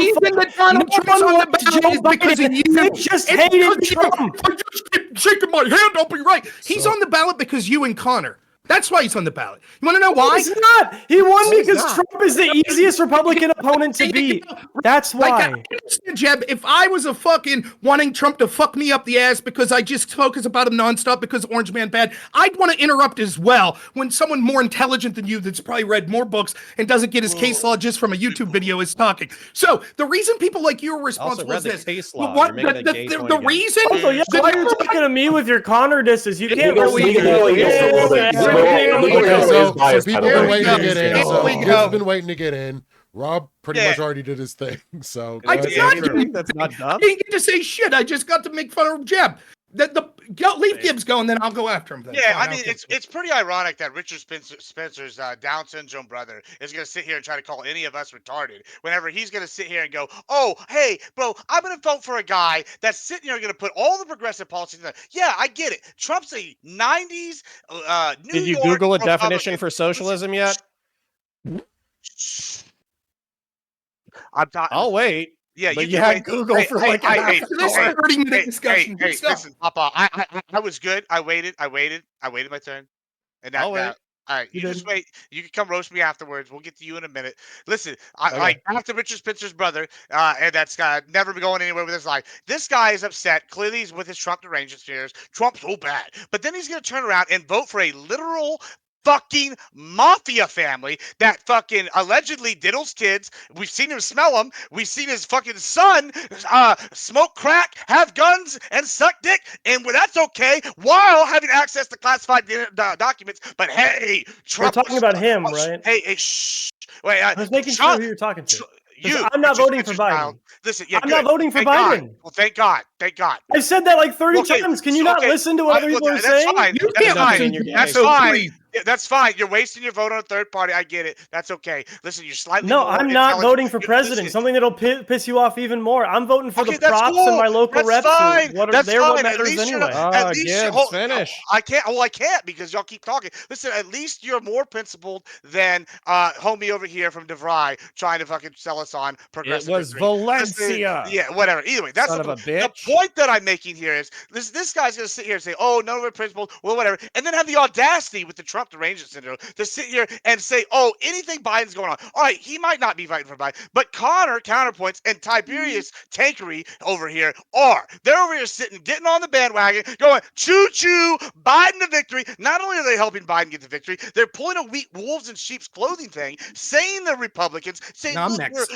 Speaker 3: Donald Trump's on the ballot is because of you.
Speaker 4: They just hated Trump.
Speaker 3: I just keep shaking my hand. I'll be right. He's on the ballot because you and Connor. That's why he's on the ballot. You want to know why?
Speaker 4: He's not. He won because Trump is the easiest Republican opponent to beat. That's why.
Speaker 3: Like, I understand, Jeb, if I was a fucking wanting Trump to fuck me up the ass because I just focus about him nonstop because Orange Man bad, I'd want to interrupt as well when someone more intelligent than you that's probably read more books and doesn't get his case law just from a YouTube video is talking. So the reason people like you are responsible is this.
Speaker 5: Case law.
Speaker 3: The reason.
Speaker 4: Also, yeah, why are you talking to me with your Connor disses? You can't
Speaker 2: So people are waiting to get in. So Gib's been waiting to get in. Rob pretty much already did his thing. So
Speaker 3: I did not.
Speaker 5: That's not dumb.
Speaker 3: I didn't get to say shit. I just got to make fun of Jeb. Leave Gibbs go, and then I'll go after him. Then.
Speaker 1: Yeah, I mean, it's pretty ironic that Richard Spencer's Down syndrome brother is going to sit here and try to call any of us retarded whenever he's going to sit here and go, oh, hey, bro, I'm going to vote for a guy that's sitting here going to put all the progressive policies in there. Yeah, I get it. Trump's a 90s New
Speaker 5: Did you
Speaker 1: York
Speaker 5: Google a
Speaker 1: Republican.
Speaker 5: definition for socialism yet?
Speaker 1: I'm not.
Speaker 5: I'll wait.
Speaker 1: Yeah,
Speaker 5: but
Speaker 1: you
Speaker 5: had
Speaker 1: wait.
Speaker 5: Google for like
Speaker 3: this 30-minute discussion.
Speaker 1: Listen, Papa, I was good. I waited my turn. And now,
Speaker 5: I'll wait.
Speaker 1: all right, you just wait. You can come roast me afterwards. We'll get to you in a minute. Listen,
Speaker 5: Okay.
Speaker 1: like after Richard Spencer's brother, and that's never been going anywhere with his life. This guy is upset. Clearly, he's with his Trump derangement fears. Trump's so bad, but then he's gonna turn around and vote for a literal fucking mafia family that fucking allegedly diddles kids. We've seen him smell them. We've seen his fucking son smoke crack, have guns, and suck dick, and that's okay while having access to classified documents. But hey, Trump.
Speaker 4: We're talking about him, right?
Speaker 1: Hey, shh. Wait,
Speaker 4: I was making sure who you're talking to. I'm not
Speaker 1: Richard
Speaker 4: voting for
Speaker 1: Spencer's
Speaker 4: Biden.
Speaker 1: child. Listen, yeah,
Speaker 4: I'm not voting for
Speaker 1: Thank
Speaker 4: Biden.
Speaker 1: God. Well, thank God. Thank God.
Speaker 4: I've said that like 30
Speaker 1: Okay,
Speaker 4: times. Can you not listen to what other people are
Speaker 1: that's
Speaker 4: saying?
Speaker 1: Fine.
Speaker 3: You
Speaker 1: That's
Speaker 3: can't
Speaker 1: fine.
Speaker 3: listen to
Speaker 1: That's
Speaker 3: so
Speaker 1: fine.
Speaker 3: please.
Speaker 1: Yeah, that's fine. You're wasting your vote on a third party. I get it. That's okay. Listen, you're slightly
Speaker 4: No,
Speaker 1: more
Speaker 4: I'm not
Speaker 1: intelligent.
Speaker 4: voting for president. Something that'll piss you off even more. I'm voting for the
Speaker 1: that's
Speaker 4: props
Speaker 1: cool.
Speaker 4: and my local
Speaker 1: That's
Speaker 4: reps.
Speaker 1: fine.
Speaker 4: What
Speaker 1: That's
Speaker 4: what
Speaker 1: fine. At
Speaker 4: matters
Speaker 1: least you're
Speaker 4: anyway.
Speaker 1: not, at least
Speaker 5: Gibbs,
Speaker 1: hold,
Speaker 5: finish.
Speaker 1: I can't. Oh, I can't because y'all keep talking. Listen, at least you're more principled than homie over here from DeVry trying to fucking sell us on progressive.
Speaker 5: It was
Speaker 1: history.
Speaker 5: Valencia.
Speaker 1: Listen, yeah, whatever. Either way, that's
Speaker 5: Son
Speaker 1: the,
Speaker 5: of a bitch.
Speaker 1: the point that I'm making here is this guy's gonna sit here and say, "Oh, none of our principles, well, whatever," and then have the audacity with the Trump derangement syndrome to sit here and say, "Oh, anything Biden's going on." All right, he might not be fighting for Biden, but Connor counterpoints and Tiberius Tankery over here are. They're over here sitting, getting on the bandwagon, going choo choo, Biden to victory. Not only are they helping Biden get the victory, they're pulling a wolves in sheep's clothing thing, saying they're Republicans, saying
Speaker 3: No, I'm
Speaker 1: look,
Speaker 3: next.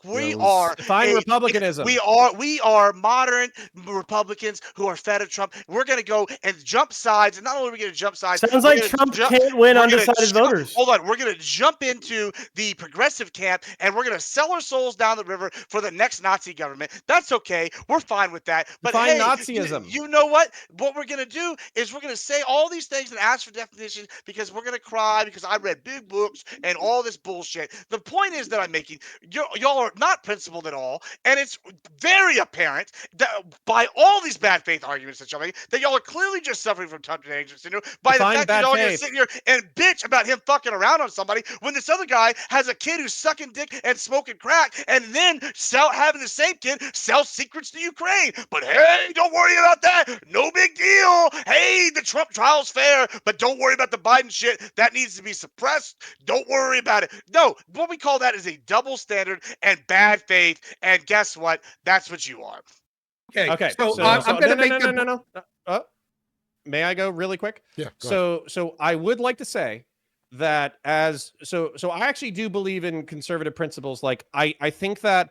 Speaker 1: we are
Speaker 5: Define republicanism.
Speaker 1: we are modern Republicans who are fed of Trump. We're going to go and jump sides, and not only are we going to jump sides,
Speaker 4: Sounds
Speaker 1: we're
Speaker 4: like
Speaker 1: gonna
Speaker 4: Trump
Speaker 1: jump-
Speaker 4: can't win
Speaker 1: we're gonna
Speaker 4: undecided
Speaker 1: jump-
Speaker 4: voters.
Speaker 1: Hold on, we're going to jump into the progressive camp, and we're going to sell our souls down the river for the next Nazi government. That's okay. We're fine with that. But
Speaker 5: Define
Speaker 1: hey,
Speaker 5: Nazism.
Speaker 1: you know what? What we're going to do is we're going to say all these things and ask for definitions because we're going to cry because I read big books and all this bullshit. The point is that I'm making, y'all are not principled at all, and it's very apparent that by all these bad faith arguments that y'all make, that y'all are clearly just suffering from Trump derangement syndrome by
Speaker 5: Define
Speaker 1: the fact that
Speaker 5: bad
Speaker 1: y'all are going to
Speaker 5: faith.
Speaker 1: sit here and bitch about him fucking around on somebody when this other guy has a kid who's sucking dick and smoking crack, and then having the same kid sell secrets to Ukraine. But hey, don't worry about that. No big deal. Hey, the Trump trial's fair, but don't worry about the Biden shit. That needs to be suppressed. Don't worry about it. No, what we call that is a double standard and bad faith. And guess what? That's what you are.
Speaker 5: Okay.
Speaker 3: So, I'm going to make
Speaker 5: no. May I go really quick?
Speaker 2: Yeah. go ahead.
Speaker 5: So I would like to say that so I actually do believe in conservative principles. Like I think that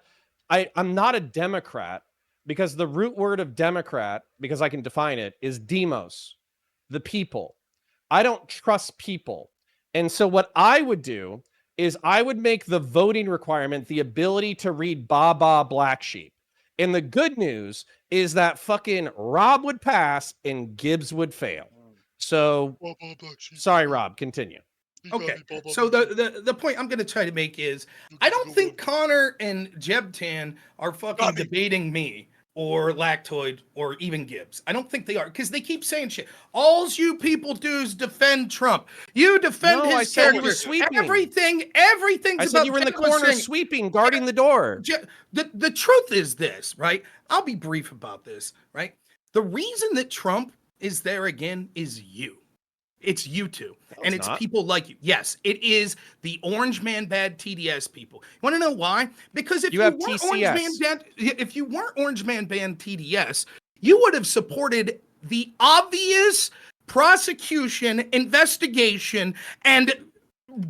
Speaker 5: I'm not a Democrat because the root word of Democrat, because I can define it, is demos, the people. I don't trust people. And so what I would do is I would make the voting requirement the ability to read Baba Black Sheep. And the good news is that fucking Rob would pass and Gibbs would fail. So, sorry, Rob, continue.
Speaker 3: Okay, so the point I'm going to try to make is I don't think Connor and Jebtan are fucking debating me or Lactoid or even Gibbs. I don't think they are, because they keep saying shit. All you people do is defend Trump. You defend
Speaker 5: No, I
Speaker 3: his
Speaker 5: said you were
Speaker 3: character.
Speaker 5: sweeping.
Speaker 3: Everything's
Speaker 5: I said
Speaker 3: about
Speaker 5: you were in the
Speaker 3: Jeb was
Speaker 5: corner
Speaker 3: saying-
Speaker 5: sweeping, guarding the door.
Speaker 3: The truth is this, right? I'll be brief about this, right? The reason that Trump is there again is you. It's you two. And it's
Speaker 5: not.
Speaker 3: people like you. Yes, it is the Orange Man Bad TDS people. You want to know why? Because if
Speaker 5: You
Speaker 3: you,
Speaker 5: have
Speaker 3: weren't
Speaker 5: TCS.
Speaker 3: if you weren't Orange Man Bad TDS, you would have supported the obvious prosecution, investigation, and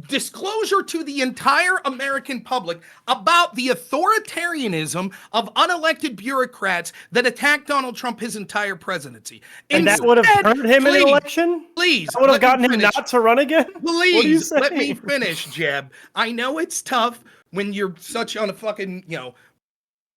Speaker 3: disclosure to the entire American public about the authoritarianism of unelected bureaucrats that attacked Donald Trump his entire presidency.
Speaker 4: And that would have
Speaker 3: Instead,
Speaker 4: turned him in an election?
Speaker 3: Please,
Speaker 4: That would have
Speaker 3: let me
Speaker 4: gotten him
Speaker 3: finish.
Speaker 4: not to run again?
Speaker 3: Please let me
Speaker 4: saying?
Speaker 3: finish, Jeb. I know it's tough when you're such on a fucking,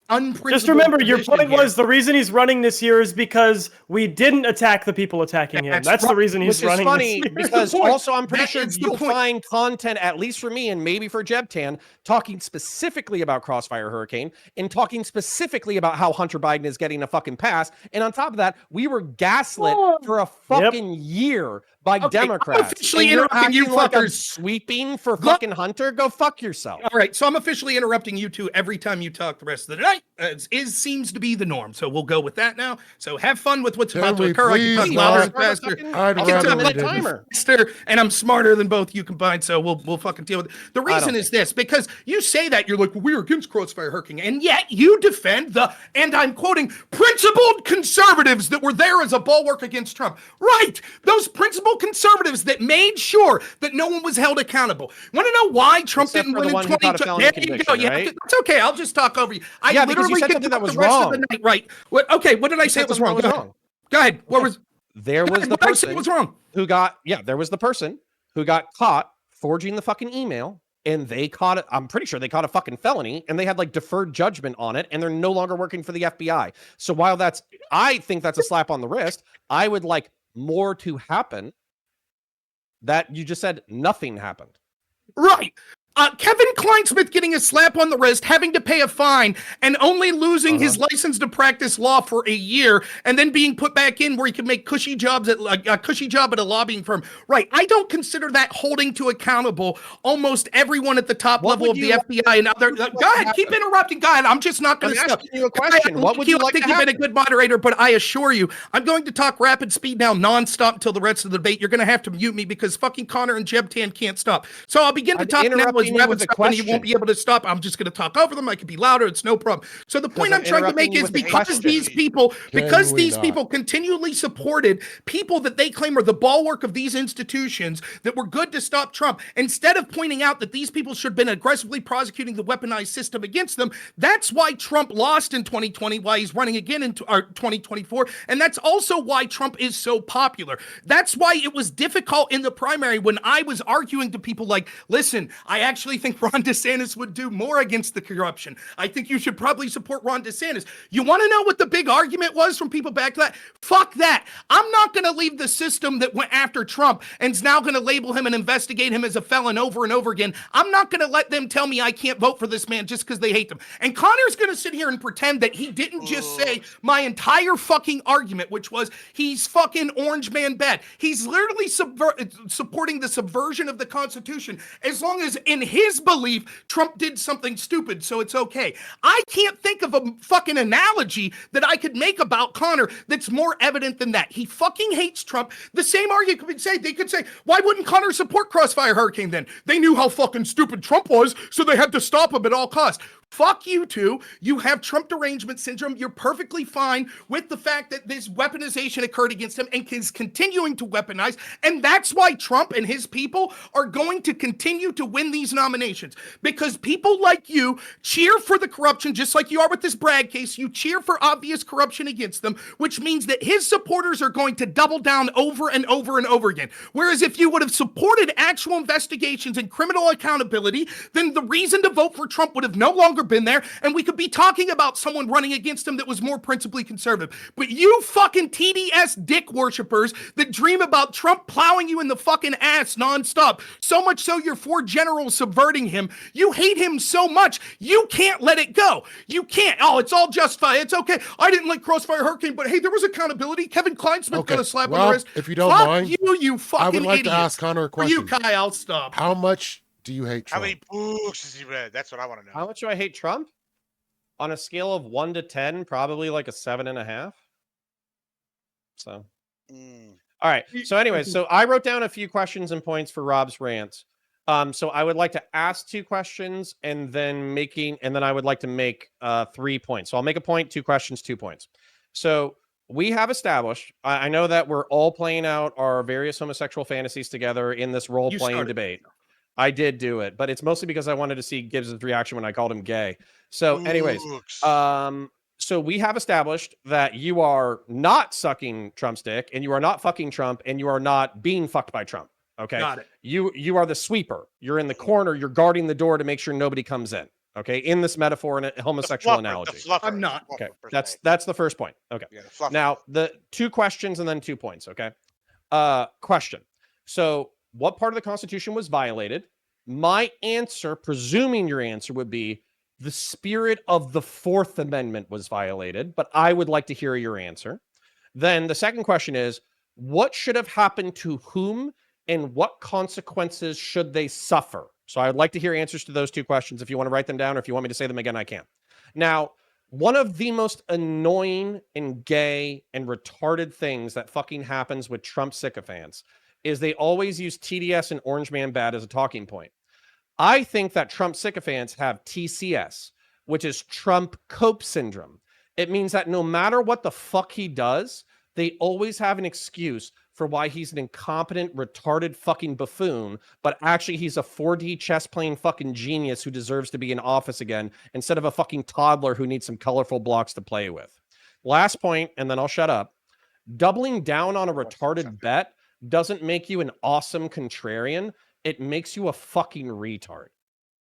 Speaker 3: unprincipled
Speaker 4: Just remember, your
Speaker 3: position
Speaker 4: point
Speaker 3: here.
Speaker 4: was the reason he's running this year is because we didn't attack the people attacking him. That's the
Speaker 3: right,
Speaker 4: reason he's
Speaker 5: Which is
Speaker 4: running
Speaker 5: funny
Speaker 4: this year.
Speaker 5: because
Speaker 3: point.
Speaker 5: also I'm pretty
Speaker 3: That
Speaker 5: sure
Speaker 3: is the
Speaker 5: you'll
Speaker 3: point.
Speaker 5: find content, at least for me and maybe for Jebtan, talking specifically about Crossfire Hurricane and talking specifically about how Hunter Biden is getting a fucking pass. And on top of that, we were gaslit for a fucking year by
Speaker 3: Okay,
Speaker 5: Democrats.
Speaker 3: I'm officially
Speaker 5: And you're
Speaker 3: interrupting you
Speaker 5: acting like I'm
Speaker 3: fuckers.
Speaker 5: sweeping for fucking Hunter? Go fuck yourself.
Speaker 3: All right, so I'm officially interrupting you two every time you talk the rest of the night. Seems to be the norm, so we'll go with that now. So have fun with what's
Speaker 2: Can
Speaker 3: about to
Speaker 2: we
Speaker 3: occur. I can talk
Speaker 2: please
Speaker 3: louder
Speaker 2: not-
Speaker 3: and faster.
Speaker 2: I'd
Speaker 3: I can
Speaker 2: rather
Speaker 3: talk
Speaker 2: we
Speaker 3: like
Speaker 2: didn't.
Speaker 5: timer.
Speaker 3: faster, and I'm smarter than both you combined, so we'll fucking deal with it. The reason
Speaker 5: don't
Speaker 3: is this, because you say that, you're like, well, we're against Crossfire Hurricane, and yet you defend the, and I'm quoting, principled conservatives that were there as a bulwark against Trump. Right, those principled conservatives that made sure that no one was held accountable. Want to know why Trump
Speaker 5: Except
Speaker 3: didn't
Speaker 5: for
Speaker 3: win
Speaker 5: the
Speaker 3: in
Speaker 5: one who got a
Speaker 3: 2020?
Speaker 5: felony
Speaker 3: There you go.
Speaker 5: conviction, right?
Speaker 3: It's okay. I'll just talk over you. I
Speaker 5: Yeah, because you
Speaker 3: literally
Speaker 5: said
Speaker 3: could
Speaker 5: something that
Speaker 3: talk
Speaker 5: was
Speaker 3: the rest of
Speaker 5: wrong.
Speaker 3: the night. Right. What? Okay. What did I
Speaker 5: You
Speaker 3: say
Speaker 5: said
Speaker 3: was
Speaker 5: something
Speaker 3: wrong?
Speaker 5: that was
Speaker 3: Go ahead.
Speaker 5: wrong.
Speaker 3: Go ahead. What was?
Speaker 5: There was the
Speaker 3: What did I say
Speaker 5: person
Speaker 3: was wrong?
Speaker 5: there was the person who got caught forging the fucking email, and they caught it. I'm pretty sure they caught a fucking felony, and they had like deferred judgment on it, and they're no longer working for the FBI. So while I think that's a slap on the wrist, I would like more to happen. That you just said nothing happened.
Speaker 3: Right. Kevin Kleinsmith getting a slap on the wrist, having to pay a fine, and only losing his license to practice law for a year, and then being put back in where he could make cushy jobs at a cushy job at a lobbying firm. Right. I don't consider that holding to accountable almost everyone at the top
Speaker 5: What
Speaker 3: level
Speaker 5: would
Speaker 3: of the
Speaker 5: you
Speaker 3: FBI and other. Go ahead, keep interrupting. Go ahead. I'm just not going
Speaker 5: I'm
Speaker 3: to stop.
Speaker 5: asking you a question. What would you like
Speaker 3: I think
Speaker 5: to
Speaker 3: you've been a
Speaker 5: happen?
Speaker 3: good moderator, but I assure you, I'm going to talk rapid speed now, nonstop until the rest of the debate. You're going to have to mute me because fucking Connor and Jebtan can't stop. So I'll begin to
Speaker 5: I'm
Speaker 3: talk now as
Speaker 5: interrupting you
Speaker 3: rapid
Speaker 5: with a
Speaker 3: stop, and you won't
Speaker 5: question.
Speaker 3: be able to stop. I'm just going to talk over them. I can be louder. It's no problem. So the point
Speaker 5: I'm
Speaker 3: I'm trying to make
Speaker 5: interrupting you
Speaker 3: is
Speaker 5: with a
Speaker 3: because
Speaker 5: question.
Speaker 3: these people,
Speaker 2: Can we not?
Speaker 3: continually supported people that they claim are the bulwark of these institutions that were good to stop Trump, instead of pointing out that these people should have been aggressively prosecuting the weaponized system against them. That's why Trump lost in 2020, why he's running again in 2024. And that's also why Trump is so popular. That's why it was difficult in the primary when I was arguing to people like, listen, I actually think Ron DeSantis would do more against the corruption. I think you should probably support Ron DeSantis. You want to know what the big argument was from people back to that? Fuck that. I'm not going to leave the system that went after Trump and is now going to label him and investigate him as a felon over and over again. I'm not going to let them tell me I can't vote for this man just because they hate them. And Connor's going to sit here and pretend that he didn't just say my entire fucking argument, which was he's fucking Orange Man bad. He's literally supporting the subversion of the Constitution as long as in his belief Trump did something stupid, so it's okay. I can't think of a fucking analogy that I could make about Connor that's more evident than that. He fucking hates Trump. The same argument could be said. They could say, why wouldn't Connor support Crossfire Hurricane then? They knew how fucking stupid Trump was, so they had to stop him at all costs. Fuck you two. You have Trump derangement syndrome. You're perfectly fine with the fact that this weaponization occurred against him and is continuing to weaponize. And that's why Trump and his people are going to continue to win these nominations. Because people like you cheer for the corruption, just like you are with this Bragg case. You cheer for obvious corruption against them, which means that his supporters are going to double down over and over and over again. Whereas if you would have supported actual investigations and criminal accountability, then the reason to vote for Trump would have no longer been there, and we could be talking about someone running against him that was more principally conservative. But you fucking TDS dick worshippers that dream about Trump plowing you in the fucking ass nonstop, so much so you're for generals subverting him, you hate him so much, you can't let it go. You can't. Oh, it's all justified. It's okay. I didn't like Crossfire Hurricane, but hey, there was accountability. Kevin Kleinsmith got a slap on the wrist.
Speaker 2: If you don't
Speaker 3: Fuck
Speaker 2: mind,
Speaker 3: you fucking
Speaker 2: I would like
Speaker 3: idiot.
Speaker 2: to ask Connor a
Speaker 3: For you,
Speaker 2: question.
Speaker 3: Kai, I'll stop.
Speaker 2: How much do you hate
Speaker 1: How
Speaker 2: Trump?
Speaker 1: many books has he read? That's what I want to know.
Speaker 5: How much do I hate Trump? On a scale of 1 to 10, probably like a 7.5. So, all right. So, anyway, so I wrote down a few questions and points for Rob's rant. So I would like to ask 2 questions and then I would like to make 3 points. So I'll make a point, 2 questions, 2 points. So we have established, I know that we're all playing out our various homosexual fantasies together in this role-playing debate. I did do it, but it's mostly because I wanted to see Gibbs' reaction when I called him gay. So anyways, so we have established that you are not sucking Trump's dick and you are not fucking Trump and you are not being fucked by Trump. Okay.
Speaker 3: Got it.
Speaker 5: You are the sweeper. You're in the corner. You're guarding the door to make sure nobody comes in. Okay. In this metaphor and a homosexual analogy.
Speaker 3: I'm not.
Speaker 5: Okay. That's the first point. Okay.
Speaker 1: Yeah,
Speaker 5: now the 2 questions and then 2 points. Okay. Question. So what part of the Constitution was violated? My answer, presuming your answer, would be the spirit of the 4th Amendment was violated, but I would like to hear your answer. Then the second question is, what should have happened to whom and what consequences should they suffer? So I'd like to hear answers to those 2 questions. If you want to write them down or if you want me to say them again, I can. Now, one of the most annoying and gay and retarded things that fucking happens with Trump sycophants is they always use TDS and Orange Man Bad as a talking point. I think that Trump sycophants have TCS, which is Trump Cope Syndrome. It means that no matter what the fuck he does, they always have an excuse for why he's an incompetent, retarded fucking buffoon, but actually he's a 4D chess playing fucking genius who deserves to be in office again instead of a fucking toddler who needs some colorful blocks to play with. Last point, and then I'll shut up. Doubling down on a retarded bet doesn't make you an awesome contrarian. It makes you a fucking retard.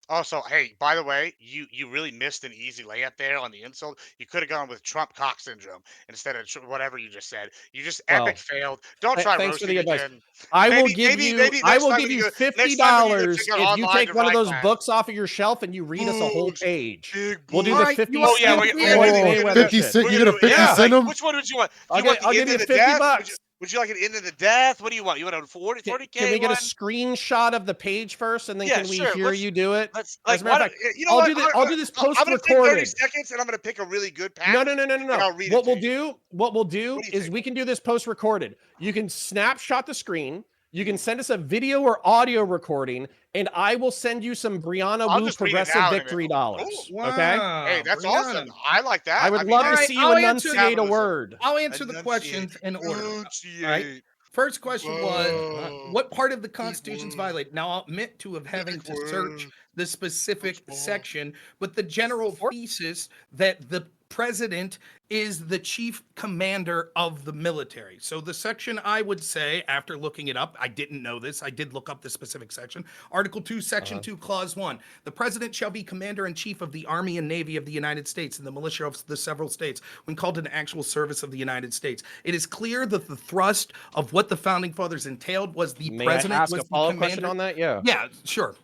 Speaker 1: Also, hey, by the way, you really missed an easy layup there on the insult. You could have gone with Trump cock syndrome instead of whatever you just said. You just epic failed. Don't try
Speaker 5: thanks for
Speaker 1: roasting
Speaker 5: the advice.
Speaker 1: again.
Speaker 5: I will
Speaker 1: Maybe
Speaker 5: give you
Speaker 1: next
Speaker 5: $50
Speaker 1: time when you go check out
Speaker 5: if you
Speaker 1: online
Speaker 5: take
Speaker 1: to
Speaker 5: one of
Speaker 1: write
Speaker 5: those
Speaker 1: that.
Speaker 5: books off of your shelf and you read us a whole
Speaker 1: Boogs.
Speaker 5: page.
Speaker 1: Big
Speaker 5: We'll do
Speaker 1: boogs.
Speaker 5: the
Speaker 3: Alright,
Speaker 5: 50
Speaker 3: you want
Speaker 1: Oh, yeah,
Speaker 3: Mayweather
Speaker 5: Mayweather
Speaker 2: 50
Speaker 5: shit.
Speaker 2: cent. You get a 50 cent him?
Speaker 1: Which one would you want?
Speaker 5: I'll
Speaker 1: You want
Speaker 5: give
Speaker 1: the
Speaker 5: you
Speaker 1: end of
Speaker 5: 50
Speaker 1: the death?
Speaker 5: bucks.
Speaker 1: Would you like an end of the death? What do you want? You want a 40K
Speaker 5: Can we get a
Speaker 1: one?
Speaker 5: screenshot of the page first, and then
Speaker 1: Yeah,
Speaker 5: can we
Speaker 1: sure.
Speaker 5: hear you do it?
Speaker 1: Let's
Speaker 5: As a
Speaker 1: like
Speaker 5: matter
Speaker 1: what?
Speaker 5: of fact,
Speaker 1: You know
Speaker 5: I'll
Speaker 1: what?
Speaker 5: do this. I'll do this
Speaker 1: I'm gonna take 30
Speaker 5: post-recorded.
Speaker 1: seconds, and I'm gonna pick a really good pack.
Speaker 5: No.
Speaker 1: And I'll read
Speaker 5: What
Speaker 1: it
Speaker 5: we'll
Speaker 1: to you.
Speaker 5: do, what we'll do
Speaker 1: What do you
Speaker 5: is
Speaker 1: think?
Speaker 5: we can do this post-recorded. You can snapshot the screen. You can send us a video or audio recording, and I will send you some Brianna
Speaker 1: I'll
Speaker 5: Wu
Speaker 1: just read it
Speaker 5: progressive
Speaker 1: now in a
Speaker 5: victory
Speaker 1: minute.
Speaker 5: dollars.
Speaker 1: Cool.
Speaker 5: Okay.
Speaker 3: Wow,
Speaker 1: Hey, that's
Speaker 3: Brianna.
Speaker 1: awesome. I like that.
Speaker 5: I would
Speaker 1: mean,
Speaker 5: love to
Speaker 3: Alright,
Speaker 5: see you
Speaker 3: I'll answer
Speaker 5: enunciate a
Speaker 1: capitalism.
Speaker 5: word.
Speaker 3: I'll answer the
Speaker 1: Enunciate.
Speaker 3: questions in order. All right.
Speaker 1: Enunciate.
Speaker 3: First question was,
Speaker 1: Whoa.
Speaker 3: what part of the Constitution's
Speaker 1: word.
Speaker 3: violated? Now, I'll admit to having
Speaker 1: Big
Speaker 3: to search
Speaker 1: word.
Speaker 3: the specific
Speaker 1: What's more?
Speaker 3: section, but the general thesis that the president is the chief commander of the military. So the section I would say, after looking it up, I didn't know this, I did look up the specific section. Article 2, Section 2, Clause 1. The president shall be commander-in-chief of the Army and Navy of the United States and the militia of the several states when called into actual service of the United States. It is clear that the thrust of what the Founding Fathers entailed was the
Speaker 5: May
Speaker 3: president
Speaker 5: I ask
Speaker 3: was
Speaker 5: a
Speaker 3: the
Speaker 5: follow-up question
Speaker 3: commander.
Speaker 5: on that? Yeah.
Speaker 3: Yeah, sure.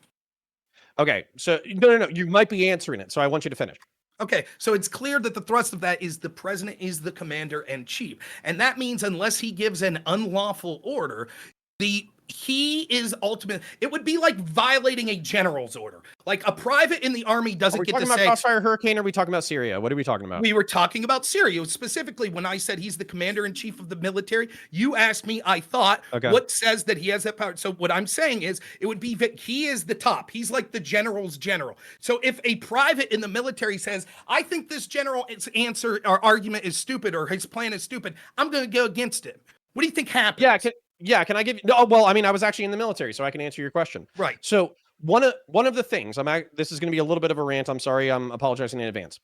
Speaker 5: Okay. So no. You might be answering it, so I want you to finish.
Speaker 3: Okay, so it's clear that the thrust of that is the president is the commander in chief. And that means unless he gives an unlawful order, the he is ultimate. It would be like violating a general's order. Like a private in the army
Speaker 5: Are
Speaker 3: doesn't
Speaker 5: we
Speaker 3: get
Speaker 5: talking
Speaker 3: to
Speaker 5: about
Speaker 3: say,
Speaker 5: Crossfire Hurricane or are we talking about Syria? What are we talking about?
Speaker 3: we were talking about Syria. Specifically, when I said he's the commander in chief of the military, you asked me, I thought,
Speaker 5: Okay.
Speaker 3: what says that he has that power? So what I'm saying is, it would be that he is the top. He's like the general's general. So if a private in the military says, I think this general's answer or argument is stupid or his plan is stupid, I'm going to go against it. What do you think happens?
Speaker 5: Can I give you? No, well, I mean, I was actually in the military, so I can answer your question.
Speaker 3: Right.
Speaker 5: So one of the things this is going to be a little bit of a rant. I'm sorry, I'm apologizing in advance.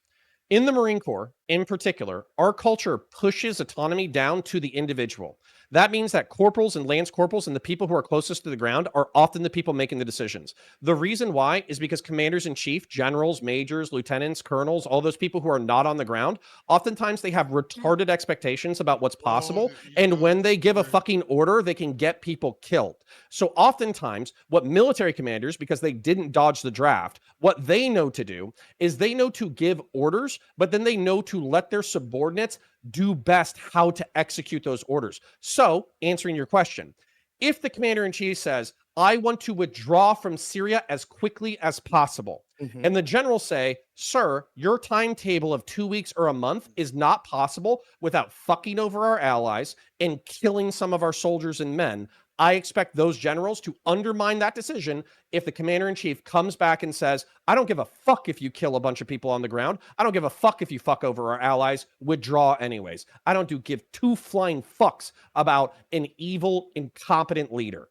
Speaker 5: In the Marine Corps, in particular, our culture pushes autonomy down to the individual. That means that corporals and lance corporals and the people who are closest to the ground are often the people making the decisions. The reason why is because commanders in chief, generals, majors, lieutenants, colonels, all those people who are not on the ground, oftentimes they have retarded expectations about what's possible. And when they give a fucking order, they can get people killed. So oftentimes what military commanders, because they didn't dodge the draft, what they know to do is they know to give orders, but then they know to let their subordinates do best how to execute those orders. So, answering your question, if the commander-in-chief says, I want to withdraw from Syria as quickly as possible, and the generals say, sir, your timetable of 2 weeks or a month is not possible without fucking over our allies and killing some of our soldiers and men, I expect those generals to undermine that decision if the commander-in-chief comes back and says, I don't give a fuck if you kill a bunch of people on the ground. I don't give a fuck if you fuck over our allies. Withdraw anyways. I don't give two flying fucks about an evil, incompetent leader.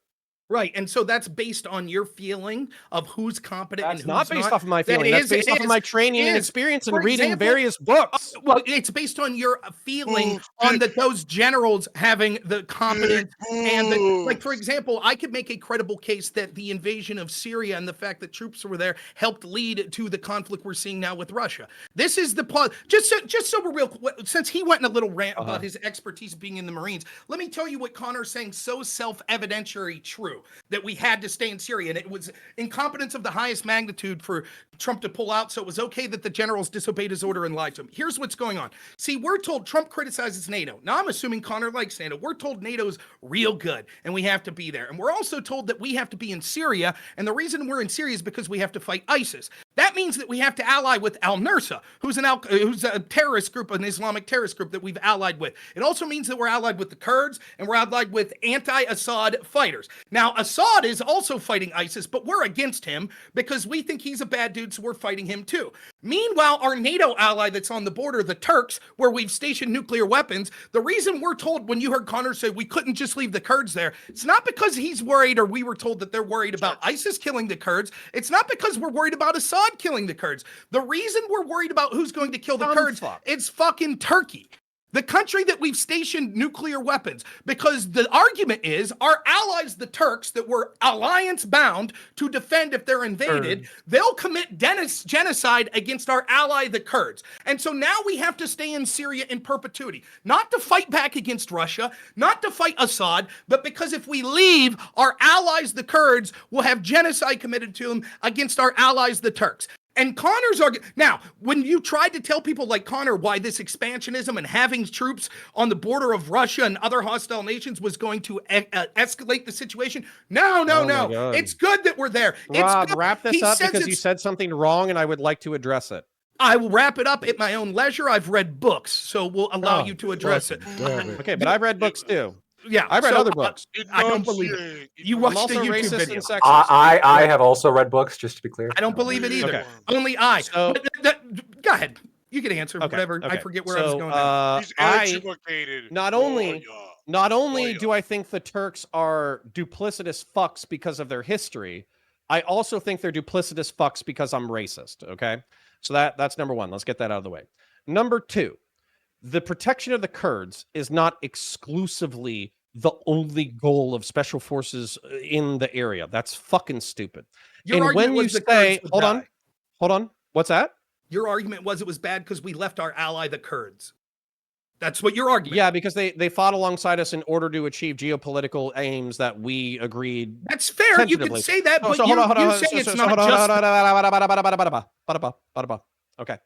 Speaker 3: Right, and so that's based on your feeling of who's competent
Speaker 5: That's
Speaker 3: and
Speaker 5: not
Speaker 3: who's
Speaker 5: based
Speaker 3: not.
Speaker 5: off of my feeling. That's based off of my training and experience and
Speaker 3: For
Speaker 5: reading
Speaker 3: example,
Speaker 5: various books.
Speaker 3: Well, it's based on your feeling on that those generals having the competence and like, for example, I could make a credible case that the invasion of Syria and the fact that troops were there helped lead to the conflict we're seeing now with Russia. This is the plot. Just so we're real, since he went in a little rant about his expertise being in the Marines, let me tell you what Connor's saying so self-evidentiary true. That we had to stay in Syria, and it was incompetence of the highest magnitude for Trump to pull out, so it was okay that the generals disobeyed his order and lied to him. Here's what's going on. See, we're told Trump criticizes NATO. Now, I'm assuming Connor likes NATO. We're told NATO's real good, and we have to be there. And we're also told that we have to be in Syria, and the reason we're in Syria is because we have to fight ISIS. That means that we have to ally with al-Nusra, who's a terrorist group, an Islamic terrorist group that we've allied with. It also means that we're allied with the Kurds, and we're allied with anti-Assad fighters. Now, Assad is also fighting ISIS, but we're against him because we think he's a bad dude, so we're fighting him too. Meanwhile, our NATO ally that's on the border, the Turks, where we've stationed nuclear weapons, the reason we're told, when you heard Connor say we couldn't just leave the Kurds there, it's not because he's worried or we were told that they're worried about ISIS killing the Kurds. It's not because we're worried about Assad killing the Kurds. The reason we're worried about who's going to kill the Kurds, it's fucking Turkey. The country that we've stationed nuclear weapons, because the argument is our allies, the Turks, that were alliance bound to defend if they're invaded, they'll commit genocide against our ally, the Kurds. And so now we have to stay in Syria in perpetuity, not to fight back against Russia, not to fight Assad, but because if we leave, our allies, the Kurds, will have genocide committed to them against our allies, the Turks. And Connor's argument, now, when you tried to tell people like Connor why this expansionism and having troops on the border of Russia and other hostile nations was going to escalate the situation, no. It's good that we're there.
Speaker 5: Rob, wrap this up because you said something wrong and I would like to address it.
Speaker 3: I will wrap it up at my own leisure. I've read books, so we'll allow you to address it.
Speaker 5: Okay, but I've read books too.
Speaker 3: Yeah,
Speaker 5: I read other books.
Speaker 3: I don't believe it. You watched the YouTube video.
Speaker 6: I have also read books, just to be clear.
Speaker 3: I don't believe it either.
Speaker 5: Okay.
Speaker 3: Only I.
Speaker 5: So,
Speaker 3: go ahead. You can answer whatever. I forget where I was going.
Speaker 5: Not only do I think the Turks are duplicitous fucks because of their history, I also think they're duplicitous fucks because I'm racist. Okay, so that's number one. Let's get that out of the way. Number two, the protection of the Kurds is not exclusively the only goal of special forces in the area. That's fucking stupid.
Speaker 3: Your
Speaker 5: and when you say, hold on, what's that?
Speaker 3: Your argument was it was bad because we left our ally, the Kurds. That's what your argument.
Speaker 5: Yeah, because they fought alongside us in order to achieve geopolitical aims that we agreed.
Speaker 3: That's fair. You can say that, but you say it's not just.
Speaker 5: Okay,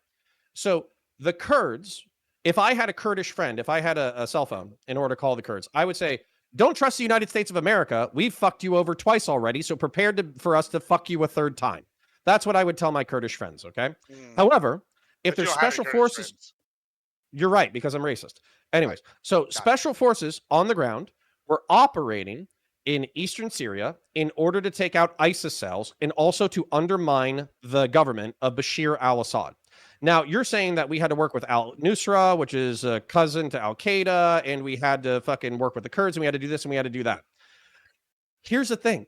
Speaker 5: so the Kurds. If I had a Kurdish friend, if I had a cell phone in order to call the Kurds, I would say, don't trust the United States of America. We've fucked you over twice already, so for us to fuck you a third time. That's what I would tell my Kurdish friends, okay? However, if
Speaker 1: But you
Speaker 5: there's
Speaker 1: don't have any
Speaker 5: special
Speaker 1: Kurdish
Speaker 5: forces,
Speaker 1: friends.
Speaker 5: you're right, because I'm racist. Anyways, so special forces on the ground were operating in eastern Syria in order to take out ISIS cells and also to undermine the government of Bashir al-Assad. Now, you're saying that we had to work with al-Nusra, which is a cousin to al-Qaeda, and we had to fucking work with the Kurds, and we had to do this, and we had to do that. Here's the thing.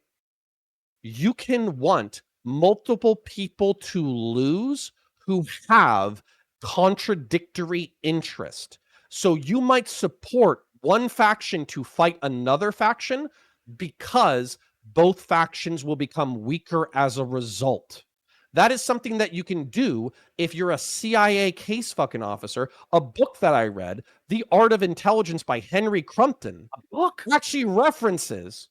Speaker 5: You can want multiple people to lose who have contradictory interest. So you might support one faction to fight another faction because both factions will become weaker as a result. That is something that you can do if you're a CIA case fucking officer. A book that I read, The Art of Intelligence by Henry Crumpton, actually references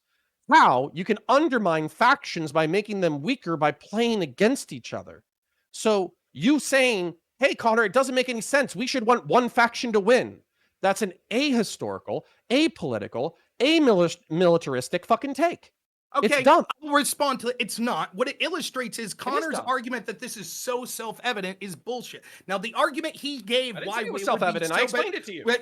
Speaker 5: how you can undermine factions by making them weaker by playing against each other. So you saying, hey, Connor, it doesn't make any sense. We should want one faction to win. That's an ahistorical, apolitical, militaristic fucking take.
Speaker 3: Okay,
Speaker 5: It's dumb.
Speaker 3: I'll respond to it. It's not. What it illustrates is Connor's argument that this is so self-evident is bullshit. Now, the argument he gave
Speaker 5: I didn't
Speaker 3: why
Speaker 5: say it was
Speaker 3: would be
Speaker 5: self-evident. I
Speaker 3: so
Speaker 5: explained
Speaker 3: bad-
Speaker 5: it to you.
Speaker 3: Well,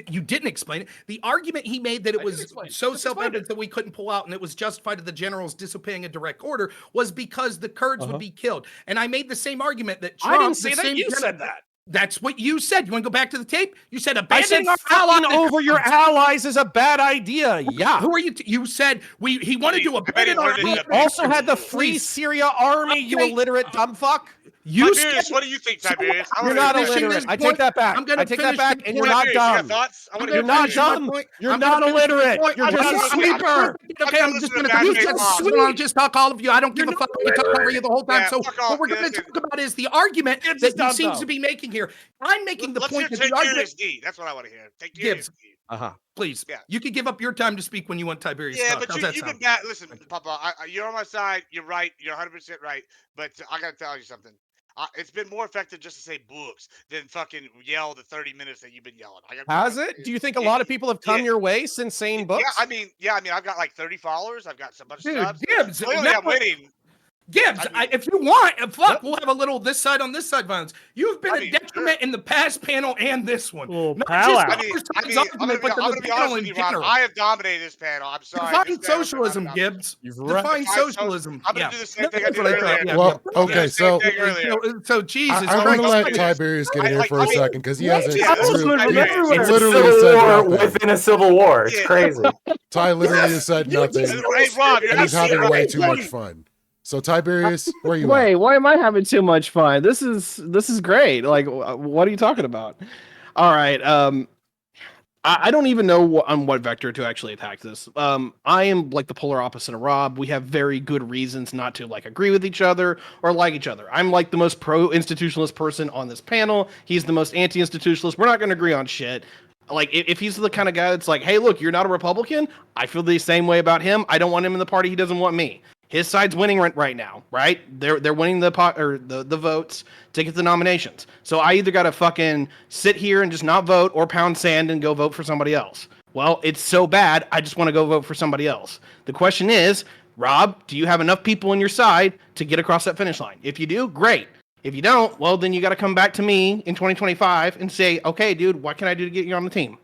Speaker 3: you didn't explain it. The argument he made that it
Speaker 5: I
Speaker 3: was
Speaker 5: did explain it.
Speaker 3: so
Speaker 5: Just explained
Speaker 3: self-evident
Speaker 5: it.
Speaker 3: that we couldn't pull out and it was justified of the generals disobeying a direct order was because the Kurds would be killed. And I made the same argument that Trump,
Speaker 5: I didn't say
Speaker 3: the
Speaker 5: that.
Speaker 3: same
Speaker 5: You
Speaker 3: gen-
Speaker 5: said that.
Speaker 3: That's what you said. You want to go back to the tape? You said
Speaker 5: I said
Speaker 3: abandoning our
Speaker 5: fucking
Speaker 3: allies.
Speaker 5: over your allies is a bad idea. Yeah.
Speaker 3: Who are you? You said he wanted to abandon our.
Speaker 5: We
Speaker 1: Yeah,
Speaker 5: also had the Free
Speaker 3: Please.
Speaker 5: Syria Army, you
Speaker 3: Okay.
Speaker 5: illiterate dumb fuck.
Speaker 3: You
Speaker 1: Tiberius,
Speaker 3: said
Speaker 1: what do you think, Tiberius? I
Speaker 5: You're
Speaker 1: wanna
Speaker 5: not
Speaker 1: hear
Speaker 3: finishing
Speaker 5: illiterate.
Speaker 3: this
Speaker 5: I take
Speaker 3: point.
Speaker 5: that back.
Speaker 3: I'm gonna
Speaker 5: I take that
Speaker 3: finish
Speaker 5: back,
Speaker 3: the
Speaker 5: and you're
Speaker 3: point.
Speaker 5: not
Speaker 1: Tiberius, you got
Speaker 5: dumb.
Speaker 1: thoughts? I wanna
Speaker 5: You're
Speaker 1: hear
Speaker 5: not
Speaker 1: Tiberius.
Speaker 5: dumb.
Speaker 3: Point.
Speaker 5: You're
Speaker 3: I'm gonna
Speaker 5: not
Speaker 3: finish my
Speaker 5: illiterate.
Speaker 3: point.
Speaker 5: You're
Speaker 3: I'm
Speaker 5: just a
Speaker 3: gonna-
Speaker 5: sweeper.
Speaker 3: Okay, I'm just gonna finish
Speaker 1: You're
Speaker 3: this.
Speaker 1: not
Speaker 3: Hold on, I'll just talk all of you. I don't give
Speaker 5: You're
Speaker 3: a fuck.
Speaker 5: not
Speaker 3: I can talk over you the whole time.
Speaker 1: Yeah,
Speaker 3: So
Speaker 1: fuck off.
Speaker 3: what we're gonna
Speaker 1: Listen.
Speaker 3: talk about is the argument
Speaker 5: It's
Speaker 3: that he
Speaker 5: dumb,
Speaker 3: seems
Speaker 5: though.
Speaker 3: to be making here. I'm making the
Speaker 1: Let's
Speaker 3: point
Speaker 1: hear
Speaker 3: that the argument.
Speaker 1: Tiberius D. That's what I want to hear. Take
Speaker 3: Gibbs.
Speaker 1: Tiberius D.
Speaker 5: Uh-huh.
Speaker 3: Please,
Speaker 1: Yeah.
Speaker 3: you can give up your time to speak when you want Tiberius.
Speaker 1: Yeah,
Speaker 3: talk.
Speaker 1: but
Speaker 3: How's
Speaker 1: you
Speaker 3: that
Speaker 1: can
Speaker 3: sound?
Speaker 1: back. Listen, Papa, you're on my side. You're right. You're 100% right. But I gotta tell you something. It's been more effective just to say books than fucking yell the 30 minutes that you've been yelling.
Speaker 5: Has it? Do you think a lot of people have come your way since saying books?
Speaker 1: Yeah, I mean, I've got like 30 followers. I've got some bunch of
Speaker 3: Dude,
Speaker 1: subs.
Speaker 3: Gibbs,
Speaker 1: Clearly,
Speaker 3: now-
Speaker 1: I'm winning.
Speaker 3: Gibbs,
Speaker 1: I mean-
Speaker 3: if you want, fuck,
Speaker 5: Yep.
Speaker 3: we'll have a little this side on this side violence. You've been
Speaker 1: I
Speaker 3: a
Speaker 1: mean,
Speaker 3: detriment in the past panel and this one.
Speaker 4: Well,
Speaker 3: Not
Speaker 4: pal
Speaker 3: just
Speaker 4: out.
Speaker 1: I mean,
Speaker 3: Connor's
Speaker 1: I'm
Speaker 3: argument,
Speaker 1: gonna
Speaker 3: but
Speaker 1: be
Speaker 3: the panel
Speaker 1: honest with
Speaker 3: in
Speaker 1: you, Rob.
Speaker 3: general.
Speaker 1: I have dominated this panel. I'm sorry.
Speaker 3: Define
Speaker 1: This panel has been
Speaker 3: socialism,
Speaker 1: dominated.
Speaker 3: Gibbs.
Speaker 5: You've
Speaker 3: Define
Speaker 1: Define
Speaker 3: socialism.
Speaker 1: I'm gonna
Speaker 3: Yeah.
Speaker 1: do the same thing I
Speaker 3: That's
Speaker 1: did
Speaker 3: what I thought,
Speaker 1: earlier.
Speaker 3: yeah,
Speaker 2: Well,
Speaker 3: yeah.
Speaker 2: okay, so
Speaker 3: So Jesus
Speaker 2: I want to
Speaker 3: Christ.
Speaker 2: let Tiberius get in here for a second because he hasn't.
Speaker 1: Yeah, this is
Speaker 2: really-
Speaker 1: Tiberius.
Speaker 2: he
Speaker 6: It's a
Speaker 2: literally
Speaker 6: civil
Speaker 2: said
Speaker 6: war
Speaker 2: nothing.
Speaker 6: within a civil war. It's
Speaker 1: Yeah.
Speaker 6: crazy.
Speaker 2: Ty literally has said nothing,
Speaker 1: Hey, Rob, you're
Speaker 2: and he's having
Speaker 1: absolutely
Speaker 2: way
Speaker 1: right.
Speaker 2: too much fun. So Tiberius, where you
Speaker 7: Wait,
Speaker 2: at?
Speaker 7: why am I having too much fun? This is great. Like, what are you talking about? All right. I don't even know on what vector to actually attack this. I am like the polar opposite of Rob. We have very good reasons not to like agree with each other or like each other. I'm like the most pro-institutionalist person on this panel. He's the most anti-institutionalist. We're not going to agree on shit. Like, if he's the kind of guy that's like, hey, look, you're not a Republican, I feel the same way about him. I don't want him in the party. He doesn't want me. His side's winning right now, right? They're winning the votes to get the nominations. So I either got to fucking sit here and just not vote or pound sand and go vote for somebody else. Well, it's so bad, I just want to go vote for somebody else. The question is, Rob, do you have enough people on your side to get across that finish line? If you do, great. If you don't, well, then you got to come back to me in 2025 and say, okay, dude, what can I do to get you on the team?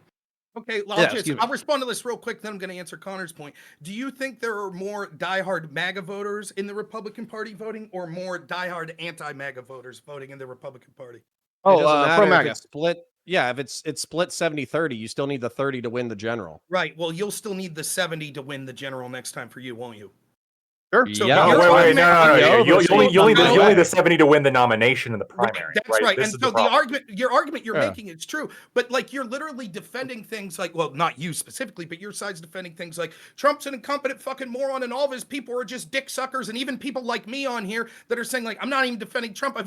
Speaker 3: Okay,
Speaker 7: excuse me.
Speaker 3: I'll respond to this real quick, then I'm going to answer Connor's point. Do you think there are more diehard MAGA voters in the Republican Party voting or more diehard anti-MAGA voters voting in the Republican Party?
Speaker 5: It doesn't
Speaker 7: pro
Speaker 5: matter if
Speaker 7: MAGA.
Speaker 5: it's split. Yeah, if it's split 70-30, you still need the 30 to win the general.
Speaker 3: Right, well, you'll still need the 70 to win the general next time for you, won't you?
Speaker 7: Sure.
Speaker 3: So
Speaker 5: Yeah.
Speaker 3: your
Speaker 6: No, wait,
Speaker 3: argument-
Speaker 6: no.
Speaker 5: Yeah,
Speaker 6: You'll need
Speaker 5: no.
Speaker 6: the 70 to win the nomination in the primary.
Speaker 3: That's right.
Speaker 6: This
Speaker 3: And
Speaker 6: is
Speaker 3: so the
Speaker 6: problem.
Speaker 3: argument you're
Speaker 5: Yeah.
Speaker 3: making is true, but like you're literally defending things like, well, not you specifically, but your side's defending things like Trump's an incompetent fucking moron and all of his people are just dick suckers, and even people like me on here that are saying like, I'm not even defending Trump. I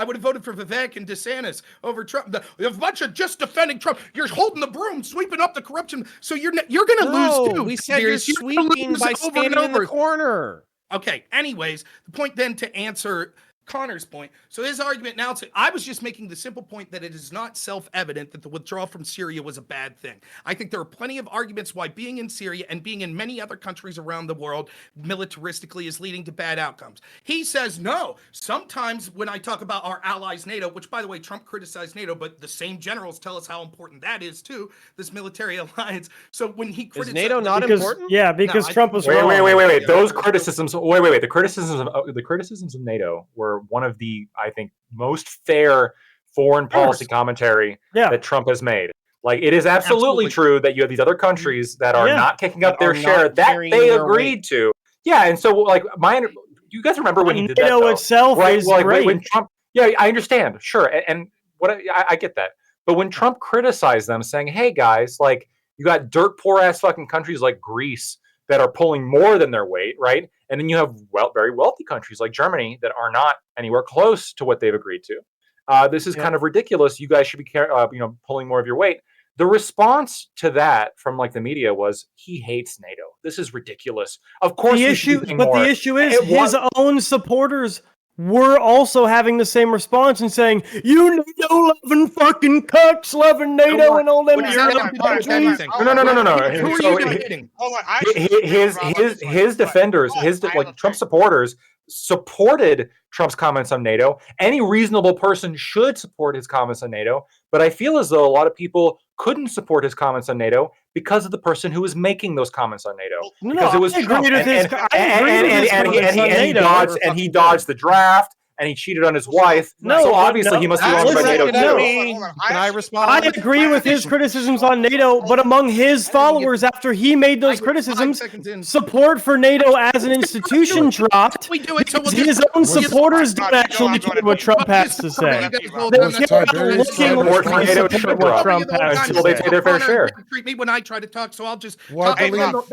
Speaker 3: would have voted for Vivek and DeSantis over Trump. A bunch of just defending Trump. You're holding the broom, sweeping up the corruption. So you're gonna lose too.
Speaker 5: We said you're
Speaker 3: Tiberius. You're gonna
Speaker 5: sweeping
Speaker 3: lose
Speaker 5: by
Speaker 3: over and
Speaker 5: standing in the
Speaker 3: over.
Speaker 5: corner.
Speaker 3: Okay, anyways, the point then to answer Connor's point. So his argument now, I was just making the simple point that it is not self-evident that the withdrawal from Syria was a bad thing. I think there are plenty of arguments why being in Syria and being in many other countries around the world militaristically is leading to bad outcomes. He says, no, sometimes when I talk about our allies NATO, which by the way, Trump criticized NATO, but the same generals tell us how important that is too, this military alliance. So when he criticized...
Speaker 5: Is NATO not
Speaker 4: Because,
Speaker 5: important?
Speaker 4: yeah, because Trump was
Speaker 6: Wait,
Speaker 4: wrong.
Speaker 6: wait. Those criticisms. Wait. The criticisms of NATO were one of the, I think, most fair foreign policy commentary that Trump has made. Like, it is absolutely true that you have these other countries that are not kicking up their share that they agreed to. Yeah, and so like you guys remember when he did that?
Speaker 4: NATO itself is great.
Speaker 6: When Trump, yeah, I understand, sure, and what I get that, but when Trump criticized them, saying, "Hey guys, like you got dirt poor ass fucking countries like Greece that are pulling more than their weight, right? And then you have very wealthy countries like Germany that are not anywhere close to what they've agreed to. This is kind of ridiculous. You guys should be, pulling more of your weight." The response to that from like the media was, "He hates NATO. This is ridiculous. Of course,
Speaker 4: the issue is his own supporters were also having the same response and saying, "You NATO loving fucking cucks, loving NATO and all them."
Speaker 3: No.
Speaker 6: Who
Speaker 3: are you kidding?
Speaker 6: His defenders, Trump supporters, supported Trump's comments on NATO. Any reasonable person should support his comments on NATO, but I feel as though a lot of people couldn't support his comments on NATO because of the person who was making those comments on NATO. Because it was Trump, and he dodged the draft, and he cheated on his wife. So obviously he must be wrong about NATO too.
Speaker 5: Can I respond?
Speaker 4: I agree with his criticisms on NATO, but among his followers, after he made those criticisms, support for NATO as an institution dropped. His own supporters don't actually care what Trump has to say. They care about looking like they support what Trump has to
Speaker 6: Until they pay their fair share.
Speaker 3: Treat me when I try to talk, so I'll just.
Speaker 1: Anyone
Speaker 4: on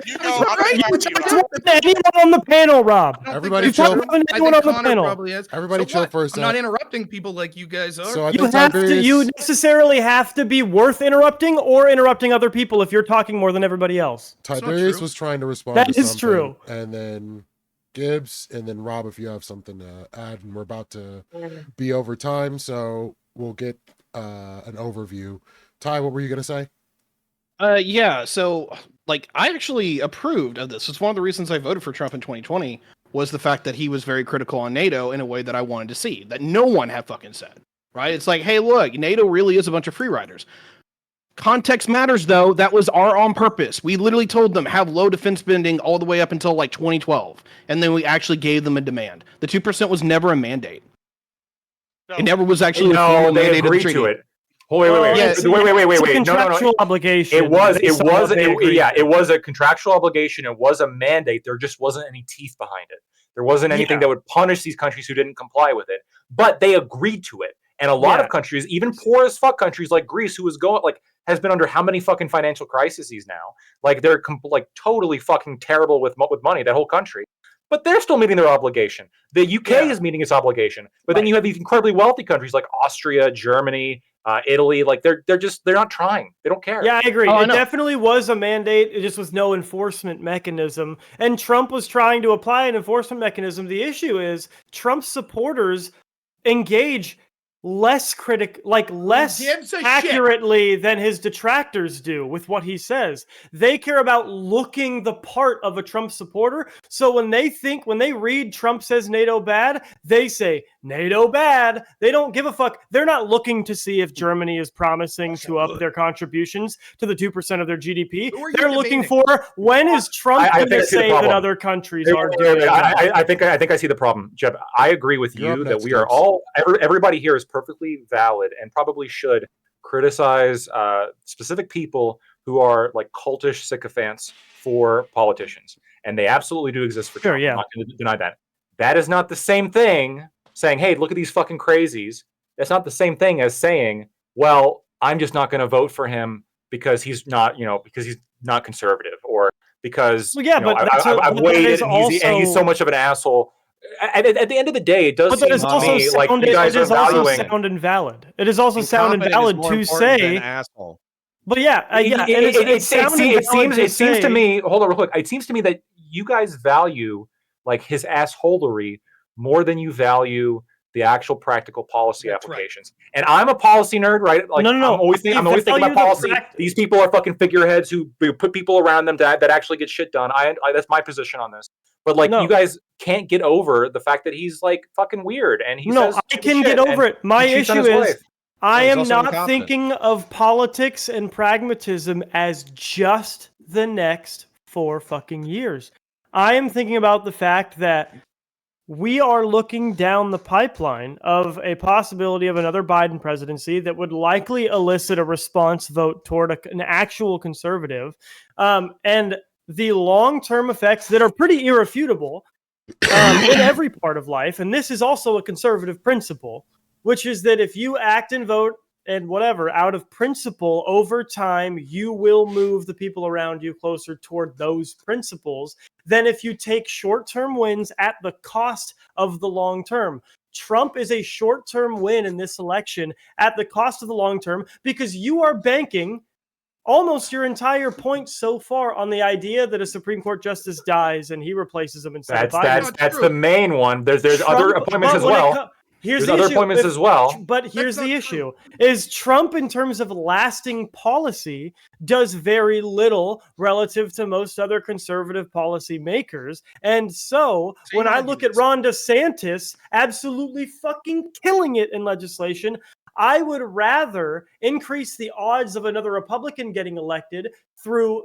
Speaker 4: the panel, Rob?
Speaker 2: Everybody chill.
Speaker 4: Anyone on the panel?
Speaker 2: Everybody chill for a second.
Speaker 3: I'm not interrupting people like you guys are.
Speaker 2: So I think
Speaker 4: you necessarily have to be worth interrupting or interrupting other people if you're talking more than everybody else.
Speaker 2: Tiberius was trying to respond
Speaker 4: That
Speaker 2: to
Speaker 4: is
Speaker 2: something,
Speaker 4: true.
Speaker 2: And then Gibbs, and then Rob, if you have something to add, and we're about to be over time, so we'll get an overview. Ty, what were you going to say?
Speaker 7: Yeah, so like I actually approved of this. It's one of the reasons I voted for Trump in 2020 was the fact that he was very critical on NATO in a way that I wanted to see, that no one had fucking said, right? It's like, hey, look, NATO really is a bunch of free riders. Context matters, though. That was our on purpose. We literally told them have low defense spending all the way up until like 2012, and then we actually gave them a demand. The 2% was never a mandate. It never was actually
Speaker 6: no, they agreed to it. Wait.
Speaker 4: Contractual obligation.
Speaker 6: It was a contractual obligation. It was a mandate. There just wasn't any teeth behind it. There wasn't anything that would punish these countries who didn't comply with it. But they agreed to it. And a lot of countries, even poor as fuck countries like Greece, who has been under how many fucking financial crises now? Like they're totally fucking terrible with money. That whole country. But they're still meeting their obligation. The UK is meeting its obligation. But then you have these incredibly wealthy countries like Austria, Germany, Italy, like they're not trying. They don't care.
Speaker 4: Yeah, I agree. It definitely was a mandate. It just was no enforcement mechanism. And Trump was trying to apply an enforcement mechanism. The issue is Trump's supporters engage less accurately than his detractors do with what he says. They care about looking the part of a Trump supporter. So when they read Trump says NATO bad, they say NATO bad. They don't give a fuck. They're not looking to see if Germany is promising to up their contributions to the 2% of their GDP. They're looking for when is Trump going to say that other countries are doing.
Speaker 6: I think I see the problem, Jeb. I agree with you that we are all everybody here is perfectly valid and probably should criticize specific people who are like cultish sycophants for politicians, and they absolutely do exist for Trump. I'm not going to deny that. That is not the same thing saying, hey, look at these fucking crazies. That's not the same thing as saying, well, I'm just not going to vote for him because he's not, because he's not conservative, or because I've waited and he's so much of an asshole. At the end of the day, it does seem to me like you guys are valuing.
Speaker 4: Sound invalid. It is also sound invalid to say.
Speaker 5: Asshole.
Speaker 4: But
Speaker 6: it seems to me. Hold on, real quick. It seems to me that you guys value like his assholery more than you value the actual practical policy
Speaker 3: That's right.
Speaker 6: applications. And I'm a policy nerd, right? Like
Speaker 4: No.
Speaker 6: I'm always thinking about policy. These people are fucking figureheads who put people around them that actually get shit done. I that's my position on this. But like, you guys can't get over the fact that he's like fucking weird, and he says
Speaker 4: I can get over it. My issue is I am not thinking of politics and pragmatism as just the next 4 fucking years. I am thinking about the fact that we are looking down the pipeline of a possibility of another Biden presidency that would likely elicit a response vote toward an actual conservative. And the long-term effects that are pretty irrefutable in every part of life. And this is also a conservative principle, which is that if you act and vote and whatever out of principle over time, you will move the people around you closer toward those principles than if you take short-term wins at the cost of the long term. Trump is a short-term win in this election at the cost of the long term because you are banking almost your entire point so far on the idea that a Supreme Court justice dies and he replaces him instead of Biden.
Speaker 6: That's the main one. There's
Speaker 4: Trump,
Speaker 6: other appointments as well.
Speaker 4: Here's
Speaker 6: There's
Speaker 4: the
Speaker 6: other
Speaker 4: issue.
Speaker 6: appointments as well.
Speaker 4: But here's the issue: is Trump, in terms of lasting policy, does very little relative to most other conservative policy makers. And so, when I look at Ron DeSantis absolutely fucking killing it in legislation, I would rather increase the odds of another Republican getting elected through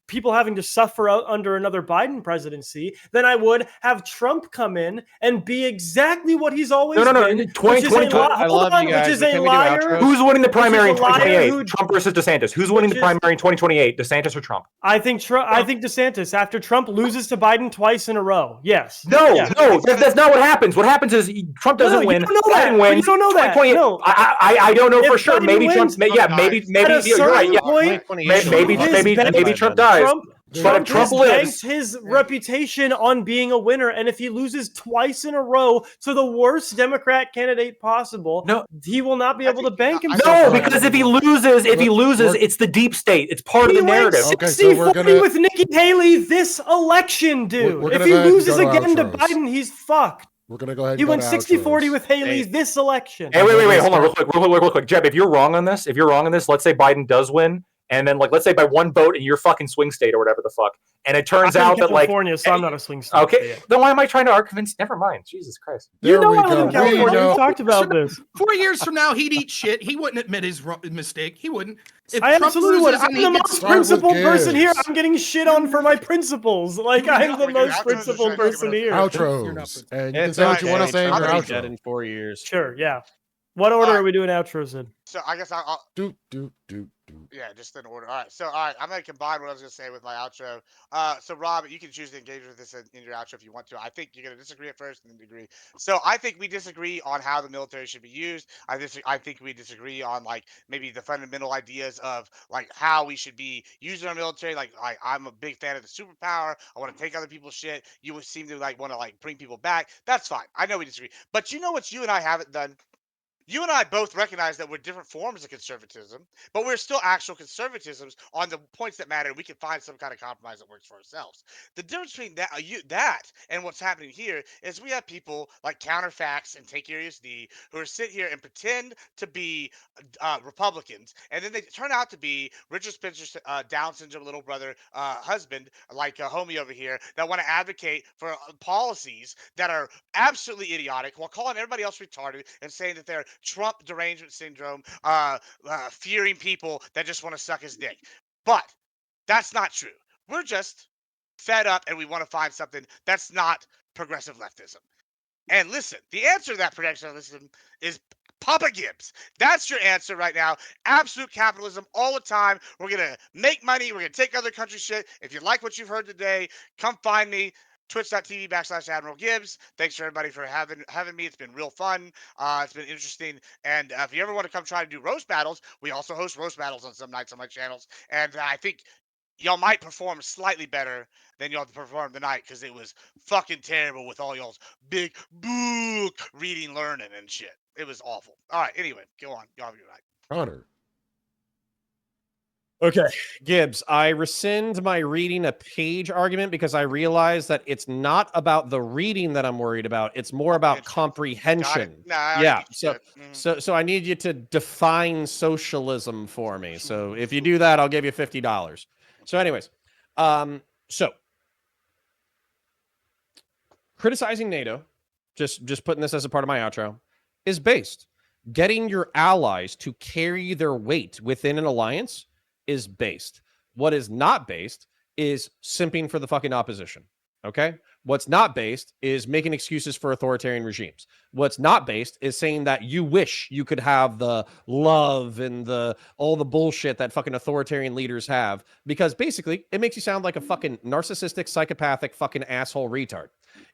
Speaker 4: people having to suffer under another Biden presidency than I would have Trump come in and be exactly what he's always been.
Speaker 6: No. 2020.
Speaker 7: I love you guys.
Speaker 4: Which is a liar.
Speaker 6: Who's winning the primary in 2028?
Speaker 4: Who,
Speaker 6: Trump versus DeSantis. Who's winning the primary in 2028? DeSantis or Trump?
Speaker 4: I think DeSantis, after Trump loses to Biden twice in a row. Yes.
Speaker 6: No, that's not what happens. What happens is Trump doesn't win. Biden wins.
Speaker 4: You don't know that. No.
Speaker 6: I don't know for sure. Maybe Trump. Maybe you're right. Yeah. Maybe Trump dies. But if Trump lives,
Speaker 4: his reputation on being a winner, and if he loses twice in a row to the worst Democrat candidate possible, he will not be able to bank himself.
Speaker 6: No, because if he loses, it's the deep state. It's part of the narrative.
Speaker 4: He went 60-40 with Nikki Haley this election, dude. If he loses again to Biden, he's fucked.
Speaker 2: We're gonna go ahead.
Speaker 4: He went 60-40 with Haley this election.
Speaker 6: Hey, wait, hold on, real quick, Jeb. If you're wrong on this, let's say Biden does win. And then, let's say by one vote in your fucking swing state or whatever the fuck, and it turns out that
Speaker 4: California, so I'm not a swing state.
Speaker 6: Okay, then why am I trying to convince? Never mind. Jesus Christ.
Speaker 4: You know I live in California. We talked about this.
Speaker 3: 4 years from now, he'd eat shit. He wouldn't admit his mistake. He wouldn't.
Speaker 4: I absolutely would. I'm the most principled person here. I'm getting shit on for my principles. Like, I'm the most principled person here.
Speaker 2: Outros. And you can say what you want to say in your outro.
Speaker 5: In 4 years.
Speaker 4: Sure, yeah. What order are we doing outros in?
Speaker 1: So I guess I'll
Speaker 2: do.
Speaker 1: Yeah, just in order. All right, I'm gonna combine what I was gonna say with my outro. So Rob, you can choose to engage with this in your outro if you want to. I think you're gonna disagree at first and then agree. So I think we disagree on how the military should be used. I think we disagree on maybe the fundamental ideas of how we should be using our military. I'm a big fan of the superpower. I want to take other people's shit. You would seem to want to bring people back. That's fine. I know we disagree, but you know what you and I haven't done. You and I both recognize that we're different forms of conservatism, but we're still actual conservatisms on the points that matter. We can find some kind of compromise that works for ourselves. The difference between that and what's happening here is we have people like Counterfacts and Take Serious D who are sit here and pretend to be Republicans, and then they turn out to be Richard Spencer's Down syndrome little brother husband, like a homie over here, that want to advocate for policies that are absolutely idiotic while calling everybody else retarded and saying that they're Trump derangement syndrome, fearing people that just want to suck his dick. But that's not true. We're just fed up and we want to find something that's not progressive leftism. And listen, the answer to that progressive leftism is Papa Gibbs. That's your answer right now. Absolute capitalism all the time. We're going to make money. We're going to take other countries' shit. If you like what you've heard today, come find me. Twitch.tv/Admiral Gibbs. Thanks for everybody for having me. It's been real fun. It's been interesting. And if you ever want to come try to do roast battles, we also host roast battles on some nights on my channels. And I think y'all might perform slightly better than y'all performed tonight because it was fucking terrible with all y'all's big book reading, learning, and shit. It was awful. All right. Anyway, go on. Y'all have a good night.
Speaker 2: Connor.
Speaker 5: Okay, Gibbs, I rescind my reading a page argument because I realize that it's not about the reading that I'm worried about. It's more about
Speaker 1: Got it.
Speaker 5: comprehension.
Speaker 1: Nah, I already
Speaker 5: Yeah.
Speaker 1: beat you
Speaker 5: So
Speaker 1: to it. Mhm.
Speaker 5: so I need you to define socialism for me. So if you do that, I'll give you $50. So anyways, so criticizing NATO, just putting this as a part of my outro, is based. Getting your allies to carry their weight within an alliance is based. What is not based is simping for the fucking opposition. Okay? What's not based is making excuses for authoritarian regimes. What's not based is saying that you wish you could have the love and the all the bullshit that fucking authoritarian leaders have, because basically it makes you sound like a fucking narcissistic, psychopathic, fucking asshole retard.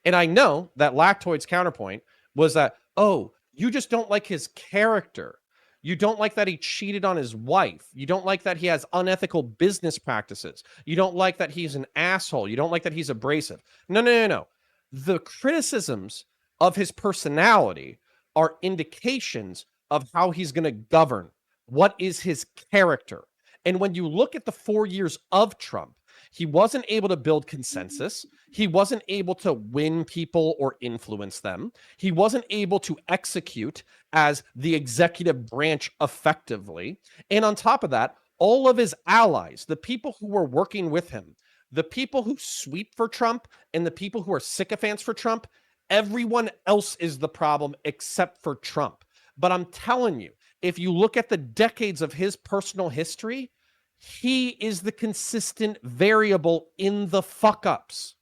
Speaker 5: And I know that Lactoid's counterpoint was that, oh, you just don't like his character. You don't like that he cheated on his wife. You don't like that he has unethical business practices. You don't like that he's an asshole. You don't like that he's abrasive. No. The criticisms of his personality are indications of how he's going to govern. What is his character? And when you look at the 4 years of Trump, he wasn't able to build consensus. He wasn't able to win people or influence them. He wasn't able to execute as the executive branch effectively. And on top of that, all of his allies, the people who were working with him, the people who sweep for Trump and the people who are sycophants for Trump, everyone else is the problem except for Trump. But I'm telling you, if you look at the decades of his personal history, he is the consistent variable in the fuck ups.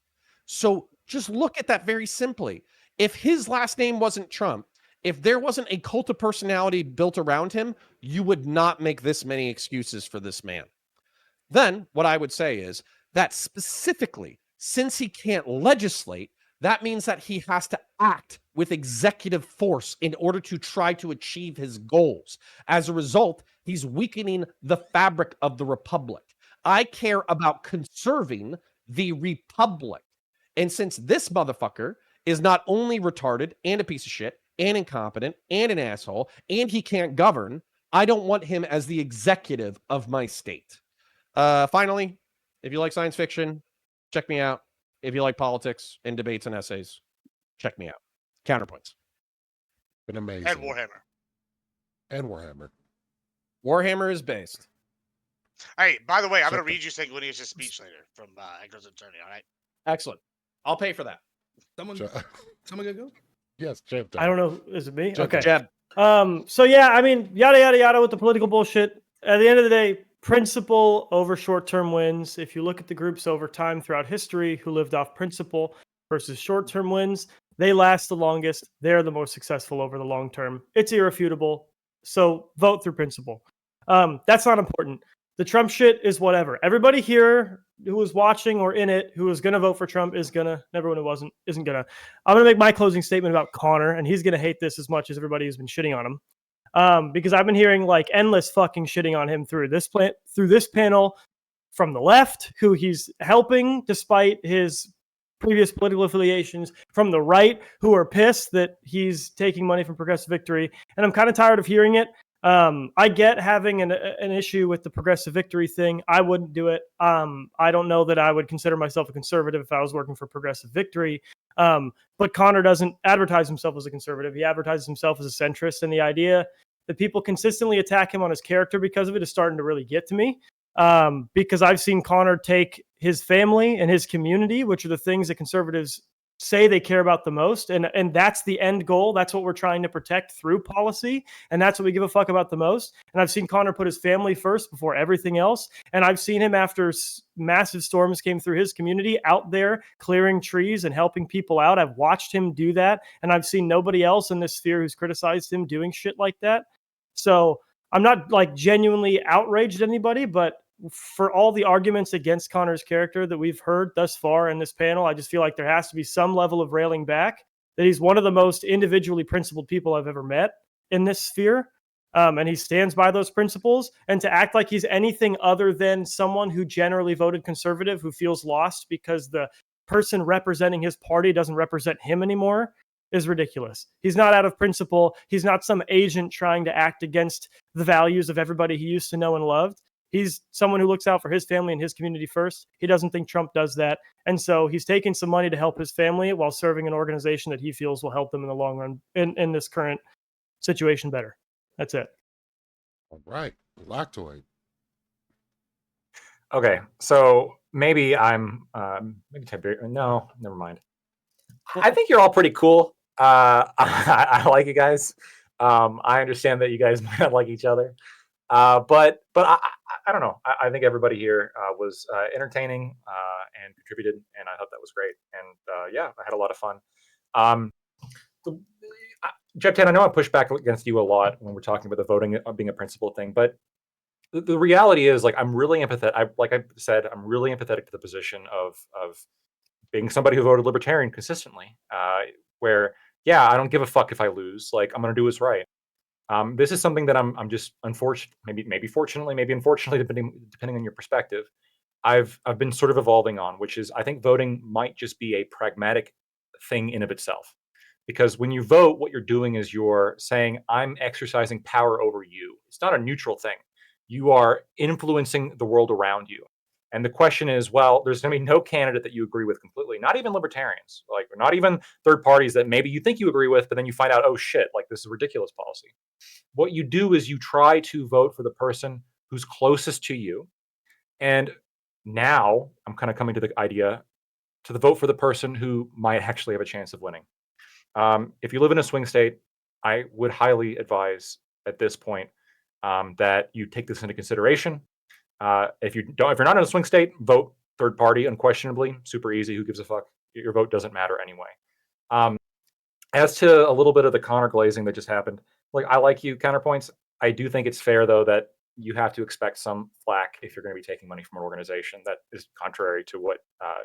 Speaker 5: So just look at that very simply. If his last name wasn't Trump, if there wasn't a cult of personality built around him, you would not make this many excuses for this man. Then what I would say is that specifically, since he can't legislate, that means that he has to act with executive force in order to try to achieve his goals. As a result, he's weakening the fabric of the republic. I care about conserving the republic. And since this motherfucker is not only retarded and a piece of shit and incompetent and an asshole and he can't govern, I don't want him as the executive of my state. Finally, if you like science fiction, check me out. If you like politics and debates and essays, check me out. Counterpoints.
Speaker 2: Been amazing.
Speaker 1: And Warhammer.
Speaker 2: And Warhammer.
Speaker 5: Warhammer is based.
Speaker 1: Hey, by the way, I'm going
Speaker 2: Check
Speaker 1: to read you St. Winnie's speech later from Echoes of Eternity, all right?
Speaker 5: Excellent. I'll pay for that.
Speaker 3: Someone gonna go?
Speaker 2: Yes, Jeb.
Speaker 4: I don't know. Is it me?
Speaker 2: Jeb.
Speaker 4: Okay.
Speaker 5: Jeb.
Speaker 4: So yeah, I mean, yada yada yada with the political bullshit. At the end of the day, principle over short-term wins. If you look at the groups over time throughout history who lived off principle versus short-term wins, they last the longest. They're the most successful over the long term. It's irrefutable. So vote through principle. That's not important. The Trump shit is whatever. Everybody here who was watching or in it who was going to vote for Trump is going to, everyone who wasn't, isn't going to. I'm going to make my closing statement about Connor, and he's going to hate this as much as everybody who's been shitting on him. Because I've been hearing like endless fucking shitting on him through this panel from the left, who he's helping despite his previous political affiliations, from the right, who are pissed that he's taking money from Progressive Victory. And I'm kind of tired of hearing it. I get having an issue with the Progressive Victory thing. I wouldn't do it. I don't know that I would consider myself a conservative if I was working for Progressive Victory. But Connor doesn't advertise himself as a conservative. He advertises himself as a centrist. And the idea that people consistently attack him on his character because of it is starting to really get to me. Because I've seen Connor take his family and his community, which are the things that conservatives say they care about the most. And that's the end goal. That's what we're trying to protect through policy. And that's what we give a fuck about the most. And I've seen Connor put his family first before everything else. And I've seen him after massive storms came through his community out there clearing trees and helping people out. I've watched him do that. And I've seen nobody else in this sphere who's criticized him doing shit like that. So I'm not like genuinely outraged at anybody, but for all the arguments against Connor's character that we've heard thus far in this panel, I just feel like there has to be some level of railing back that he's one of the most individually principled people I've ever met in this sphere. And he stands by those principles. And to act like he's anything other than someone who generally voted conservative, who feels lost because the person representing his party doesn't represent him anymore, is ridiculous. He's not out of principle. He's not some agent trying to act against the values of everybody he used to know and loved. He's someone who looks out for his family and his community first. He doesn't think Trump does that. And so he's taking some money to help his family while serving an organization that he feels will help them in the long run in this current situation better. That's it.
Speaker 2: All right, Lactoid.
Speaker 6: Okay, so maybe I'm maybe Tiberius. No, never mind. I think you're all pretty cool. I like you guys. I understand that you guys might not like each other, but I don't know. I think everybody here was entertaining and contributed, and I thought that was great. And yeah, I had a lot of fun. The, Jeff Tan, I know I push back against you a lot when we're talking about the voting being a principle thing, but the reality is, like, I'm really empathetic. Like I said, I'm really empathetic to the position of being somebody who voted libertarian consistently, where, yeah, I don't give a fuck if I lose. Like, I'm going to do what's right. This is something that I'm just unfortunate, maybe fortunately, maybe unfortunately, depending on your perspective, I've been sort of evolving on, which is, I think voting might just be a pragmatic thing in of itself. Because when you vote, what you're doing is you're saying, I'm exercising power over you. It's not a neutral thing. You are influencing the world around you. And the question is, well, there's going to be no candidate that you agree with completely, not even libertarians, like, or not even third parties that maybe you think you agree with, but then you find out, oh shit, like, this is a ridiculous policy. What you do is you try to vote for the person who's closest to you. And now I'm kind of coming to the idea to the vote for the person who might actually have a chance of winning. If you live in a swing state, I would highly advise at this point that you take this into consideration. If you're not in a swing state, vote third party unquestionably. Super easy. Who gives a fuck? Your vote doesn't matter anyway. As to a little bit of the Connor glazing that just happened, like, I like you counterpoints. I do think it's fair though that you have to expect some flack if you're going to be taking money from an organization that is contrary to what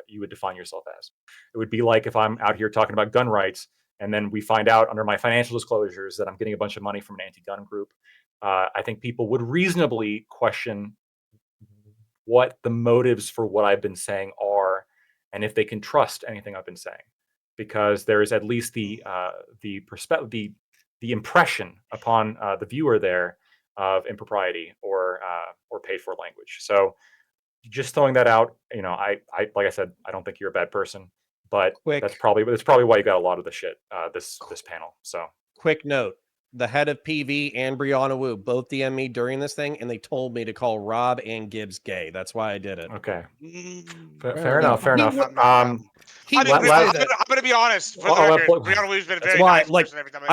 Speaker 6: you would define yourself as. It would be like if I'm out here talking about gun rights, and then we find out under my financial disclosures that I'm getting a bunch of money from an anti-gun group. I think people would reasonably question what the motives for what I've been saying are, and if they can trust anything I've been saying, because there is at least the perspective, the impression upon the viewer there of impropriety or paid for language. So just throwing that out, I like I said, I don't think you're a bad person, but that's probably why you got a lot of the shit this panel. So
Speaker 5: quick note: the head of PV and Brianna Wu both DM'd me during this thing, and they told me to call Rob and Gibbs gay. That's why I did it.
Speaker 6: Okay,
Speaker 1: Mm.
Speaker 6: fair enough.
Speaker 1: I mean, I'm gonna be honest. For the record, Brianna Wu's been a very nice person every time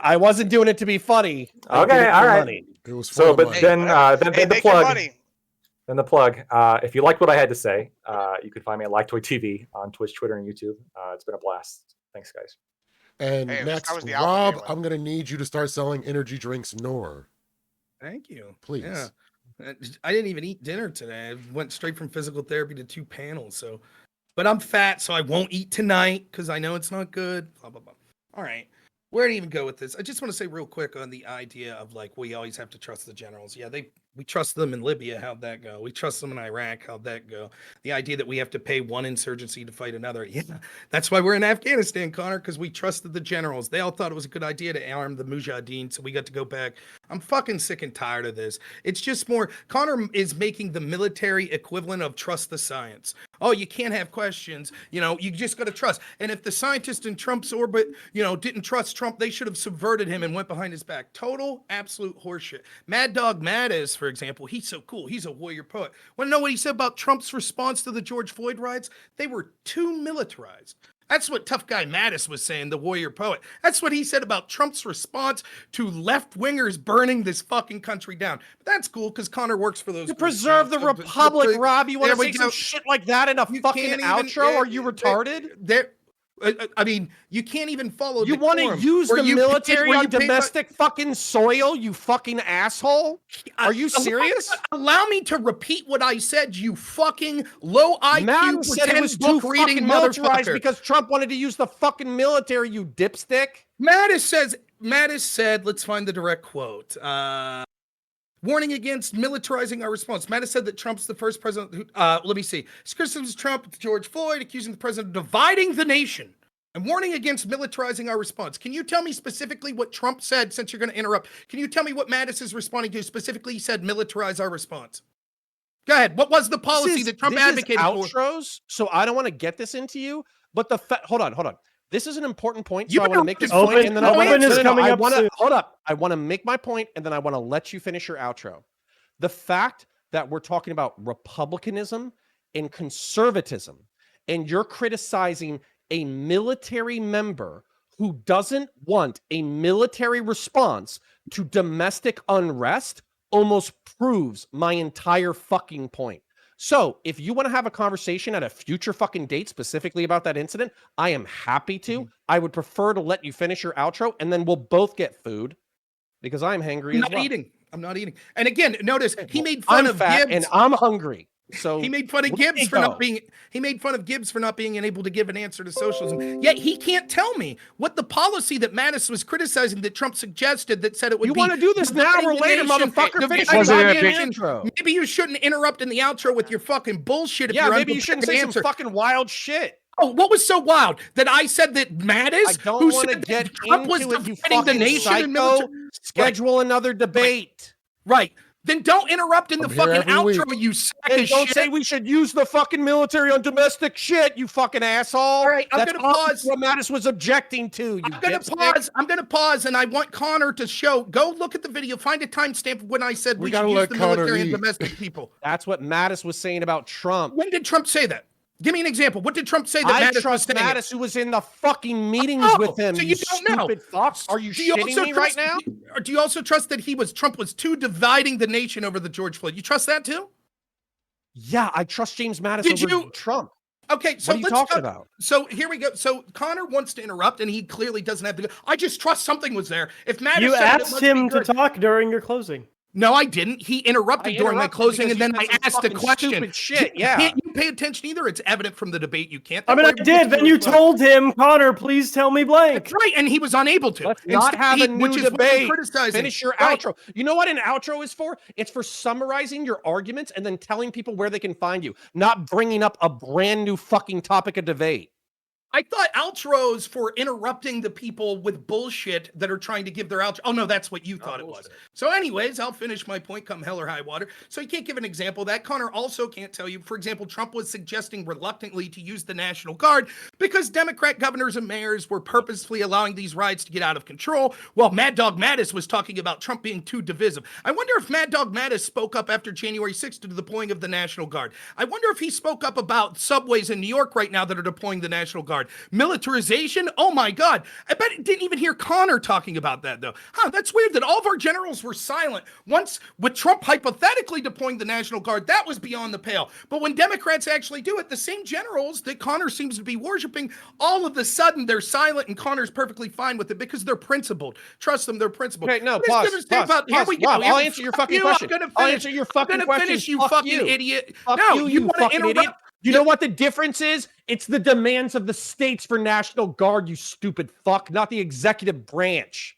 Speaker 5: I wasn't doing it to be funny.
Speaker 6: Okay, all right.
Speaker 5: Money.
Speaker 2: It was
Speaker 6: so,
Speaker 2: but
Speaker 6: money. Then the plug. Then the plug. If you liked what I had to say, you can find me at Lactoid TV on Twitch, Twitter, and YouTube. It's been a blast. Thanks, guys.
Speaker 2: And next, Rob, I'm going to need you to start selling energy drinks Nor.
Speaker 3: Thank you.
Speaker 2: Please.
Speaker 3: Yeah. I didn't even eat dinner today. I went straight from physical therapy to 2 panels. So, but I'm fat, so I won't eat tonight because I know it's not good. Blah, blah, blah. All right. Where to even go with this? I just want to say real quick on the idea of, like, we always have to trust the generals. Yeah, we trust them in Libya. How'd that go? We trust them in Iraq. How'd that go? The idea that we have to pay one insurgency to fight another. Yeah, that's why we're in Afghanistan, Connor, because we trusted the generals. They all thought it was a good idea to arm the Mujahideen, so we got to go back. I'm fucking sick and tired of this. It's just more, Connor is making the military equivalent of trust the science. Oh, you can't have questions. You just got to trust. And if the scientists in Trump's orbit, didn't trust Trump, they should have subverted him and went behind his back. Total, absolute horseshit. Mad Dog Mattis, for example, he's so cool. He's a warrior poet. Want to know what he said about Trump's response to the George Floyd riots? They were too militarized. That's what Tough Guy Mattis was saying, the warrior poet. That's what he said about Trump's response to left-wingers burning this fucking country down. But that's cool because Connor works for those.
Speaker 5: To preserve the republic, Rob. You want to say some shit like that in a fucking outro? Are you retarded?
Speaker 3: I mean, you can't even follow.
Speaker 5: You want to use the military on domestic fucking soil, you fucking asshole? Are you serious?
Speaker 3: Allow me to repeat what I said, you fucking low IQ pretend book reading motherfucker.
Speaker 5: Because Trump wanted to use the fucking military, you dipstick.
Speaker 3: Mattis said, let's find the direct quote. Warning against militarizing our response. Mattis said that Trump's the first president who, let me see. Criticisms Trump, George Floyd, accusing the president of dividing the nation and warning against militarizing our response. Can you tell me specifically what Trump said, since you're going to interrupt? Can you tell me what Mattis is responding to specifically? He said militarize our response. Go ahead. What was the policy that Trump
Speaker 5: this
Speaker 3: advocated
Speaker 5: is
Speaker 3: for?
Speaker 5: outros, so I don't want to get this into you. But hold on. This is an important point, so
Speaker 3: You
Speaker 5: I want to make this
Speaker 3: interrupted
Speaker 5: point, and then I want
Speaker 4: Open is coming
Speaker 5: I
Speaker 4: up
Speaker 5: want to
Speaker 4: soon.
Speaker 5: hold up. I want to make my point, and then I want to let you finish your outro. The fact that we're talking about republicanism and conservatism, and you're criticizing a military member who doesn't want a military response to domestic unrest almost proves my entire fucking point. So if you want to have a conversation at a future fucking date specifically about that incident, I am happy to. I would prefer to let you finish your outro and then we'll both get food because I'm hangry
Speaker 3: I'm
Speaker 5: as
Speaker 3: not
Speaker 5: well.
Speaker 3: eating. I'm not eating. And again, notice he made fun
Speaker 5: I'm
Speaker 3: of
Speaker 5: fat
Speaker 3: Gibbs.
Speaker 5: and I'm hungry. So
Speaker 3: He made fun of
Speaker 5: let
Speaker 3: Gibbs
Speaker 5: me
Speaker 3: for not
Speaker 5: go.
Speaker 3: being. He made fun of Gibbs for not being able to give an answer to socialism. Yet he can't tell me what the policy that Mattis was criticizing that Trump suggested that said it would
Speaker 5: You
Speaker 3: be.
Speaker 5: want to do this now or
Speaker 3: dividing the
Speaker 5: later,
Speaker 3: nation,
Speaker 5: motherfucker? Finish
Speaker 3: dividing
Speaker 5: your
Speaker 3: the
Speaker 5: goddamn
Speaker 3: nation.
Speaker 5: intro.
Speaker 3: Maybe you shouldn't interrupt in the outro with your fucking bullshit. If
Speaker 5: Yeah,
Speaker 3: you're
Speaker 5: maybe you shouldn't say
Speaker 3: unprepared
Speaker 5: some
Speaker 3: answer.
Speaker 5: fucking wild shit.
Speaker 3: Oh, what was so wild that I said that Mattis,
Speaker 5: I don't
Speaker 3: who
Speaker 5: want to
Speaker 3: said
Speaker 5: get
Speaker 3: that Trump was
Speaker 5: into it, you
Speaker 3: dividing the
Speaker 5: fucking
Speaker 3: nation and
Speaker 5: psycho.
Speaker 3: military?
Speaker 5: Schedule another debate.
Speaker 3: Right. Then don't interrupt in the
Speaker 2: I'm here
Speaker 3: fucking
Speaker 2: every
Speaker 3: outro,
Speaker 2: week.
Speaker 3: you sack
Speaker 5: And
Speaker 3: of
Speaker 5: don't
Speaker 3: shit.
Speaker 5: say we should use the fucking military on domestic shit, you fucking asshole.
Speaker 3: All right, I'm
Speaker 5: That's
Speaker 3: gonna
Speaker 5: obviously
Speaker 3: pause.
Speaker 5: what Mattis was objecting to. You
Speaker 3: I'm gonna
Speaker 5: dipstick.
Speaker 3: pause. I'm gonna pause, and I want Connor to show. Go look at the video. Find a timestamp when I said
Speaker 2: We
Speaker 3: we
Speaker 2: gotta
Speaker 3: should use
Speaker 2: let
Speaker 3: the
Speaker 2: Connor
Speaker 3: military and
Speaker 2: eat.
Speaker 3: domestic people.
Speaker 5: That's what Mattis was saying about Trump.
Speaker 3: When did Trump say that? Give me an example. What did Trump say that
Speaker 5: I
Speaker 3: Mattis was
Speaker 5: trust
Speaker 3: saying?
Speaker 5: Mattis, who was in the fucking meetings
Speaker 3: Oh,
Speaker 5: with him.
Speaker 3: so
Speaker 5: you
Speaker 3: you don't know.
Speaker 5: stupid fuck. Are you
Speaker 3: Do you
Speaker 5: shitting
Speaker 3: also
Speaker 5: me right
Speaker 3: trust?
Speaker 5: now?
Speaker 3: Or do you also trust that Trump was too dividing the nation over the George Floyd? You trust that too?
Speaker 5: Yeah, I trust James Mattis
Speaker 3: Did
Speaker 5: over
Speaker 3: you-
Speaker 5: Trump.
Speaker 3: Okay, so
Speaker 5: What are you
Speaker 3: let's
Speaker 5: talking
Speaker 3: talk-
Speaker 5: about?
Speaker 3: So here we go. So Connor wants to interrupt, and he clearly doesn't have to. I just trust something was there. If Mattis
Speaker 4: You
Speaker 3: said it, it
Speaker 4: asked
Speaker 3: must be
Speaker 4: him to
Speaker 3: good.
Speaker 4: talk during your closing.
Speaker 3: No, I didn't. He interrupted during my
Speaker 5: interrupted
Speaker 3: closing,
Speaker 5: because
Speaker 3: and then
Speaker 5: you
Speaker 3: I
Speaker 5: said some
Speaker 3: asked a
Speaker 5: fucking
Speaker 3: question.
Speaker 5: stupid shit, yeah.
Speaker 3: Can't you pay attention either? It's evident from the debate you can't.
Speaker 4: I mean, I
Speaker 3: That's why
Speaker 4: did. Then you
Speaker 3: as well.
Speaker 4: told him, Connor, please tell me blank.
Speaker 3: That's right, and he was unable to.
Speaker 5: Let's not
Speaker 3: Instead,
Speaker 5: have a new
Speaker 3: which is what I'm
Speaker 5: debate.
Speaker 3: criticizing.
Speaker 5: Finish your
Speaker 3: Right.
Speaker 5: outro. You know what an outro is for? It's for summarizing your arguments and then telling people where they can find you, not bringing up a brand new fucking topic of debate.
Speaker 3: I thought outros for interrupting the people with bullshit that are trying to give their outro. Oh no, that's what you thought it was. So, anyways, I'll finish my point come hell or high water. So you can't give an example of that. Connor also can't tell you. For example, Trump was suggesting reluctantly to use the National Guard because Democrat governors and mayors were purposefully allowing these riots to get out of control, while Mad Dog Mattis was talking about Trump being too divisive. I wonder if Mad Dog Mattis spoke up after January 6th to the deploying of the National Guard. I wonder if he spoke up about subways in New York right now that are deploying the National Guard. Militarization? Oh my God. I bet it didn't even hear Connor talking about that though. That's weird that all of our generals were silent. Once with Trump hypothetically deploying the National Guard, that was beyond the pale. But when Democrats actually do it, the same generals that Connor seems to be worshiping, all of a sudden they're silent and Connor's perfectly fine with it because they're principled. Trust them, they're principled.
Speaker 5: Okay, no,
Speaker 3: What is
Speaker 5: pause,
Speaker 3: gonna say
Speaker 5: pause,
Speaker 3: about- here
Speaker 5: pause.
Speaker 3: we go.
Speaker 5: Rob,
Speaker 3: Here
Speaker 5: I'll
Speaker 3: we-
Speaker 5: answer your
Speaker 3: fuck
Speaker 5: fucking
Speaker 3: you,
Speaker 5: question.
Speaker 3: I'm gonna
Speaker 5: I'll
Speaker 3: finish.
Speaker 5: answer your
Speaker 3: I'm
Speaker 5: fucking
Speaker 3: gonna
Speaker 5: question.
Speaker 3: finish, you
Speaker 5: Fuck
Speaker 3: fucking
Speaker 5: you.
Speaker 3: idiot.
Speaker 5: Fuck
Speaker 3: No,
Speaker 5: you
Speaker 3: want
Speaker 5: fucking
Speaker 3: to
Speaker 5: idiot.
Speaker 3: interrupt.
Speaker 5: You know what the difference is? It's the demands of the states for National Guard, you stupid fuck, not the executive branch.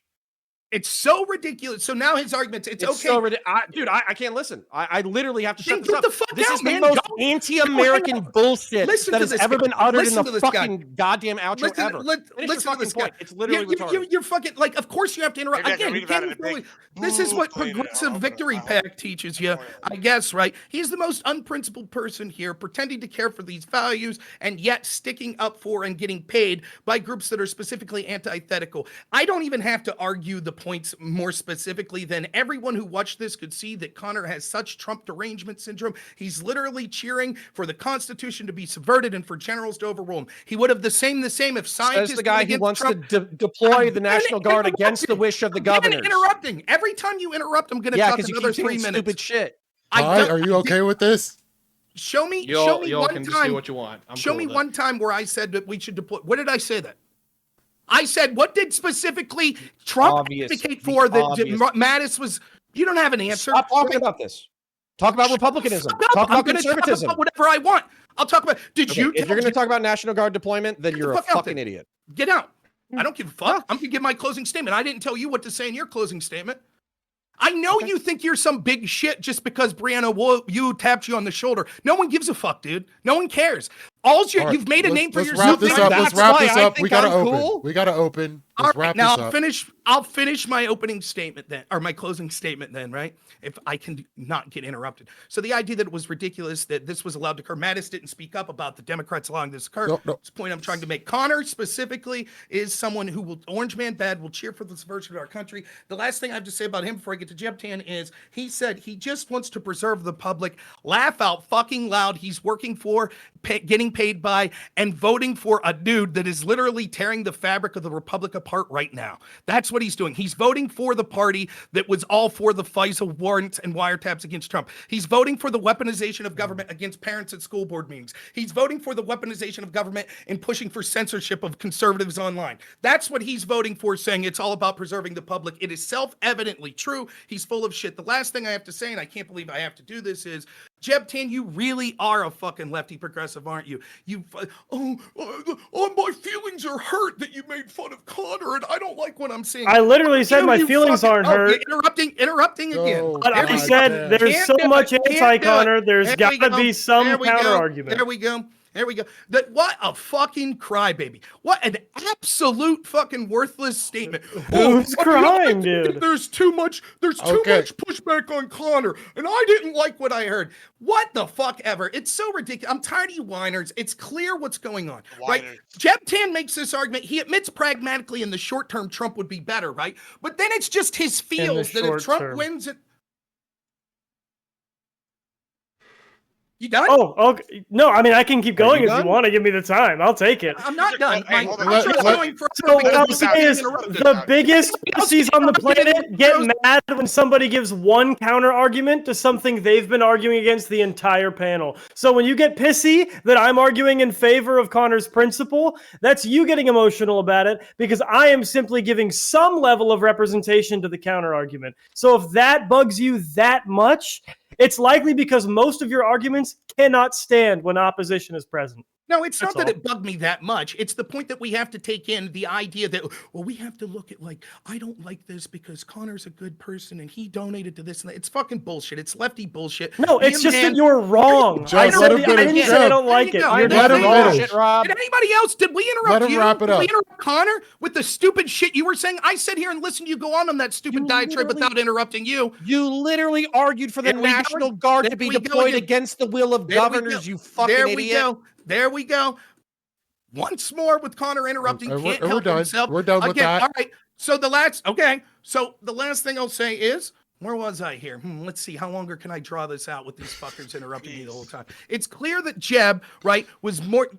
Speaker 3: It's so ridiculous. So now his arguments, it's okay.
Speaker 5: So dude, I can't listen. I literally have to
Speaker 3: Then
Speaker 5: shut this
Speaker 3: get
Speaker 5: up.
Speaker 3: the fuck
Speaker 5: This
Speaker 3: out,
Speaker 5: is the
Speaker 3: man.
Speaker 5: most
Speaker 3: Don't-
Speaker 5: anti-American
Speaker 3: hang on.
Speaker 5: bullshit
Speaker 3: Listen
Speaker 5: that
Speaker 3: to
Speaker 5: has
Speaker 3: this
Speaker 5: ever
Speaker 3: guy.
Speaker 5: been uttered
Speaker 3: Listen
Speaker 5: in
Speaker 3: to
Speaker 5: the
Speaker 3: this guy.
Speaker 5: fucking goddamn outro ever. Finish your
Speaker 3: Listen to
Speaker 5: fucking
Speaker 3: this guy.
Speaker 5: point. It's literally retarded.
Speaker 3: You're fucking like. Of course, you have to interrupt.
Speaker 1: Maybe I can
Speaker 3: Again,
Speaker 1: read
Speaker 3: you
Speaker 1: about
Speaker 3: can't
Speaker 1: it in
Speaker 3: even
Speaker 1: big
Speaker 3: really. This is what
Speaker 1: later.
Speaker 3: Progressive Victory Pack teaches you, I guess. Right? He's the most unprincipled person here, pretending to care for these values and yet sticking up for and getting paid by groups that are specifically antithetical. I don't even have to argue the points more specifically than everyone who watched this could see that Connor has such Trump derangement syndrome. He's literally cheering for the Constitution to be subverted and for generals to overrule him. He would have the same if scientists.
Speaker 5: Says the guy
Speaker 3: went
Speaker 5: who
Speaker 3: against
Speaker 5: wants
Speaker 3: Trump.
Speaker 5: to deploy the
Speaker 3: Again,
Speaker 5: National Guard
Speaker 3: interrupting.
Speaker 5: against the wish of the
Speaker 3: Again,
Speaker 5: governors.
Speaker 3: interrupting. Every time you interrupt, I'm going to
Speaker 5: Yeah,
Speaker 3: talk
Speaker 5: because you
Speaker 3: another
Speaker 5: keep
Speaker 3: 3
Speaker 5: saying
Speaker 3: minutes.
Speaker 5: stupid shit.
Speaker 2: Hi, are you okay with this?
Speaker 3: Show me
Speaker 7: Y'all
Speaker 3: one
Speaker 7: can just
Speaker 3: time.
Speaker 7: do what you want. I'm
Speaker 3: Show
Speaker 7: cool
Speaker 3: me
Speaker 7: with it.
Speaker 3: one time where I said that we should deploy. What did I say that? I said, what did specifically Trump
Speaker 5: Obvious.
Speaker 3: advocate
Speaker 5: The
Speaker 3: for that
Speaker 5: obvious.
Speaker 3: Mattis was? You don't have an answer.
Speaker 5: Stop talking about this. Talk about republicanism.
Speaker 3: Shut up.
Speaker 5: Talk
Speaker 3: I'm
Speaker 5: about
Speaker 3: gonna
Speaker 5: conservatism.
Speaker 3: Talk about whatever I want. I'll talk about. Did
Speaker 5: Okay,
Speaker 3: you?
Speaker 5: if you're going to talk about National Guard deployment, then
Speaker 3: Get the
Speaker 5: you're a
Speaker 3: fuck out
Speaker 5: fucking
Speaker 3: then.
Speaker 5: idiot.
Speaker 3: Get out. I don't give a fuck. I'm gonna give my closing statement. I didn't tell you what to say in your closing statement. I know you think you're some big shit just because Brianna Wu tapped you on the shoulder. No one gives a fuck, dude. No one cares. All
Speaker 2: right,
Speaker 3: you've made a name for
Speaker 2: let's
Speaker 3: yourself.
Speaker 2: wrap this
Speaker 3: now.
Speaker 2: up. Let's
Speaker 5: That's
Speaker 2: wrap
Speaker 5: why
Speaker 2: this
Speaker 5: I
Speaker 2: up. We
Speaker 5: think
Speaker 2: gotta
Speaker 5: I'm
Speaker 2: open.
Speaker 5: cool.
Speaker 2: We gotta open.
Speaker 3: All
Speaker 2: Let's
Speaker 3: right,
Speaker 2: wrap
Speaker 3: now
Speaker 2: this
Speaker 3: I'll
Speaker 2: up.
Speaker 3: finish. I'll finish my opening statement then, or my closing statement then, right? If I can not get interrupted. So the idea that it was ridiculous that this was allowed to occur. Mattis didn't speak up about the Democrats allowing this to occur.
Speaker 2: No.
Speaker 3: This point I'm trying to make. Connor specifically is someone who will Orange Man bad will cheer for the subversion of our country. The last thing I have to say about him before I get to Jeb Tan is he said he just wants to preserve the public. Laugh out fucking loud. He's working for, getting paid by, and voting for a dude that is literally tearing the fabric of the republic apart right now. That's what he's doing. He's voting for the party that was all for the FISA warrants and wiretaps against Trump. He's voting for the weaponization of government against parents at school board meetings. He's voting for the weaponization of government and pushing for censorship of conservatives online. That's what he's voting for, saying it's all about preserving the public. It is self-evidently true. He's full of shit. The last thing I have to say, and I can't believe I have to do this, is Jeb Tan, you really are a fucking lefty progressive, aren't you? My feelings are hurt that you made fun of Connor, and I don't like what I'm saying.
Speaker 4: I literally said my
Speaker 3: You
Speaker 4: feelings
Speaker 3: fucking-
Speaker 4: aren't
Speaker 3: oh,
Speaker 4: hurt.
Speaker 3: you're interrupting again.
Speaker 2: No,
Speaker 4: But I
Speaker 2: God
Speaker 4: said
Speaker 2: damn.
Speaker 4: there's
Speaker 3: Can't
Speaker 4: so
Speaker 3: do it.
Speaker 4: much
Speaker 3: Can't do it.
Speaker 4: anti-Connor. There's
Speaker 3: There
Speaker 4: got
Speaker 3: we
Speaker 4: to
Speaker 3: go.
Speaker 4: be some
Speaker 3: There we
Speaker 4: counter
Speaker 3: go.
Speaker 4: argument.
Speaker 3: There we go. There we go. What a fucking crybaby. What an absolute fucking worthless statement.
Speaker 4: Who's crying, dude?
Speaker 3: There's too much pushback on Connor, and I didn't like what I heard. What the fuck ever. It's so ridiculous. I'm tired of you whiners. It's clear what's going on, right?
Speaker 1: Whiners.
Speaker 3: Jeb Tan makes this argument. He admits pragmatically in the short term Trump would be better, right? But then it's just his feels that if
Speaker 4: short
Speaker 3: Trump
Speaker 4: term.
Speaker 3: wins it. You done?
Speaker 4: Oh, okay. No, I mean, I can keep going
Speaker 5: you
Speaker 4: if you
Speaker 5: done?
Speaker 4: want to give me the time. I'll take it.
Speaker 3: I'm not done.
Speaker 1: Hey,
Speaker 3: I'm
Speaker 1: hold
Speaker 3: just
Speaker 1: on.
Speaker 3: going for
Speaker 4: So what I'll
Speaker 3: because
Speaker 4: say
Speaker 3: I'm
Speaker 4: is
Speaker 3: interrupted.
Speaker 4: the biggest pussies on the planet get mad when somebody gives one counter argument to something they've been arguing against the entire panel. So when you get pissy that I'm arguing in favor of Connor's principle, that's you getting emotional about it because I am simply giving some level of representation to the counter argument. So if that bugs you that much, it's likely because most of your arguments cannot stand when opposition is present.
Speaker 3: No, it's
Speaker 4: That's
Speaker 3: not that
Speaker 4: all.
Speaker 3: it bugged me that much. It's the point that we have to take in the idea that, well, we have to look at like, I don't like this because Connor's a good person and he donated to this and that. It's fucking bullshit. It's lefty bullshit.
Speaker 4: No,
Speaker 3: Me
Speaker 4: it's
Speaker 3: and
Speaker 4: just
Speaker 3: Dan-
Speaker 4: that you're wrong.
Speaker 2: Just
Speaker 4: I
Speaker 2: let
Speaker 4: said
Speaker 2: him
Speaker 4: I
Speaker 2: finish.
Speaker 4: didn't say I don't
Speaker 3: There
Speaker 4: like
Speaker 3: you
Speaker 4: it.
Speaker 3: go.
Speaker 4: You're
Speaker 2: Let
Speaker 4: just
Speaker 2: him
Speaker 4: wrong.
Speaker 2: finish.
Speaker 5: Rob.
Speaker 3: Did anybody else? Did we interrupt
Speaker 2: Let him
Speaker 3: you?
Speaker 2: wrap it
Speaker 3: Did we
Speaker 2: up.
Speaker 3: interrupt Connor with the stupid shit you were saying? I sit here and listen to you go on that stupid
Speaker 5: You
Speaker 3: diatribe
Speaker 5: literally-
Speaker 3: without interrupting you.
Speaker 5: You literally argued for the
Speaker 3: There we go.
Speaker 5: National Guard
Speaker 3: There
Speaker 5: to be
Speaker 3: we go
Speaker 5: deployed
Speaker 3: again.
Speaker 5: against the will of
Speaker 3: There we
Speaker 5: governors,
Speaker 3: go.
Speaker 5: you fucking
Speaker 3: There
Speaker 5: idiot.
Speaker 3: we go. There we go. Once more with Connor interrupting,
Speaker 2: And
Speaker 3: can't
Speaker 2: we're
Speaker 3: help
Speaker 2: done.
Speaker 3: himself.
Speaker 2: We're done with
Speaker 3: Again,
Speaker 2: that.
Speaker 3: all right. So the last thing I'll say is, where was I here? Let's see. How longer can I draw this out with these fuckers interrupting me the whole time? It's clear that Jeb, right,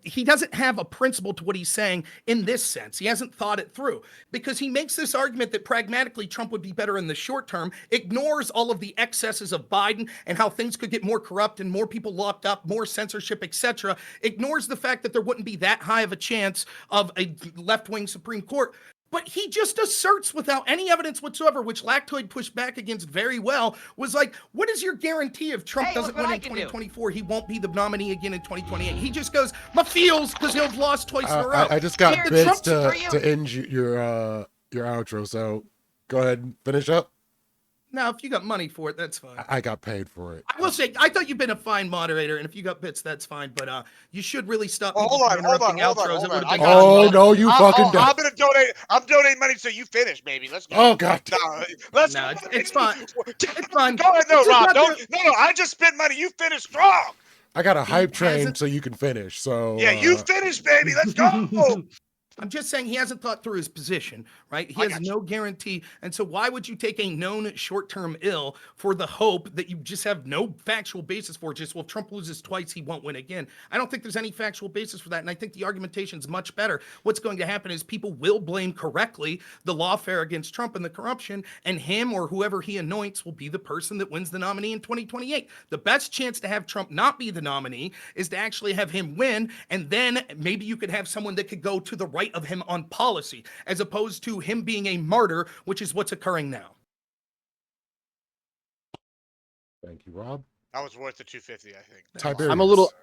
Speaker 3: he doesn't have a principle to what he's saying in this sense. He hasn't thought it through because he makes this argument that pragmatically Trump would be better in the short term, ignores all of the excesses of Biden and how things could get more corrupt and more people locked up, more censorship, etc. Ignores the fact that there wouldn't be that high of a chance of a left-wing Supreme Court. But he just asserts without any evidence whatsoever, which Lactoid pushed back against very well, was like, what is your guarantee if Trump doesn't win in 2024? He won't be the nominee again in 2028. He just goes, my feels, because he'll have lost twice in a row.
Speaker 2: I just got
Speaker 3: Here,
Speaker 2: bits
Speaker 3: Trump's
Speaker 2: to
Speaker 3: for you.
Speaker 2: end your outro, so go ahead and finish up.
Speaker 3: Now, if you got money for it, that's fine.
Speaker 2: I got paid for it.
Speaker 3: I will say, I thought you've been a fine moderator, and if you got bits, that's fine. But you should really stop
Speaker 1: Well,
Speaker 3: people
Speaker 1: hold
Speaker 3: from
Speaker 1: on, hold on,
Speaker 3: interrupting
Speaker 1: hold on,
Speaker 3: outros.
Speaker 1: hold
Speaker 3: It
Speaker 1: on.
Speaker 3: would have been
Speaker 1: I got
Speaker 2: Oh
Speaker 1: you.
Speaker 2: no, you fucking don't.
Speaker 1: I'm gonna donate. I'm donating money so you finish, baby. Let's go.
Speaker 2: Oh god.
Speaker 1: No, let's
Speaker 3: No,
Speaker 1: go.
Speaker 3: it's fine. It's fine.
Speaker 1: Go ahead, no,
Speaker 3: This is
Speaker 1: Rob.
Speaker 3: not
Speaker 1: Don't.
Speaker 3: the-
Speaker 1: No. I just spent money. You finish strong.
Speaker 2: I got a hype train
Speaker 3: hasn't-
Speaker 2: so you can finish. So
Speaker 1: Yeah, you finish, baby. Let's go.
Speaker 3: I'm just saying he hasn't thought through his position, right? He
Speaker 1: I
Speaker 3: has
Speaker 1: got
Speaker 3: no guarantee. And so why would you take a known short-term ill for the hope that you just have no factual basis for? Just, well, if Trump loses twice, he won't win again. I don't think there's any factual basis for that. And I think the argumentation is much better. What's going to happen is people will blame correctly the lawfare against Trump and the corruption, and him or whoever he anoints will be the person that wins the nominee in 2028. The best chance to have Trump not be the nominee is to actually have him win, and then maybe you could have someone that could go to the right of him on policy, as opposed to him being a martyr, which is what's occurring now.
Speaker 2: Thank you, Rob.
Speaker 1: That was worth the 250, I think.
Speaker 2: Tiberius.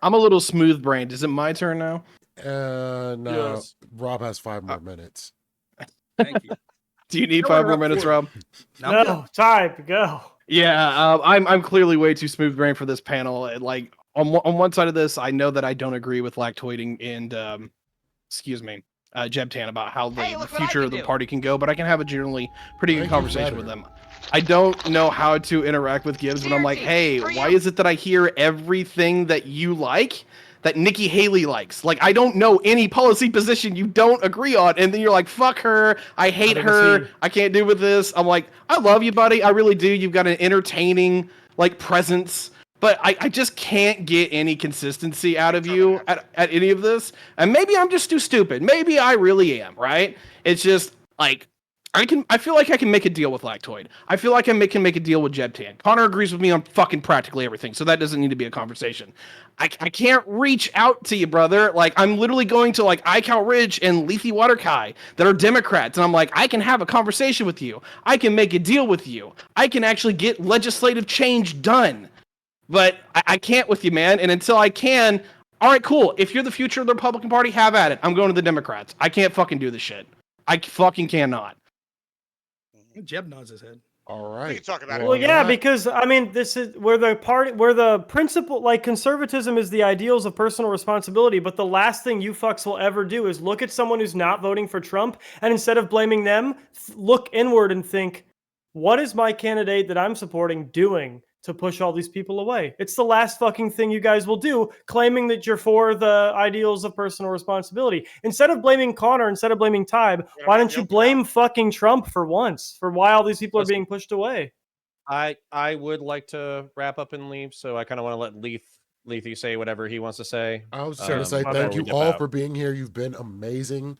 Speaker 7: I'm a little smooth brained. Is it my turn now?
Speaker 2: No,
Speaker 5: Yes.
Speaker 2: Rob has 5 more minutes.
Speaker 3: Thank you.
Speaker 7: Do you need
Speaker 3: Don't
Speaker 7: 5 more
Speaker 3: interrupt
Speaker 7: minutes,
Speaker 3: Ford.
Speaker 7: Rob?
Speaker 3: Now,
Speaker 4: No, time, go.
Speaker 7: Yeah, I'm clearly way too smooth brain for this panel. Like on one side of this, I know that I don't agree with Lactoiding and Jebtan about how
Speaker 8: Hey,
Speaker 7: the
Speaker 8: look what I
Speaker 7: future
Speaker 8: can
Speaker 7: of the
Speaker 8: do.
Speaker 7: party can go, but I can have a generally pretty good
Speaker 2: Thank you,
Speaker 7: conversation with
Speaker 2: Frederick.
Speaker 7: them. I don't know how to interact with Gibbs when I'm like,
Speaker 8: CRT,
Speaker 7: hey,
Speaker 8: for
Speaker 7: why
Speaker 8: you.
Speaker 7: is it that I hear everything that you like that Nikki Haley likes? Like, I don't know any policy position you don't agree on. And then you're like, fuck her. I hate
Speaker 4: Under the
Speaker 7: her.
Speaker 4: sea.
Speaker 7: I can't do with this. I'm like, I love you, buddy. I really do. You've got an entertaining, like, presence. But I just can't get any consistency out of you at any of this. And maybe I'm just too stupid. Maybe I really am, right? It's just like I feel like I can make a deal with Lactoid. I feel like I can make a deal with Jebtan. Connor agrees with me on fucking practically everything, so that doesn't need to be a conversation. I can't reach out to you, brother. Like, I'm literally going to like iCal Ridge and Lethe Waterkai that are Democrats, and I'm like, I can have a conversation with you. I can make a deal with you. I can actually get legislative change done. But I can't with you, man. And until I can, all right, cool. If you're the future of the Republican Party, have at it. I'm going to the Democrats. I can't fucking do this shit. I fucking cannot.
Speaker 3: Jeb nods his head.
Speaker 2: All
Speaker 1: We
Speaker 2: right.
Speaker 1: can talk about it.
Speaker 4: Well, yeah,
Speaker 2: that-
Speaker 4: because I mean, this is where the principle, like conservatism is the ideals of personal responsibility. But the last thing you fucks will ever do is look at someone who's not voting for Trump, and instead of blaming them, look inward and think, what is my candidate that I'm supporting doing to push all these people away? It's the last fucking thing you guys will do, claiming that you're for the ideals of personal responsibility. Instead of blaming Connor, instead of blaming Tybe, why don't you blame fucking Trump for once, for why all these people are being pushed away?
Speaker 5: I would like to wrap up and leave, so I kind of want to let Lethe say whatever he wants to say.
Speaker 2: I was just going to say
Speaker 4: my
Speaker 2: thank
Speaker 4: bad.
Speaker 2: you
Speaker 5: dip
Speaker 2: all
Speaker 5: out.
Speaker 2: for being here. You've been amazing.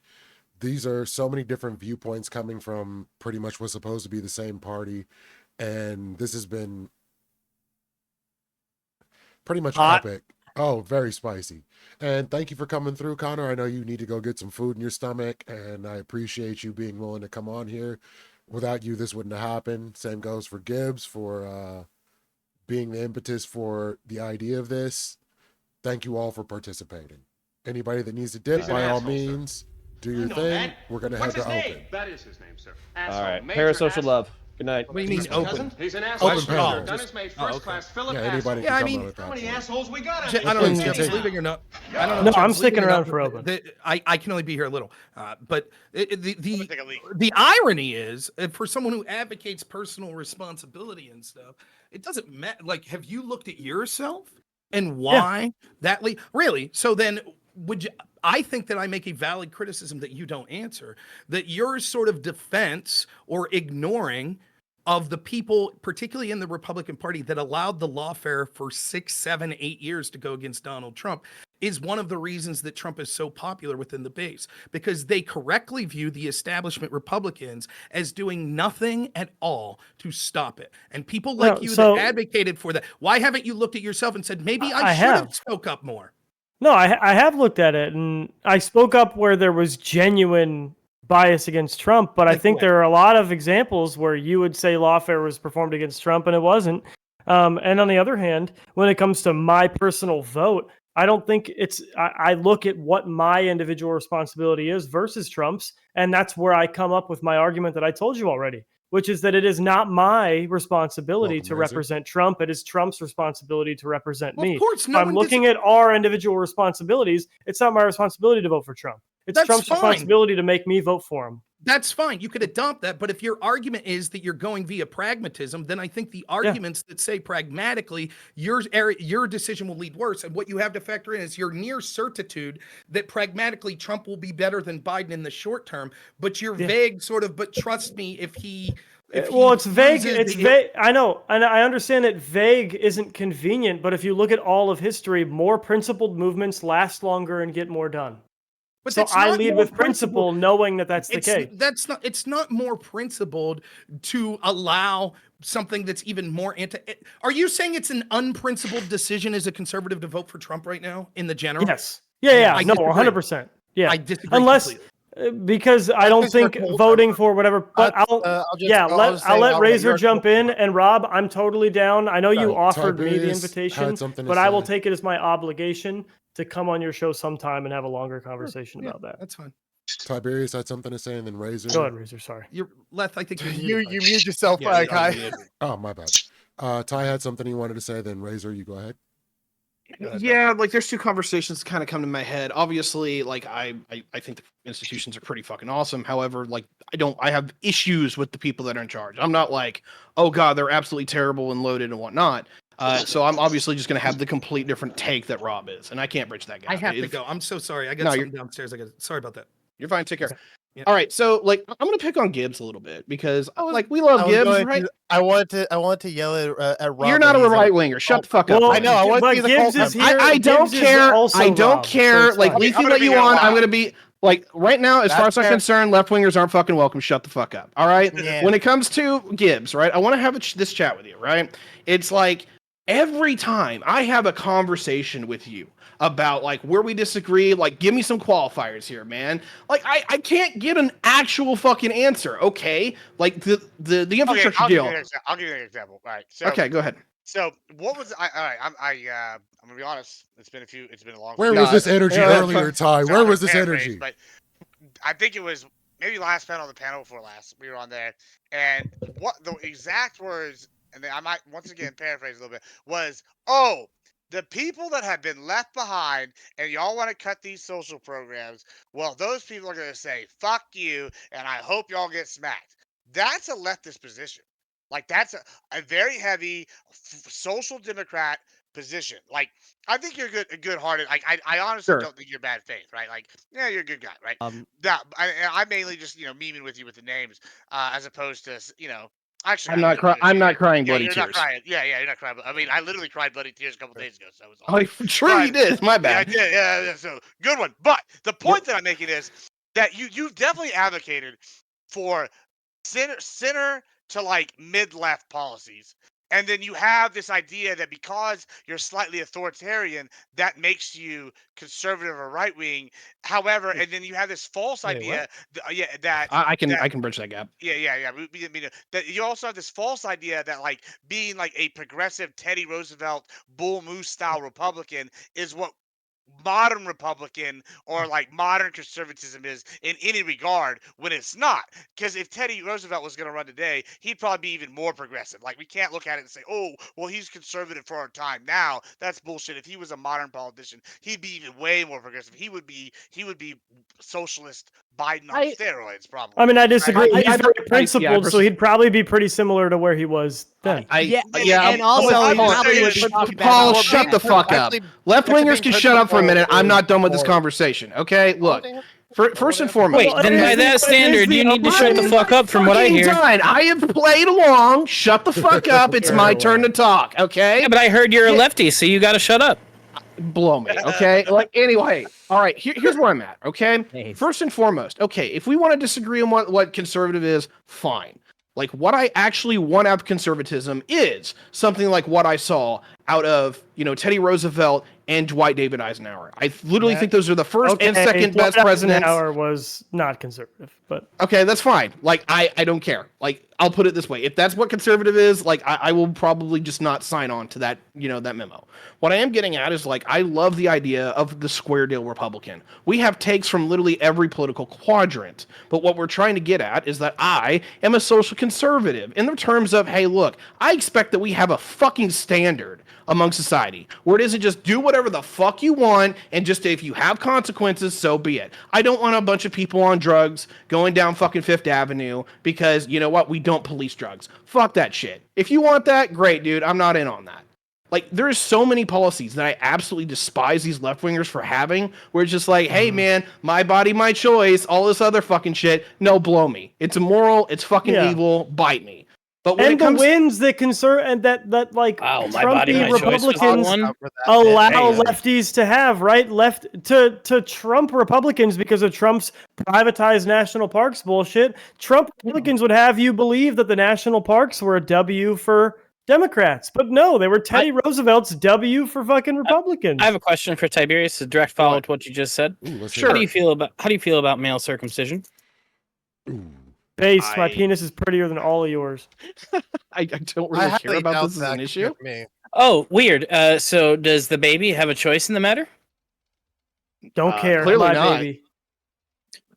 Speaker 2: These are so many different viewpoints coming from pretty much what's supposed to be the same party. And this has been pretty much
Speaker 5: Hot.
Speaker 2: epic. Oh, very spicy. And thank you for coming through, Connor. I know you need to go get some food in your stomach, and I appreciate you being willing to come on here. Without you, this wouldn't have happened. Same goes for Gibbs for being the impetus for the idea of this. Thank you all for participating. Anybody that needs to dip,
Speaker 9: He's an
Speaker 2: by all
Speaker 9: asshole, sir.
Speaker 2: means, do
Speaker 9: I
Speaker 2: your
Speaker 9: know
Speaker 2: thing.
Speaker 9: that.
Speaker 2: We're going to head
Speaker 9: What's
Speaker 2: to
Speaker 9: his name?
Speaker 2: open.
Speaker 9: That is his name, sir.
Speaker 5: All
Speaker 9: Asshole.
Speaker 5: right,
Speaker 9: Major
Speaker 5: parasocial
Speaker 9: asshole.
Speaker 5: love. Good night.
Speaker 3: What do you mean
Speaker 9: Mr.
Speaker 3: open?
Speaker 9: Cousin? He's an asshole.
Speaker 2: Open panel.
Speaker 9: Done his mate,
Speaker 3: Oh,
Speaker 9: first
Speaker 3: okay.
Speaker 9: class, Philip
Speaker 2: Yeah, anybody
Speaker 9: asshole.
Speaker 3: Yeah, I
Speaker 2: can
Speaker 3: mean-
Speaker 2: come on at that
Speaker 9: How many
Speaker 2: point.
Speaker 9: assholes we got?
Speaker 3: I don't know if
Speaker 2: Please
Speaker 3: Jeb's
Speaker 2: continue.
Speaker 3: leaving or not. I don't know.
Speaker 4: No,
Speaker 3: if
Speaker 4: I'm
Speaker 3: Jeb's
Speaker 4: sticking
Speaker 3: leaving or
Speaker 4: around
Speaker 3: not,
Speaker 4: for
Speaker 3: but
Speaker 4: open.
Speaker 3: I can only be here a little. But
Speaker 1: I'm gonna take a leak.
Speaker 3: the irony is, for someone who advocates personal responsibility and stuff, it doesn't matter. Like, have you looked at yourself and why that really? So then, would you? I think that I make a valid criticism that you don't answer. That your sort of defense or ignoring of the people, particularly in the Republican Party, that allowed the lawfare for 6, 7, 8 years to go against Donald Trump, is one of the reasons that Trump is so popular within the base, because they correctly view the establishment Republicans as doing nothing at all to stop it. And people like
Speaker 4: No,
Speaker 3: you
Speaker 4: so-
Speaker 3: that advocated for that, why haven't you looked at yourself and said, maybe I
Speaker 4: I
Speaker 3: should have
Speaker 4: have.
Speaker 3: spoke up more?
Speaker 4: No, I have looked at it, and I spoke up where there was genuine bias against Trump, but I
Speaker 3: Like
Speaker 4: think
Speaker 3: what?
Speaker 4: there are a lot of examples where you would say lawfare was performed against Trump and it wasn't. And on the other hand, when it comes to my personal vote, I don't think I look at what my individual responsibility is versus Trump's, and that's where I come up with my argument that I told you already, which is that it is not my responsibility
Speaker 2: Welcome,
Speaker 4: to
Speaker 2: Razor.
Speaker 4: represent Trump. It is Trump's responsibility to represent
Speaker 3: Well,
Speaker 4: me.
Speaker 3: of course,
Speaker 4: If
Speaker 3: no
Speaker 4: I'm
Speaker 3: one
Speaker 4: looking at our individual responsibilities, it's not my responsibility to vote for Trump. It's
Speaker 3: That's
Speaker 4: Trump's
Speaker 3: fine.
Speaker 4: responsibility to make me vote for him.
Speaker 3: That's fine. You could adopt that. But if your argument is that you're going via pragmatism, then I think the arguments that say pragmatically, your decision will lead worse. And what you have to factor in is your near certitude that pragmatically Trump will be better than Biden in the short term. But you're vague sort of, but trust me, if he
Speaker 4: Well, it's vague.
Speaker 3: loses
Speaker 4: It's
Speaker 3: the-
Speaker 4: vague. I know, and I understand that vague isn't convenient. But if you look at all of history, more principled movements last longer and get more done.
Speaker 3: But
Speaker 4: So
Speaker 3: that's
Speaker 4: I
Speaker 3: not
Speaker 4: lead
Speaker 3: more
Speaker 4: with principle, knowing that that's the case.
Speaker 3: It's not more principled to allow something that's even more Are you saying it's an unprincipled decision as a conservative to vote for Trump right now in the general?
Speaker 4: Yes. Yeah.
Speaker 3: I
Speaker 4: No,
Speaker 3: disagree.
Speaker 4: 100%. Yeah.
Speaker 3: I disagree
Speaker 4: Unless,
Speaker 3: completely.
Speaker 4: because I don't think voting for whatever. But I'll let Razor jump in. And Rob, I'm totally down. I know you offered me the
Speaker 2: Tiberius
Speaker 4: invitation,
Speaker 2: had something to
Speaker 4: but I will
Speaker 2: say.
Speaker 4: take it as my obligation to come on your show sometime and have a longer conversation about that.
Speaker 3: That's fine.
Speaker 2: Tiberius had something to say, and then Razor.
Speaker 4: Go ahead, Razor. Sorry.
Speaker 3: You're Leth, I think
Speaker 10: You mute yourself,
Speaker 5: Yeah,
Speaker 10: Kai.
Speaker 5: you did.
Speaker 2: Oh, my bad. Ty had something he wanted to say, then Razor, you go ahead.
Speaker 7: Yeah, like there's two conversations kind of come to my head. Obviously, like I think the institutions are pretty fucking awesome. However, like I have issues with the people that are in charge. I'm not like, oh god, they're absolutely terrible and loaded and whatnot. So I'm obviously just gonna have the complete different take that Rob is, and I can't bridge that gap.
Speaker 3: I have to go. I'm so sorry. I got
Speaker 7: No,
Speaker 3: something downstairs. Sorry about that.
Speaker 7: You're fine. Take care.
Speaker 3: Yeah.
Speaker 7: All right, so like I'm gonna pick on Gibbs a little bit because
Speaker 8: I was-
Speaker 7: like we love
Speaker 8: I was
Speaker 7: Gibbs,
Speaker 8: going
Speaker 7: right?
Speaker 8: to- I wanted to yell at Rob.
Speaker 7: You're not
Speaker 8: when
Speaker 7: a
Speaker 8: he's
Speaker 7: right winger. Shut the fuck up.
Speaker 4: Well,
Speaker 8: I know, I want to
Speaker 4: but
Speaker 8: be the
Speaker 4: Gibbs
Speaker 8: cult
Speaker 4: is
Speaker 8: member.
Speaker 4: here.
Speaker 7: I don't
Speaker 4: Gibbs is
Speaker 7: care.
Speaker 4: also
Speaker 7: I don't
Speaker 4: Rob, so
Speaker 7: care.
Speaker 4: it's
Speaker 7: Like
Speaker 4: fine.
Speaker 7: Leafy
Speaker 1: I'm gonna
Speaker 7: let
Speaker 1: be
Speaker 7: you
Speaker 1: here a
Speaker 7: on. I'm
Speaker 1: while.
Speaker 7: gonna be like right now, as far
Speaker 8: That's
Speaker 7: as I'm
Speaker 8: fair.
Speaker 7: concerned, left wingers aren't fucking welcome. Shut the fuck up. All right.
Speaker 8: Yeah.
Speaker 7: When it comes to Gibbs, right? I want to have this chat with you, right? It's like every time I have a conversation with you about like where we disagree, like give me some qualifiers here, man. Like I can't get an actual fucking answer. Okay, like the
Speaker 1: Okay,
Speaker 7: infrastructure
Speaker 1: I'll give
Speaker 7: deal.
Speaker 1: you an example. I'll give you an example. All right. So,
Speaker 7: Okay, go ahead.
Speaker 1: So what was I? All right. I'm gonna be honest. It's been a long.
Speaker 2: Where
Speaker 1: few
Speaker 2: was
Speaker 1: days.
Speaker 2: this energy
Speaker 7: yeah,
Speaker 2: earlier, Ty?
Speaker 1: So
Speaker 2: Where
Speaker 1: I'm
Speaker 2: was
Speaker 1: gonna
Speaker 2: this
Speaker 1: paraphrase,
Speaker 2: energy?
Speaker 1: But I think it was maybe last panel, the panel before last. We were on there, and what the exact words, and then I might once again paraphrase a little bit, was, "Oh, the people that have been left behind, and y'all want to cut these social programs. Well, those people are gonna say fuck you, and I hope y'all get smacked." That's a leftist position. Like that's a very heavy social democrat position. Like I think you're good-hearted. Like I honestly
Speaker 7: Sure.
Speaker 1: don't think you're bad faith, right? Like yeah, you're a good guy, right?
Speaker 5: Um,
Speaker 1: That I mainly just memeing with you with the names, as opposed to actually
Speaker 7: I'm not crying
Speaker 1: yeah,
Speaker 7: bloody
Speaker 1: you're
Speaker 7: tears.
Speaker 1: not crying. Yeah, you're not crying. But I mean, I literally cried bloody tears a couple days ago, so it was
Speaker 7: Oh,
Speaker 1: awesome.
Speaker 7: true, you
Speaker 1: But-
Speaker 7: did. My
Speaker 1: Yeah, I
Speaker 7: bad.
Speaker 1: did. Yeah. So good one. But the point that I'm making is that you've definitely advocated for center to like mid left policies. And then you have this idea that because you're slightly authoritarian, that makes you conservative or right wing. However, and then you have this false
Speaker 5: Wait,
Speaker 1: idea, that
Speaker 7: I can
Speaker 1: that
Speaker 7: bridge that gap.
Speaker 1: yeah. We didn't mean to. That you also have this false idea that like being like a progressive Teddy Roosevelt bull moose style Republican is what modern Republican or like modern conservatism is in any regard when it's not. Because if Teddy Roosevelt was going to run today, he'd probably be even more progressive. Like we can't look at it and say, oh, well, he's conservative for our time now. That's bullshit. If he was a modern politician, he'd be even way more progressive. He would be socialist Biden on
Speaker 7: I-
Speaker 1: steroids, probably.
Speaker 4: I mean, I disagree.
Speaker 7: I-
Speaker 4: He's
Speaker 7: I-
Speaker 4: very
Speaker 7: I-
Speaker 4: principled,
Speaker 7: yeah,
Speaker 4: so he'd probably be pretty similar to where he was then.
Speaker 5: Yeah,
Speaker 1: and also
Speaker 5: I'm
Speaker 1: he
Speaker 5: gonna
Speaker 1: probably
Speaker 5: say
Speaker 1: would
Speaker 5: it,
Speaker 1: talk
Speaker 7: Paul,
Speaker 1: about
Speaker 7: shut the fuck up.
Speaker 8: Actually,
Speaker 7: Left
Speaker 8: that's a
Speaker 7: wingers
Speaker 8: big
Speaker 7: can shut up for a minute. I'm not done with this
Speaker 8: or-
Speaker 7: conversation. Okay, look. First and foremost,
Speaker 9: Wait, then by that standard, you need to shut the fuck up from what I
Speaker 7: fucking
Speaker 9: hear.
Speaker 7: done. I have played along. Shut the fuck up. It's my turn to talk. Okay.
Speaker 9: Yeah, but I heard you're a lefty, so you got to shut up.
Speaker 7: Blow me. Okay. Like anyway. All right. Here's where I'm at. Okay.
Speaker 5: Hey.
Speaker 7: First and foremost. Okay. If we want to disagree on what conservative is, fine. Like what I actually want out of conservatism is something like what I saw out of Teddy Roosevelt and Dwight David Eisenhower. I literally think those are the first and second best presidents.
Speaker 4: Eisenhower was not conservative, but
Speaker 7: Okay, that's fine. Like I don't care. Like I'll put it this way: if that's what conservative is, like I will probably just not sign on to that that memo. What I am getting at is like I love the idea of the square deal Republican. We have takes from literally every political quadrant, but what we're trying to get at is that I am a social conservative in the terms of, hey, look, I expect that we have a fucking standard among society where it isn't just do whatever the fuck you want and just if you have consequences, so be it. I don't want a bunch of people on drugs going down fucking Fifth Avenue because you know what? We don't police drugs. Fuck that shit. If you want that, great, dude. I'm not in on that. Like, there's so many policies that I absolutely despise these left-wingers for having, where it's just like, hey, man, my body, my choice, all this other fucking shit. No, blow me. It's immoral. It's fucking evil. Bite me. But when
Speaker 4: and
Speaker 7: it comes
Speaker 4: the wins that that like
Speaker 9: Wow, my body,
Speaker 4: Trumpy
Speaker 9: my choice was the
Speaker 4: Republicans
Speaker 9: one.
Speaker 4: allow lefties to have, right? Left to Trump Republicans because of Trump's privatized national parks bullshit. Trump Republicans would have you believe that the national parks were a W for Democrats, but no, they were Teddy Roosevelt's W for fucking Republicans.
Speaker 9: I have a question for Tiberius, a direct follow to what you just said.
Speaker 2: Ooh, let's
Speaker 7: Sure.
Speaker 9: How do you feel about male circumcision?
Speaker 4: Base, my
Speaker 7: I-
Speaker 4: penis is prettier than all of yours.
Speaker 7: I don't
Speaker 8: I
Speaker 7: really
Speaker 8: highly
Speaker 7: care about
Speaker 8: doubt
Speaker 7: this as
Speaker 8: that
Speaker 7: an
Speaker 8: could
Speaker 7: issue.
Speaker 8: get me.
Speaker 9: Oh, weird. So does the baby have a choice in the matter?
Speaker 4: Don't care,
Speaker 7: Clearly
Speaker 4: my
Speaker 7: not.
Speaker 4: baby.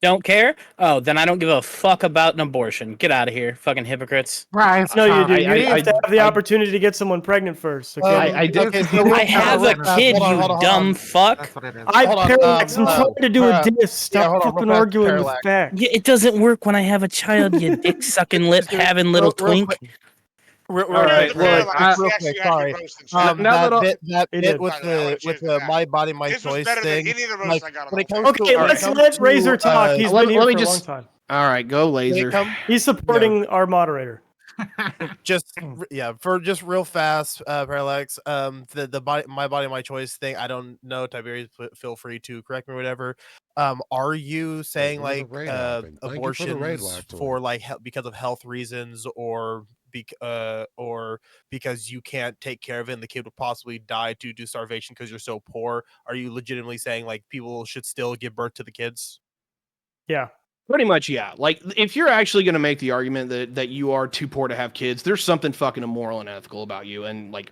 Speaker 9: Don't care? Oh, then I don't give a fuck about an abortion. Get out of here, fucking hypocrites.
Speaker 10: Right.
Speaker 4: No, you do.
Speaker 7: I-
Speaker 4: You
Speaker 7: I-
Speaker 4: have to have the
Speaker 7: I-
Speaker 4: opportunity to get someone pregnant first. Okay.
Speaker 7: I did-
Speaker 8: Okay, so real
Speaker 9: I have a
Speaker 8: fast,
Speaker 9: kid,
Speaker 8: hold on,
Speaker 9: you
Speaker 8: hold on, hold
Speaker 9: dumb
Speaker 8: on.
Speaker 9: fuck.
Speaker 10: That's what it is.
Speaker 4: I
Speaker 8: Hold on,
Speaker 4: Parallax. I'm trying to do a
Speaker 8: Para-
Speaker 4: diss. Stop
Speaker 8: hold on, real
Speaker 4: fucking
Speaker 8: fast,
Speaker 4: arguing with
Speaker 8: Parallax.
Speaker 4: facts.
Speaker 9: Yeah, it doesn't work when I have a child, you dick sucking lip having little
Speaker 8: real
Speaker 9: twink.
Speaker 8: quick.
Speaker 2: All
Speaker 7: right, look,
Speaker 8: real quick, sorry.
Speaker 7: now
Speaker 8: That
Speaker 7: that
Speaker 8: bit
Speaker 1: By the way, I wanna cheers to
Speaker 8: the
Speaker 1: that.
Speaker 8: my body my
Speaker 1: This was
Speaker 8: choice
Speaker 1: better
Speaker 8: thing.
Speaker 1: than any of the roasts
Speaker 8: Like
Speaker 1: I got on
Speaker 8: when it
Speaker 1: the
Speaker 8: comes
Speaker 4: Okay,
Speaker 8: to, when it
Speaker 4: let's
Speaker 8: comes
Speaker 4: let
Speaker 8: to,
Speaker 4: Razor talk. He's
Speaker 7: let
Speaker 4: been
Speaker 7: me-
Speaker 4: here
Speaker 7: let me
Speaker 4: for a long
Speaker 7: just-
Speaker 4: time.
Speaker 7: All right, go
Speaker 8: when it
Speaker 7: laser.
Speaker 8: comes
Speaker 4: He's supporting our moderator.
Speaker 8: just for just real fast, Parallax. The body my body my choice thing. I don't know, Tiberius. Feel free to correct me, or whatever. Are you saying
Speaker 2: where's the
Speaker 8: like
Speaker 2: raid happening? Thank you for the raid,
Speaker 8: abortions
Speaker 2: Lactoid.
Speaker 8: for like because of health reasons, or because you can't take care of it and the kid would possibly die due to starvation because you're so poor? Are you legitimately saying like people should still give birth to the kids?
Speaker 4: Yeah.
Speaker 7: Pretty much, yeah. Like, if you're actually going to make the argument that you are too poor to have kids, there's something fucking immoral and ethical about you. And like,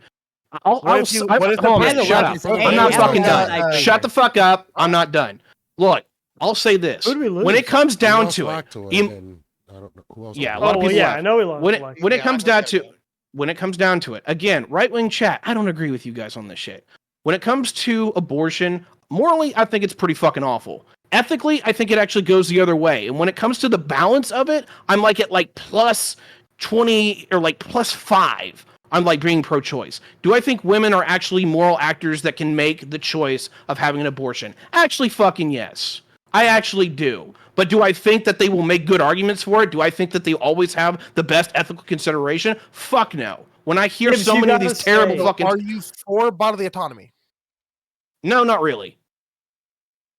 Speaker 8: What if the
Speaker 7: shut up.
Speaker 8: left-
Speaker 7: I'm not fucking done.
Speaker 8: uh,
Speaker 7: Shut the fuck up. I'm not done. Look, I'll say this:
Speaker 4: Who did we lose?
Speaker 7: when it comes
Speaker 2: We
Speaker 7: down
Speaker 2: lost
Speaker 7: to it,
Speaker 2: Lactoid,
Speaker 7: em-
Speaker 2: and I don't know who else.
Speaker 7: Yeah, a
Speaker 2: we
Speaker 7: lot of
Speaker 4: Oh,
Speaker 7: people
Speaker 4: yeah,
Speaker 7: left.
Speaker 4: I know we lost.
Speaker 7: when it
Speaker 4: Alex.
Speaker 7: when it
Speaker 1: Yeah,
Speaker 7: comes
Speaker 1: I
Speaker 7: down
Speaker 1: know
Speaker 7: to
Speaker 1: that.
Speaker 7: when it comes down to it, again, right wing chat, I don't agree with you guys on this shit. When it comes to abortion, morally, I think it's pretty fucking awful. Ethically, I think it actually goes the other way. And when it comes to the balance of it, I'm like at like plus 20 or like plus 5. I'm like being pro-choice. Do I think women are actually moral actors that can make the choice of having an abortion? Actually, fucking yes. I actually do. But do I think that they will make good arguments for it? Do I think that they always have the best ethical consideration? Fuck no. When I hear
Speaker 4: Gibbs,
Speaker 7: so
Speaker 4: you
Speaker 7: many of
Speaker 4: gotta
Speaker 7: these terrible
Speaker 4: say-
Speaker 7: fucking...
Speaker 8: Are you for bodily autonomy?
Speaker 7: No, not really.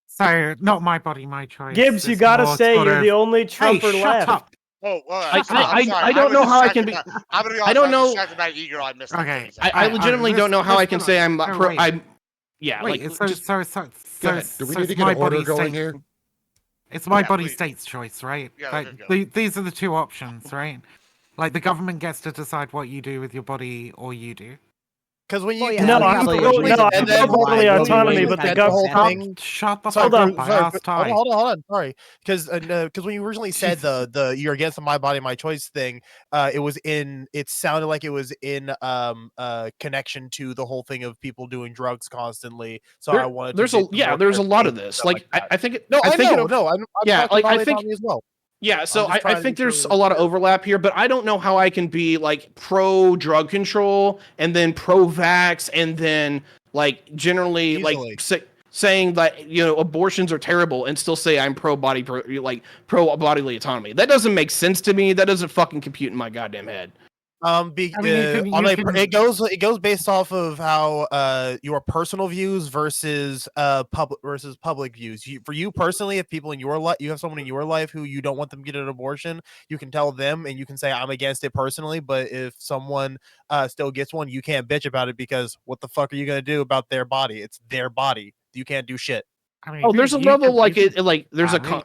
Speaker 10: So, not my body, my choice.
Speaker 4: Gibbs, you
Speaker 10: It's
Speaker 4: gotta
Speaker 10: more
Speaker 4: say
Speaker 10: sort
Speaker 4: you're
Speaker 10: of,
Speaker 4: the only
Speaker 10: Hey,
Speaker 4: Trumper
Speaker 10: shut
Speaker 4: left.
Speaker 10: up.
Speaker 1: Oh, well,
Speaker 7: I-
Speaker 1: I'm sorry.
Speaker 7: I don't
Speaker 1: was
Speaker 7: know how I can
Speaker 1: distracted
Speaker 7: be-
Speaker 1: by- I'm gonna be honest.
Speaker 7: I don't
Speaker 1: I was
Speaker 7: know-
Speaker 1: distracted by ego. I missed some
Speaker 10: Okay.
Speaker 1: things.
Speaker 7: I legitimately don't know how I can say I'm
Speaker 10: no,
Speaker 7: pro...
Speaker 10: wait.
Speaker 7: I'm... Yeah,
Speaker 10: Wait,
Speaker 7: like...
Speaker 10: so,
Speaker 7: just-
Speaker 10: so, so,
Speaker 7: Go ahead.
Speaker 2: Do we
Speaker 10: so
Speaker 2: need to
Speaker 10: it's
Speaker 2: get
Speaker 10: my
Speaker 2: an order
Speaker 10: body
Speaker 2: going
Speaker 10: state.
Speaker 2: here?
Speaker 10: It's my
Speaker 1: Yeah,
Speaker 10: body
Speaker 1: please.
Speaker 10: state's choice, right?
Speaker 1: Yeah,
Speaker 10: Like,
Speaker 1: okay, go.
Speaker 10: these are the two options, right? Like, the government gets to decide what you do with your body, or you do.
Speaker 8: Because when you
Speaker 11: Well, yeah,
Speaker 4: No,
Speaker 11: we
Speaker 4: I'm
Speaker 11: actually-
Speaker 4: pro-
Speaker 11: we
Speaker 4: no,
Speaker 11: should
Speaker 4: I'm
Speaker 11: have
Speaker 4: pro bodily
Speaker 11: wide
Speaker 4: autonomy,
Speaker 11: range
Speaker 4: but the
Speaker 11: of
Speaker 8: the whole
Speaker 11: consent.
Speaker 8: thing.
Speaker 10: Shut the
Speaker 8: Sorry,
Speaker 10: fuck
Speaker 4: hold
Speaker 10: up.
Speaker 4: on.
Speaker 10: I asked Ty.
Speaker 8: Hold on. Sorry, because when you originally said the you're against the my body my choice thing, it sounded like it was in connection to the whole thing of people doing drugs constantly. So I wanted
Speaker 7: there's
Speaker 8: to
Speaker 7: a
Speaker 8: get some
Speaker 7: yeah,
Speaker 8: more
Speaker 7: there's a lot of
Speaker 8: clarification,
Speaker 7: this.
Speaker 8: stuff
Speaker 7: Like,
Speaker 8: that.
Speaker 7: I think it...
Speaker 8: No, I
Speaker 7: think
Speaker 8: know.
Speaker 7: it-
Speaker 8: No, I'm
Speaker 7: Yeah,
Speaker 8: talking
Speaker 7: like, I
Speaker 8: bodily
Speaker 7: think-
Speaker 8: autonomy as well.
Speaker 7: Yeah, so
Speaker 8: just
Speaker 7: I
Speaker 8: trying to
Speaker 7: think
Speaker 8: be
Speaker 7: there's
Speaker 8: clear.
Speaker 7: a lot of overlap here, but I don't know how I can be like pro drug control and then pro vax and then like generally
Speaker 8: Easily.
Speaker 7: like saying that abortions are terrible and still say I'm pro bodily autonomy. That doesn't make sense to me. That doesn't fucking compute in my goddamn head.
Speaker 8: It goes based off of how your personal views versus public views. For you personally, if people in your life, you have someone in your life who you don't want them to get an abortion, you can tell them and you can say I'm against it personally. But if someone still gets one, you can't bitch about it because what the fuck are you gonna do about their body? It's their body. You can't do shit.
Speaker 10: I mean,
Speaker 7: Oh, there's a level like it like there's a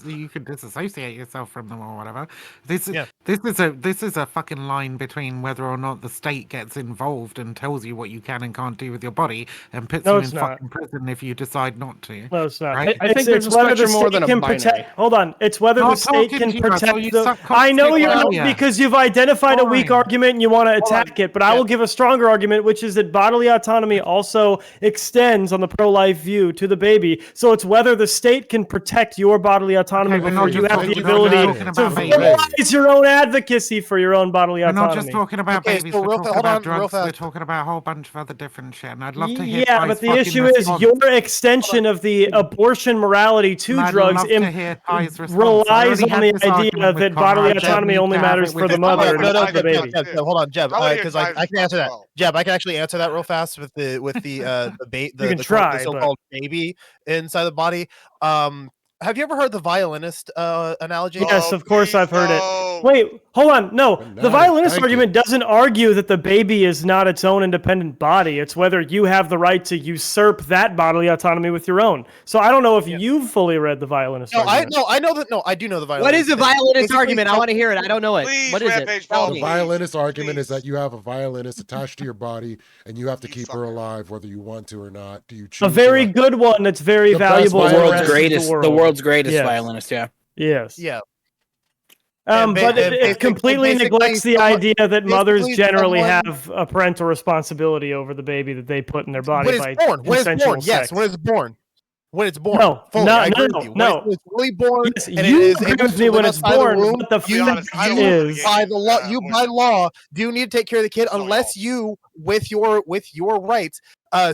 Speaker 10: you can disassociate yourself from them or whatever. This
Speaker 8: Yeah.
Speaker 10: is a fucking line between whether or not the state gets involved and tells you what you can and can't do with your body and puts
Speaker 4: No,
Speaker 10: you
Speaker 4: it's
Speaker 10: in
Speaker 4: not.
Speaker 10: fucking prison if you decide not to.
Speaker 4: No, it's not.
Speaker 10: Right?
Speaker 7: I think there's a
Speaker 4: whether the
Speaker 7: spectrum more
Speaker 4: state
Speaker 7: than a
Speaker 4: can
Speaker 7: binary.
Speaker 4: protect. Hold on, it's whether the
Speaker 10: Not
Speaker 4: state
Speaker 10: talking
Speaker 4: can
Speaker 10: to you, I saw
Speaker 4: protect
Speaker 10: you
Speaker 4: the.
Speaker 10: suck
Speaker 4: I know
Speaker 10: cock
Speaker 4: you're not
Speaker 10: earlier.
Speaker 4: because you've identified a weak
Speaker 10: Fine.
Speaker 4: argument and you want to
Speaker 8: Hold
Speaker 4: attack
Speaker 8: on.
Speaker 4: it. But I will give a stronger argument, which is that bodily autonomy also extends on the pro-life view to the baby. So it's whether the state can protect your bodily autonomy
Speaker 10: Okay, we're
Speaker 4: before
Speaker 10: not
Speaker 4: you
Speaker 10: just
Speaker 4: have
Speaker 10: talking
Speaker 4: the
Speaker 10: about-
Speaker 4: ability
Speaker 10: we're talking
Speaker 4: to
Speaker 10: about babies.
Speaker 4: formalize your own advocacy for your own bodily
Speaker 10: We're
Speaker 4: autonomy.
Speaker 10: not just talking about
Speaker 8: Okay,
Speaker 10: babies.
Speaker 8: so
Speaker 10: We're
Speaker 8: real
Speaker 10: talking
Speaker 8: hold
Speaker 10: about
Speaker 8: on, real
Speaker 10: drugs. We're
Speaker 8: fast.
Speaker 10: talking about a whole bunch of other different shit. And I'd love to hear.
Speaker 4: Yeah,
Speaker 10: Ty's
Speaker 4: but the
Speaker 10: fucking
Speaker 4: issue is
Speaker 10: response.
Speaker 4: your extension of the abortion morality to
Speaker 10: And I'd
Speaker 4: drugs
Speaker 10: love to hear Ty's response. I
Speaker 4: relies
Speaker 10: already
Speaker 4: on
Speaker 10: had
Speaker 4: the
Speaker 10: this
Speaker 4: idea
Speaker 10: argument with
Speaker 4: that bodily
Speaker 10: Conrad. I
Speaker 4: autonomy
Speaker 10: need
Speaker 4: only
Speaker 10: to have
Speaker 4: matters
Speaker 10: it
Speaker 4: for
Speaker 10: with
Speaker 4: the
Speaker 10: you.
Speaker 4: mother,
Speaker 8: No,
Speaker 4: not the baby.
Speaker 8: hold on, Jeb,
Speaker 1: I wanna hear
Speaker 8: because
Speaker 1: Ty's
Speaker 8: I can answer that.
Speaker 1: response as well.
Speaker 8: Jeb, I can actually answer that real fast with the
Speaker 4: can try, but-
Speaker 8: so-called baby inside the body. Have you ever heard the violinist analogy?
Speaker 4: Yes, of course I've heard it.
Speaker 1: No. So
Speaker 4: Wait, hold on. No, the
Speaker 2: Bananas,
Speaker 4: violinist
Speaker 2: thank
Speaker 4: argument
Speaker 2: you.
Speaker 4: doesn't argue that the baby is not its own independent body. It's whether you have the right to usurp that bodily autonomy with your own. So I don't know if you've fully read the violinist argument.
Speaker 8: I know that. No, I do know the violinist.
Speaker 11: What is the
Speaker 8: thing.
Speaker 11: violinist
Speaker 8: Basically,
Speaker 11: argument? I
Speaker 8: so-
Speaker 11: want to hear it. I don't know it.
Speaker 1: Please,
Speaker 11: What is it?
Speaker 1: Rampage
Speaker 11: Tell
Speaker 1: Paul,
Speaker 11: me.
Speaker 2: The violinist argument
Speaker 1: please.
Speaker 2: is that you have a violinist attached to your body, and you have to
Speaker 1: You
Speaker 2: keep her
Speaker 1: fucker.
Speaker 2: alive whether you want to or not. Do you choose?
Speaker 4: A very
Speaker 2: to,
Speaker 4: good one that's very
Speaker 2: The best
Speaker 4: valuable.
Speaker 9: The
Speaker 4: to
Speaker 2: violinist
Speaker 4: the
Speaker 9: world's
Speaker 4: rest of
Speaker 9: greatest, the
Speaker 4: world.
Speaker 9: world's greatest
Speaker 4: Yes.
Speaker 9: violinist. Yeah.
Speaker 4: Yes.
Speaker 8: Yeah.
Speaker 4: But it completely neglects the idea that mothers
Speaker 8: basically
Speaker 4: generally
Speaker 8: someone-
Speaker 4: have a parental responsibility over the baby that they put in their body
Speaker 8: When
Speaker 4: by
Speaker 8: it's born. When it's
Speaker 4: consensual
Speaker 8: born. Yes.
Speaker 4: sex.
Speaker 8: When it's born. When it's born.
Speaker 4: No,
Speaker 8: Fully,
Speaker 4: no,
Speaker 8: I agree
Speaker 4: no,
Speaker 8: with you.
Speaker 4: no.
Speaker 8: When it's really born,
Speaker 4: Yes,
Speaker 8: and it
Speaker 4: you
Speaker 8: is
Speaker 4: agree
Speaker 8: able
Speaker 4: with
Speaker 8: to
Speaker 4: me
Speaker 8: live
Speaker 4: when it's
Speaker 8: outside the
Speaker 4: born,
Speaker 8: womb,
Speaker 4: but the
Speaker 1: be honest, I don't
Speaker 8: you,
Speaker 1: want to
Speaker 4: is
Speaker 8: by the law, you by law do need to take care of the kid
Speaker 1: So
Speaker 8: unless you, with your rights,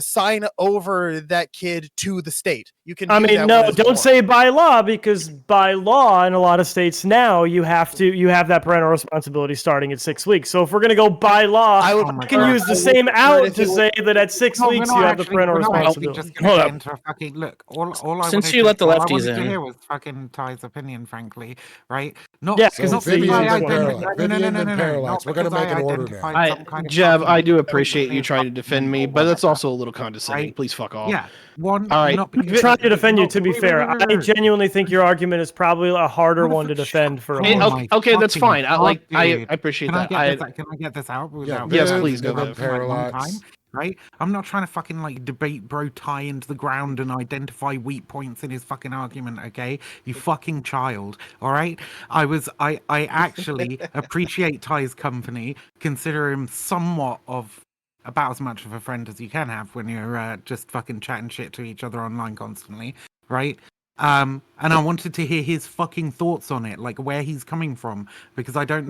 Speaker 8: sign over that kid to the state. You can.
Speaker 4: I
Speaker 8: do
Speaker 4: mean,
Speaker 8: that
Speaker 4: no,
Speaker 8: when it's
Speaker 4: don't
Speaker 8: born.
Speaker 4: say by law, because by law in a lot of states now you have that parental responsibility starting at 6 weeks. So if we're gonna go by law,
Speaker 8: I would
Speaker 10: Oh my
Speaker 4: I can
Speaker 10: God.
Speaker 4: use the
Speaker 8: I would
Speaker 4: same
Speaker 8: prefer
Speaker 4: out
Speaker 8: if
Speaker 4: to
Speaker 8: it was-
Speaker 4: say that at 6
Speaker 10: No, we're
Speaker 4: weeks
Speaker 10: not
Speaker 4: you have the
Speaker 10: actually,
Speaker 4: parental
Speaker 10: we're not actually
Speaker 4: responsibility.
Speaker 10: just going
Speaker 9: Hold
Speaker 10: to
Speaker 9: up.
Speaker 10: get into a fucking look. All I
Speaker 9: Since
Speaker 10: wanted
Speaker 9: you
Speaker 10: to,
Speaker 9: let the
Speaker 10: all I
Speaker 9: lefties
Speaker 10: wanted to
Speaker 9: in.
Speaker 10: hear was fucking Ty's opinion, frankly, right? Not
Speaker 4: Yeah,
Speaker 2: So
Speaker 4: because
Speaker 10: not
Speaker 4: it's the
Speaker 2: Vivian
Speaker 10: because I
Speaker 4: easiest
Speaker 2: and
Speaker 4: one.
Speaker 10: identified.
Speaker 2: Parallax. Vivian and
Speaker 10: Not
Speaker 2: Parallax. We're gonna
Speaker 10: because
Speaker 2: make
Speaker 10: I
Speaker 2: an order now.
Speaker 10: identified some kind of
Speaker 7: Jeb,
Speaker 10: fucking
Speaker 7: I do appreciate you
Speaker 10: feminist
Speaker 7: trying to defend me,
Speaker 10: or
Speaker 7: but that's
Speaker 10: whatever,
Speaker 7: also a little condescending.
Speaker 10: right?
Speaker 7: Please fuck off.
Speaker 10: Yeah. One.
Speaker 7: All right.
Speaker 10: Not
Speaker 4: I'm
Speaker 10: because
Speaker 4: trying to defend you,
Speaker 10: not-
Speaker 4: to be
Speaker 10: wait,
Speaker 4: fair.
Speaker 10: wait, wait,
Speaker 4: I
Speaker 10: wait.
Speaker 4: genuinely think your argument is probably a harder one to
Speaker 10: Motherfucker,
Speaker 4: defend for a
Speaker 10: shut
Speaker 7: Hey,
Speaker 10: up.
Speaker 4: woman.
Speaker 10: my
Speaker 7: okay, that's
Speaker 10: fucking
Speaker 7: fine. I
Speaker 10: God,
Speaker 7: I
Speaker 10: dude.
Speaker 7: appreciate
Speaker 10: Can I
Speaker 7: that.
Speaker 10: get this? Can I get this out
Speaker 2: Yeah,
Speaker 10: without?
Speaker 7: Yes,
Speaker 2: Viv,
Speaker 7: please go
Speaker 2: and then
Speaker 7: ahead.
Speaker 10: for my long
Speaker 2: Parallax.
Speaker 10: time, right? I'm not trying to fucking like debate bro Ty into the ground and identify weak points in his fucking argument, okay? You fucking child, all right? I actually appreciate Ty's company, consider him somewhat of about as much of a friend as you can have when you're just fucking chatting shit to each other online constantly, right? And I wanted to hear his fucking thoughts on it, like where he's coming from, because I don't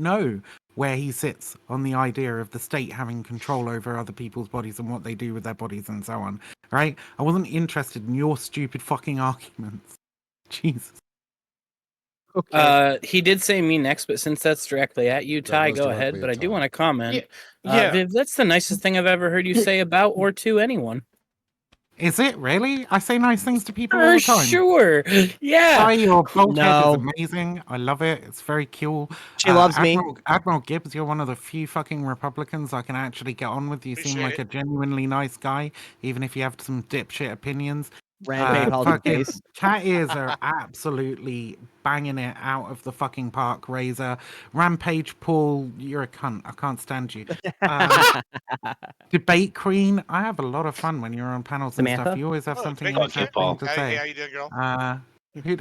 Speaker 10: know where he sits on the idea of the state having control over other people's bodies and what they do with their bodies and so on, right? I wasn't interested in your stupid fucking arguments. Jesus.
Speaker 7: Okay.
Speaker 9: He did say me next, but since that's directly at you,
Speaker 2: That
Speaker 9: Ty,
Speaker 2: was
Speaker 9: go
Speaker 2: directly
Speaker 9: ahead.
Speaker 2: at
Speaker 9: But I do
Speaker 2: Ty.
Speaker 9: want to comment.
Speaker 7: Yeah.
Speaker 9: Viv, that's the nicest thing I've ever heard you say about or to anyone.
Speaker 10: Is it really? I say nice things to people all
Speaker 9: For
Speaker 10: the time.
Speaker 9: sure. Yeah.
Speaker 10: Ty, your bold head
Speaker 11: No.
Speaker 10: is amazing. I love it. It's very cool.
Speaker 11: She loves me.
Speaker 10: Admiral Gibbs, you're one of the few fucking Republicans I can actually get on with. You seem
Speaker 1: Appreciate
Speaker 10: like a genuinely nice guy, even if you have some dipshit opinions.
Speaker 11: Rampage Hall
Speaker 10: Fucking
Speaker 11: face.
Speaker 10: cat ears are absolutely banging it out of the fucking park, Razor. Rampage Paul, you're a cunt. I can't stand you. Debate Queen, I have a lot of fun when you're on panels and stuff.
Speaker 11: Samantha?
Speaker 10: You always have
Speaker 1: Oh,
Speaker 10: something
Speaker 1: thank you,
Speaker 10: interesting to
Speaker 1: Hey,
Speaker 10: say.
Speaker 1: how you doing, girl?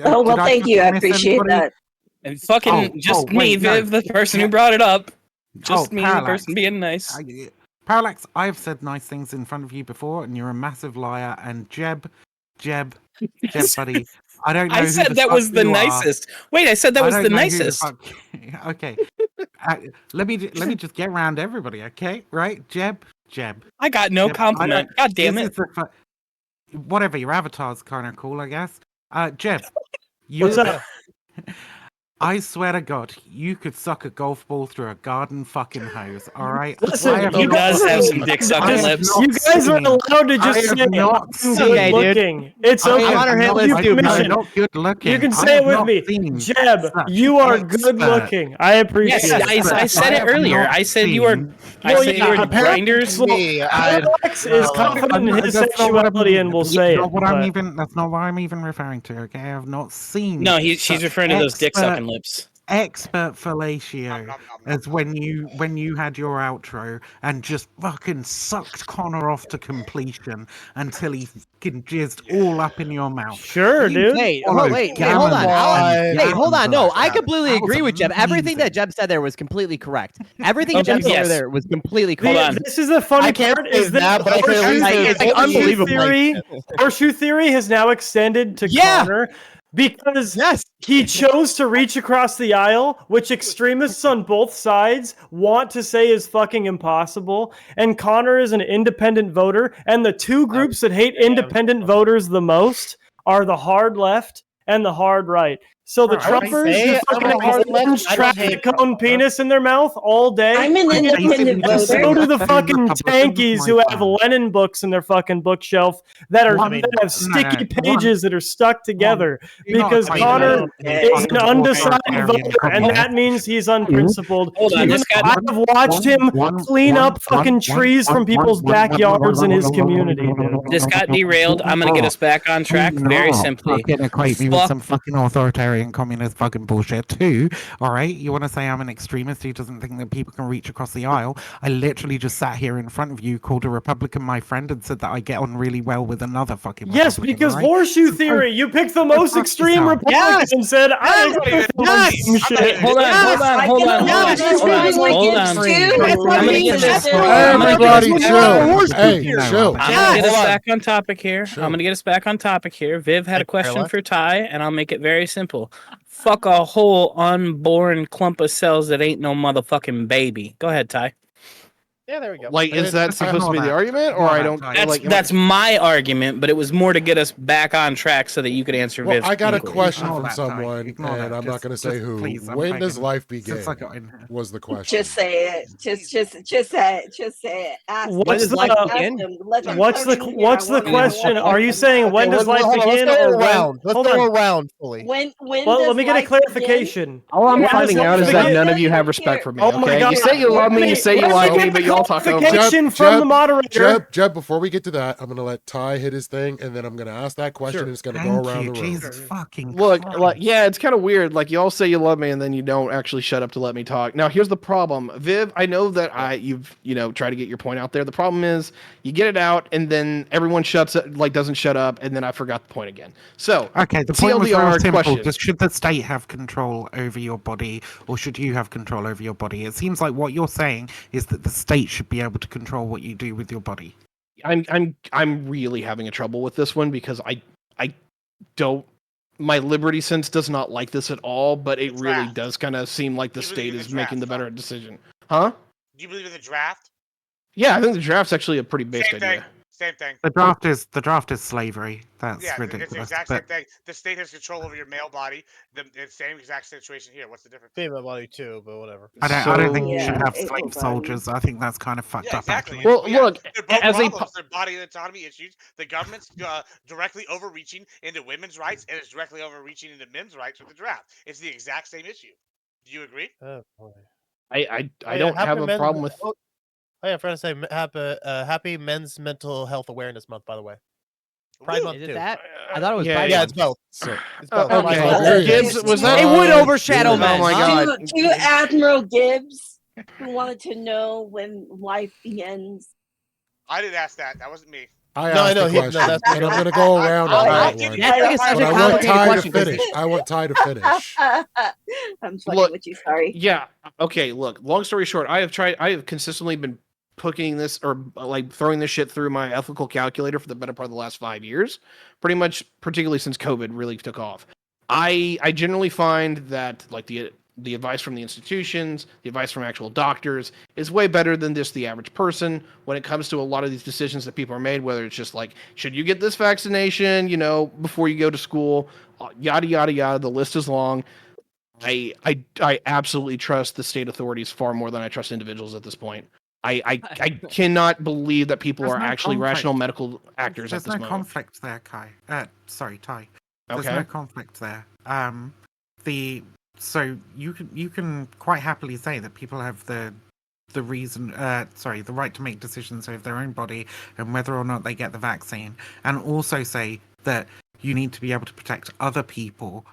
Speaker 12: Oh, well,
Speaker 10: Did I
Speaker 12: thank
Speaker 10: just
Speaker 12: you. I
Speaker 10: miss
Speaker 12: appreciate
Speaker 10: anybody?
Speaker 12: that.
Speaker 9: And fucking
Speaker 10: Oh,
Speaker 9: just
Speaker 10: oh,
Speaker 9: me,
Speaker 10: wait, no.
Speaker 9: Viv, the person
Speaker 10: Yeah.
Speaker 9: who brought it up. Just me, the
Speaker 10: Parallax.
Speaker 9: person being nice.
Speaker 10: Parallax, I've said nice things in front of you before, and you're a massive liar. And Jeb, buddy, I don't know.
Speaker 9: I
Speaker 10: who
Speaker 9: said
Speaker 10: the
Speaker 9: that
Speaker 10: fuck
Speaker 9: was the
Speaker 10: you are.
Speaker 9: nicest. Wait, I said that
Speaker 10: I
Speaker 9: was
Speaker 10: don't
Speaker 9: the
Speaker 10: know who
Speaker 9: nicest.
Speaker 10: fuck- Okay, let me just get around everybody. Okay, right? Jeb.
Speaker 9: I got no
Speaker 10: Jeb,
Speaker 9: compliment. God damn
Speaker 10: this
Speaker 9: it.
Speaker 10: is the whatever. Your avatar's kind of cool, I guess. Jeb,
Speaker 4: What's up?
Speaker 10: I swear to God, you could suck a golf ball through a garden fucking hose. All right.
Speaker 4: Listen,
Speaker 10: I have
Speaker 9: He
Speaker 4: you
Speaker 10: not
Speaker 9: does
Speaker 4: guys-
Speaker 9: have
Speaker 10: seen-
Speaker 9: some dick
Speaker 10: I
Speaker 9: sucking
Speaker 10: have
Speaker 9: lips.
Speaker 10: not
Speaker 4: You guys are
Speaker 10: seen-
Speaker 4: allowed to
Speaker 10: I
Speaker 4: just
Speaker 10: have
Speaker 4: say
Speaker 10: not
Speaker 4: I'm
Speaker 10: seen-
Speaker 4: good
Speaker 11: Okay, dude.
Speaker 4: looking. It's
Speaker 10: I
Speaker 4: okay.
Speaker 10: have
Speaker 11: I'm on her hit
Speaker 10: not-
Speaker 11: list
Speaker 4: You
Speaker 10: I
Speaker 11: too,
Speaker 10: am
Speaker 4: permission.
Speaker 10: not good looking.
Speaker 4: You can
Speaker 10: I
Speaker 4: say
Speaker 10: have
Speaker 4: it with
Speaker 10: not
Speaker 4: me,
Speaker 10: seen
Speaker 4: Jeb.
Speaker 10: such
Speaker 4: You are
Speaker 10: expert-
Speaker 4: good looking. I appreciate
Speaker 9: Yes,
Speaker 4: it.
Speaker 9: I said it
Speaker 10: have
Speaker 9: earlier.
Speaker 10: not
Speaker 9: I said you are.
Speaker 10: seen-
Speaker 9: I
Speaker 4: Well,
Speaker 9: said
Speaker 4: yeah,
Speaker 9: you were
Speaker 4: apparently-
Speaker 9: grinders.
Speaker 4: Well,
Speaker 8: I'd-
Speaker 4: Alex is confident in his
Speaker 10: That's not what I'm-
Speaker 4: sexuality and will say
Speaker 10: not
Speaker 4: it.
Speaker 10: what I'm
Speaker 4: but-
Speaker 10: even. That's not what I'm even referring to. Okay, I have not seen.
Speaker 9: No, she's
Speaker 10: such
Speaker 9: referring to those dick
Speaker 10: expert-
Speaker 9: sucking lips.
Speaker 10: Expert fellatio
Speaker 1: Nom, nom, nom,
Speaker 10: as
Speaker 1: nom,
Speaker 10: when you had your outro and just fucking sucked Connor off to completion until he fucking jizzed all up in your mouth.
Speaker 4: Sure,
Speaker 10: You
Speaker 4: dude.
Speaker 11: Wait,
Speaker 10: follow
Speaker 11: wait,
Speaker 10: gammon
Speaker 11: hold on.
Speaker 10: and
Speaker 11: Wait, hold on. No,
Speaker 10: gammon
Speaker 11: I
Speaker 10: like
Speaker 11: completely
Speaker 10: that. That
Speaker 11: agree
Speaker 10: was
Speaker 11: with Jeb. Everything that
Speaker 10: amazing.
Speaker 11: Jeb said there was completely correct. Everything
Speaker 4: Okay,
Speaker 11: Jeb said
Speaker 9: yes.
Speaker 11: there was completely
Speaker 9: Hold
Speaker 11: correct.
Speaker 9: on.
Speaker 4: This is the funny
Speaker 8: I can't
Speaker 4: part
Speaker 8: say
Speaker 4: is that
Speaker 8: that, but I can at least say
Speaker 11: it's like
Speaker 4: horseshoe
Speaker 11: unbelievable.
Speaker 4: theory. Horseshoe theory has now extended to
Speaker 11: Yeah.
Speaker 4: Connor because
Speaker 11: Yes.
Speaker 4: he chose to reach across the aisle, which extremists on both sides want to say is fucking impossible. And Connor is an independent voter, and the two groups that hate independent voters the most are the hard left and the hard right. So the
Speaker 10: Bro, I
Speaker 4: Trumpers
Speaker 8: say
Speaker 4: just
Speaker 8: I'm
Speaker 4: fucking
Speaker 8: a
Speaker 4: have
Speaker 8: hard
Speaker 4: an
Speaker 8: left,
Speaker 4: orange
Speaker 8: I don't hate
Speaker 4: traffic
Speaker 8: Trump,
Speaker 4: cone penis in their mouth all day.
Speaker 12: I'm an
Speaker 10: I'm
Speaker 12: independent
Speaker 10: basically
Speaker 4: And so
Speaker 12: voter.
Speaker 4: do the
Speaker 10: two
Speaker 4: fucking
Speaker 10: Republicans,
Speaker 4: tankies who
Speaker 10: my
Speaker 4: have
Speaker 10: friend.
Speaker 4: Lenin books in their fucking bookshelf that are
Speaker 10: One,
Speaker 4: that have sticky
Speaker 10: no, one,
Speaker 4: pages that are stuck together
Speaker 10: do not
Speaker 4: because
Speaker 10: say
Speaker 4: Connor
Speaker 10: that
Speaker 12: Okay.
Speaker 4: is an
Speaker 10: fucking
Speaker 4: undecided
Speaker 10: authoritarian
Speaker 4: voter, and
Speaker 10: communist.
Speaker 4: that means he's unprincipled.
Speaker 9: Hold on,
Speaker 4: Even
Speaker 9: this guy.
Speaker 4: though I have watched him clean up fucking trees from people's backyards in his community, dude.
Speaker 9: This got derailed. I'm gonna get us back on track very simply.
Speaker 10: Fucking equate me with
Speaker 9: Fuck.
Speaker 10: some fucking authoritarian communist fucking bullshit too. All right, you want to say I'm an extremist who doesn't think that people can reach across the aisle? I literally just sat here in front of you, called a Republican my friend, and said that I get on really well with another fucking
Speaker 4: Yes,
Speaker 10: Republican,
Speaker 4: because
Speaker 10: right?
Speaker 4: horseshoe theory. You picked the most
Speaker 10: fuck
Speaker 4: extreme
Speaker 10: yourself.
Speaker 4: Republican and said, I agree with some shit.
Speaker 9: Hold on, hold on,
Speaker 12: I
Speaker 9: hold
Speaker 12: can
Speaker 9: on, hold on,
Speaker 12: understand
Speaker 9: hold on,
Speaker 12: Republican
Speaker 9: hold on.
Speaker 12: too.
Speaker 9: I'm gonna get this.
Speaker 2: Everybody
Speaker 9: I'm
Speaker 2: chill. Hey, chill.
Speaker 9: gonna get us
Speaker 8: Hold on.
Speaker 9: back on topic here.
Speaker 2: Chill.
Speaker 9: I'm gonna get us back on topic here. Viv had a
Speaker 8: Thank you,
Speaker 9: question
Speaker 8: Carla.
Speaker 9: for Ty, and I'll make it very simple. Fuck a whole unborn clump of cells that ain't no motherfucking baby. Go ahead, Ty.
Speaker 8: Yeah, there we go.
Speaker 7: Like, is that supposed to be the argument, or I don't like?
Speaker 9: That's my argument, but it was more to get us back on track so that you could answer
Speaker 2: Well,
Speaker 9: Viv's
Speaker 2: I got a
Speaker 9: equally.
Speaker 2: question
Speaker 10: Ignore
Speaker 2: from
Speaker 10: that, Ty.
Speaker 2: someone,
Speaker 10: Ignore that.
Speaker 2: and I'm not
Speaker 10: Just-
Speaker 2: going to say
Speaker 10: just
Speaker 2: who.
Speaker 10: please, I'm
Speaker 2: When does
Speaker 10: begging.
Speaker 2: life
Speaker 10: Since
Speaker 2: begin?
Speaker 10: I got in here.
Speaker 2: Was the question.
Speaker 12: Just say it. Just say it. Just say it. Ask
Speaker 9: When
Speaker 4: What's
Speaker 9: does
Speaker 12: them.
Speaker 9: life
Speaker 4: the
Speaker 9: begin?
Speaker 12: Let them
Speaker 4: what's the
Speaker 12: come in here.
Speaker 4: what's
Speaker 12: I
Speaker 4: the
Speaker 12: wanna know.
Speaker 4: question? Are you saying when does life
Speaker 8: hold on,
Speaker 4: begin
Speaker 8: let's go
Speaker 4: or when?
Speaker 8: around. Let's
Speaker 4: Hold
Speaker 8: go
Speaker 4: on.
Speaker 8: around fully.
Speaker 12: When
Speaker 4: Well,
Speaker 12: does
Speaker 4: let me get a
Speaker 12: life begin?
Speaker 4: clarification.
Speaker 7: All I'm
Speaker 12: Here,
Speaker 7: finding
Speaker 4: does
Speaker 7: out is
Speaker 4: life
Speaker 7: that
Speaker 4: begin?
Speaker 7: none of you have respect for me.
Speaker 4: Oh my
Speaker 7: Okay,
Speaker 4: God.
Speaker 7: you say you love me, you say you like me, but y'all talk over. me.
Speaker 4: Clarification from the moderator.
Speaker 2: Jeb, before we get to that, I'm going to let Ty hit his thing, and then I'm going to ask that question,
Speaker 4: Sure.
Speaker 2: and it's going to go
Speaker 10: Thank
Speaker 2: around
Speaker 10: you,
Speaker 2: the room.
Speaker 10: Jesus fucking
Speaker 7: Look,
Speaker 10: Christ.
Speaker 7: like, yeah, it's kind of weird. Like, y'all say you love me, and then you don't actually shut up to let me talk. Now, here's the problem, Viv. I know that you've tried to get your point out there. The problem is you get it out, and then everyone doesn't shut up, and then I forgot the point again. So,
Speaker 10: Okay, the point was
Speaker 7: TLDR
Speaker 10: very simple.
Speaker 7: question.
Speaker 10: Just should the state have control over your body, or should you have control over your body? It seems like what you're saying is that the state should be able to control what you do with your body.
Speaker 7: I'm really having a trouble with this one because I don't. My liberty sense does not like this at all, but it
Speaker 1: The
Speaker 7: really
Speaker 1: draft.
Speaker 7: does kind of seem like the
Speaker 1: You believe
Speaker 7: state
Speaker 1: in the
Speaker 7: is making the
Speaker 1: draft,
Speaker 7: better decision. Huh?
Speaker 1: Do you believe in the draft?
Speaker 7: Yeah, I think the draft's actually a pretty based
Speaker 1: Same thing.
Speaker 7: idea.
Speaker 1: Same thing.
Speaker 10: The draft is slavery. That's
Speaker 1: Yeah, it's the
Speaker 10: ridiculous.
Speaker 1: exact same
Speaker 10: But
Speaker 1: thing. The state has control over your male body. The same exact situation here. What's the difference?
Speaker 8: Female body too, but whatever.
Speaker 10: I don't think you should
Speaker 12: Yeah,
Speaker 10: have
Speaker 12: it
Speaker 10: slave
Speaker 12: was
Speaker 10: soldiers. I think that's kind of fucked
Speaker 1: Yeah,
Speaker 10: up.
Speaker 1: exactly.
Speaker 10: Actually.
Speaker 7: Well, look,
Speaker 1: they're both
Speaker 7: as a
Speaker 1: problems. They're body and autonomy issues. The government's directly overreaching into women's rights, and it's directly overreaching into men's rights with the draft. It's the exact same issue. Do you agree?
Speaker 8: Oh, boy.
Speaker 7: I
Speaker 8: yeah,
Speaker 7: don't
Speaker 8: happy
Speaker 7: have a
Speaker 8: men's-
Speaker 7: problem with.
Speaker 8: Oh yeah, I forgot to say happy Men's Mental Health Awareness Month, by the way. Pride
Speaker 1: Woo!
Speaker 8: Month
Speaker 11: Is it
Speaker 8: too.
Speaker 11: that? I thought it was
Speaker 7: Yeah,
Speaker 11: Pride
Speaker 8: Yeah,
Speaker 11: Month.
Speaker 8: it's both.
Speaker 2: So,
Speaker 8: It's both.
Speaker 7: Okay,
Speaker 8: Pride
Speaker 2: Oh,
Speaker 8: Month.
Speaker 7: Gibbs, was that?
Speaker 11: It would overshadow
Speaker 7: Oh
Speaker 11: men.
Speaker 7: my
Speaker 11: huh?
Speaker 7: God.
Speaker 12: To Admiral Gibbs, who wanted to know when life begins.
Speaker 1: I didn't ask that. That wasn't me.
Speaker 2: I
Speaker 8: No, I
Speaker 2: asked
Speaker 8: know,
Speaker 2: the
Speaker 8: he- no,
Speaker 2: question,
Speaker 8: that's
Speaker 2: and I'm going to go around on
Speaker 1: I'll
Speaker 2: that
Speaker 1: give
Speaker 2: one.
Speaker 1: you
Speaker 11: That's like
Speaker 1: credit.
Speaker 11: such
Speaker 2: But
Speaker 11: a
Speaker 2: I want
Speaker 11: complicated
Speaker 2: Ty to
Speaker 11: question, 'cause
Speaker 2: finish. I want Ty to finish.
Speaker 12: I'm fucking
Speaker 7: Look,
Speaker 12: with you, sorry.
Speaker 7: Yeah. Okay. Look. Long story short, I have consistently been putting this or like throwing this shit through my ethical calculator for the better part of the last 5 years, pretty much, particularly since COVID really took off. I generally find that like the advice from the institutions, the advice from actual doctors is way better than just the average person when it comes to a lot of these decisions that people are made, whether it's just like, should you get this vaccination, before you go to school, yada, yada, yada. The list is long. I absolutely trust the state authorities far more than I trust individuals at this point. I cannot believe that people
Speaker 10: There's
Speaker 7: are
Speaker 10: no
Speaker 7: actually
Speaker 10: conflict.
Speaker 7: rational medical actors
Speaker 10: There's
Speaker 7: at this
Speaker 10: no
Speaker 7: moment.
Speaker 10: conflict there, Kai. Sorry, Ty. There's
Speaker 7: Okay.
Speaker 10: no conflict there. So you can quite happily say that people have the right to make decisions over their own body and whether or not they get the vaccine, and also say that you need to be able to protect other people's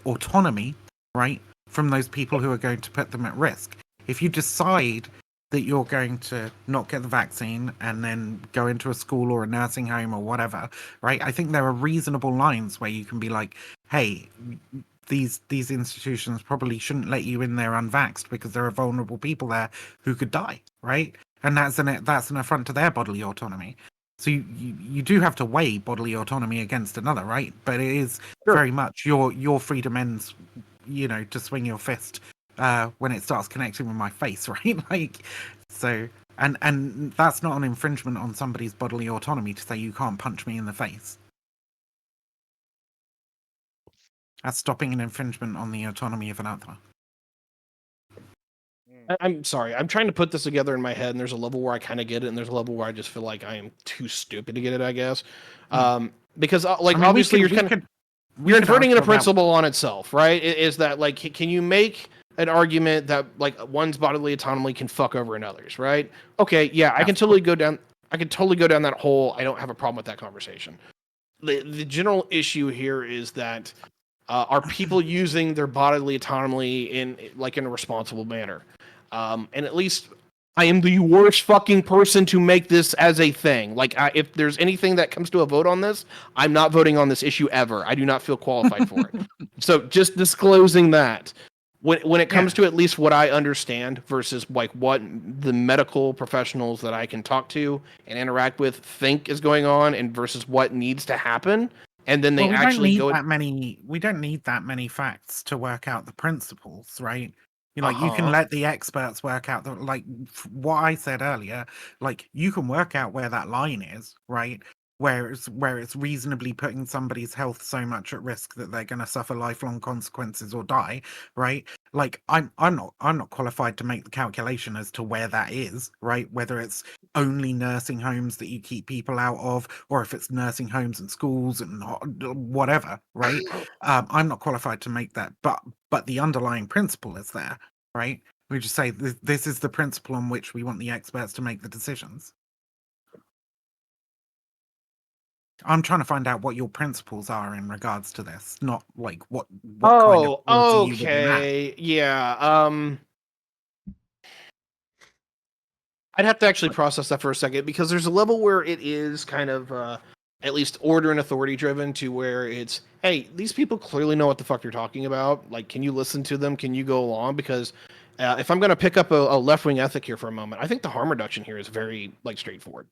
Speaker 10: autonomy, right, from those people who are going to put them at risk. If you decide that you're going to not get the vaccine and then go into a school or a nursing home or whatever, right? I think there are reasonable lines where you can be like, hey, these institutions probably shouldn't let you in there unvaxxed because there are vulnerable people there who could die, right? And that's an affront to their bodily autonomy. So you do have to weigh bodily autonomy against another, right? But it is very much your freedom ends, to swing your fist when it starts connecting with my face, right? Like, so, and that's not an infringement on somebody's bodily autonomy to say you can't punch me in the face. as stopping an infringement on the autonomy of another.
Speaker 7: I'm sorry. I'm trying to put this together in my head, and there's a level where I kind of get it, and there's a level where I just feel like I am too stupid to get it, I guess. Because, like,
Speaker 10: I mean,
Speaker 7: obviously, you're inverting
Speaker 10: argue
Speaker 7: a
Speaker 10: about-
Speaker 7: principle on itself, right? Is that, like, can you make an argument that, like, one's bodily autonomy can fuck over another's, right? Okay, yeah, I can totally go down that hole. I don't have a problem with that conversation. The general issue here is that are people using their bodily autonomy in a responsible manner? And at least I am the worst fucking person to make this as a thing. Like, if there's anything that comes to a vote on this, I'm not voting on this issue ever. I do not feel qualified for it. So just disclosing that. When it comes to at least what I understand versus like what the medical professionals that I can talk to and interact with think is going on, and versus what needs to happen, and then they
Speaker 10: we
Speaker 7: actually
Speaker 10: don't
Speaker 7: go.
Speaker 10: we don't need that many facts to work out the principles, right? You can let the experts work out what I said earlier. Like, you can work out where that line is, right? Where it's reasonably putting somebody's health so much at risk that they're going to suffer lifelong consequences or die, right? Like, I'm not qualified to make the calculation as to where that is, right? Whether it's only nursing homes that you keep people out of, or if it's nursing homes and schools and whatever, right? I'm not qualified to make that, but the underlying principle is there, right? We just say this is the principle on which we want the experts to make the decisions. I'm trying to find out what your principles are in regards to this, not like what kind of policy you would enact.
Speaker 7: Okay, yeah. I'd have to actually process that for a second, because there's a level where it is kind of at least order and authority driven, to where it's, hey, these people clearly know what the fuck they're talking about. Like, can you listen to them? Can you go along? Because if I'm going to pick up a left-wing ethic here for a moment, I think the harm reduction here is very straightforward,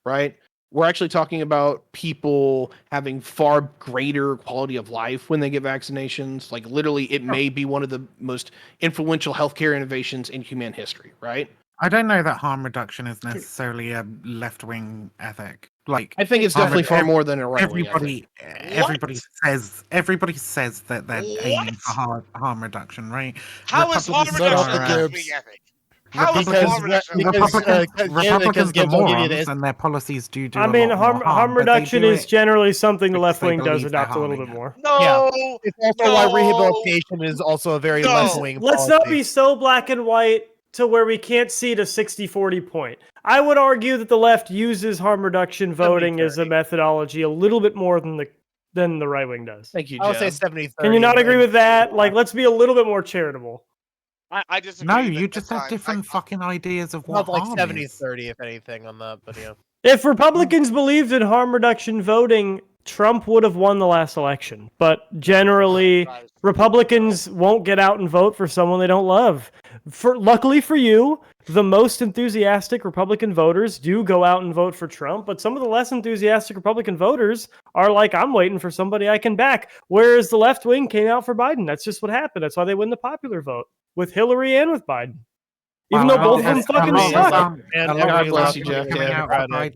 Speaker 7: right? We're actually talking about people having far greater quality of life when they get vaccinations. Like, literally, it may be one of the most influential healthcare innovations in human history, right?
Speaker 10: I don't know that harm reduction is necessarily a left-wing ethic. Like,
Speaker 7: I think it's definitely far more than a right-wing ethic.
Speaker 10: Everybody says that they're aiming for harm reduction, right?
Speaker 1: How is harm reduction a left-wing ethic? How is harm reduction?
Speaker 10: Republicans are morons, and their policies do.
Speaker 4: I mean, harm reduction is generally something the left wing does
Speaker 10: believe
Speaker 4: adopt a
Speaker 10: they're
Speaker 4: little bit
Speaker 10: harming
Speaker 4: more.
Speaker 1: No,
Speaker 8: it's also why rehabilitation is also a very left wing.
Speaker 4: Let's not be so black and white to where we can't see the 60-40 point. I would argue that the left uses harm reduction voting as a methodology a little bit more than the right wing does.
Speaker 7: Thank you,
Speaker 8: I would say
Speaker 7: Jeb.
Speaker 8: 70-30.
Speaker 4: Can you not agree with that? Like, let's be a little bit more charitable.
Speaker 1: I disagree.
Speaker 10: No, you just have different fucking ideas of what
Speaker 8: Not like
Speaker 10: harm is.
Speaker 8: 70-30, if anything, on that. But yeah.
Speaker 4: If Republicans believed in harm reduction voting, Trump would have won the last election. But generally, Republicans won't get out and vote for someone they don't love. Luckily for you, the most enthusiastic Republican voters do go out and vote for Trump, but some of the less enthusiastic Republican voters are like, I'm waiting for somebody I can back. Whereas the left wing came out for Biden. That's just what happened. That's why they win the popular vote with Hillary and with Biden. Even though both of them fucking suck.
Speaker 7: God bless you, Jeff.
Speaker 1: I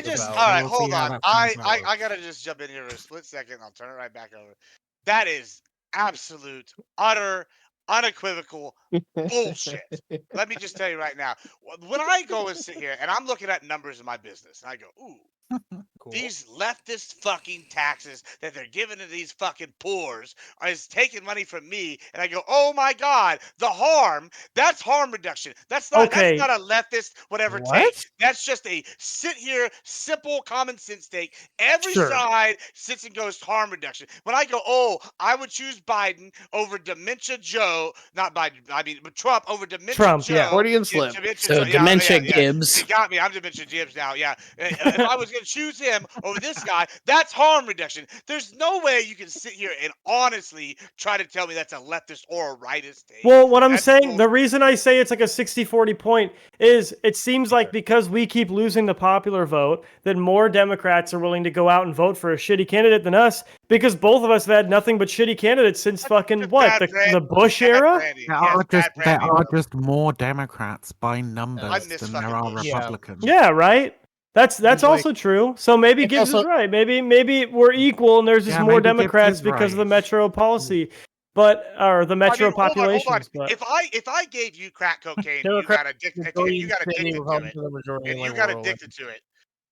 Speaker 1: just, all right, hold on. I gotta just jump in here for a split second. I'll turn it right back over. That is absolute, utter, unequivocal bullshit. Let me just tell you right now. When I go and sit here and I'm looking at numbers in my business, and I go, ooh, cool. These leftist fucking taxes that they're giving to these fucking poors is taking money from me, and I go, oh my god, the harm, that's harm reduction. That's not that's not a leftist whatever take. That's just a sit here simple common sense take. Every side sits and goes harm reduction. When I go, oh, I would choose Biden over Dementia Joe, not Biden, I mean Trump over Dementia Joe.
Speaker 7: Yeah, Freudian slip.
Speaker 9: So Dementia Gibbs.
Speaker 1: You got me. I'm Dementia Gibbs now. Yeah. If I was going to choose him over this guy, that's harm reduction. There's no way you can sit here and honestly try to tell me that's a leftist or a rightist take.
Speaker 4: Well, what I'm saying, the reason I say it's like a 60-40 point is it seems like because we keep losing the popular vote, that more Democrats are willing to go out and vote for a shitty candidate than us, because both of us have had nothing but shitty candidates since fucking what, the Bush era?
Speaker 10: There are just more Democrats by numbers than there are Republicans.
Speaker 4: Yeah, right? That's
Speaker 8: Like-
Speaker 4: also true. So maybe
Speaker 8: It's
Speaker 4: Gibbs is
Speaker 8: also-
Speaker 4: right. Maybe we're equal, and there's just
Speaker 10: Yeah,
Speaker 4: more
Speaker 10: maybe Gibbs
Speaker 4: Democrats
Speaker 10: is
Speaker 4: because of the
Speaker 10: right.
Speaker 4: metro policy, or the metro
Speaker 1: hold on.
Speaker 4: populations. But
Speaker 1: If I gave you crack cocaine, and
Speaker 8: Democrats
Speaker 1: you got addicted to it,
Speaker 8: the majority
Speaker 1: and
Speaker 8: in
Speaker 1: you
Speaker 8: my
Speaker 1: got
Speaker 8: world.
Speaker 1: addicted to it,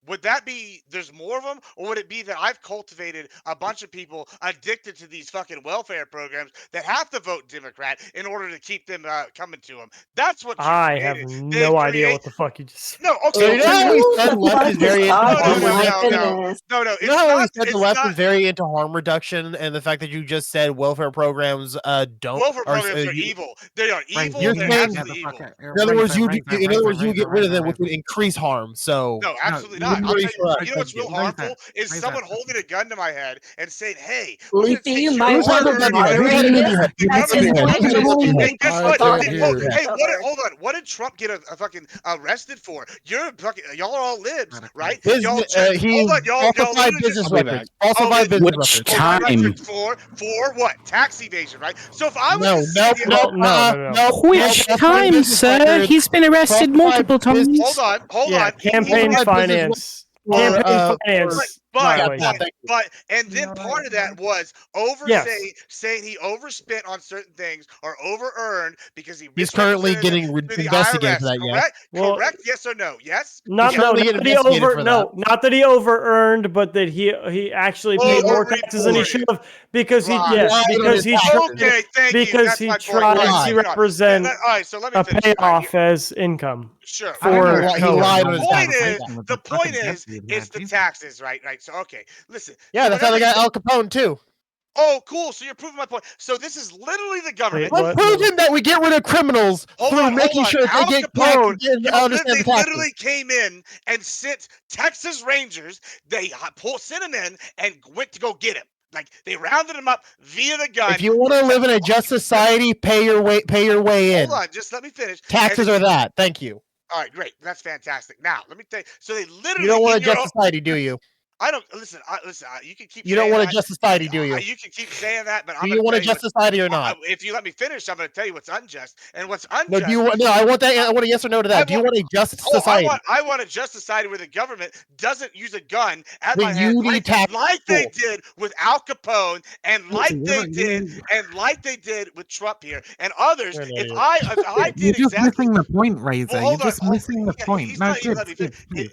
Speaker 1: would that be there's more of them, or would it be that I've cultivated a bunch of people addicted to these fucking welfare programs that have to vote Democrat in order to keep them coming to them? That's what you
Speaker 4: I have
Speaker 1: created.
Speaker 4: no idea what the fuck you just.
Speaker 1: No,
Speaker 8: So
Speaker 1: okay.
Speaker 8: you know how we
Speaker 12: Who
Speaker 8: said
Speaker 12: the
Speaker 8: left
Speaker 12: fuck
Speaker 8: is very
Speaker 12: is
Speaker 8: into
Speaker 1: No,
Speaker 12: talking?
Speaker 8: harm
Speaker 1: no,
Speaker 12: My
Speaker 8: reduction?
Speaker 12: goodness.
Speaker 1: no.
Speaker 8: You
Speaker 1: It's
Speaker 8: know how we
Speaker 1: not.
Speaker 8: said the
Speaker 1: It's
Speaker 8: left
Speaker 1: not.
Speaker 8: is very into harm reduction, and the fact that you just said welfare programs don't.
Speaker 1: Welfare
Speaker 8: Are,
Speaker 1: programs are evil. They are evil.
Speaker 8: You're
Speaker 1: They're
Speaker 8: saying-
Speaker 1: absolutely evil.
Speaker 8: in other words, you would get rid of them, which would increase harm. So
Speaker 1: No, absolutely
Speaker 8: you
Speaker 1: not.
Speaker 8: wouldn't
Speaker 1: I'll
Speaker 8: really
Speaker 1: tell you,
Speaker 8: feel
Speaker 1: you know what's real
Speaker 10: Raise
Speaker 1: harmful
Speaker 10: that.
Speaker 1: is
Speaker 10: Raise
Speaker 1: someone
Speaker 10: that.
Speaker 1: holding a gun to my head and saying, "Hey, we're gonna
Speaker 12: Lucy,
Speaker 1: take
Speaker 12: you
Speaker 1: your
Speaker 12: might
Speaker 8: Who's
Speaker 12: want
Speaker 8: had
Speaker 12: to
Speaker 8: a gun to your head? Who's had a gun to your head?
Speaker 1: The
Speaker 12: At this
Speaker 1: government
Speaker 12: point,
Speaker 1: is
Speaker 12: you
Speaker 1: hey,
Speaker 12: need
Speaker 1: guess
Speaker 12: to
Speaker 1: what?
Speaker 12: start
Speaker 1: Hey,
Speaker 12: with
Speaker 1: hey,
Speaker 12: each other.
Speaker 1: hold on. What did Trump get a fucking arrested for? You're fucking, y'all are all libs, right?
Speaker 8: Business,
Speaker 1: Y'all,
Speaker 8: he
Speaker 1: hold on, y'all
Speaker 8: falsified
Speaker 1: literally
Speaker 8: business
Speaker 1: just
Speaker 8: records. Falsified business
Speaker 9: Which
Speaker 8: records.
Speaker 9: time?
Speaker 1: for what? Tax evasion, right? So if I was
Speaker 8: No,
Speaker 1: to sit here,
Speaker 9: Which time, sir? He's been arrested multiple times.
Speaker 1: hold on.
Speaker 4: Yeah, campaign
Speaker 1: Hold on.
Speaker 4: finance.
Speaker 8: for,
Speaker 4: Campaign finance.
Speaker 1: And then part of that was saying he overspent on certain things or over earned because
Speaker 8: He's currently
Speaker 1: misrepresented
Speaker 8: getting
Speaker 1: to the
Speaker 8: investigated
Speaker 1: IRS.
Speaker 8: for that. Yes.
Speaker 1: Correct?
Speaker 4: Well,
Speaker 1: Correct? Yes or no? Yes.
Speaker 4: Not
Speaker 1: Yes.
Speaker 8: currently getting investigated for that.
Speaker 4: not that he over earned, but that he actually paid more taxes than he should have because he
Speaker 1: Right.
Speaker 4: because he tried
Speaker 1: Okay, thank you.
Speaker 4: because
Speaker 1: That's
Speaker 4: he
Speaker 1: my point.
Speaker 4: tried
Speaker 1: Right,
Speaker 4: to
Speaker 1: moving on.
Speaker 4: represent
Speaker 1: All right, so let me
Speaker 4: a
Speaker 1: finish. All right,
Speaker 4: payoff as income.
Speaker 1: Sure.
Speaker 4: For
Speaker 8: he lied on his
Speaker 1: point
Speaker 8: taxes.
Speaker 1: is,
Speaker 8: Yeah.
Speaker 1: the point is, it's the taxes, right? Right. So okay, listen.
Speaker 8: Yeah,
Speaker 1: so
Speaker 8: that's how they
Speaker 1: whenever-
Speaker 8: got Al Capone too.
Speaker 1: Oh, cool. So you're proving my point. So this is literally the government.
Speaker 8: I'm proving that we get rid of criminals through making sure
Speaker 1: Al
Speaker 8: they get
Speaker 1: Capone,
Speaker 8: understand
Speaker 1: they
Speaker 8: the taxes.
Speaker 1: literally came in and sent Texas Rangers. They sent him in and went to go get him. Like they rounded him up via the gun.
Speaker 8: If you want to live in a just society, pay your way in.
Speaker 1: Hold on, just let me finish.
Speaker 8: Taxes are that. Thank you.
Speaker 1: All right, great. That's fantastic. Now let me tell you. So they literally.
Speaker 8: You don't want a just society, do you?
Speaker 1: I don't listen. You can keep.
Speaker 8: You don't
Speaker 1: saying
Speaker 8: want a
Speaker 1: that.
Speaker 8: just society, do you?
Speaker 1: You can keep saying that, but
Speaker 8: Do you want a just society or not?
Speaker 1: If you let me finish, I'm going to tell you what's unjust and what's unjust.
Speaker 8: No, do you want? No, I want that. I want a yes or no to that. Do you want a just society?
Speaker 1: I want a just society where the government doesn't use a gun at
Speaker 8: Then
Speaker 1: my
Speaker 8: you
Speaker 1: head
Speaker 8: need
Speaker 1: like they did with Al Capone and like
Speaker 10: Listen,
Speaker 1: they did with Trump here and others.
Speaker 8: You're an
Speaker 1: If
Speaker 8: idiot.
Speaker 1: I
Speaker 10: You're
Speaker 1: did
Speaker 10: just
Speaker 1: exactly.
Speaker 10: missing the point, Razor.
Speaker 1: Well,
Speaker 10: You're just missing the point.
Speaker 1: he's
Speaker 10: No,
Speaker 1: not even
Speaker 10: Gibbs,
Speaker 1: letting me
Speaker 10: Gibbs,
Speaker 1: finish.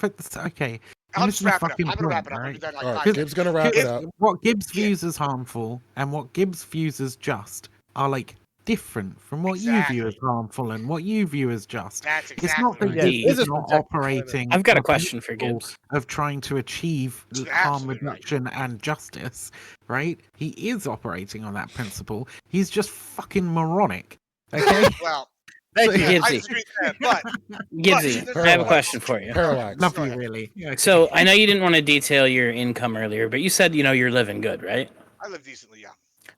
Speaker 10: Gibbs. Okay.
Speaker 1: I'll
Speaker 10: You're
Speaker 1: just
Speaker 10: missing the
Speaker 1: wrap it up.
Speaker 10: fucking
Speaker 1: I'm going to wrap
Speaker 10: point,
Speaker 1: it up. I'll be
Speaker 10: right?
Speaker 1: done in like
Speaker 2: All right,
Speaker 1: 5
Speaker 2: Gibbs
Speaker 1: seconds.
Speaker 2: gonna wrap it up.
Speaker 10: What Gibbs views as harmful and what Gibbs views as just are like different from what you view as harmful and what you view as just.
Speaker 1: That's
Speaker 10: It's not that
Speaker 1: exactly
Speaker 10: Gibbs
Speaker 9: right.
Speaker 10: is not operating.
Speaker 9: I've got a
Speaker 10: on
Speaker 9: question for
Speaker 10: principle
Speaker 9: Gibbs.
Speaker 10: of trying to achieve
Speaker 1: You're
Speaker 10: harm
Speaker 1: absolutely right.
Speaker 10: reduction and justice, right? He is operating on that principle. He's just fucking moronic. Okay.
Speaker 1: Well,
Speaker 8: Thank you.
Speaker 1: I
Speaker 9: Gibbsy.
Speaker 1: disagree with that, but
Speaker 9: Gibbsy,
Speaker 1: but-
Speaker 9: I have a question for you.
Speaker 2: Parallax.
Speaker 10: Love you, really. Okay.
Speaker 9: So I know you didn't want to detail your income earlier, but you said you're living good, right?
Speaker 1: I live decently, yeah.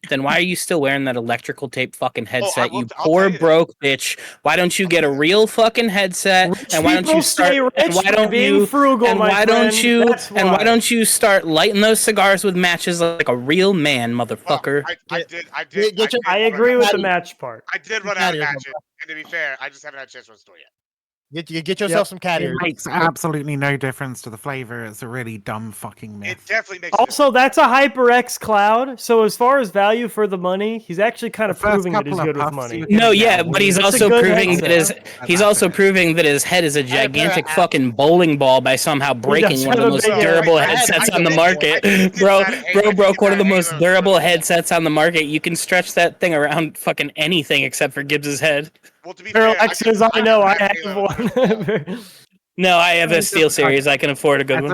Speaker 9: Then why are you still wearing that electrical tape fucking headset, you
Speaker 1: I'll
Speaker 9: poor
Speaker 1: tell you that.
Speaker 9: broke bitch? Why don't you get a real fucking headset? And why don't you
Speaker 4: People
Speaker 9: start?
Speaker 4: stay rich
Speaker 9: And why
Speaker 4: by
Speaker 9: don't
Speaker 4: being
Speaker 9: you?
Speaker 4: frugal,
Speaker 9: And
Speaker 4: my
Speaker 9: why
Speaker 4: friend.
Speaker 9: don't you?
Speaker 4: That's
Speaker 9: And why
Speaker 4: why.
Speaker 9: don't you start lighting those cigars with matches like a real man, motherfucker?
Speaker 1: I did.
Speaker 8: Get your-
Speaker 4: I agree with the match part.
Speaker 1: I did run out of matches, and to be fair, I just haven't had a chance to run the store yet.
Speaker 8: Get yourself some cat
Speaker 10: It
Speaker 8: ears.
Speaker 10: makes absolutely no difference to the flavor. It's a really dumb fucking myth.
Speaker 1: It definitely makes.
Speaker 4: Also, that's a HyperX cloud. So as far as value for the money, he's actually kind of
Speaker 10: The first
Speaker 4: proving that he's
Speaker 10: couple of
Speaker 4: good with
Speaker 10: puffs
Speaker 4: money.
Speaker 10: you
Speaker 9: No,
Speaker 10: Yeah,
Speaker 9: yeah, but he's
Speaker 4: it's a
Speaker 9: also
Speaker 4: good
Speaker 9: proving that
Speaker 4: headset.
Speaker 9: his head is a gigantic fucking bowling ball by somehow breaking one of the
Speaker 4: have a
Speaker 9: most
Speaker 4: big head.
Speaker 9: durable
Speaker 1: I had-
Speaker 9: headsets
Speaker 1: I
Speaker 9: on the
Speaker 1: did-
Speaker 9: market.
Speaker 1: I did
Speaker 9: Bro,
Speaker 1: that at
Speaker 9: bro
Speaker 1: Halo.
Speaker 9: broke one of the
Speaker 1: I did
Speaker 9: most
Speaker 1: that at
Speaker 9: durable
Speaker 1: Halo.
Speaker 9: headsets on the market. You can stretch that thing around fucking anything except for Gibbs's head.
Speaker 1: Well, to be fair,
Speaker 4: Parallax says, I know I have
Speaker 1: Halo.
Speaker 4: one.
Speaker 9: No, I have a Steel Series. I can afford a good one.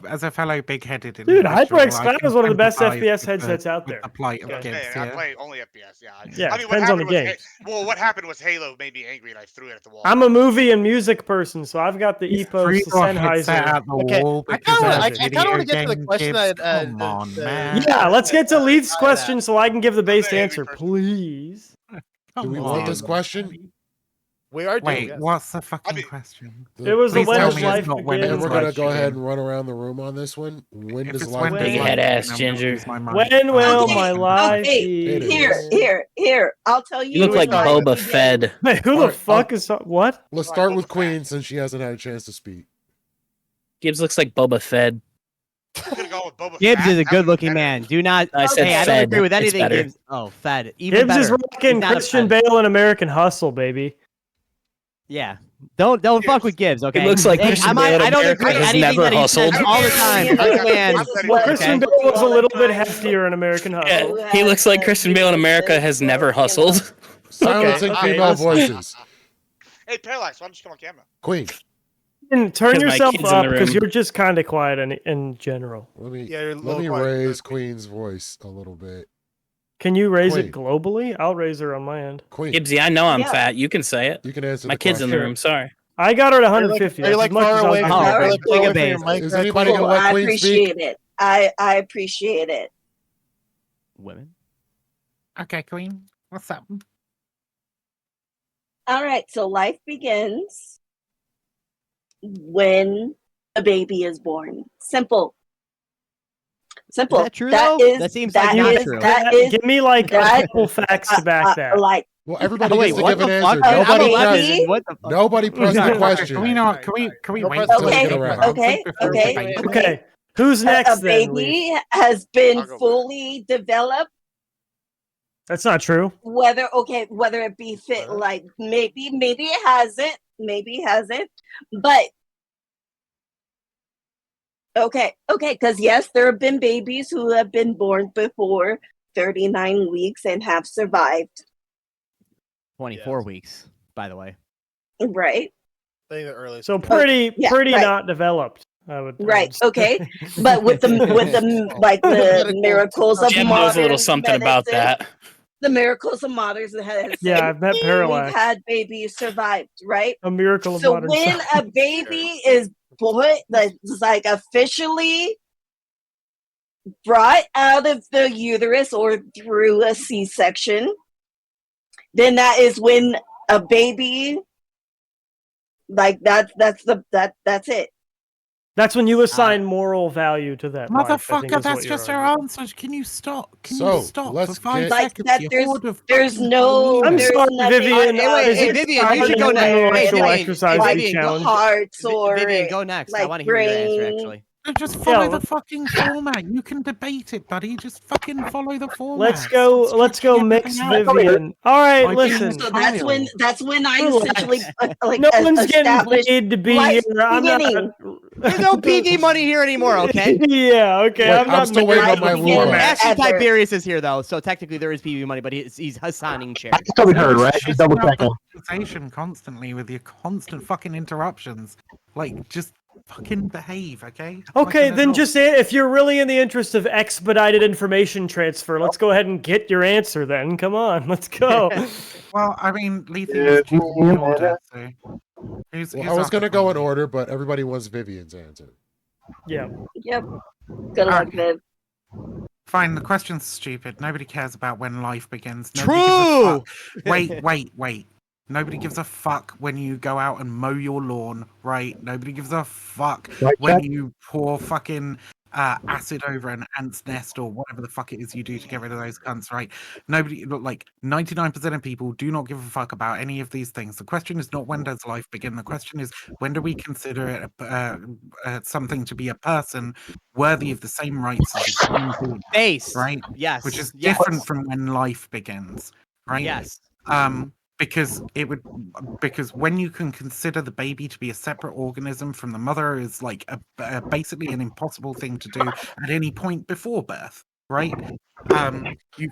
Speaker 10: As a fellow big-headed
Speaker 4: Dude,
Speaker 10: individual,
Speaker 4: HyperX
Speaker 10: I
Speaker 4: Cloud
Speaker 10: can
Speaker 4: is one of the best
Speaker 10: sympathize
Speaker 4: FPS
Speaker 10: with
Speaker 4: headsets out
Speaker 10: with
Speaker 4: there.
Speaker 10: the plight of
Speaker 1: Yeah,
Speaker 10: Gibbs,
Speaker 1: I
Speaker 10: yeah.
Speaker 1: play only FPS. Yeah.
Speaker 4: Yeah,
Speaker 1: I mean, what
Speaker 4: depends on
Speaker 1: happened
Speaker 4: the
Speaker 1: was,
Speaker 4: games.
Speaker 1: what happened was Halo made me angry, and I threw it at the wall.
Speaker 4: I'm a movie and music person, so I've got the Epos,
Speaker 10: Threw
Speaker 4: the
Speaker 10: your headset
Speaker 4: Sennheiser.
Speaker 10: at the
Speaker 8: Okay,
Speaker 10: wall
Speaker 8: I
Speaker 10: because
Speaker 8: kinda
Speaker 10: of
Speaker 8: wanna-
Speaker 10: a
Speaker 8: I kinda wanna
Speaker 10: video
Speaker 8: get to the
Speaker 10: game,
Speaker 8: question
Speaker 10: Gibbs.
Speaker 8: that,
Speaker 10: Come on,
Speaker 8: the-
Speaker 10: man.
Speaker 4: Yeah, let's get to Leeds'
Speaker 8: that.
Speaker 4: question so I can give the base
Speaker 1: Okay,
Speaker 4: answer,
Speaker 1: first.
Speaker 4: please.
Speaker 2: Do we
Speaker 10: Come
Speaker 2: want this
Speaker 10: on.
Speaker 2: question?
Speaker 8: We are doing
Speaker 10: Wait,
Speaker 8: it.
Speaker 10: what's the fucking
Speaker 1: mean-
Speaker 10: question?
Speaker 4: It was the
Speaker 10: Please
Speaker 4: when
Speaker 10: tell
Speaker 4: does
Speaker 10: me it's
Speaker 4: life
Speaker 10: not when
Speaker 4: begin?
Speaker 2: And
Speaker 10: does
Speaker 2: we're gonna
Speaker 10: life
Speaker 2: go ahead
Speaker 10: begin.
Speaker 2: and run around the room on this one. When
Speaker 10: If
Speaker 2: does
Speaker 10: it's
Speaker 2: life
Speaker 10: when does
Speaker 9: Big
Speaker 10: life
Speaker 9: head
Speaker 10: begin,
Speaker 9: ass
Speaker 10: I'm gonna
Speaker 9: ginger.
Speaker 10: lose my mind.
Speaker 4: When will
Speaker 12: Okay,
Speaker 4: my life
Speaker 12: okay,
Speaker 4: be?
Speaker 2: It
Speaker 12: Here. I'll tell you.
Speaker 9: You look
Speaker 12: when
Speaker 9: like
Speaker 12: life
Speaker 9: Boba
Speaker 12: begins.
Speaker 9: Fett.
Speaker 4: Wait, who the
Speaker 2: Alright,
Speaker 4: fuck is what?
Speaker 2: Let's
Speaker 1: Like
Speaker 2: start
Speaker 1: Boba
Speaker 2: with
Speaker 1: Fett.
Speaker 2: Queen since she hasn't had a chance to speak.
Speaker 9: Gibbs looks like Boba Fett.
Speaker 1: I'm gonna go with Boba
Speaker 11: Gibbs
Speaker 1: Fett.
Speaker 11: is a
Speaker 1: That would be
Speaker 11: good-looking
Speaker 1: better.
Speaker 11: man. Do not.
Speaker 9: I said
Speaker 11: Hey, I don't
Speaker 9: Fed.
Speaker 11: agree with
Speaker 9: It's
Speaker 11: anything.
Speaker 9: better.
Speaker 11: Gibbs. Oh, Fed. Even
Speaker 4: Gibbs
Speaker 11: better.
Speaker 4: is rocking
Speaker 11: He's not a
Speaker 4: Christian
Speaker 11: Fed.
Speaker 4: Bale in American Hustle, baby.
Speaker 11: Yeah. Don't fuck with Gibbs, okay?
Speaker 9: He looks like
Speaker 11: Hey,
Speaker 9: Christian Bale in
Speaker 11: I don't
Speaker 9: America
Speaker 11: agree with
Speaker 9: has
Speaker 11: anything
Speaker 9: never
Speaker 11: that he
Speaker 9: hustled.
Speaker 11: says all the time.
Speaker 12: You
Speaker 11: This
Speaker 12: know,
Speaker 11: man.
Speaker 12: this is
Speaker 1: Okay.
Speaker 12: what-
Speaker 4: Christian
Speaker 12: this
Speaker 4: Bale
Speaker 12: is
Speaker 4: was a
Speaker 12: all the
Speaker 4: little bit
Speaker 12: time.
Speaker 4: heftier in American Hustle.
Speaker 9: Yeah, he looks like Christian Bale in America has never hustled.
Speaker 2: Silencing
Speaker 4: okay,
Speaker 2: female
Speaker 4: listen.
Speaker 2: voices.
Speaker 1: Hey, Parallax, why don't you come on camera?
Speaker 2: Queen,
Speaker 4: And turn
Speaker 9: 'Cause my
Speaker 4: yourself
Speaker 9: kid's in
Speaker 4: up
Speaker 9: the
Speaker 4: because
Speaker 9: room.
Speaker 4: you're just kind of quiet in general.
Speaker 2: let me
Speaker 8: Yeah, you're a
Speaker 2: let
Speaker 8: little
Speaker 2: me
Speaker 8: quiet.
Speaker 2: raise Queen's voice a little bit.
Speaker 4: Can you raise
Speaker 2: Queen.
Speaker 4: it globally? I'll raise her on my end.
Speaker 2: Queen,
Speaker 9: Gibbsy, I know I'm
Speaker 12: Yeah.
Speaker 9: fat. You can say it.
Speaker 2: you can answer
Speaker 9: My
Speaker 2: the
Speaker 9: kid's in the
Speaker 2: question.
Speaker 9: room. Sorry.
Speaker 4: I got her at
Speaker 8: Are you
Speaker 4: 150.
Speaker 8: are you
Speaker 4: That's
Speaker 8: like
Speaker 4: as much
Speaker 8: far
Speaker 4: as I'll
Speaker 8: away?
Speaker 4: give
Speaker 8: From,
Speaker 11: Oh,
Speaker 4: her.
Speaker 8: are you like far away from
Speaker 11: gigabase.
Speaker 8: your mic?
Speaker 2: Is anybody
Speaker 12: Cool,
Speaker 2: gonna let
Speaker 12: I
Speaker 2: Queen speak?
Speaker 12: appreciate it. I appreciate it.
Speaker 11: Women.
Speaker 10: Okay, Queen. What's up?
Speaker 12: All right, so life begins when a baby is born. Simple. Simple.
Speaker 11: Is that true, though?
Speaker 12: is
Speaker 11: That seems
Speaker 12: that
Speaker 11: like not
Speaker 12: is-
Speaker 11: true.
Speaker 12: that is
Speaker 4: Give me like a
Speaker 12: that-
Speaker 4: couple facts to back that.
Speaker 12: like
Speaker 2: Well, everybody
Speaker 11: Wait,
Speaker 2: gets to
Speaker 11: what
Speaker 2: give an
Speaker 11: the fuck?
Speaker 2: answer.
Speaker 12: I'm
Speaker 2: Nobody
Speaker 11: 11
Speaker 2: press.
Speaker 11: and what the fuck?
Speaker 2: Nobody press the
Speaker 4: Okay,
Speaker 2: question.
Speaker 10: Can we not? Can we
Speaker 8: No
Speaker 10: wait
Speaker 8: press
Speaker 10: till
Speaker 2: the
Speaker 10: we
Speaker 2: button.
Speaker 10: get
Speaker 2: Okay,
Speaker 10: around
Speaker 12: okay,
Speaker 10: before we
Speaker 12: okay,
Speaker 10: debate?
Speaker 4: Okay, who's next
Speaker 12: a
Speaker 4: then? Leaf?
Speaker 12: baby has been
Speaker 1: I'll go
Speaker 12: fully developed.
Speaker 4: That's not true.
Speaker 12: Whether it be fit, like maybe it hasn't, but okay, because yes, there have been babies who have been born before 39 weeks and have survived,
Speaker 11: 24 weeks, by the way.
Speaker 12: right?
Speaker 8: I think the earliest.
Speaker 4: So pretty
Speaker 12: yeah,
Speaker 4: pretty
Speaker 12: right.
Speaker 4: not developed. I would
Speaker 12: Right,
Speaker 4: say.
Speaker 12: okay. But with the like the
Speaker 8: Medical
Speaker 12: miracles of
Speaker 9: Jim knows a little
Speaker 12: modern
Speaker 9: something about
Speaker 12: medicine,
Speaker 9: that.
Speaker 12: the miracles of modern medicine,
Speaker 4: Yeah, I've met
Speaker 12: we've
Speaker 4: Parallax.
Speaker 12: had babies survived, right?
Speaker 4: A miracle of
Speaker 12: So
Speaker 4: modern
Speaker 12: when
Speaker 4: science.
Speaker 12: a baby is like officially brought out of the uterus or through a C-section, then that is when a baby that's it.
Speaker 4: That's when you assign moral value to that life, I think
Speaker 10: Motherfucker,
Speaker 4: is
Speaker 10: that's
Speaker 4: what you're
Speaker 10: just her
Speaker 4: arguing.
Speaker 10: answer. Can you stop? Can
Speaker 2: So,
Speaker 10: you stop
Speaker 2: let's
Speaker 10: for 5
Speaker 2: get-
Speaker 12: Like
Speaker 10: seconds?
Speaker 12: that,
Speaker 10: you
Speaker 12: there's
Speaker 10: horde of
Speaker 12: there's
Speaker 10: fucking
Speaker 12: no
Speaker 4: I'm
Speaker 10: hyenas?
Speaker 12: there's
Speaker 4: sorry,
Speaker 12: nothing
Speaker 4: Vivian.
Speaker 11: Hey, wait,
Speaker 4: This
Speaker 11: hey,
Speaker 4: is
Speaker 11: Vivian,
Speaker 4: kind
Speaker 11: you
Speaker 4: of
Speaker 11: should go
Speaker 4: an
Speaker 11: next. Hey,
Speaker 4: intellectual
Speaker 11: Vivian,
Speaker 4: exercise
Speaker 11: hey,
Speaker 4: we
Speaker 11: Vivian,
Speaker 4: challenge.
Speaker 12: hearts or
Speaker 11: Vivian, go next. I
Speaker 12: like
Speaker 11: want to hear your answer,
Speaker 12: brain.
Speaker 11: actually.
Speaker 10: Just follow
Speaker 4: Yeah,
Speaker 10: the fucking format. You can debate it, buddy. Just fucking follow the format.
Speaker 4: Let's go.
Speaker 10: Stop
Speaker 4: Let's go,
Speaker 10: stretching
Speaker 4: mix
Speaker 10: everything out.
Speaker 4: Vivian. All right,
Speaker 10: Like,
Speaker 4: listen.
Speaker 12: So that's when I
Speaker 4: Relax.
Speaker 12: essentially like
Speaker 4: No one's getting
Speaker 12: established
Speaker 4: paid to be
Speaker 12: life
Speaker 4: here. I'm not.
Speaker 12: beginning.
Speaker 11: There's no PD money here anymore, okay?
Speaker 4: Yeah, okay.
Speaker 2: Wait,
Speaker 4: I'm not
Speaker 2: I'm still waiting on
Speaker 4: making
Speaker 2: my
Speaker 4: the
Speaker 2: ruler.
Speaker 4: format.
Speaker 11: Actually,
Speaker 12: Ever.
Speaker 11: Tiberius is here, though, so technically there is PV money, but he's assigning shares.
Speaker 13: I can still be heard, right?
Speaker 10: Shitting
Speaker 13: Just double
Speaker 10: up the
Speaker 13: checking.
Speaker 10: conversation constantly with your constant fucking interruptions. Like, just fucking behave, okay?
Speaker 4: Okay,
Speaker 10: Like an
Speaker 4: then
Speaker 10: adult.
Speaker 4: just if you're really in the interest of expedited information transfer, let's go ahead and get your answer then. Come on, let's go.
Speaker 10: Well, I mean, Lethi's choosing the order, so.
Speaker 2: Well, I was gonna go in order, but everybody wants Vivian's answer.
Speaker 4: Yeah.
Speaker 12: Yep. Good luck, Viv.
Speaker 10: Fine, the question's stupid. Nobody cares about when life begins.
Speaker 11: True!
Speaker 10: Nobody gives a fuck. Wait. Nobody gives a fuck when you go out and mow your lawn, right? Nobody gives a fuck
Speaker 13: Right,
Speaker 10: when
Speaker 13: Jack?
Speaker 10: you pour fucking acid over an ant's nest or whatever the fuck it is you do to get rid of those cunts, right? Nobody, like 99% of people do not give a fuck about any of these things. The question is not when does life begin. The question is when do we consider it something to be a person worthy of the same rights as a human being,
Speaker 11: Base.
Speaker 10: right?
Speaker 11: Yes.
Speaker 10: Which is
Speaker 11: yes.
Speaker 10: different from when life begins, right?
Speaker 11: Yes.
Speaker 10: Because when you can consider the baby to be a separate organism from the mother is like basically an impossible thing to do at any point before birth, right? You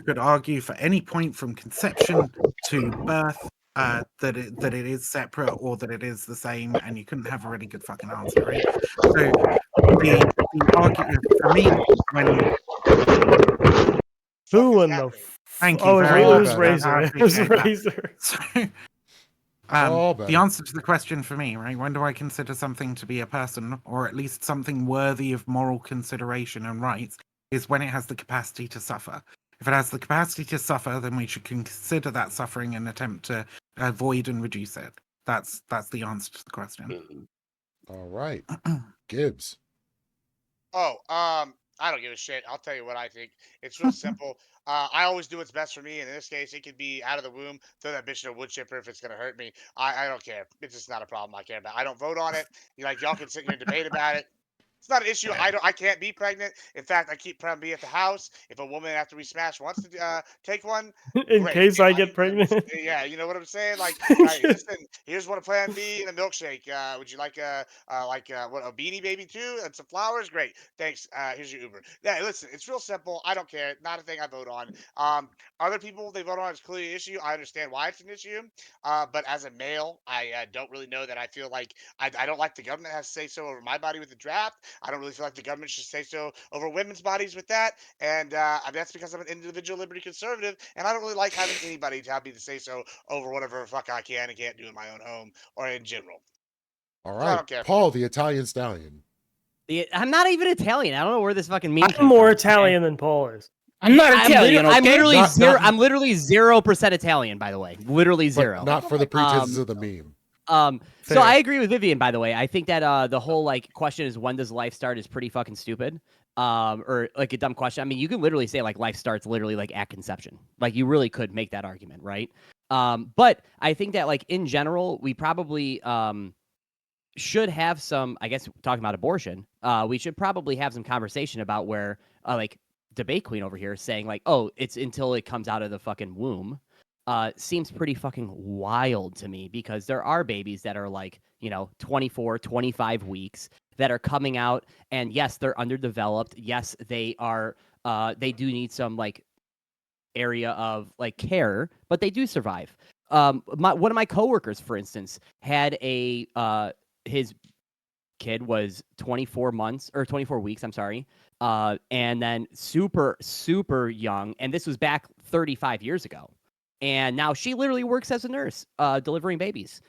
Speaker 10: could argue for any point from conception to birth that it is separate or that it is the same, and you couldn't have a really good fucking answer, right? So the argument for me when
Speaker 4: Who in the?
Speaker 10: Thank you
Speaker 4: Oh,
Speaker 10: very
Speaker 4: it
Speaker 10: much.
Speaker 4: was
Speaker 10: I
Speaker 4: Razor. It was
Speaker 10: appreciate that.
Speaker 4: Razor.
Speaker 10: So,
Speaker 2: Oh,
Speaker 10: the
Speaker 2: better.
Speaker 10: answer to the question for me, right? When do I consider something to be a person, or at least something worthy of moral consideration and rights, is when it has the capacity to suffer. If it has the capacity to suffer, then we should consider that suffering and attempt to avoid and reduce it. That's the answer to the question.
Speaker 2: All right, Gibbs.
Speaker 1: Oh, I don't give a shit. I'll tell you what I think. It's real simple. I always do what's best for me, and in this case, it could be out of the womb. Throw that bitch in a wood chipper if it's gonna hurt me. I don't care. It's just not a problem I care about. I don't vote on it. Y'all can sit here and debate about it. It's not an issue. I can't be pregnant. In fact, I keep trying to be at the house. If a woman after we smash wants to take one,
Speaker 4: In
Speaker 1: great.
Speaker 4: case I get pregnant.
Speaker 1: Yeah, you know what I'm saying? Like, listen, here's what a plan B and a milkshake. Would you like what, a beanie baby too and some flowers? Great, thanks. Here's your Uber. Yeah, listen, it's real simple. I don't care. Not a thing I vote on. Other people they vote on it's clearly an issue. I understand why it's an issue. But as a male, I don't really know that I feel like I don't like the government has to say so over my body with the draft. I don't really feel like the government should say so over women's bodies with that. And that's because I'm an individual liberty conservative, and I don't really like having anybody to have me to say so over whatever the fuck I can and can't do in my own home or in general.
Speaker 2: All
Speaker 1: So I
Speaker 2: right,
Speaker 1: don't care.
Speaker 2: Paul, the Italian stallion.
Speaker 11: I'm not even Italian. I don't know where this fucking meme
Speaker 4: I'm
Speaker 11: came
Speaker 4: more
Speaker 11: from,
Speaker 4: Italian than Paul is.
Speaker 9: I'm not Italian.
Speaker 11: I'm
Speaker 9: okay?
Speaker 11: literally
Speaker 2: Not-
Speaker 11: zero.
Speaker 2: not-
Speaker 11: I'm literally 0% Italian, by the way. Literally
Speaker 2: But
Speaker 11: zero.
Speaker 2: not for the pretenses of the meme.
Speaker 11: So I agree with Vivian, by the way. I think that the whole like question is when does life start is pretty fucking stupid. Or like a dumb question. I mean, you can literally say like life starts literally like at conception. Like you really could make that argument, right? But I think that like in general, we probably should have some, I guess talking about abortion, we should probably have some conversation about where like debate queen over here saying like, oh, it's until it comes out of the fucking womb. Seems pretty fucking wild to me because there are babies that are like, 24, 25 weeks that are coming out. And yes, they're underdeveloped. Yes, they are, they do need some like area of like care, but they do survive. One of my coworkers, for instance, had his kid was 24 months or 24 weeks. I'm sorry. And then super, super young. And this was back 35 years ago. And now she literally works as a nurse, delivering babies.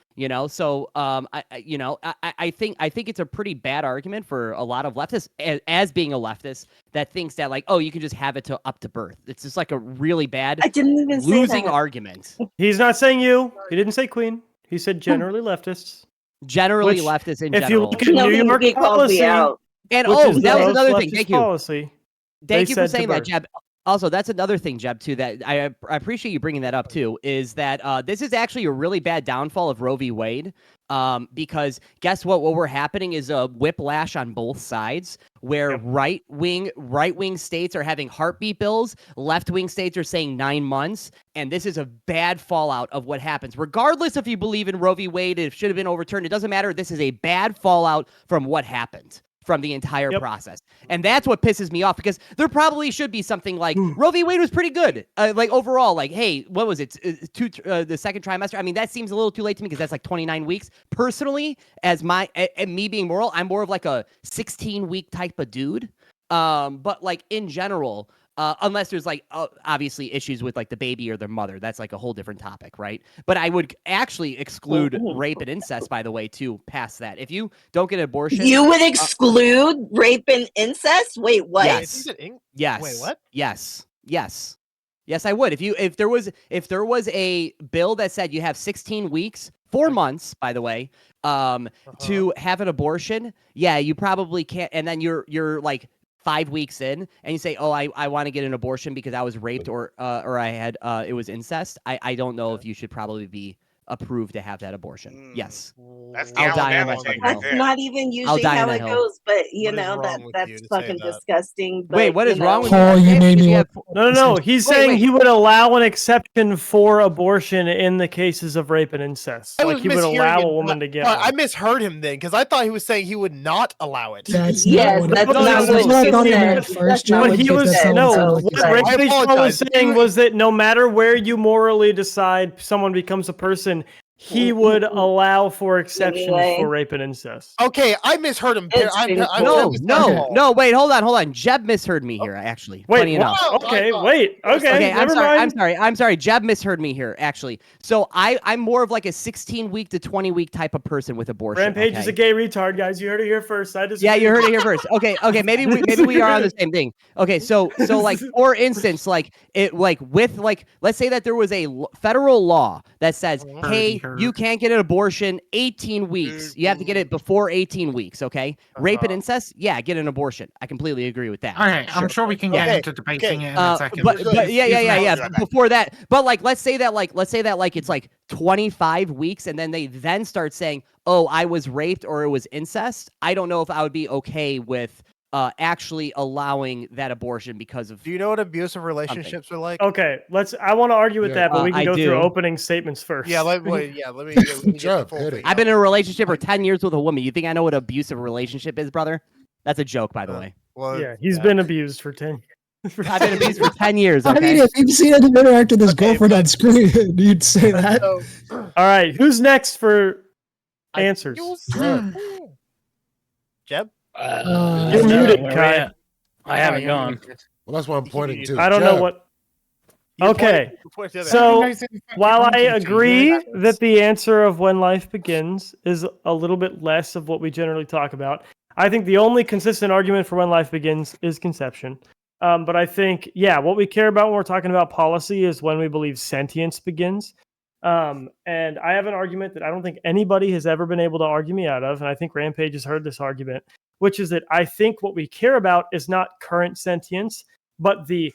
Speaker 11: So I think it's a pretty bad argument for a lot of leftists, as being a leftist that thinks that like, oh, you can just have it up to birth. It's just like a really bad
Speaker 12: I didn't even say
Speaker 11: losing
Speaker 12: that.
Speaker 11: argument.
Speaker 4: He's not saying you. He didn't say queen. He said generally leftists.
Speaker 11: Generally,
Speaker 4: Which,
Speaker 11: leftists in
Speaker 4: if
Speaker 11: general.
Speaker 4: you look at New York
Speaker 12: he called me
Speaker 4: policy,
Speaker 12: out.
Speaker 11: And
Speaker 4: which is
Speaker 11: that
Speaker 4: the
Speaker 11: was another
Speaker 4: most
Speaker 11: thing.
Speaker 4: leftist
Speaker 11: Thank you.
Speaker 4: Policy.
Speaker 11: Thank you for
Speaker 4: said to
Speaker 11: saying that,
Speaker 4: birth.
Speaker 11: Jeb. Also, that's another thing, Jeb, too, that I appreciate you bringing that up, too, is that this is actually a really bad downfall of Roe v. Wade, because guess what? What we're happening is a whiplash on both sides, where right-wing states are having heartbeat bills, left-wing states are saying 9 months, and this is a bad fallout of what happens. Regardless if you believe in Roe v. Wade, it should have been overturned, it doesn't matter. This is a bad fallout from what happened. From the entire process. And that's what pisses me off because there probably should be something like Roe v. Wade was pretty good. Like overall, like, hey, what was it? The second trimester. I mean, that seems a little too late to me because that's like 29 weeks. Personally, as me being moral, I'm more of like a 16-week type of dude. But like in general, unless there's like obviously issues with like the baby or their mother, that's like a whole different topic, right? But I would actually exclude rape and incest, by the way, too, past that. If you don't get an abortion,
Speaker 12: You would exclude rape and incest? Wait, what?
Speaker 11: Yes. Yes.
Speaker 8: Wait, what?
Speaker 11: Yes. Yes. Yes, I would. If there was a bill that said you have 16 weeks, 4 months, by the way, to have an abortion, yeah, you probably can't. And then you're like 5 weeks in and you say, oh, I want to get an abortion because I was raped or I had it was incest. I don't know if you should probably be approved to have that abortion. Yes.
Speaker 1: That's the
Speaker 11: I'll die on
Speaker 1: Alabama
Speaker 11: that
Speaker 1: thing
Speaker 11: fucking
Speaker 1: right
Speaker 11: hill.
Speaker 12: That's
Speaker 1: there.
Speaker 12: not even
Speaker 11: I'll
Speaker 12: usually
Speaker 11: die on
Speaker 12: how
Speaker 11: that
Speaker 12: it
Speaker 11: hill.
Speaker 12: goes, but
Speaker 8: What is wrong with
Speaker 12: that's
Speaker 8: you to say
Speaker 12: fucking
Speaker 8: that?
Speaker 12: disgusting.
Speaker 11: Wait,
Speaker 12: but,
Speaker 11: what is
Speaker 12: you
Speaker 11: wrong
Speaker 12: know.
Speaker 11: with
Speaker 13: Paul, you made me want.
Speaker 4: No. He's saying
Speaker 11: wait.
Speaker 4: he would allow an exception for abortion in the cases of rape and incest.
Speaker 8: I
Speaker 4: Like
Speaker 8: was
Speaker 4: he would
Speaker 8: mishearing
Speaker 4: allow
Speaker 8: it,
Speaker 4: a woman to get
Speaker 8: but I
Speaker 4: one.
Speaker 8: misheard him then because I thought he was saying he would not allow it.
Speaker 13: That's
Speaker 12: Yes,
Speaker 13: not what
Speaker 12: that's
Speaker 13: it,
Speaker 12: not
Speaker 13: that's
Speaker 12: what
Speaker 13: what I
Speaker 12: he
Speaker 13: thought he meant
Speaker 12: said.
Speaker 13: at first,
Speaker 12: That's not
Speaker 13: Joe.
Speaker 4: But he
Speaker 12: what
Speaker 4: was
Speaker 13: That sounds
Speaker 4: no.
Speaker 13: like
Speaker 4: What
Speaker 13: it's
Speaker 4: Ray
Speaker 8: I
Speaker 4: Paul was
Speaker 8: apologize.
Speaker 4: saying was that no matter where you morally decide someone becomes a person, he would allow for exceptions
Speaker 12: Anyway.
Speaker 4: for rape and incest.
Speaker 8: Okay, I misheard him.
Speaker 12: It's been
Speaker 11: No. Wait, hold on. Jeb misheard me here, actually.
Speaker 4: Wait,
Speaker 11: Funny enough.
Speaker 4: what? Okay, wait. Okay,
Speaker 11: I'm
Speaker 4: never
Speaker 11: sorry.
Speaker 4: mind.
Speaker 11: I'm sorry. Jeb misheard me here, actually. So I'm more of like a 16-week to 20-week type of person with abortion.
Speaker 4: Rampage
Speaker 11: okay?
Speaker 4: is a gay retard, guys. You heard it here first. I just
Speaker 11: Yeah, you heard it here first. Okay. Maybe we are on the same thing. Okay, so like for instance, like it like with like let's say that there was a federal law that says, hey,
Speaker 10: heard.
Speaker 11: You can't get an abortion 18 weeks. You have to get it before 18 weeks, okay? Rape and incest, yeah, get an abortion. I completely agree with that.
Speaker 10: Okay, I'm sure we can get
Speaker 8: Okay,
Speaker 10: into debating
Speaker 8: okay.
Speaker 10: it in a second.
Speaker 11: But yeah.
Speaker 1: Excuse me.
Speaker 11: Before that, but like, let's say that it's like 25 weeks, and then they then start saying, "Oh, I was raped" or "It was incest." I don't know if I would be okay with actually allowing that abortion because of.
Speaker 8: Do you know what abusive relationships are like?
Speaker 4: Okay, I want to argue with that, but we can
Speaker 11: I
Speaker 4: go
Speaker 11: do.
Speaker 4: through opening statements first.
Speaker 8: Yeah, let me get the
Speaker 2: Jeff,
Speaker 8: full
Speaker 2: hit
Speaker 8: thing
Speaker 2: it.
Speaker 11: I've been
Speaker 8: out.
Speaker 11: in a relationship for 10 years with a woman. You think I know what an abusive relationship is, brother? That's a joke, by the way.
Speaker 8: Well,
Speaker 4: Yeah, he's been abused for 10.
Speaker 11: I've been abused for 10 years.
Speaker 13: I
Speaker 11: Okay.
Speaker 13: mean, if you've seen him interact with his
Speaker 8: Okay,
Speaker 13: girlfriend on screen, you'd say that.
Speaker 8: So,
Speaker 4: All right, who's next for answers?
Speaker 8: Jeb?
Speaker 4: You're muted,
Speaker 14: where we
Speaker 4: Kai.
Speaker 14: at? I haven't gone.
Speaker 2: Well, that's what I'm pointing to.
Speaker 4: I don't know
Speaker 2: Jeff,
Speaker 4: what.
Speaker 8: You
Speaker 4: Okay,
Speaker 8: point to the other
Speaker 4: so
Speaker 10: Recognizing the fact
Speaker 4: while
Speaker 10: you're
Speaker 4: I
Speaker 10: going to
Speaker 4: agree
Speaker 10: change
Speaker 4: that the answer of when life begins is a little bit less of what we generally talk about, I think the only consistent argument for when life begins is conception. But I think, yeah, what we care about when we're talking about policy is when we believe sentience begins. And I have an argument that I don't think anybody has ever been able to argue me out of, and I think Rampage has heard this argument, which is that I think what we care about is not current sentience, but the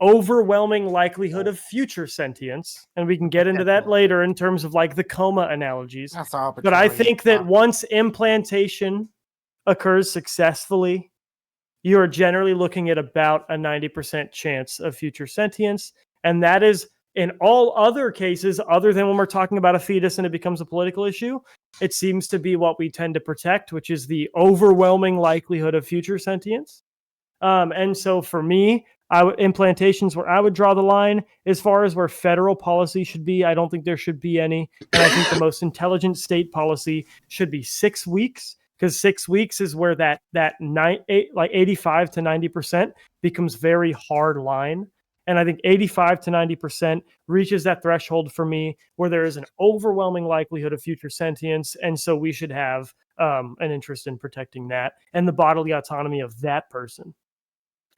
Speaker 4: overwhelming likelihood of future sentience. And we can get into that later in terms of like the coma analogies.
Speaker 10: That's
Speaker 4: But I
Speaker 10: arbitrary.
Speaker 4: think that once implantation occurs successfully, you are generally looking at about a 90% chance of future sentience. And that is in all other cases, other than when we're talking about a fetus and it becomes a political issue, it seems to be what we tend to protect, which is the overwhelming likelihood of future sentience. And so for me, implantations where I would draw the line as far as where federal policy should be, I don't think there should be any. And I think the most intelligent state policy should be 6 weeks, because 6 weeks is where that 85 to 90% becomes very hard line. And I think 85 to 90% reaches that threshold for me where there is an overwhelming likelihood of future sentience. And so we should have an interest in protecting that and the bodily autonomy of that person.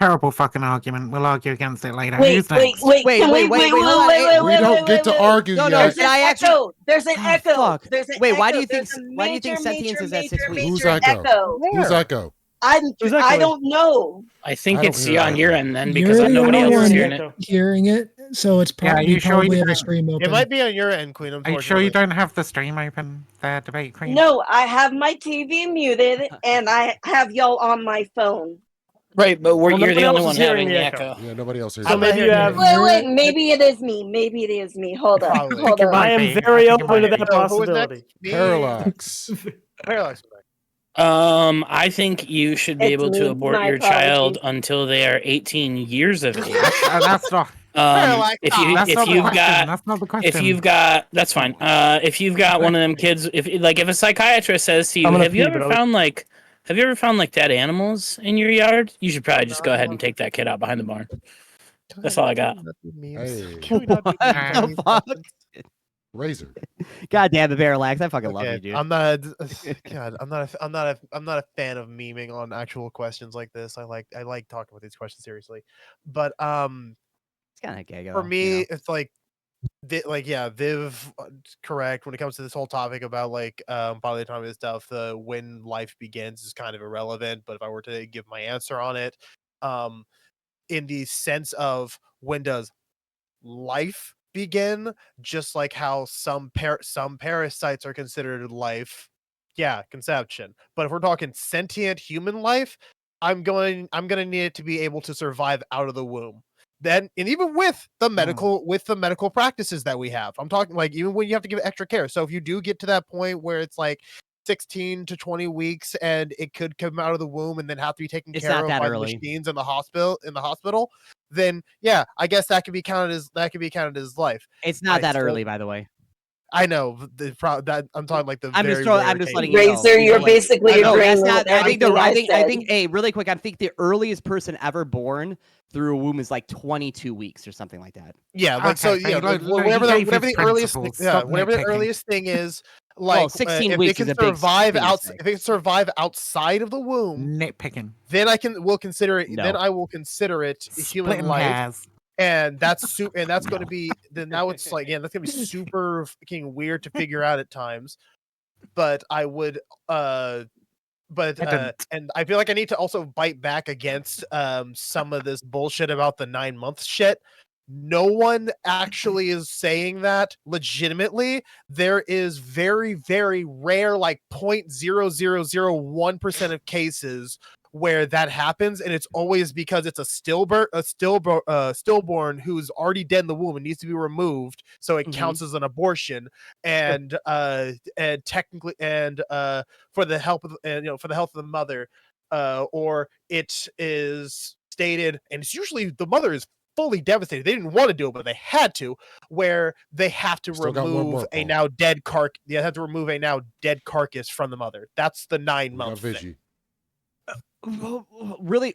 Speaker 10: Terrible fucking argument. We'll argue against it later.
Speaker 12: Wait,
Speaker 10: Who's
Speaker 12: wait,
Speaker 10: next?
Speaker 12: wait,
Speaker 11: Wait,
Speaker 12: can
Speaker 11: wait,
Speaker 12: we-
Speaker 11: wait, hold on.
Speaker 2: we don't get to argue
Speaker 11: No,
Speaker 2: yet.
Speaker 11: no,
Speaker 12: There's
Speaker 11: did
Speaker 12: an
Speaker 11: I actually?
Speaker 12: echo. There's an
Speaker 11: Oh,
Speaker 12: echo.
Speaker 11: fuck.
Speaker 12: There's an
Speaker 11: Wait,
Speaker 12: echo.
Speaker 11: why do you
Speaker 12: There's
Speaker 11: think-
Speaker 12: a
Speaker 11: why do you think
Speaker 12: major,
Speaker 11: sentience is
Speaker 12: major,
Speaker 11: at 6 weeks?
Speaker 2: Who's
Speaker 12: major
Speaker 2: echo? Who's echo?
Speaker 12: I
Speaker 4: Exactly.
Speaker 12: don't know.
Speaker 14: I think
Speaker 2: I don't
Speaker 14: it's
Speaker 2: hear
Speaker 14: on
Speaker 2: that.
Speaker 14: your end then
Speaker 13: You're
Speaker 14: because
Speaker 13: the
Speaker 14: nobody
Speaker 13: only
Speaker 14: else is
Speaker 13: one
Speaker 14: hearing it.
Speaker 13: hearing it, so it's
Speaker 10: Yeah,
Speaker 13: probably
Speaker 10: you sure you
Speaker 13: have a
Speaker 10: don't-
Speaker 13: stream open.
Speaker 8: It might be on your end, Queen.
Speaker 10: Are you sure you
Speaker 8: Unfortunately.
Speaker 10: don't have the stream open, the debate queen?
Speaker 12: No, I have my TV muted and I have y'all on my phone.
Speaker 14: Right, but
Speaker 4: Well,
Speaker 14: you're
Speaker 4: nobody
Speaker 14: the
Speaker 4: else
Speaker 14: only
Speaker 4: is
Speaker 14: one
Speaker 4: hearing
Speaker 14: having
Speaker 4: the
Speaker 14: the
Speaker 4: echo.
Speaker 14: echo.
Speaker 2: Yeah, nobody else hears
Speaker 4: So
Speaker 2: it.
Speaker 4: maybe you have.
Speaker 12: Wait, maybe it is me. Maybe it is me. Hold on.
Speaker 8: Probably.
Speaker 12: Hold on.
Speaker 4: I am very open to that
Speaker 8: So, who was
Speaker 4: possibility.
Speaker 8: next? Me?
Speaker 2: Parallax.
Speaker 8: Parallax.
Speaker 14: I think you should be
Speaker 12: It's
Speaker 14: able
Speaker 12: me.
Speaker 14: to abort
Speaker 12: My
Speaker 14: your child
Speaker 12: apologies.
Speaker 14: until they are 18 years of age.
Speaker 10: That's not.
Speaker 8: Parallax.
Speaker 14: If
Speaker 10: That's
Speaker 14: if
Speaker 10: not the
Speaker 14: you've
Speaker 10: question.
Speaker 14: got
Speaker 10: That's not the question.
Speaker 14: if you've got that's fine. If you've got one of them kids, if a psychiatrist says to you,
Speaker 4: I'm gonna
Speaker 14: have you
Speaker 4: pee,
Speaker 14: ever
Speaker 4: but I'll-
Speaker 14: found dead animals in your yard? You should probably just go ahead and take that kid out behind the barn. That's all I got.
Speaker 2: Hey,
Speaker 11: What the fuck?
Speaker 2: Razor.
Speaker 11: God damn it, Parallax. I fucking love
Speaker 8: Okay,
Speaker 11: you, dude.
Speaker 8: I'm not. God, I'm not a fan of memeing on actual questions like this. I like talking about these questions seriously, but
Speaker 11: It's kind of gay.
Speaker 8: for me, it's like, Viv, correct when it comes to this whole topic about like bodily autonomy and stuff. The when life begins is kind of irrelevant. But if I were to give my answer on it, in the sense of when does life begin, just like how some parasites are considered life, yeah, conception. But if we're talking sentient human life, I'm gonna need it to be able to survive out of the womb. Then, and even with the medical practices that we have, I'm talking like even when you have to give extra care. So if you do get to that point where it's like 16 to 20 weeks and it could come out of the womb and then have to be taken
Speaker 11: It's
Speaker 8: care
Speaker 11: not
Speaker 8: of
Speaker 11: that
Speaker 8: by
Speaker 11: early.
Speaker 8: machines in the hospital, then yeah, I guess that could be counted as life.
Speaker 11: It's not
Speaker 8: I
Speaker 11: that
Speaker 8: still-
Speaker 11: early, by the way.
Speaker 8: I know that I'm talking like the
Speaker 11: I'm
Speaker 8: very
Speaker 11: just
Speaker 8: rare
Speaker 11: letting
Speaker 8: cases.
Speaker 11: you know.
Speaker 12: Razor, you're
Speaker 11: Like,
Speaker 12: basically
Speaker 11: no,
Speaker 12: agreeing
Speaker 11: that's
Speaker 12: with
Speaker 11: not. I think
Speaker 12: everything
Speaker 11: I
Speaker 12: said.
Speaker 11: think. Hey, really quick. I think the earliest person ever born through a womb is like 22 weeks or something like that.
Speaker 8: Yeah, like so.
Speaker 10: Okay,
Speaker 8: Yeah,
Speaker 10: so
Speaker 8: like,
Speaker 10: he
Speaker 8: whatever
Speaker 10: gave
Speaker 8: whatever
Speaker 10: his
Speaker 8: the earliest thing,
Speaker 10: principles.
Speaker 8: yeah,
Speaker 10: Stop
Speaker 8: whatever the
Speaker 10: nitpicking.
Speaker 8: earliest thing is. Like
Speaker 11: 16
Speaker 8: if
Speaker 11: weeks
Speaker 8: it
Speaker 11: is
Speaker 8: can
Speaker 11: a big
Speaker 8: survive
Speaker 11: penis
Speaker 8: out,
Speaker 11: thing.
Speaker 8: if it can survive outside of the womb,
Speaker 10: Nitpicking.
Speaker 8: then will consider it.
Speaker 11: No.
Speaker 8: Then I will consider it human
Speaker 10: Splitting
Speaker 8: life.
Speaker 10: hairs.
Speaker 8: and that's going to be then now it's like that's going to be super fucking weird to figure out at times. But I would and I feel like I need to also bite back against some of this bullshit about the 9 month shit. No one actually is saying that legitimately. There is very, very rare, like 0.0001% of cases where that happens, and it's always because it's a stillborn who's already dead in the womb and needs to be removed, so it counts as an abortion. And technically, and for the help of for the health of the mother, or it is stated, and it's usually the mother is fully devastated. They didn't want to do it, but they had to, where they have to
Speaker 2: Still got one
Speaker 8: remove
Speaker 2: more,
Speaker 8: a
Speaker 2: Paul.
Speaker 8: now dead They have to remove a now dead carcass from the mother. That's the 9
Speaker 2: We got
Speaker 8: month thing.
Speaker 2: Vigi.
Speaker 11: Really,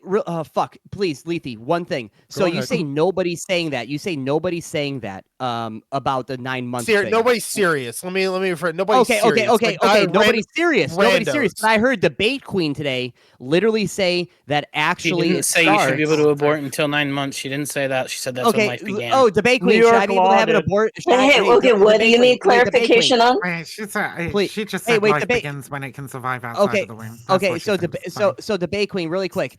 Speaker 11: fuck, please, Lethe, one thing. So you
Speaker 2: ahead.
Speaker 11: say nobody's saying that. You say nobody's saying that about the 9 month thing.
Speaker 8: Nobody's serious. Let me refer. Nobody's
Speaker 11: Okay,
Speaker 8: serious.
Speaker 11: okay. Nobody's serious. Nobody's serious.
Speaker 8: randos.
Speaker 11: But I heard Debate Queen today literally say that
Speaker 14: She
Speaker 11: actually
Speaker 14: didn't
Speaker 11: it
Speaker 14: say you should be able
Speaker 11: starts.
Speaker 14: to abort until 9 months. She didn't say that. She said that's when
Speaker 11: Okay.
Speaker 14: life began.
Speaker 11: Oh, Debate Queen.
Speaker 4: New
Speaker 11: Should I
Speaker 4: York
Speaker 11: be able to
Speaker 4: law
Speaker 11: have an
Speaker 4: did.
Speaker 11: abort?
Speaker 12: Hey, okay, what do you need clarification on?
Speaker 10: She
Speaker 11: Please.
Speaker 10: just
Speaker 11: Hey,
Speaker 10: said
Speaker 11: wait,
Speaker 10: life
Speaker 11: debate.
Speaker 10: begins when it can survive outside
Speaker 11: Okay.
Speaker 10: of the womb. That's
Speaker 11: Okay.
Speaker 10: what she
Speaker 11: So,
Speaker 10: said. It's fine.
Speaker 11: so Debate Queen, really quick.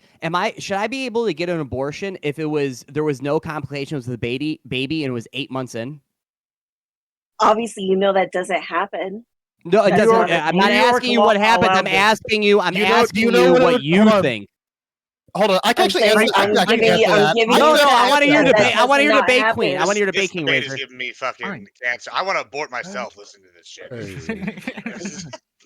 Speaker 11: Should I be able to get an abortion if there was no complications with the baby and it was 8 months in?
Speaker 12: Obviously, you know that doesn't happen.
Speaker 11: No, it
Speaker 12: That's
Speaker 11: doesn't.
Speaker 12: not a
Speaker 11: I'm not
Speaker 12: thing.
Speaker 11: asking you what happened. I'm asking you. I'm asking you what you think.
Speaker 8: Hold on, I can
Speaker 12: I'm
Speaker 8: actually
Speaker 12: saying,
Speaker 8: answer.
Speaker 12: I'm
Speaker 8: I can
Speaker 12: giving you,
Speaker 8: answer
Speaker 12: I'm
Speaker 8: that.
Speaker 12: giving
Speaker 11: No,
Speaker 12: you
Speaker 11: no, I
Speaker 12: facts
Speaker 11: want to hear
Speaker 12: that
Speaker 11: debate. I
Speaker 12: does
Speaker 11: want to hear
Speaker 12: not
Speaker 11: Debate
Speaker 12: happen.
Speaker 11: Queen. I want to hear
Speaker 1: This
Speaker 11: Debate King
Speaker 1: debate is
Speaker 11: Razor.
Speaker 1: giving me fucking cancer. I want to abort myself listening to this shit.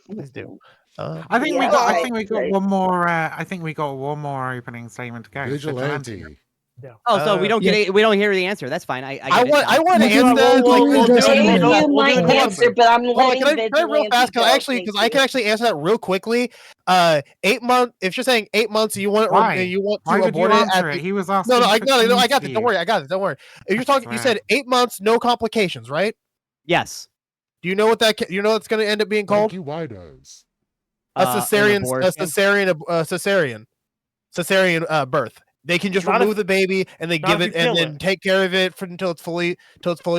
Speaker 8: Please do.
Speaker 10: I think we
Speaker 12: Yeah,
Speaker 10: got. I
Speaker 12: right,
Speaker 10: think we got
Speaker 12: right.
Speaker 10: one more. I think we got one more opening statement to go.
Speaker 2: Vigilante.
Speaker 11: Oh, so we don't get we don't hear the answer. That's fine. I want
Speaker 8: to
Speaker 13: We'll
Speaker 8: answer
Speaker 13: do-
Speaker 8: that.
Speaker 13: we'll address it
Speaker 12: Maybe
Speaker 13: later.
Speaker 12: you might
Speaker 8: Hold on.
Speaker 12: answer, but I'm
Speaker 8: Hold on,
Speaker 12: letting
Speaker 8: can I real fast?
Speaker 12: Vigilante
Speaker 8: Because
Speaker 12: go.
Speaker 8: I can actually answer that real quickly. 8 months. If you're saying 8 months, you want
Speaker 10: Why?
Speaker 8: you want
Speaker 10: Why
Speaker 8: to
Speaker 10: would you
Speaker 8: abort it at
Speaker 10: answer it?
Speaker 8: the.
Speaker 10: He was asking.
Speaker 8: No, I
Speaker 10: for
Speaker 8: got it. Don't
Speaker 10: interview.
Speaker 8: worry. I got it. Don't worry. If you're talking, you said 8 months, no complications, right?
Speaker 11: Yes.
Speaker 8: Do you know what that? You know what's going to end up being called?
Speaker 2: Thank you, Widos.
Speaker 8: A cesarean,
Speaker 11: abortion?
Speaker 8: cesarean birth. They can just
Speaker 4: Not
Speaker 8: remove
Speaker 4: if-
Speaker 8: the baby and they
Speaker 4: not
Speaker 8: give
Speaker 4: if
Speaker 8: it
Speaker 4: you
Speaker 8: and
Speaker 4: kill
Speaker 8: then
Speaker 4: it.
Speaker 8: take care of it until it's fully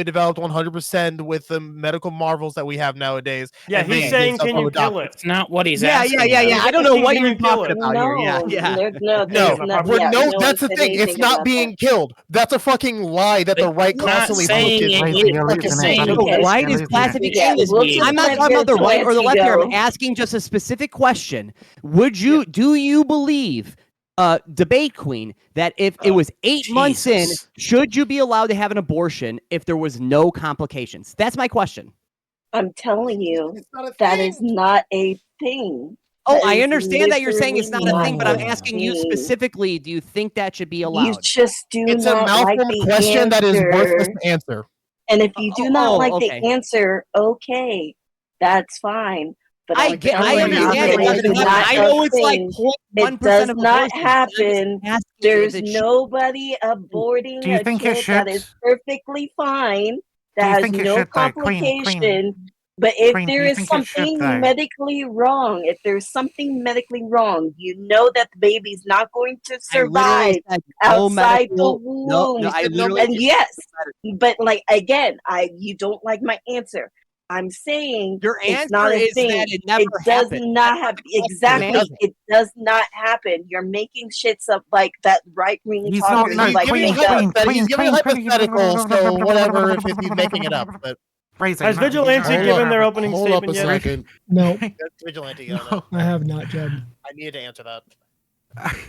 Speaker 8: developed 100% with the medical marvels that we have nowadays.
Speaker 4: Yeah,
Speaker 8: and
Speaker 4: he's
Speaker 8: then
Speaker 4: saying,
Speaker 8: it's up
Speaker 4: can
Speaker 8: to
Speaker 4: you
Speaker 8: adopt
Speaker 4: kill
Speaker 8: it.
Speaker 4: it?
Speaker 14: It's not what he's
Speaker 11: Yeah,
Speaker 14: asking.
Speaker 11: yeah.
Speaker 14: though.
Speaker 11: I don't know what
Speaker 4: Can
Speaker 11: you're
Speaker 4: you kill
Speaker 11: talking
Speaker 4: it?
Speaker 11: about here. Yeah, yeah.
Speaker 8: No,
Speaker 4: Yeah, my
Speaker 8: no,
Speaker 12: one
Speaker 8: that's the
Speaker 12: said
Speaker 8: thing. It's
Speaker 12: anything
Speaker 8: not
Speaker 12: about
Speaker 8: being
Speaker 12: that.
Speaker 8: killed. That's a fucking lie that the right
Speaker 14: It's not
Speaker 8: constantly
Speaker 14: saying
Speaker 8: pushes.
Speaker 14: it
Speaker 10: Razor,
Speaker 14: is.
Speaker 10: you're
Speaker 14: Like
Speaker 10: losing
Speaker 14: it's
Speaker 10: it,
Speaker 14: saying
Speaker 10: buddy.
Speaker 11: The
Speaker 10: You're
Speaker 11: right is
Speaker 10: losing it.
Speaker 11: classification.
Speaker 12: Yeah, we'll just
Speaker 11: I'm not
Speaker 12: let
Speaker 11: talking about the right or the left here. I'm
Speaker 12: Vigilante
Speaker 11: asking just a specific question. Do you believe, Debate Queen, that if it was 8 months in,
Speaker 14: Jesus.
Speaker 11: should you be allowed to have an abortion if there was no complications? That's my question.
Speaker 12: I'm telling you,
Speaker 8: It's not a
Speaker 12: that
Speaker 8: thing.
Speaker 12: is not a thing.
Speaker 11: Oh,
Speaker 12: That
Speaker 11: I
Speaker 12: is
Speaker 11: understand that you're saying it's not
Speaker 12: literally
Speaker 11: a thing, but I'm
Speaker 12: not a
Speaker 11: asking you
Speaker 12: thing.
Speaker 11: specifically, do you think that should be
Speaker 12: You
Speaker 11: allowed?
Speaker 12: just do
Speaker 8: It's a
Speaker 12: not like
Speaker 8: malformed
Speaker 12: the
Speaker 8: question that is worthless
Speaker 12: answer.
Speaker 8: to answer.
Speaker 12: And if you do not like
Speaker 11: okay.
Speaker 12: the answer, okay, that's fine. But
Speaker 11: I
Speaker 12: I'm
Speaker 11: get, I
Speaker 12: telling you,
Speaker 11: understand it
Speaker 12: it is
Speaker 11: doesn't happen.
Speaker 12: not
Speaker 11: I
Speaker 12: a
Speaker 11: know it's like
Speaker 12: thing.
Speaker 11: 0.1%
Speaker 12: It does
Speaker 11: of
Speaker 12: not
Speaker 11: abortions. but I'm just
Speaker 12: happen.
Speaker 11: asking
Speaker 12: There's
Speaker 11: if it should.
Speaker 12: nobody aborting
Speaker 10: Do you
Speaker 12: a
Speaker 10: think it
Speaker 12: kid that is
Speaker 10: should?
Speaker 12: perfectly fine,
Speaker 10: Do
Speaker 12: that
Speaker 10: you
Speaker 12: has
Speaker 10: think it
Speaker 12: no
Speaker 10: should though? Queen,
Speaker 12: complication. But if
Speaker 10: Queen, do
Speaker 12: there
Speaker 10: you
Speaker 12: is
Speaker 10: think it should
Speaker 12: something
Speaker 10: though?
Speaker 12: medically wrong, if there's something medically wrong, you know that the baby's not going to
Speaker 11: I literally
Speaker 12: survive
Speaker 11: said no
Speaker 12: outside the
Speaker 11: medical. No,
Speaker 12: womb.
Speaker 11: I literally.
Speaker 12: And yes, but like again, you don't like my answer. I'm saying
Speaker 11: Your
Speaker 12: it's
Speaker 11: answer
Speaker 12: not a
Speaker 11: is
Speaker 12: thing.
Speaker 11: that it never
Speaker 12: It does
Speaker 11: happened.
Speaker 12: not happen. Exactly. It does not happen. You're making shits up like that right wing
Speaker 10: He's not.
Speaker 12: talkers
Speaker 10: No,
Speaker 12: like
Speaker 10: Queen,
Speaker 12: he does.
Speaker 8: He's giving a hypothetical, so whatever if he's making it up. But
Speaker 10: Razor,
Speaker 4: Has
Speaker 10: no,
Speaker 4: Vigilante
Speaker 10: no,
Speaker 4: given
Speaker 10: no,
Speaker 4: their
Speaker 10: no.
Speaker 4: opening
Speaker 2: Hold up
Speaker 4: statement
Speaker 2: a
Speaker 4: yet?
Speaker 2: second.
Speaker 13: No,
Speaker 8: Vigilante,
Speaker 10: No.
Speaker 13: I have not, Jed.
Speaker 8: I needed to answer that.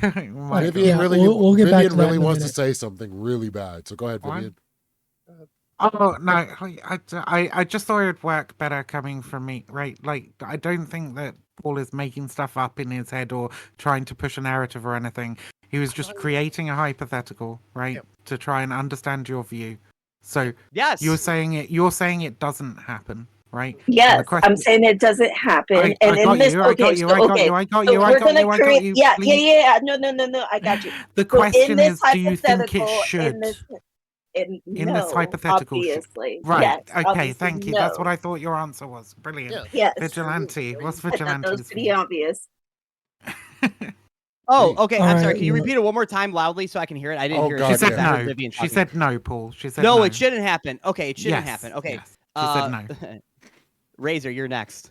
Speaker 10: Oh my God.
Speaker 2: Vivian really,
Speaker 13: we'll get back
Speaker 2: Vivian
Speaker 13: to that
Speaker 2: really
Speaker 13: in a
Speaker 2: wants to
Speaker 13: minute.
Speaker 2: say something really bad. So go ahead,
Speaker 10: What?
Speaker 2: Vivian.
Speaker 10: Oh no, I just thought it'd work better coming from me, right? Like I don't think that Paul is making stuff up in his head or trying to push a narrative or anything. He was just creating a hypothetical, right, to try and understand your view. So
Speaker 11: Yes.
Speaker 10: you're saying it doesn't happen, right? And the
Speaker 12: Yes,
Speaker 10: question,
Speaker 12: I'm saying it doesn't happen.
Speaker 10: I
Speaker 12: And in
Speaker 10: got
Speaker 12: this,
Speaker 10: you, I got
Speaker 12: okay,
Speaker 10: you,
Speaker 12: so
Speaker 10: I got
Speaker 12: okay,
Speaker 10: you, I got
Speaker 12: so
Speaker 10: you, I
Speaker 12: we're
Speaker 10: got
Speaker 12: gonna
Speaker 10: you, I got
Speaker 12: create.
Speaker 10: you.
Speaker 12: Yeah,
Speaker 10: Please.
Speaker 12: No, I got you.
Speaker 10: The
Speaker 12: So
Speaker 10: question
Speaker 12: in this
Speaker 10: is, do you think it
Speaker 12: hypothetical,
Speaker 10: should?
Speaker 12: in
Speaker 10: In this
Speaker 12: no,
Speaker 10: hypothetical,
Speaker 12: obviously,
Speaker 10: right?
Speaker 12: yes,
Speaker 10: Okay,
Speaker 12: obviously
Speaker 10: thank you. That's what
Speaker 12: no.
Speaker 10: I thought your answer was. Brilliant.
Speaker 12: Yes,
Speaker 10: Vigilante. What's
Speaker 12: I thought that was
Speaker 10: Vigilante's
Speaker 12: pretty
Speaker 10: view?
Speaker 12: obvious.
Speaker 11: Oh, okay.
Speaker 13: All
Speaker 11: I'm
Speaker 13: right,
Speaker 11: sorry. Can you
Speaker 13: look.
Speaker 11: repeat it one more time loudly so I can hear it? I didn't
Speaker 2: Oh,
Speaker 11: hear it.
Speaker 2: God,
Speaker 10: She
Speaker 11: because
Speaker 10: said
Speaker 11: I heard
Speaker 10: no.
Speaker 11: Vivian
Speaker 10: She
Speaker 11: talking.
Speaker 10: said no, Paul. She said
Speaker 11: No,
Speaker 10: no.
Speaker 11: it shouldn't happen. Okay, it shouldn't
Speaker 10: Yes,
Speaker 11: happen. Okay.
Speaker 10: yes. She said no.
Speaker 11: Razor, you're next.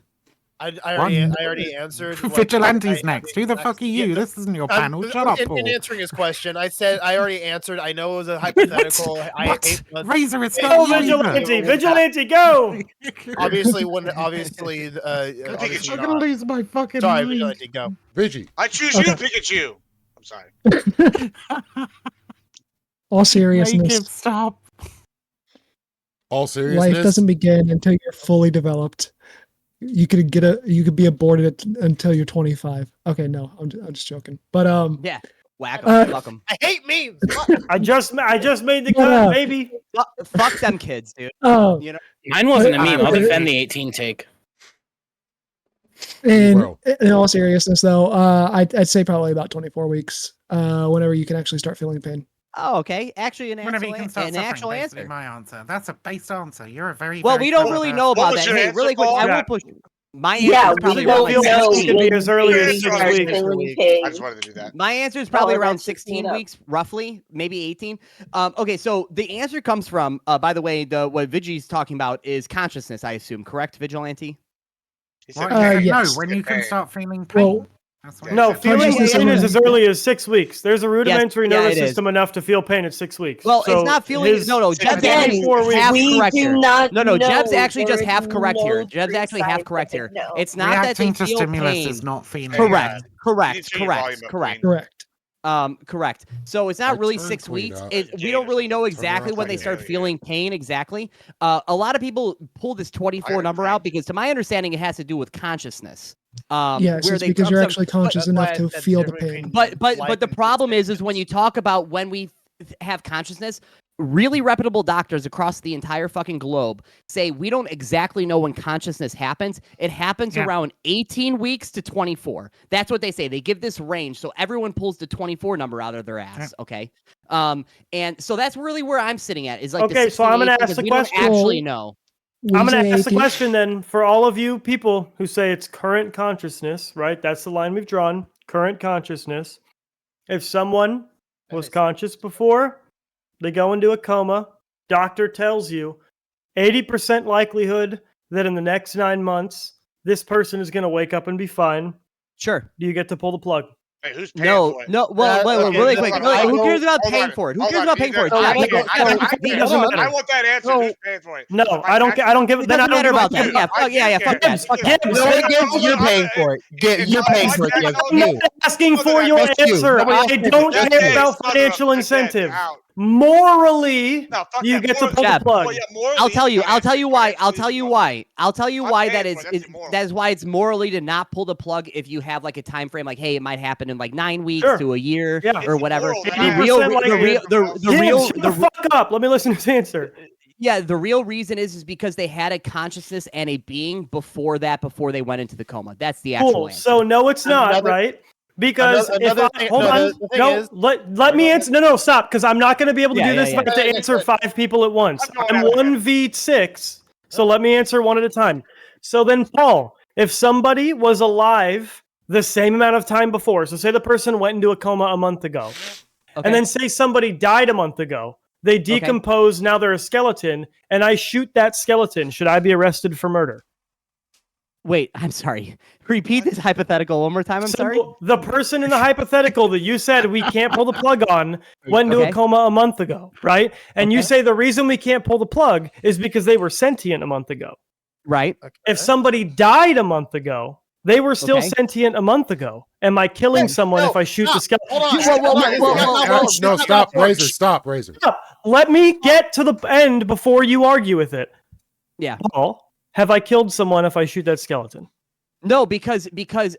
Speaker 8: I
Speaker 10: One.
Speaker 8: already answered. what
Speaker 10: Vigilante's
Speaker 8: I
Speaker 10: next. Who the fuck are you?
Speaker 8: Yeah,
Speaker 10: This isn't your panel. Shut up,
Speaker 8: in
Speaker 10: Paul.
Speaker 8: answering his question, I said I already answered. I know it was a hypothetical.
Speaker 10: What? Razor, it's
Speaker 8: Hey,
Speaker 10: not
Speaker 4: Go,
Speaker 10: you
Speaker 4: Vigilante!
Speaker 10: either.
Speaker 4: Vigilante, go!
Speaker 8: Obviously, obviously,
Speaker 1: Pikachu.
Speaker 10: I'm gonna lose my fucking
Speaker 8: Sorry,
Speaker 10: mind.
Speaker 8: Vigilante, go.
Speaker 2: Vigi.
Speaker 1: I choose you, Pikachu. I'm sorry.
Speaker 13: All
Speaker 10: Make him
Speaker 13: seriousness,
Speaker 10: stop.
Speaker 2: All
Speaker 13: life
Speaker 2: seriousness.
Speaker 13: doesn't begin until you're fully developed. You could be aborted until you're 25. Okay, no, I'm just joking. But
Speaker 11: Yeah. Whack 'em. Fuck 'em.
Speaker 8: I hate memes.
Speaker 4: I just made the
Speaker 13: Shut
Speaker 4: cut,
Speaker 13: up.
Speaker 4: baby.
Speaker 11: Fuck them kids, dude.
Speaker 13: oh,
Speaker 11: You know.
Speaker 14: Mine wasn't a meme. I'll
Speaker 13: okay.
Speaker 14: defend the 18 take.
Speaker 13: in all seriousness, though, I'd say probably about 24 weeks. Whenever you can actually start feeling pain.
Speaker 11: Oh, okay. Actually,
Speaker 10: Whenever you can start
Speaker 11: an
Speaker 10: suffering,
Speaker 11: actual
Speaker 10: basically
Speaker 11: answer.
Speaker 10: my answer. That's a based answer. You're a very,
Speaker 11: Well,
Speaker 10: very
Speaker 11: we don't
Speaker 10: clever
Speaker 11: really
Speaker 10: person.
Speaker 11: know
Speaker 1: What
Speaker 11: about
Speaker 1: was
Speaker 11: that.
Speaker 1: your
Speaker 11: Hey,
Speaker 1: answer,
Speaker 11: really quick, I
Speaker 1: Paul?
Speaker 11: will push. My
Speaker 12: Yeah,
Speaker 11: answer is
Speaker 12: we
Speaker 11: probably
Speaker 12: don't
Speaker 11: around like
Speaker 12: know.
Speaker 11: 16
Speaker 4: Could be
Speaker 11: weeks.
Speaker 4: as early
Speaker 1: Yeah,
Speaker 4: as
Speaker 1: it's
Speaker 4: 6
Speaker 1: alright.
Speaker 4: weeks.
Speaker 12: feeling
Speaker 1: I
Speaker 12: pain.
Speaker 1: just wanted to do that.
Speaker 11: My answer is probably
Speaker 12: Oh,
Speaker 11: around
Speaker 12: that's just
Speaker 11: 16
Speaker 12: made up.
Speaker 11: weeks, roughly, maybe 18. Okay, so the answer comes from, by the way, what Vigi's talking about is consciousness, I assume. Correct, Vigilante?
Speaker 1: He
Speaker 10: Well,
Speaker 1: said
Speaker 10: you said
Speaker 13: yes.
Speaker 10: no when you can
Speaker 1: Pain.
Speaker 10: start feeling pain.
Speaker 13: Well,
Speaker 10: That's what
Speaker 1: Yeah,
Speaker 4: No,
Speaker 1: he said
Speaker 4: feeling
Speaker 13: consciousness
Speaker 4: pain is
Speaker 13: alone-
Speaker 4: as early as 6 weeks. There's a rudimentary
Speaker 11: yeah,
Speaker 4: nervous
Speaker 11: it is.
Speaker 4: system enough to feel pain at 6 weeks.
Speaker 11: Well,
Speaker 4: so
Speaker 11: it's not feeling.
Speaker 4: his
Speaker 11: No, Jeb's
Speaker 12: Again,
Speaker 11: actually
Speaker 4: 4 weeks.
Speaker 11: half
Speaker 12: we
Speaker 11: correct
Speaker 12: do
Speaker 11: here.
Speaker 12: not
Speaker 11: No, Jeb's
Speaker 12: know.
Speaker 11: actually just
Speaker 12: There
Speaker 11: half
Speaker 12: is
Speaker 11: correct here.
Speaker 12: no
Speaker 11: Jeb's
Speaker 12: true
Speaker 11: actually half correct here.
Speaker 12: scientific no.
Speaker 11: It's not that they
Speaker 10: reacting to
Speaker 11: feel
Speaker 10: stimulus
Speaker 11: pain.
Speaker 10: is not feeling.
Speaker 11: Correct.
Speaker 1: You need
Speaker 11: Correct.
Speaker 1: to turn your volume up,
Speaker 11: Correct.
Speaker 1: Queen.
Speaker 13: correct.
Speaker 11: Correct. So it's not
Speaker 2: I
Speaker 11: really
Speaker 2: turned
Speaker 11: 6
Speaker 2: Queen
Speaker 11: weeks.
Speaker 2: up.
Speaker 11: We don't really know
Speaker 2: Turn her
Speaker 11: exactly
Speaker 2: up
Speaker 11: when
Speaker 2: like
Speaker 11: they
Speaker 2: a
Speaker 11: start
Speaker 1: alien.
Speaker 11: feeling pain exactly. A lot of people pull this 24
Speaker 1: am
Speaker 11: number
Speaker 1: crazy.
Speaker 11: out because, to my understanding, it has to do with consciousness.
Speaker 13: Yes,
Speaker 11: where
Speaker 13: it's
Speaker 11: they
Speaker 13: because you're
Speaker 11: some-
Speaker 13: actually conscious
Speaker 8: that's why
Speaker 13: enough
Speaker 8: I
Speaker 13: to
Speaker 8: said
Speaker 13: feel the
Speaker 8: difference
Speaker 13: pain.
Speaker 8: between
Speaker 11: But
Speaker 8: life
Speaker 11: the
Speaker 8: and
Speaker 11: problem is when
Speaker 8: existence.
Speaker 11: you talk about when we have consciousness, really reputable doctors across the entire fucking globe say we don't exactly know when consciousness happens. It happens
Speaker 10: Yeah.
Speaker 11: around 18 weeks to 24. That's what they say. They give this range, so everyone pulls the 24 number out of their ass. Okay, and so that's really where I'm sitting at. Is like
Speaker 4: Okay,
Speaker 11: the
Speaker 4: so I'm gonna
Speaker 11: 16,
Speaker 4: ask the
Speaker 11: we don't
Speaker 4: question.
Speaker 11: actually know.
Speaker 4: I'm
Speaker 13: We
Speaker 4: going
Speaker 13: say
Speaker 4: to ask the
Speaker 13: 18.
Speaker 4: question then for all of you people who say it's current consciousness, right? That's the line we've drawn. Current consciousness. If someone was conscious before, they go into a coma, doctor tells you 80% likelihood that in the next 9 months, this person is going to wake up and be fine.
Speaker 11: Sure.
Speaker 4: Do you get to pull the plug?
Speaker 1: Hey, who's paying
Speaker 11: No,
Speaker 1: for it?
Speaker 11: no. Well, wait,
Speaker 1: Okay,
Speaker 11: really
Speaker 1: hold
Speaker 11: quick.
Speaker 1: on,
Speaker 11: Really,
Speaker 1: hold
Speaker 11: who
Speaker 1: on,
Speaker 11: cares about
Speaker 1: hold
Speaker 11: paying
Speaker 1: on,
Speaker 11: for it? Who
Speaker 1: hold
Speaker 11: cares
Speaker 1: on.
Speaker 11: about paying for it?
Speaker 1: I
Speaker 11: Jeff,
Speaker 1: want
Speaker 11: you
Speaker 1: it.
Speaker 11: go.
Speaker 1: I
Speaker 4: It doesn't matter.
Speaker 1: I want that answer. Who's paying for it?
Speaker 4: No, I don't care. I don't give.
Speaker 11: It
Speaker 4: Then I
Speaker 11: doesn't
Speaker 4: don't
Speaker 11: matter
Speaker 4: give a
Speaker 11: about that.
Speaker 4: shit.
Speaker 11: Yeah, fuck yeah, fuck that. Fuck that.
Speaker 4: Gibbs,
Speaker 8: No, Gibbs, you're paying for it. You're paying for it, Gibbs.
Speaker 4: I'm not asking for your
Speaker 8: That's you.
Speaker 4: answer.
Speaker 8: Nobody else
Speaker 4: I
Speaker 8: pays
Speaker 4: don't
Speaker 8: it.
Speaker 4: care
Speaker 8: That's
Speaker 4: about
Speaker 1: you.
Speaker 4: financial
Speaker 1: That's it.
Speaker 4: incentive.
Speaker 1: Out.
Speaker 4: Morally,
Speaker 1: No, fuck
Speaker 4: you
Speaker 1: that.
Speaker 4: get to
Speaker 1: Morally-
Speaker 4: pull the
Speaker 11: Jeff,
Speaker 4: plug.
Speaker 1: Well, yeah, morally,
Speaker 11: I'll tell you.
Speaker 1: gotta
Speaker 11: I'll tell you
Speaker 1: answer
Speaker 11: why.
Speaker 1: it.
Speaker 11: I'll tell you why. I'll tell you
Speaker 1: I'm
Speaker 11: why
Speaker 1: paying
Speaker 11: that
Speaker 1: for
Speaker 11: is.
Speaker 1: it. That's immoral.
Speaker 11: That is why it's morally to not pull the plug if you have like a time frame. Like, hey, it might happen in like 9 weeks
Speaker 4: Sure.
Speaker 11: to a year
Speaker 4: Yeah.
Speaker 11: or whatever.
Speaker 1: It's
Speaker 11: The
Speaker 1: immoral.
Speaker 11: real,
Speaker 4: 80% likelihood. Gibbs, shut the fuck up. Let me listen to his answer.
Speaker 11: Yeah, the real reason is because they had a consciousness and a being before they went into the coma. That's the actual
Speaker 4: Cool.
Speaker 11: answer.
Speaker 4: So no, it's not
Speaker 8: Another-
Speaker 4: right. Because
Speaker 8: another
Speaker 4: if I,
Speaker 8: thing-
Speaker 4: hold
Speaker 8: no,
Speaker 4: on,
Speaker 8: the thing
Speaker 4: no,
Speaker 8: is-
Speaker 4: let me answer. No, stop. Because I'm not going to be able to
Speaker 11: Yeah,
Speaker 4: do this
Speaker 11: yeah,
Speaker 4: if I have to answer 5 people at once.
Speaker 1: I'm going
Speaker 4: I'm
Speaker 1: after
Speaker 4: 1v6, so let me answer one at a time. So then, Paul, if somebody was alive the same amount of time before, so say the person went into a coma a month ago, and then say somebody died a month ago, they decompose, now they're a skeleton, and I shoot that skeleton, should I be arrested for murder?
Speaker 11: Wait, I'm sorry. Repeat this hypothetical one more time. I'm sorry.
Speaker 4: The person in the hypothetical that you said we can't pull the plug on went into a coma a month ago, right? And you say the reason we can't pull the plug is because they were sentient a month ago.
Speaker 11: Right.
Speaker 4: If somebody died a month ago, they were still sentient a month ago. Am I killing someone if I shoot the skeleton?
Speaker 2: No, stop, Razor. Stop, Razor.
Speaker 4: Let me get to the end before you argue with it.
Speaker 11: Yeah.
Speaker 4: Paul, have I killed someone if I shoot that skeleton?
Speaker 11: No, because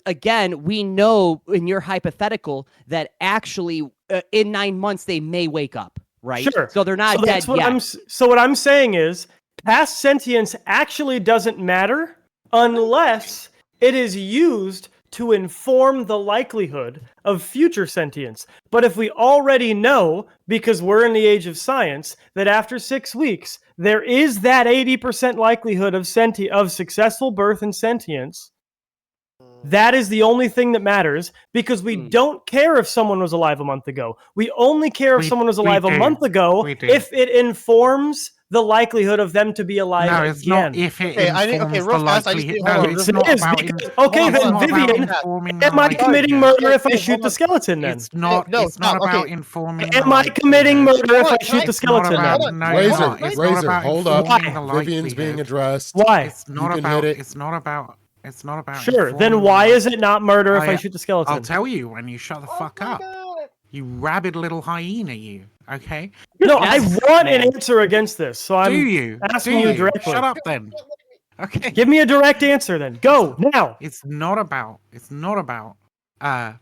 Speaker 11: again, we know in your hypothetical that actually in 9 months they may wake up, right?
Speaker 4: Sure.
Speaker 11: So they're not dead yet.
Speaker 4: So what I'm saying is past sentience actually doesn't matter unless it is used to inform the likelihood of future sentience. But if we already know, because we're in the age of science, that after 6 weeks, there is that 80% likelihood of successful birth and sentience, That is the only thing that matters, because we don't care if someone was alive a month ago. We only care if someone was alive a month ago if it informs the likelihood of them to be alive
Speaker 10: No, it's
Speaker 4: again.
Speaker 10: not if it
Speaker 8: Okay,
Speaker 10: informs
Speaker 8: real
Speaker 10: the
Speaker 8: fast, I just
Speaker 10: likelihood.
Speaker 8: need-
Speaker 10: No,
Speaker 8: hold on,
Speaker 10: it's
Speaker 4: It
Speaker 10: not
Speaker 4: is,
Speaker 10: about.
Speaker 4: because,
Speaker 10: It's
Speaker 4: okay,
Speaker 10: not
Speaker 4: then
Speaker 10: about
Speaker 4: Vivian,
Speaker 10: informing the
Speaker 4: am I
Speaker 10: likelihood.
Speaker 4: committing murder if I
Speaker 8: Okay,
Speaker 4: shoot
Speaker 8: hold
Speaker 4: the
Speaker 8: on.
Speaker 4: skeleton then?
Speaker 10: It's not.
Speaker 8: No,
Speaker 10: It's not
Speaker 8: stop,
Speaker 10: about
Speaker 8: okay.
Speaker 10: informing. the
Speaker 4: Am I committing
Speaker 10: likelihood.
Speaker 4: murder if I
Speaker 8: Hold on,
Speaker 4: shoot the
Speaker 10: It's not
Speaker 4: skeleton
Speaker 10: about.
Speaker 4: then?
Speaker 10: No, it's
Speaker 2: Razor,
Speaker 10: not. It's not
Speaker 2: Razor,
Speaker 10: about
Speaker 2: hold up.
Speaker 10: informing the
Speaker 2: Vivian's being
Speaker 10: likelihood.
Speaker 2: addressed.
Speaker 4: Why?
Speaker 10: It's
Speaker 2: You
Speaker 10: not
Speaker 2: can
Speaker 10: about.
Speaker 2: hit it.
Speaker 10: It's not about. It's not about.
Speaker 4: Sure, then
Speaker 10: informing
Speaker 4: why
Speaker 10: the
Speaker 4: is it not murder if I
Speaker 10: I-
Speaker 4: shoot the skeleton?
Speaker 10: I'll tell you when you shut the fuck up. You rabid little hyena, you. Okay.
Speaker 4: No, I want an
Speaker 11: man.
Speaker 4: answer against this, so I'm
Speaker 10: Do you?
Speaker 4: asking
Speaker 10: Do
Speaker 4: you directly.
Speaker 10: Shut up then. Okay.
Speaker 4: Give me a direct answer then. Go now.
Speaker 10: It's not about. It's not about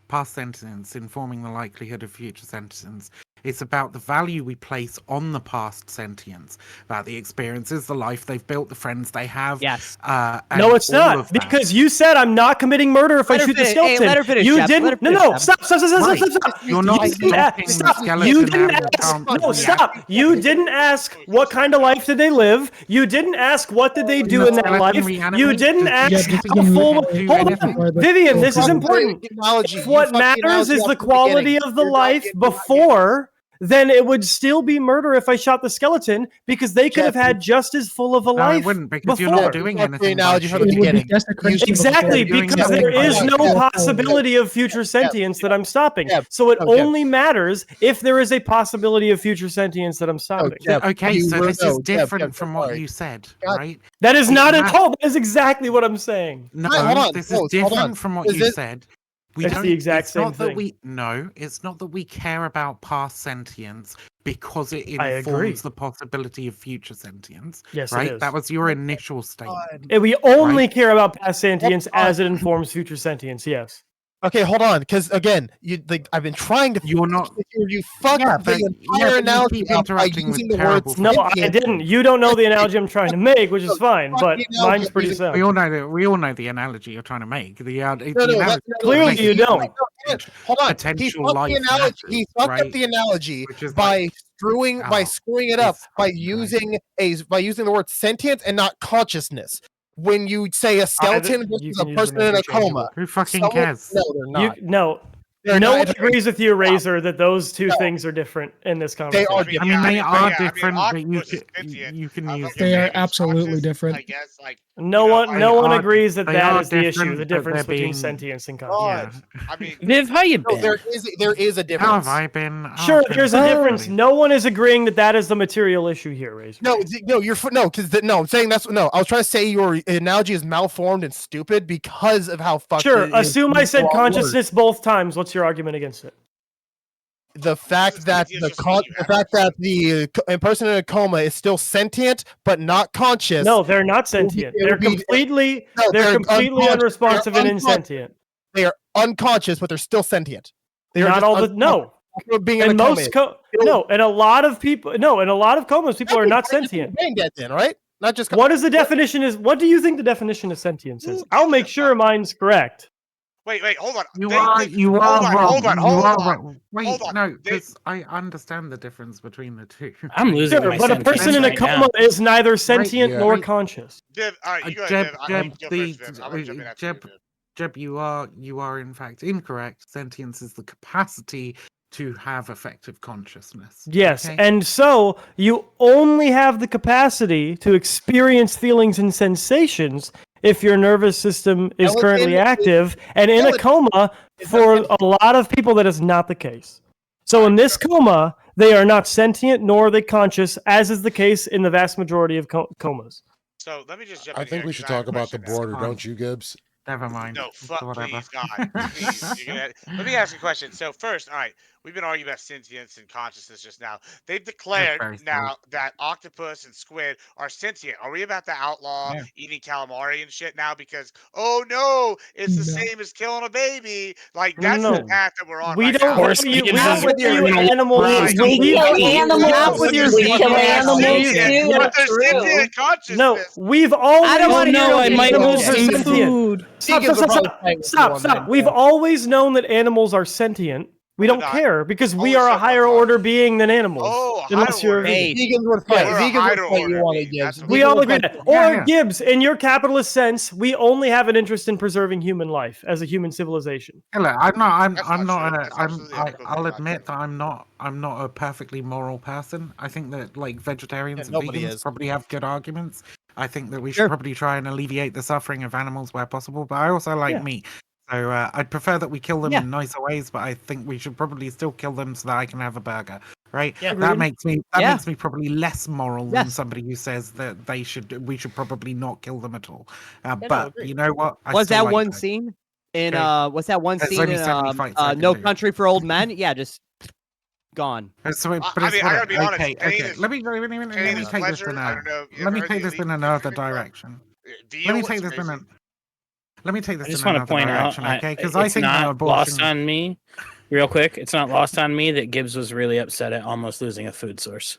Speaker 10: past sentence informing the likelihood of future sentence. It's about the value we place on the past sentience, about the experiences, the life they've built, the friends they have.
Speaker 11: Yes.
Speaker 10: And
Speaker 4: No, it's
Speaker 10: all
Speaker 4: not,
Speaker 10: of that.
Speaker 4: because you said I'm not committing murder if
Speaker 11: Let
Speaker 4: I
Speaker 11: her
Speaker 4: shoot the
Speaker 11: finish. Hey,
Speaker 4: skeleton.
Speaker 11: let her finish,
Speaker 4: You
Speaker 11: Jeff.
Speaker 4: didn't.
Speaker 11: Let her
Speaker 4: No,
Speaker 11: finish,
Speaker 4: no,
Speaker 11: Jeff.
Speaker 4: stop.
Speaker 10: Right.
Speaker 4: Stop.
Speaker 10: You're not
Speaker 4: You didn't
Speaker 10: stopping
Speaker 4: ask.
Speaker 10: the
Speaker 4: Stop.
Speaker 10: skeleton
Speaker 4: You didn't
Speaker 10: having a
Speaker 4: ask.
Speaker 10: chance
Speaker 4: No,
Speaker 10: to
Speaker 4: stop.
Speaker 10: react.
Speaker 4: You didn't ask what kind of life did they live. You didn't ask what did they do
Speaker 10: the
Speaker 4: in that
Speaker 10: skeleton
Speaker 4: life. You
Speaker 10: reanimate?
Speaker 4: didn't
Speaker 10: Does-
Speaker 4: ask
Speaker 10: Yeah,
Speaker 4: how
Speaker 10: does
Speaker 4: full.
Speaker 10: do
Speaker 4: Hold
Speaker 10: anything?
Speaker 4: on, Vivian. This is
Speaker 8: fucked
Speaker 4: important.
Speaker 8: the analogy.
Speaker 4: If
Speaker 8: You
Speaker 4: what
Speaker 8: fucked the
Speaker 4: matters
Speaker 8: analogy
Speaker 4: is
Speaker 8: up
Speaker 4: the
Speaker 8: from the beginning.
Speaker 4: quality of the
Speaker 8: You're not
Speaker 4: life
Speaker 8: getting- you're not
Speaker 4: before, then it would still be murder if I shot the skeleton, because they could have
Speaker 8: Jeff,
Speaker 4: had just as full of a
Speaker 10: No,
Speaker 4: life
Speaker 10: it wouldn't, because
Speaker 4: before.
Speaker 10: you're not doing
Speaker 8: fucked the
Speaker 10: anything. by
Speaker 8: analogy from the
Speaker 10: shooting.
Speaker 13: It would be
Speaker 8: beginning.
Speaker 13: desecration of
Speaker 4: Exactly,
Speaker 10: You're doing
Speaker 4: because
Speaker 10: nothing
Speaker 4: there
Speaker 10: by
Speaker 4: is
Speaker 10: shooting.
Speaker 4: no
Speaker 8: Jeff,
Speaker 4: possibility of future sentience that I'm stopping.
Speaker 8: Jeff,
Speaker 4: So it
Speaker 8: no, Jeff.
Speaker 4: only matters if there is a possibility of future sentience that I'm stopping.
Speaker 8: Jeff,
Speaker 10: Okay,
Speaker 8: you
Speaker 10: so
Speaker 8: were-
Speaker 10: this
Speaker 8: no,
Speaker 10: is
Speaker 8: Jeff,
Speaker 10: different
Speaker 8: Jeff,
Speaker 10: from
Speaker 8: sorry.
Speaker 10: what you said,
Speaker 8: God.
Speaker 10: right?
Speaker 4: That is
Speaker 10: It
Speaker 4: not at
Speaker 10: matters.
Speaker 4: all. That is exactly what I'm saying.
Speaker 10: No,
Speaker 8: Hold on,
Speaker 10: this
Speaker 8: no,
Speaker 10: is
Speaker 8: hold
Speaker 10: different
Speaker 8: on.
Speaker 10: from what
Speaker 8: Is
Speaker 10: you
Speaker 8: it-
Speaker 10: said.
Speaker 4: It's the exact
Speaker 10: it's
Speaker 4: same
Speaker 10: not that
Speaker 4: thing.
Speaker 10: it's not that we care about past sentience because it
Speaker 4: I agree.
Speaker 10: informs the possibility of future sentience.
Speaker 4: Yes, it
Speaker 10: right?
Speaker 4: is.
Speaker 10: That was your initial statement.
Speaker 4: And we only
Speaker 10: Right.
Speaker 4: care about past sentience
Speaker 8: Hold on.
Speaker 4: as it informs future sentience. Yes.
Speaker 8: Okay, hold on, because again, I've been trying to.
Speaker 10: You're not.
Speaker 8: You fucked
Speaker 10: Yeah,
Speaker 8: the
Speaker 10: but-
Speaker 8: entire
Speaker 10: but you
Speaker 8: analogy
Speaker 10: keep
Speaker 8: up by
Speaker 10: interrupting with
Speaker 8: using the
Speaker 10: terrible
Speaker 8: words.
Speaker 4: No, I
Speaker 8: sentient.
Speaker 4: didn't. You don't know the analogy I'm trying to make, which is fine,
Speaker 8: fuck
Speaker 4: but
Speaker 8: the analogy
Speaker 4: mine's
Speaker 8: I'm
Speaker 4: pretty
Speaker 8: using.
Speaker 4: sound.
Speaker 10: We all know the analogy you're trying to make. The
Speaker 8: No,
Speaker 10: analogy
Speaker 8: that's
Speaker 4: Clearly
Speaker 10: makes
Speaker 4: you
Speaker 10: it
Speaker 4: don't.
Speaker 10: like
Speaker 8: Hold on. He
Speaker 10: potential
Speaker 8: fucked the
Speaker 10: life
Speaker 8: analogy. He
Speaker 10: matters,
Speaker 8: fucked
Speaker 10: right?
Speaker 8: up the analogy
Speaker 10: Which is
Speaker 8: by
Speaker 10: like,
Speaker 8: screwing
Speaker 10: oh,
Speaker 8: it up
Speaker 10: it's
Speaker 8: by
Speaker 10: fucking
Speaker 8: using the word sentient and not consciousness. When you say a skeleton
Speaker 4: you
Speaker 8: versus
Speaker 4: can
Speaker 8: a
Speaker 4: use
Speaker 8: person
Speaker 4: them
Speaker 8: in a
Speaker 4: interchangeably.
Speaker 8: coma,
Speaker 10: Who fucking
Speaker 8: someone-
Speaker 10: cares?
Speaker 8: No, they're not. They're
Speaker 4: No
Speaker 8: not
Speaker 4: one agrees with you, Razor, that those two
Speaker 8: No.
Speaker 4: things are different in this
Speaker 8: They
Speaker 4: conversation.
Speaker 8: are
Speaker 10: I mean, they are different, but
Speaker 1: octopus is sentient.
Speaker 10: you can use
Speaker 13: They
Speaker 10: them.
Speaker 13: are absolutely different.
Speaker 1: I guess, like,
Speaker 4: No
Speaker 1: you know,
Speaker 4: one,
Speaker 1: I-
Speaker 4: no one
Speaker 10: are-
Speaker 4: agrees that
Speaker 10: they
Speaker 4: that
Speaker 10: are
Speaker 4: is the issue.
Speaker 10: different,
Speaker 4: The
Speaker 10: but
Speaker 4: difference
Speaker 10: they're
Speaker 4: between
Speaker 10: being-
Speaker 4: sentience and
Speaker 8: God.
Speaker 4: consciousness.
Speaker 1: I mean,
Speaker 14: Viv, how you
Speaker 8: No,
Speaker 14: been?
Speaker 8: there is a
Speaker 10: How
Speaker 8: difference.
Speaker 10: have I been? Oh,
Speaker 4: Sure,
Speaker 10: I've been
Speaker 4: there's a
Speaker 10: fine.
Speaker 4: difference. No one is agreeing that that is the material issue here, Razor.
Speaker 8: No, I'm saying that's no. I was trying to say your analogy is malformed and stupid because of how fucked.
Speaker 4: Sure,
Speaker 8: it is.
Speaker 4: assume I said
Speaker 8: Wrong word.
Speaker 4: consciousness both times. What's your argument against it?
Speaker 8: The fact that
Speaker 1: It's
Speaker 8: the
Speaker 1: just what you have
Speaker 8: a person in a coma is still sentient but not conscious.
Speaker 4: No, they're not sentient.
Speaker 8: it would
Speaker 4: They're
Speaker 8: be-
Speaker 4: completely,
Speaker 8: No,
Speaker 4: they're
Speaker 8: they're
Speaker 4: completely
Speaker 8: unconscious.
Speaker 4: unresponsive
Speaker 8: They're
Speaker 4: and
Speaker 8: unconscious.
Speaker 4: insentient.
Speaker 8: They are unconscious, but they're still sentient. They are
Speaker 4: Not
Speaker 8: just
Speaker 4: all the
Speaker 8: unconscious
Speaker 4: no.
Speaker 8: for being in
Speaker 4: And
Speaker 8: a coma.
Speaker 4: most no, and a lot of people no, and a lot of comas people are not sentient.
Speaker 8: Brain dead, then, right? Not just.
Speaker 4: What is the definition? What do you think the definition of sentience is? I'll make sure mine's correct.
Speaker 1: wait, hold on.
Speaker 10: You
Speaker 1: They-
Speaker 10: are
Speaker 1: they-
Speaker 10: you
Speaker 1: hold
Speaker 10: are
Speaker 1: on,
Speaker 10: wrong.
Speaker 1: hold on,
Speaker 10: You
Speaker 1: hold
Speaker 10: are
Speaker 1: on.
Speaker 10: wrong. Wait,
Speaker 1: Hold on.
Speaker 10: no,
Speaker 1: They-
Speaker 10: because I understand the difference between the two.
Speaker 14: I'm losing
Speaker 4: Sure,
Speaker 14: my
Speaker 4: but a
Speaker 14: sentience
Speaker 4: person in a
Speaker 14: right
Speaker 4: coma
Speaker 14: now.
Speaker 4: is neither sentient
Speaker 2: yeah.
Speaker 4: nor
Speaker 10: Right.
Speaker 4: conscious.
Speaker 1: Viv, all right, you go
Speaker 10: Jeb,
Speaker 1: ahead, Viv. I'm
Speaker 10: Jeb,
Speaker 1: gonna go
Speaker 10: the
Speaker 1: first, Viv. I'm gonna jump in after
Speaker 10: Jeb,
Speaker 1: you, Viv.
Speaker 10: Jeb, you are in fact incorrect. Sentience is the capacity to have effective consciousness.
Speaker 4: Yes,
Speaker 10: okay?
Speaker 4: and so you only have the capacity to experience feelings and sensations if your nervous system is
Speaker 8: Skeleton
Speaker 4: currently
Speaker 8: is-
Speaker 4: active. And in a
Speaker 8: skeleton
Speaker 4: coma,
Speaker 8: is
Speaker 4: for
Speaker 8: not
Speaker 4: a lot of people, that is not the case. So in this coma, they are not sentient nor are they conscious, as is the case in the vast majority of comas.
Speaker 1: So let me just jump
Speaker 2: I
Speaker 1: in
Speaker 2: think
Speaker 1: here,
Speaker 2: we
Speaker 1: 'cause
Speaker 2: should
Speaker 1: I have
Speaker 2: talk
Speaker 1: a
Speaker 2: about the
Speaker 1: question now.
Speaker 2: border, don't you, Gibbs?
Speaker 10: Never mind.
Speaker 1: No, fuck,
Speaker 10: Whatever.
Speaker 1: please, God, please. Let me ask you a question. So first, all right, we've been arguing about sentience and consciousness just now. They've declared
Speaker 10: very
Speaker 1: now that octopus and squid are sentient. Are we about to outlaw
Speaker 10: Yeah.
Speaker 1: eating calamari and shit now? Because oh no, it's the
Speaker 13: No.
Speaker 1: same as killing a baby. Like
Speaker 4: No,
Speaker 1: that's
Speaker 4: no,
Speaker 1: the
Speaker 4: no.
Speaker 1: path that we're on
Speaker 4: We
Speaker 1: right
Speaker 4: don't
Speaker 1: now.
Speaker 14: Horse
Speaker 4: value, we
Speaker 14: meat
Speaker 4: don't
Speaker 14: is
Speaker 4: value
Speaker 14: criminal.
Speaker 4: animals.
Speaker 14: Right.
Speaker 12: We kill animals.
Speaker 8: Stop with your
Speaker 12: We kill
Speaker 8: sentient
Speaker 12: animals
Speaker 8: sentient.
Speaker 12: too.
Speaker 1: But they're
Speaker 12: True.
Speaker 1: sentient
Speaker 4: No,
Speaker 1: consciousness.
Speaker 4: we've always
Speaker 11: I don't
Speaker 14: Oh
Speaker 11: wanna hear
Speaker 14: no,
Speaker 11: no
Speaker 14: I might
Speaker 11: animals
Speaker 14: lose
Speaker 11: are
Speaker 14: seafood.
Speaker 4: Stop,
Speaker 8: Vegans will probably fight with you on
Speaker 4: stop.
Speaker 8: that,
Speaker 4: We've
Speaker 8: yeah.
Speaker 4: always known that animals are sentient. We
Speaker 1: No,
Speaker 4: don't
Speaker 1: no,
Speaker 4: care because we
Speaker 1: only
Speaker 4: are a
Speaker 1: some
Speaker 4: higher
Speaker 1: ones are.
Speaker 4: order being than animals.
Speaker 1: Oh,
Speaker 4: unless
Speaker 1: higher
Speaker 4: you're a
Speaker 1: order.
Speaker 4: vegan.
Speaker 8: Vegans would
Speaker 1: Yeah,
Speaker 8: fight.
Speaker 1: we're a
Speaker 8: Vegans
Speaker 1: higher
Speaker 8: would fight you
Speaker 1: order
Speaker 8: on
Speaker 1: being.
Speaker 8: it, Gibbs.
Speaker 1: That's what
Speaker 4: We
Speaker 8: Vegans
Speaker 4: all
Speaker 8: would
Speaker 4: agree
Speaker 8: fight
Speaker 4: that.
Speaker 8: you.
Speaker 4: Or
Speaker 2: Yeah, yeah.
Speaker 4: Gibbs, in your capitalist sense, we only have an interest in preserving human life as a human civilization.
Speaker 10: Hey, look, I'm not.
Speaker 1: That's
Speaker 10: I'm
Speaker 1: not
Speaker 10: not.
Speaker 1: true. That's absolutely
Speaker 10: I'll
Speaker 1: unequivocally not
Speaker 10: admit
Speaker 1: true.
Speaker 10: that I'm not. I'm not a perfectly moral person. I think that like vegetarians and
Speaker 8: nobody
Speaker 10: vegans
Speaker 8: is.
Speaker 10: probably have good arguments. I think that we should
Speaker 11: Sure.
Speaker 10: probably try and alleviate the suffering of animals where possible. But I also like
Speaker 4: Yeah.
Speaker 10: meat, so I'd prefer that we kill them
Speaker 11: Yeah.
Speaker 10: in nicer ways. But I think we should probably still kill them so that I can have a burger. Right?
Speaker 8: Yeah.
Speaker 10: That
Speaker 4: Agreed.
Speaker 10: makes me
Speaker 11: Yeah.
Speaker 10: probably less moral than
Speaker 11: Yes.
Speaker 10: somebody who says that we should probably not kill them at all.
Speaker 8: no,
Speaker 10: But
Speaker 8: agreed.
Speaker 10: you know what? I
Speaker 11: Was
Speaker 10: still
Speaker 11: that
Speaker 10: like
Speaker 11: one
Speaker 10: them.
Speaker 11: scene in
Speaker 10: Okay.
Speaker 11: what's that one
Speaker 10: There's
Speaker 11: scene
Speaker 10: only
Speaker 11: in
Speaker 10: so many fights I can
Speaker 11: No
Speaker 10: do.
Speaker 11: Country for Old Men? Yeah, just gone.
Speaker 10: So,
Speaker 1: I
Speaker 10: but
Speaker 1: I
Speaker 10: it's
Speaker 1: mean, I gotta be
Speaker 10: whatever.
Speaker 1: honest.
Speaker 10: Okay,
Speaker 1: Pain
Speaker 10: okay.
Speaker 1: is
Speaker 10: Let me
Speaker 1: pain is
Speaker 10: take this
Speaker 1: pleasure.
Speaker 10: in
Speaker 1: I
Speaker 10: a
Speaker 1: don't know. You
Speaker 10: let
Speaker 1: ever
Speaker 10: me
Speaker 1: heard
Speaker 10: take
Speaker 1: the
Speaker 10: this in
Speaker 1: elite
Speaker 10: another
Speaker 1: dictionary book?
Speaker 10: direction.
Speaker 1: Dio
Speaker 10: Let me
Speaker 1: was
Speaker 10: take this in
Speaker 1: amazing.
Speaker 10: a let me take
Speaker 14: I
Speaker 10: this
Speaker 14: just
Speaker 10: in
Speaker 14: want to
Speaker 10: another
Speaker 14: point out,
Speaker 10: direction, okay? Because I
Speaker 14: it's
Speaker 10: think that
Speaker 14: not lost
Speaker 10: abortion.
Speaker 14: on me, real quick. It's not lost on me that Gibbs was really upset at almost losing a food source.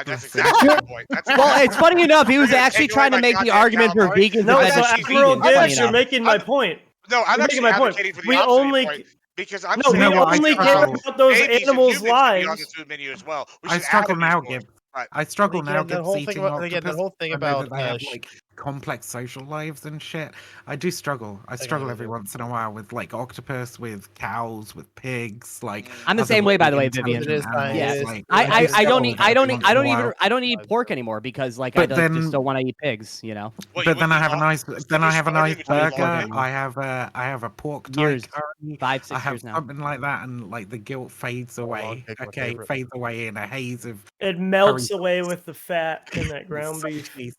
Speaker 1: That's exactly my point. That's
Speaker 11: Well,
Speaker 1: exactly
Speaker 11: it's funny enough. He
Speaker 1: They're
Speaker 11: was
Speaker 1: gonna
Speaker 11: actually
Speaker 1: take away
Speaker 11: trying to
Speaker 1: my
Speaker 11: make the
Speaker 1: goddamn
Speaker 11: argument for
Speaker 1: calamari.
Speaker 11: vegans
Speaker 4: No,
Speaker 11: and
Speaker 4: so
Speaker 1: She's
Speaker 4: Admiral
Speaker 11: vegetarians. Funny
Speaker 4: Gibbs, you're
Speaker 11: enough.
Speaker 4: making my
Speaker 1: I'm-
Speaker 4: point.
Speaker 1: No, I'm
Speaker 4: You're making
Speaker 1: actually
Speaker 4: my point.
Speaker 1: advocating for the
Speaker 4: We
Speaker 1: opposite of
Speaker 4: only
Speaker 1: your point because I'm
Speaker 4: no, we
Speaker 1: saying
Speaker 10: You know what, I
Speaker 4: only care
Speaker 10: struggle.
Speaker 4: about those
Speaker 1: babies and
Speaker 4: animals'
Speaker 1: humans should be on
Speaker 4: lives.
Speaker 1: this food menu as well. We
Speaker 10: I
Speaker 1: should add
Speaker 10: struggle
Speaker 1: a meat
Speaker 10: now,
Speaker 1: source.
Speaker 10: Gibbs.
Speaker 1: But
Speaker 10: I struggle now,
Speaker 8: Again, that
Speaker 10: Gibbs,
Speaker 8: whole thing
Speaker 10: eating
Speaker 8: about again, that
Speaker 10: octopus.
Speaker 8: whole thing
Speaker 10: I know
Speaker 8: about
Speaker 10: that they have like complex social lives and shit. I do struggle. I struggle every once in a while with like octopus, with cows, with pigs, like
Speaker 11: I'm the
Speaker 10: other
Speaker 11: same way, by the way,
Speaker 10: intelligent
Speaker 11: Vivian.
Speaker 10: animals,
Speaker 11: Yeah,
Speaker 10: like,
Speaker 11: I don't
Speaker 10: struggle
Speaker 11: eat
Speaker 10: with it every once in a while.
Speaker 11: I don't eat pork anymore because like
Speaker 10: But
Speaker 11: I
Speaker 10: then-
Speaker 11: just don't want to eat pigs. You know.
Speaker 1: what, you
Speaker 10: But then
Speaker 1: wouldn't
Speaker 10: I
Speaker 1: eat
Speaker 10: have a nice
Speaker 1: octopus?
Speaker 10: then
Speaker 1: You're
Speaker 10: I have a
Speaker 1: starving
Speaker 10: nice
Speaker 1: to eat
Speaker 10: burger.
Speaker 1: octopus.
Speaker 10: I have a pork thai
Speaker 11: Years,
Speaker 10: curry.
Speaker 11: 5, 6
Speaker 10: I have
Speaker 11: years now.
Speaker 10: something like that, and like the guilt fades away.
Speaker 8: cake, my
Speaker 10: Okay,
Speaker 8: favorite.
Speaker 10: fades away in a haze of
Speaker 4: It melts
Speaker 10: curry
Speaker 4: away with the fat in that ground
Speaker 10: so
Speaker 4: beef.
Speaker 10: cheese.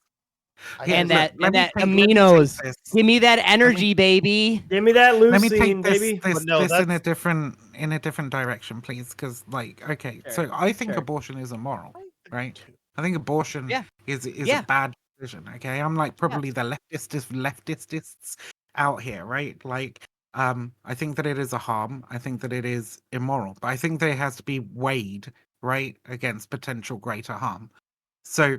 Speaker 8: I
Speaker 11: And
Speaker 8: gotta
Speaker 10: Look,
Speaker 11: that
Speaker 10: let me take
Speaker 11: aminos.
Speaker 10: this.
Speaker 11: Give me that energy, baby.
Speaker 4: Give me that
Speaker 10: Let me
Speaker 4: leucine,
Speaker 10: take this
Speaker 4: baby.
Speaker 10: this,
Speaker 8: But no,
Speaker 10: this in a
Speaker 8: that's-
Speaker 10: different direction, please, because like okay,
Speaker 11: Sure,
Speaker 10: so I think
Speaker 11: sure.
Speaker 10: abortion is immoral, right? I think abortion
Speaker 11: Yeah.
Speaker 10: is
Speaker 11: Yeah.
Speaker 10: a bad decision. Okay, I'm like probably the leftists out here, right? Like, I think that it is a harm. I think that it is immoral, but I think that it has to be weighed right against potential greater harm. So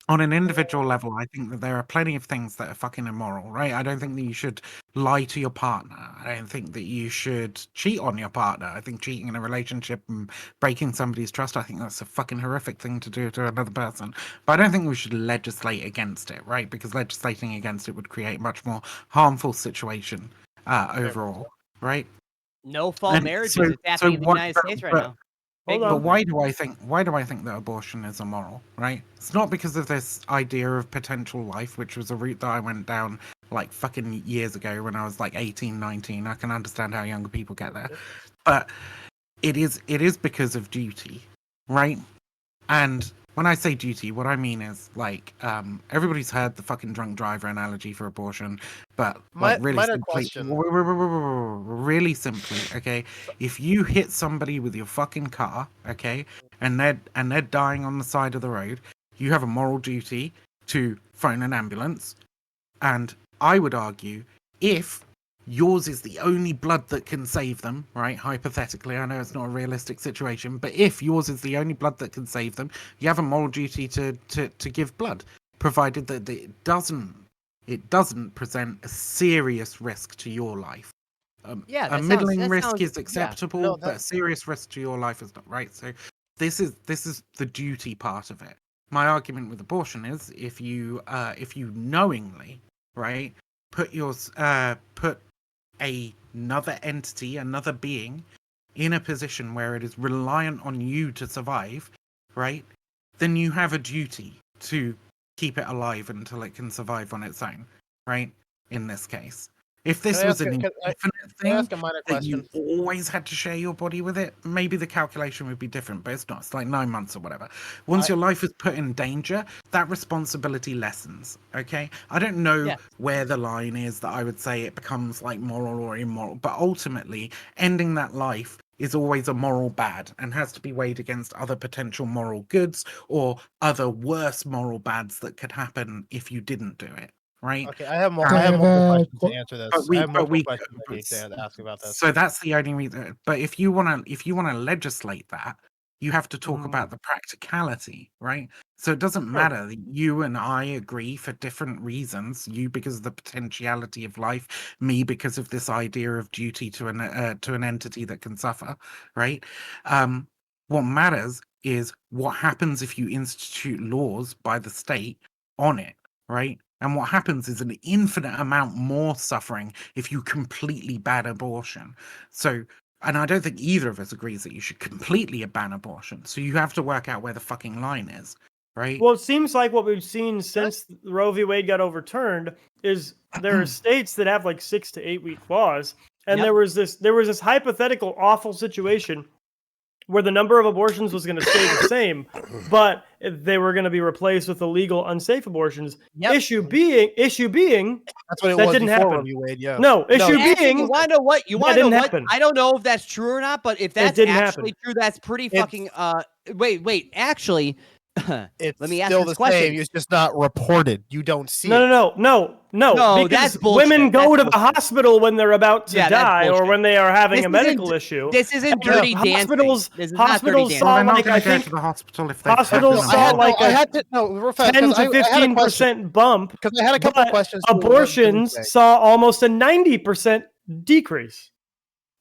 Speaker 10: on an individual level, I think that there are plenty of things that are fucking immoral, right? I don't think that you should lie to your partner. I don't think that you should cheat on your partner. I think cheating in a relationship and breaking somebody's trust, I think that's a fucking horrific thing to do to another person. But I don't think we should legislate against it, right? Because legislating against it would create a much more harmful situation overall, right?
Speaker 11: No fault
Speaker 10: And
Speaker 11: marriages.
Speaker 10: so-
Speaker 11: It's happening in the
Speaker 10: what-
Speaker 11: United States right
Speaker 10: but-
Speaker 11: now.
Speaker 4: Hold
Speaker 10: But
Speaker 4: on.
Speaker 10: why do I think that abortion is immoral, right? It's not because of this idea of potential life, which was a route that I went down like fucking years ago when I was like 18, 19. I can understand how younger people get there. But it is because of duty, right? And when I say duty, what I mean is like everybody's heard the fucking drunk driver analogy for abortion, but like really
Speaker 8: minor
Speaker 10: simply,
Speaker 8: question.
Speaker 10: really simply, okay, if you hit somebody with your fucking car, okay, and they're dying on the side of the road, you have a moral duty to phone an ambulance. And I would argue if yours is the only blood that can save them, right? Hypothetically, I know it's not a realistic situation, but if yours is the only blood that can save them, you have a moral duty to give blood, provided that it doesn't present a serious risk to your life.
Speaker 11: Yeah,
Speaker 10: A
Speaker 11: that
Speaker 10: middling
Speaker 11: sounds- that
Speaker 10: risk
Speaker 11: sounds-
Speaker 10: is
Speaker 11: yeah.
Speaker 10: acceptable,
Speaker 8: No,
Speaker 10: but a serious risk to your life is not, right? So this is the duty part of it. My argument with abortion is if you knowingly, right, put another entity, another being in a position where it is reliant on you to survive, right, then you have a duty to keep it alive until it can survive on its own, right? In this case. If this
Speaker 8: Can I
Speaker 10: was
Speaker 8: ask
Speaker 10: an
Speaker 8: a- can I-
Speaker 10: infinite
Speaker 8: Can I
Speaker 10: thing
Speaker 8: ask a minor
Speaker 10: that you
Speaker 8: question?
Speaker 10: always had to share your body with it, maybe the calculation would be different, but it's not. It's like 9 months or whatever. Once your life is put in danger, that responsibility lessens. Okay, I don't know
Speaker 11: Yeah.
Speaker 10: where the line is that I would say it becomes like moral or immoral, but ultimately, ending that life is always a moral bad and has to be weighed against other potential moral goods or other worse moral bads that could happen if you didn't do it. Right?
Speaker 8: Okay, I have
Speaker 13: I have
Speaker 8: multiple
Speaker 13: a
Speaker 8: questions
Speaker 13: qu-
Speaker 8: to answer this.
Speaker 10: But we-
Speaker 8: I have
Speaker 10: but
Speaker 8: multiple
Speaker 10: we-
Speaker 8: questions I need to ask about this.
Speaker 10: So that's the only reason. But if you wanna legislate that, You have to talk about the practicality, right? So it doesn't matter that you and I agree for different reasons. You because of the potentiality of life, me because of this idea of duty to an entity that can suffer, right? What matters is what happens if you institute laws by the state on it, right? And what happens is an infinite amount more suffering if you completely ban abortion. So, and I don't think either of us agrees that you should completely ban abortion. So you have to work out where the fucking line is, right?
Speaker 4: Well, it seems like what we've seen since Roe v. Wade got overturned is there are states that have like 6 to 8 week laws, and there was this hypothetical awful situation where the number of abortions was going to stay the same, but they were going to be replaced with illegal, unsafe abortions. Issue being,
Speaker 8: that's what it
Speaker 4: that
Speaker 8: was
Speaker 4: didn't
Speaker 8: before
Speaker 4: happen.
Speaker 8: Roe v. Wade, yeah.
Speaker 4: No, issue
Speaker 11: Actually,
Speaker 4: being,
Speaker 11: you want to know what? You want to know what?
Speaker 4: happen.
Speaker 11: I don't know if that's true or not, but if that's
Speaker 4: didn't
Speaker 11: actually
Speaker 4: happen.
Speaker 11: true, that's pretty fucking. Wait. Actually,
Speaker 8: It's
Speaker 11: let me ask
Speaker 8: still
Speaker 11: this
Speaker 8: the
Speaker 11: question.
Speaker 8: same. It's just not reported. You don't see it.
Speaker 4: No,
Speaker 11: No,
Speaker 4: because
Speaker 11: that's bullshit.
Speaker 4: women go
Speaker 11: That's
Speaker 4: to the hospital when they're about to
Speaker 11: Yeah, that's
Speaker 4: die or
Speaker 11: bullshit.
Speaker 4: when they are having
Speaker 11: This
Speaker 4: a medical
Speaker 11: isn't-
Speaker 4: issue.
Speaker 11: this isn't
Speaker 4: And
Speaker 11: dirty dancing.
Speaker 4: hospitals,
Speaker 11: This is not dirty
Speaker 4: hospitals
Speaker 11: dancing.
Speaker 4: saw
Speaker 10: Well, they're not
Speaker 4: like
Speaker 10: gonna
Speaker 4: I
Speaker 10: go
Speaker 4: think
Speaker 10: to the hospital if they've
Speaker 4: hospitals
Speaker 10: had
Speaker 4: saw
Speaker 10: an
Speaker 4: like
Speaker 8: I
Speaker 4: a
Speaker 8: had to no real fast
Speaker 4: 10
Speaker 8: because
Speaker 4: to
Speaker 8: I had a question
Speaker 4: 15% bump,
Speaker 8: because I had a couple
Speaker 4: but
Speaker 8: questions. to what Jim was
Speaker 4: abortions
Speaker 8: saying.
Speaker 4: saw almost a 90% decrease.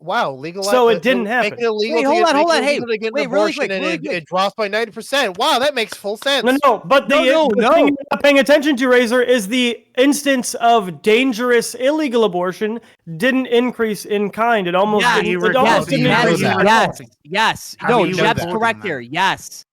Speaker 8: Wow, legalize.
Speaker 4: So it didn't happen.
Speaker 8: Make it illegal.
Speaker 11: Wait,
Speaker 8: to
Speaker 11: hold
Speaker 8: get,
Speaker 11: on,
Speaker 8: make
Speaker 11: hold
Speaker 8: it
Speaker 11: on. Hey,
Speaker 8: illegal to get an
Speaker 11: wait, really
Speaker 8: abortion
Speaker 11: quick,
Speaker 8: and
Speaker 11: really
Speaker 8: it,
Speaker 11: quick.
Speaker 8: it drops by 90%. Wow, that makes full sense.
Speaker 4: No, but the
Speaker 11: No.
Speaker 4: thing you're not paying attention to, Razor, is the instance of dangerous illegal abortion didn't increase in kind. It almost
Speaker 11: Yes,
Speaker 4: didn't,
Speaker 10: you
Speaker 4: it almost
Speaker 10: record
Speaker 4: didn't
Speaker 10: that?
Speaker 4: increase in
Speaker 10: How do you
Speaker 11: yes,
Speaker 10: record
Speaker 11: yes, yes.
Speaker 10: How
Speaker 11: No,
Speaker 10: do you know
Speaker 11: Jeb's
Speaker 10: that?
Speaker 11: correct here. Yes.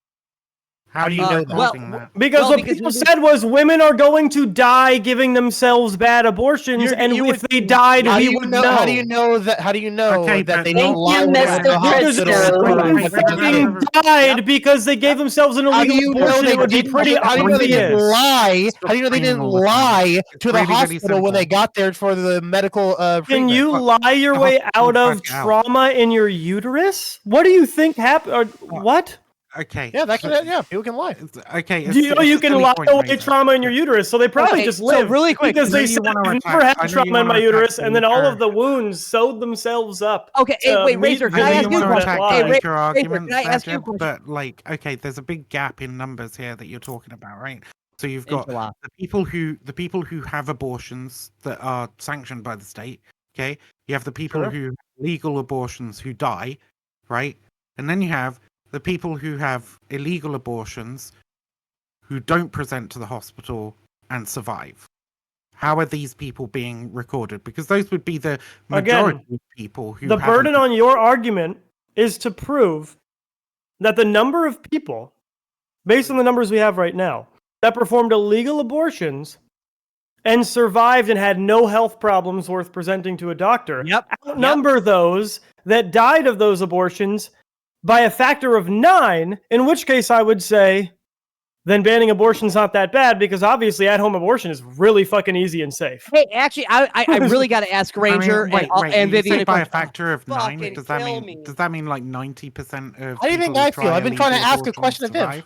Speaker 10: How do you know that?
Speaker 11: well,
Speaker 10: that?
Speaker 4: Because what people said was women are going to die giving themselves bad abortions, and if they died,
Speaker 8: How do
Speaker 4: we
Speaker 8: you
Speaker 4: would
Speaker 8: know?
Speaker 4: know.
Speaker 8: How do you know that? How do you know
Speaker 10: Okay,
Speaker 8: that
Speaker 10: but
Speaker 8: they
Speaker 12: Thank
Speaker 8: don't lie
Speaker 12: you,
Speaker 8: when they went to the
Speaker 12: Mr.
Speaker 4: Because
Speaker 8: hospital?
Speaker 12: Christo.
Speaker 4: women
Speaker 8: What they just
Speaker 4: fucking
Speaker 8: did?
Speaker 4: died because they gave themselves an
Speaker 8: How do
Speaker 4: illegal
Speaker 8: you know
Speaker 4: abortion.
Speaker 8: they
Speaker 4: It would be
Speaker 8: didn't?
Speaker 4: pretty
Speaker 8: How do you know they didn't
Speaker 4: obvious.
Speaker 8: lie? How do you know they didn't
Speaker 10: all the time.
Speaker 8: lie
Speaker 10: It's
Speaker 8: to the
Speaker 10: really, really
Speaker 8: hospital when they
Speaker 10: simple.
Speaker 8: got there for the medical
Speaker 4: Can
Speaker 8: treatment?
Speaker 4: you lie your
Speaker 10: the
Speaker 4: way
Speaker 10: hospital
Speaker 4: out of
Speaker 10: back out.
Speaker 4: trauma in your uterus? What do you think happened? What?
Speaker 10: Okay.
Speaker 8: Yeah, that can. Yeah, people can lie.
Speaker 10: Okay.
Speaker 4: You can lie away trauma in your uterus, so they probably
Speaker 11: Okay,
Speaker 4: just
Speaker 11: so
Speaker 4: live
Speaker 11: really quick,
Speaker 4: because
Speaker 10: I know
Speaker 4: they
Speaker 10: you
Speaker 4: said
Speaker 10: wanna
Speaker 4: I've
Speaker 10: attack-
Speaker 4: never had
Speaker 10: I know you
Speaker 4: trauma in
Speaker 10: wanna
Speaker 4: my
Speaker 10: attack
Speaker 4: uterus, and then all
Speaker 10: Baker.
Speaker 4: of the wounds sewed themselves up.
Speaker 11: Okay, hey,
Speaker 4: to
Speaker 11: wait,
Speaker 4: meet
Speaker 11: Razor,
Speaker 4: the
Speaker 11: can I
Speaker 10: I know
Speaker 11: ask
Speaker 10: you
Speaker 11: you a
Speaker 10: want to
Speaker 11: question?
Speaker 10: attack
Speaker 11: Hey,
Speaker 10: Baker
Speaker 11: Razor,
Speaker 10: arguments
Speaker 11: can I
Speaker 10: there,
Speaker 11: ask you a
Speaker 10: Jeb,
Speaker 11: question?
Speaker 10: but like, okay, there's a big gap in numbers here that you're talking about, right? So you've got
Speaker 11: Inshallah.
Speaker 10: the people who have abortions that are sanctioned by the state. Okay, you have the people
Speaker 8: Sure.
Speaker 10: who have legal abortions who die, right? And then you have the people who have illegal abortions who don't present to the hospital and survive. How are these people being recorded? Because those would be the majority of people who
Speaker 4: The
Speaker 10: haven't
Speaker 4: burden on your argument is to prove that the number of people, based on the numbers we have right now, that performed illegal abortions and survived and had no health problems worth presenting to a doctor outnumber those that died of those abortions by a factor of 9, in which case I would say then banning abortion's not that bad because obviously at-home abortion is really fucking easy and safe.
Speaker 11: Hey, actually, I really got to ask Ranger
Speaker 10: wait,
Speaker 11: and
Speaker 10: you
Speaker 11: Vivian.
Speaker 10: say
Speaker 11: a
Speaker 10: by a
Speaker 11: question.
Speaker 10: factor of 9?
Speaker 11: Fucking
Speaker 10: Does that
Speaker 11: kill
Speaker 10: mean
Speaker 11: me.
Speaker 10: like 90% of
Speaker 8: How do you think
Speaker 10: people who
Speaker 8: I feel?
Speaker 10: try
Speaker 8: I've been trying to
Speaker 10: illegal
Speaker 8: ask a
Speaker 10: abortions
Speaker 8: question of him.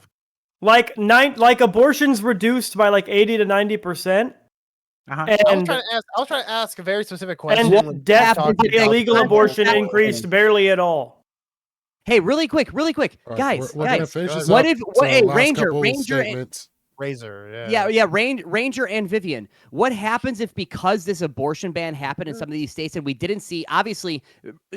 Speaker 10: survive?
Speaker 4: Like abortions reduced by like 80 to 90%.
Speaker 10: Uh-huh.
Speaker 8: I was trying to ask a very specific question. when
Speaker 4: And death
Speaker 8: talking
Speaker 4: by
Speaker 8: about
Speaker 4: illegal
Speaker 8: the-
Speaker 4: abortion increased barely at all.
Speaker 11: Hey, really quick,
Speaker 2: All right,
Speaker 11: guys,
Speaker 2: we're gonna
Speaker 11: guys.
Speaker 2: finish this
Speaker 11: What
Speaker 2: up.
Speaker 11: if?
Speaker 2: So
Speaker 11: Hey,
Speaker 2: last
Speaker 11: Ranger,
Speaker 2: couple
Speaker 11: Ranger,
Speaker 2: statements.
Speaker 8: Razor.
Speaker 11: yeah, Ranger and Vivian. What happens if because this abortion ban happened in some of these states and we didn't see? Obviously,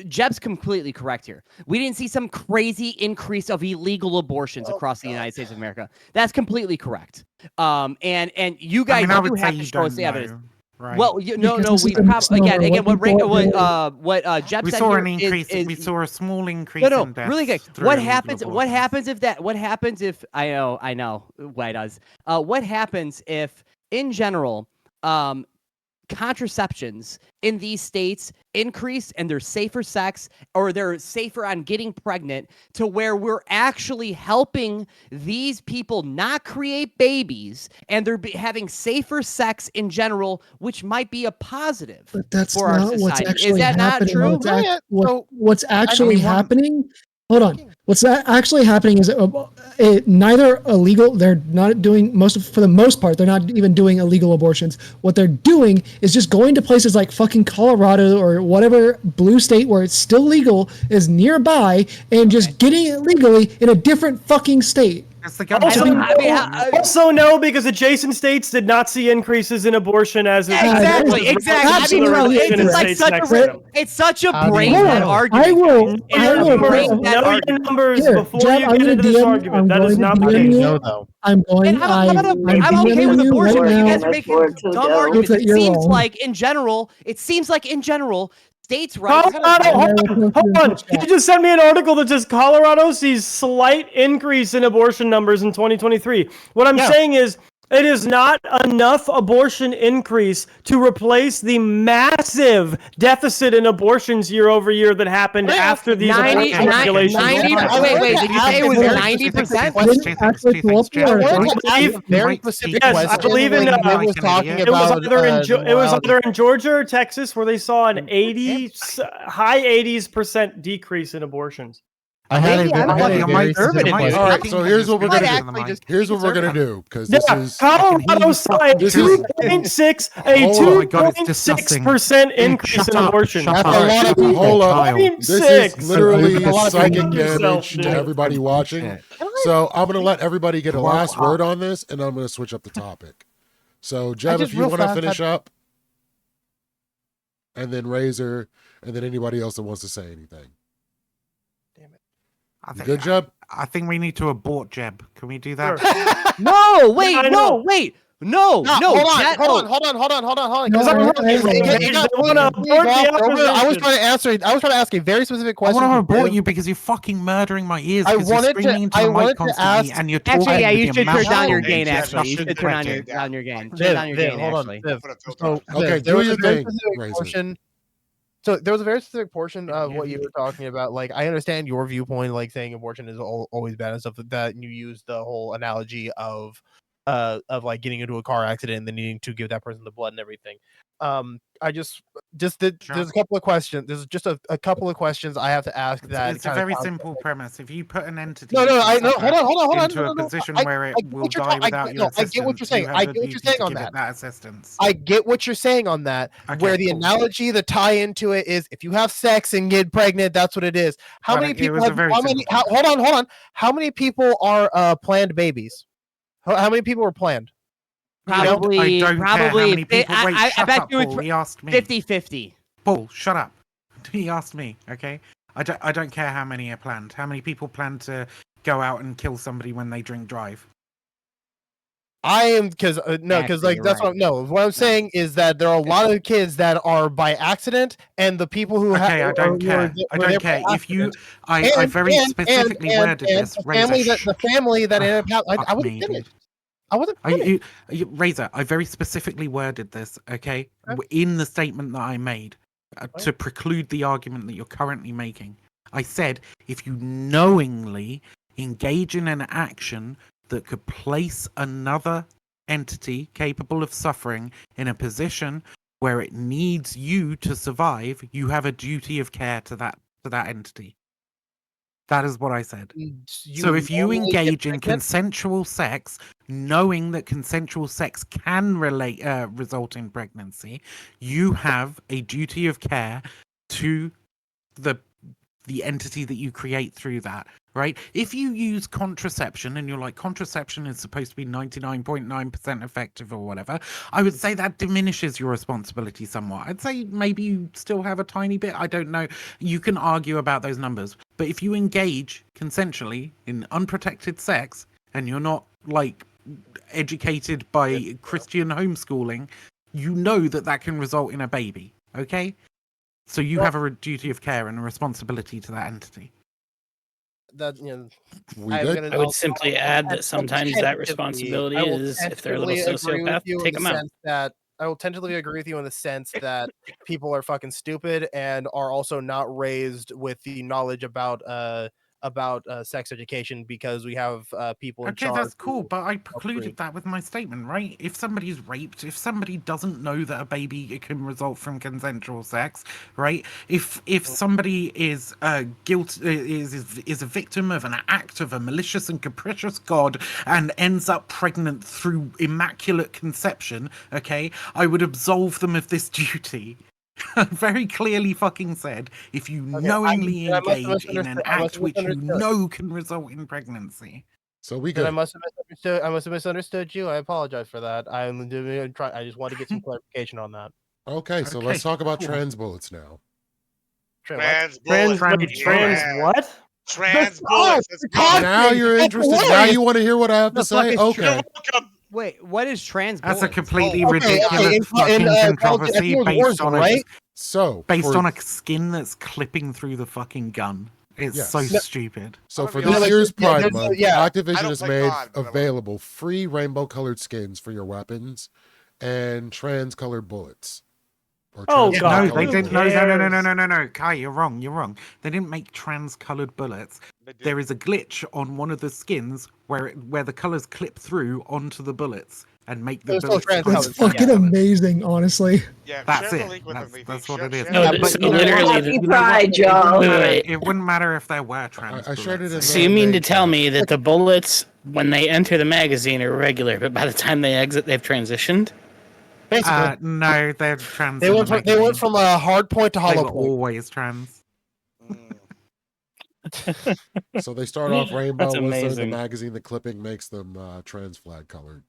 Speaker 11: Jeb's completely correct here. We didn't see some crazy increase of illegal abortions across the United States of America. That's completely correct. And you guys
Speaker 10: I
Speaker 11: do
Speaker 10: would say
Speaker 11: have
Speaker 10: you
Speaker 11: to show us
Speaker 10: don't
Speaker 11: the evidence.
Speaker 10: know, right?
Speaker 11: Well, no,
Speaker 13: Because
Speaker 11: we
Speaker 13: this is a
Speaker 11: probably
Speaker 13: misnomer.
Speaker 11: again
Speaker 13: What
Speaker 11: what Jeb
Speaker 10: We
Speaker 11: said
Speaker 10: saw
Speaker 11: here
Speaker 10: an increase.
Speaker 11: is
Speaker 10: we saw a small increase
Speaker 11: no,
Speaker 10: in deaths
Speaker 11: really good.
Speaker 10: through
Speaker 11: What
Speaker 10: illegal
Speaker 11: happens? What
Speaker 10: abortions.
Speaker 11: happens if that? What happens if I know why does? What happens if, in general, contraceptions in these states increase and they're safer sex or they're safer on getting pregnant to where we're actually helping these people not create babies and they're having safer sex in general, which might be a positive
Speaker 13: But that's
Speaker 11: for our
Speaker 13: not what's
Speaker 11: society.
Speaker 13: actually
Speaker 11: Is that not
Speaker 13: happening.
Speaker 11: true?
Speaker 13: What's actually happening? Hold on. What's actually happening is neither illegal. They're not doing for the most part. They're not even doing illegal abortions. What they're doing is just going to places like fucking Colorado or whatever blue state where it's still legal is nearby and just getting it legally in a different fucking state.
Speaker 4: Also, no, because adjacent states did not see increases in abortion as
Speaker 11: exactly. It's such a brain dead argument.
Speaker 13: I will
Speaker 4: know your numbers before
Speaker 13: Jeff,
Speaker 4: you get into this argument. That is not the case.
Speaker 13: I'm going.
Speaker 11: I'm okay with abortion, but you guys are making dumb arguments. It seems like in general, states' rights.
Speaker 4: Hold on. He just sent me an article that says Colorado sees slight increase in abortion numbers in 2023. What I'm saying is, it is not enough abortion increase to replace the massive deficit in abortions year over year that happened after these abortion regulations.
Speaker 11: Wait, did you say it was 90%?
Speaker 4: Yes, I believe in. It was either in Georgia or Texas where they saw an high 80s% decrease in abortions.
Speaker 2: I had a very specific question. All right, so here's what we're gonna do. Here's what we're gonna do because this is
Speaker 4: Colorado saw a 2.6% increase in abortion.
Speaker 2: Hold up, this is literally psychic damage to everybody watching. So I'm gonna let everybody get a last word on this, and I'm gonna switch up the topic. So Jeb, if you want to finish up, and then Razor, and then anybody else that wants to say anything. Good job.
Speaker 10: I think we need to abort Jeb. Can we do that?
Speaker 11: No, wait.
Speaker 8: Hold on.
Speaker 10: I was trying to ask a very specific question. I want to abort you because you're fucking murdering my ears. I wanted to ask, and you're talking.
Speaker 11: Actually, yeah, you should turn down your gain. Actually, you should turn down your gain. Turn down your gain.
Speaker 8: Hold on.
Speaker 2: Okay, do your thing.
Speaker 8: So there was a very specific portion of what you were talking about. Like, I understand your viewpoint, like saying abortion is always bad and stuff like that. And you use the whole analogy of like getting into a car accident and then needing to give that person the blood and everything. There's a couple of questions. There's just a couple of questions I have to ask.
Speaker 10: It's a very simple premise. If you put an entity
Speaker 8: hold on.
Speaker 10: into a position where it will die without your assistance,
Speaker 8: I get what you're saying. I get what you're saying on that.
Speaker 10: Assistance.
Speaker 8: I get what you're saying on that. Where the analogy, the tie into it is, if you have sex and get pregnant, that's what it is. How many people? Hold on. How many people are planned babies? How many people were planned?
Speaker 11: Probably.
Speaker 10: I
Speaker 11: bet you
Speaker 10: Paul. He asked me.
Speaker 11: 50-50.
Speaker 10: Paul, shut up. He asked me. Okay. I don't care how many are planned. How many people plan to go out and kill somebody when they drink drive?
Speaker 8: I am because that's what what I'm saying is that there are a lot of kids that are by accident, and the people who
Speaker 10: I don't care. I don't care. If you, I very specifically worded this.
Speaker 8: The family that ended up. I wasn't finished.
Speaker 10: Razor, I very specifically worded this, okay, in the statement that I made to preclude the argument that you're currently making. I said, if you knowingly engage in an action that could place another entity capable of suffering in a position where it needs you to survive, you have a duty of care to that entity. That is what I said. So if you engage in consensual sex, knowing that consensual sex can result in pregnancy, you have a duty of care to the entity that you create through that, right? If you use contraception and you're like, contraception is supposed to be 99.9% effective or whatever, I would say that diminishes your responsibility somewhat. I'd say maybe you still have a tiny bit. I don't know. You can argue about those numbers. But if you engage consensually in unprotected sex and you're not like educated by Christian homeschooling, you know that can result in a baby, okay? So you have a duty of care and a responsibility to that entity.
Speaker 14: I would simply add that sometimes that responsibility is, if they're a little sociopath, take them out.
Speaker 8: I will tentatively agree with you in the sense that people are fucking stupid and are also not raised with the knowledge about about sex education because we have people in
Speaker 10: Okay,
Speaker 8: charge.
Speaker 10: that's cool, but I
Speaker 8: agree.
Speaker 10: precluded that with my statement, right? If somebody's raped, if somebody doesn't know that a baby can result from consensual sex, right? If somebody is is a victim of an act of a malicious and capricious god and ends up pregnant through immaculate conception, okay, I would absolve them of this duty. Very clearly fucking said, if you knowingly engage in an act which you know can result in pregnancy.
Speaker 2: So we
Speaker 8: Then I
Speaker 2: good.
Speaker 8: must have misunderstood. I must have misunderstood you. I apologize for that. I just want to get some clarification on that.
Speaker 2: Okay, so let's talk about trans bullets now.
Speaker 1: Trans
Speaker 4: Trans,
Speaker 1: bullets.
Speaker 4: wait, trans
Speaker 1: Yeah.
Speaker 4: what?
Speaker 1: Trans bullets. Let's go.
Speaker 2: Now you're interested. Now you want to hear what I have to say? Okay.
Speaker 11: Wait, what is trans
Speaker 10: That's a
Speaker 11: bullets?
Speaker 10: completely
Speaker 8: Okay,
Speaker 10: ridiculous fucking controversy based on
Speaker 8: right?
Speaker 10: based on a skin that's clipping through the fucking gun. It's so stupid.
Speaker 2: So for this year's Pride Month, Activision has made available free rainbow-colored skins for your weapons and trans-colored bullets.
Speaker 10: No, they didn't. No. Kai, you're wrong. You're wrong. They didn't make trans-colored bullets. There is a glitch on one of the skins where the colors clip through onto the bullets and make the bullets.
Speaker 13: That's fucking amazing, honestly.
Speaker 1: Yeah,
Speaker 10: that's it. That's what it is.
Speaker 14: No,
Speaker 10: but
Speaker 14: so
Speaker 10: you know
Speaker 14: literally
Speaker 10: what?
Speaker 14: the-
Speaker 10: You know
Speaker 12: Pride,
Speaker 10: what?
Speaker 12: y'all.
Speaker 10: It wouldn't matter if there were trans.
Speaker 2: I shared it in
Speaker 14: So you mean to tell me that the bullets, when they enter the magazine, are regular, but by the time they exit, they've transitioned?
Speaker 8: Basically,
Speaker 10: no, they're trans.
Speaker 8: They went from a hard point to
Speaker 10: They
Speaker 8: hollow
Speaker 10: were
Speaker 8: point.
Speaker 10: always trans.
Speaker 2: So they start off rainbow.
Speaker 14: That's
Speaker 2: Once they're in the
Speaker 14: amazing.
Speaker 2: magazine, the clipping makes them trans flag colored.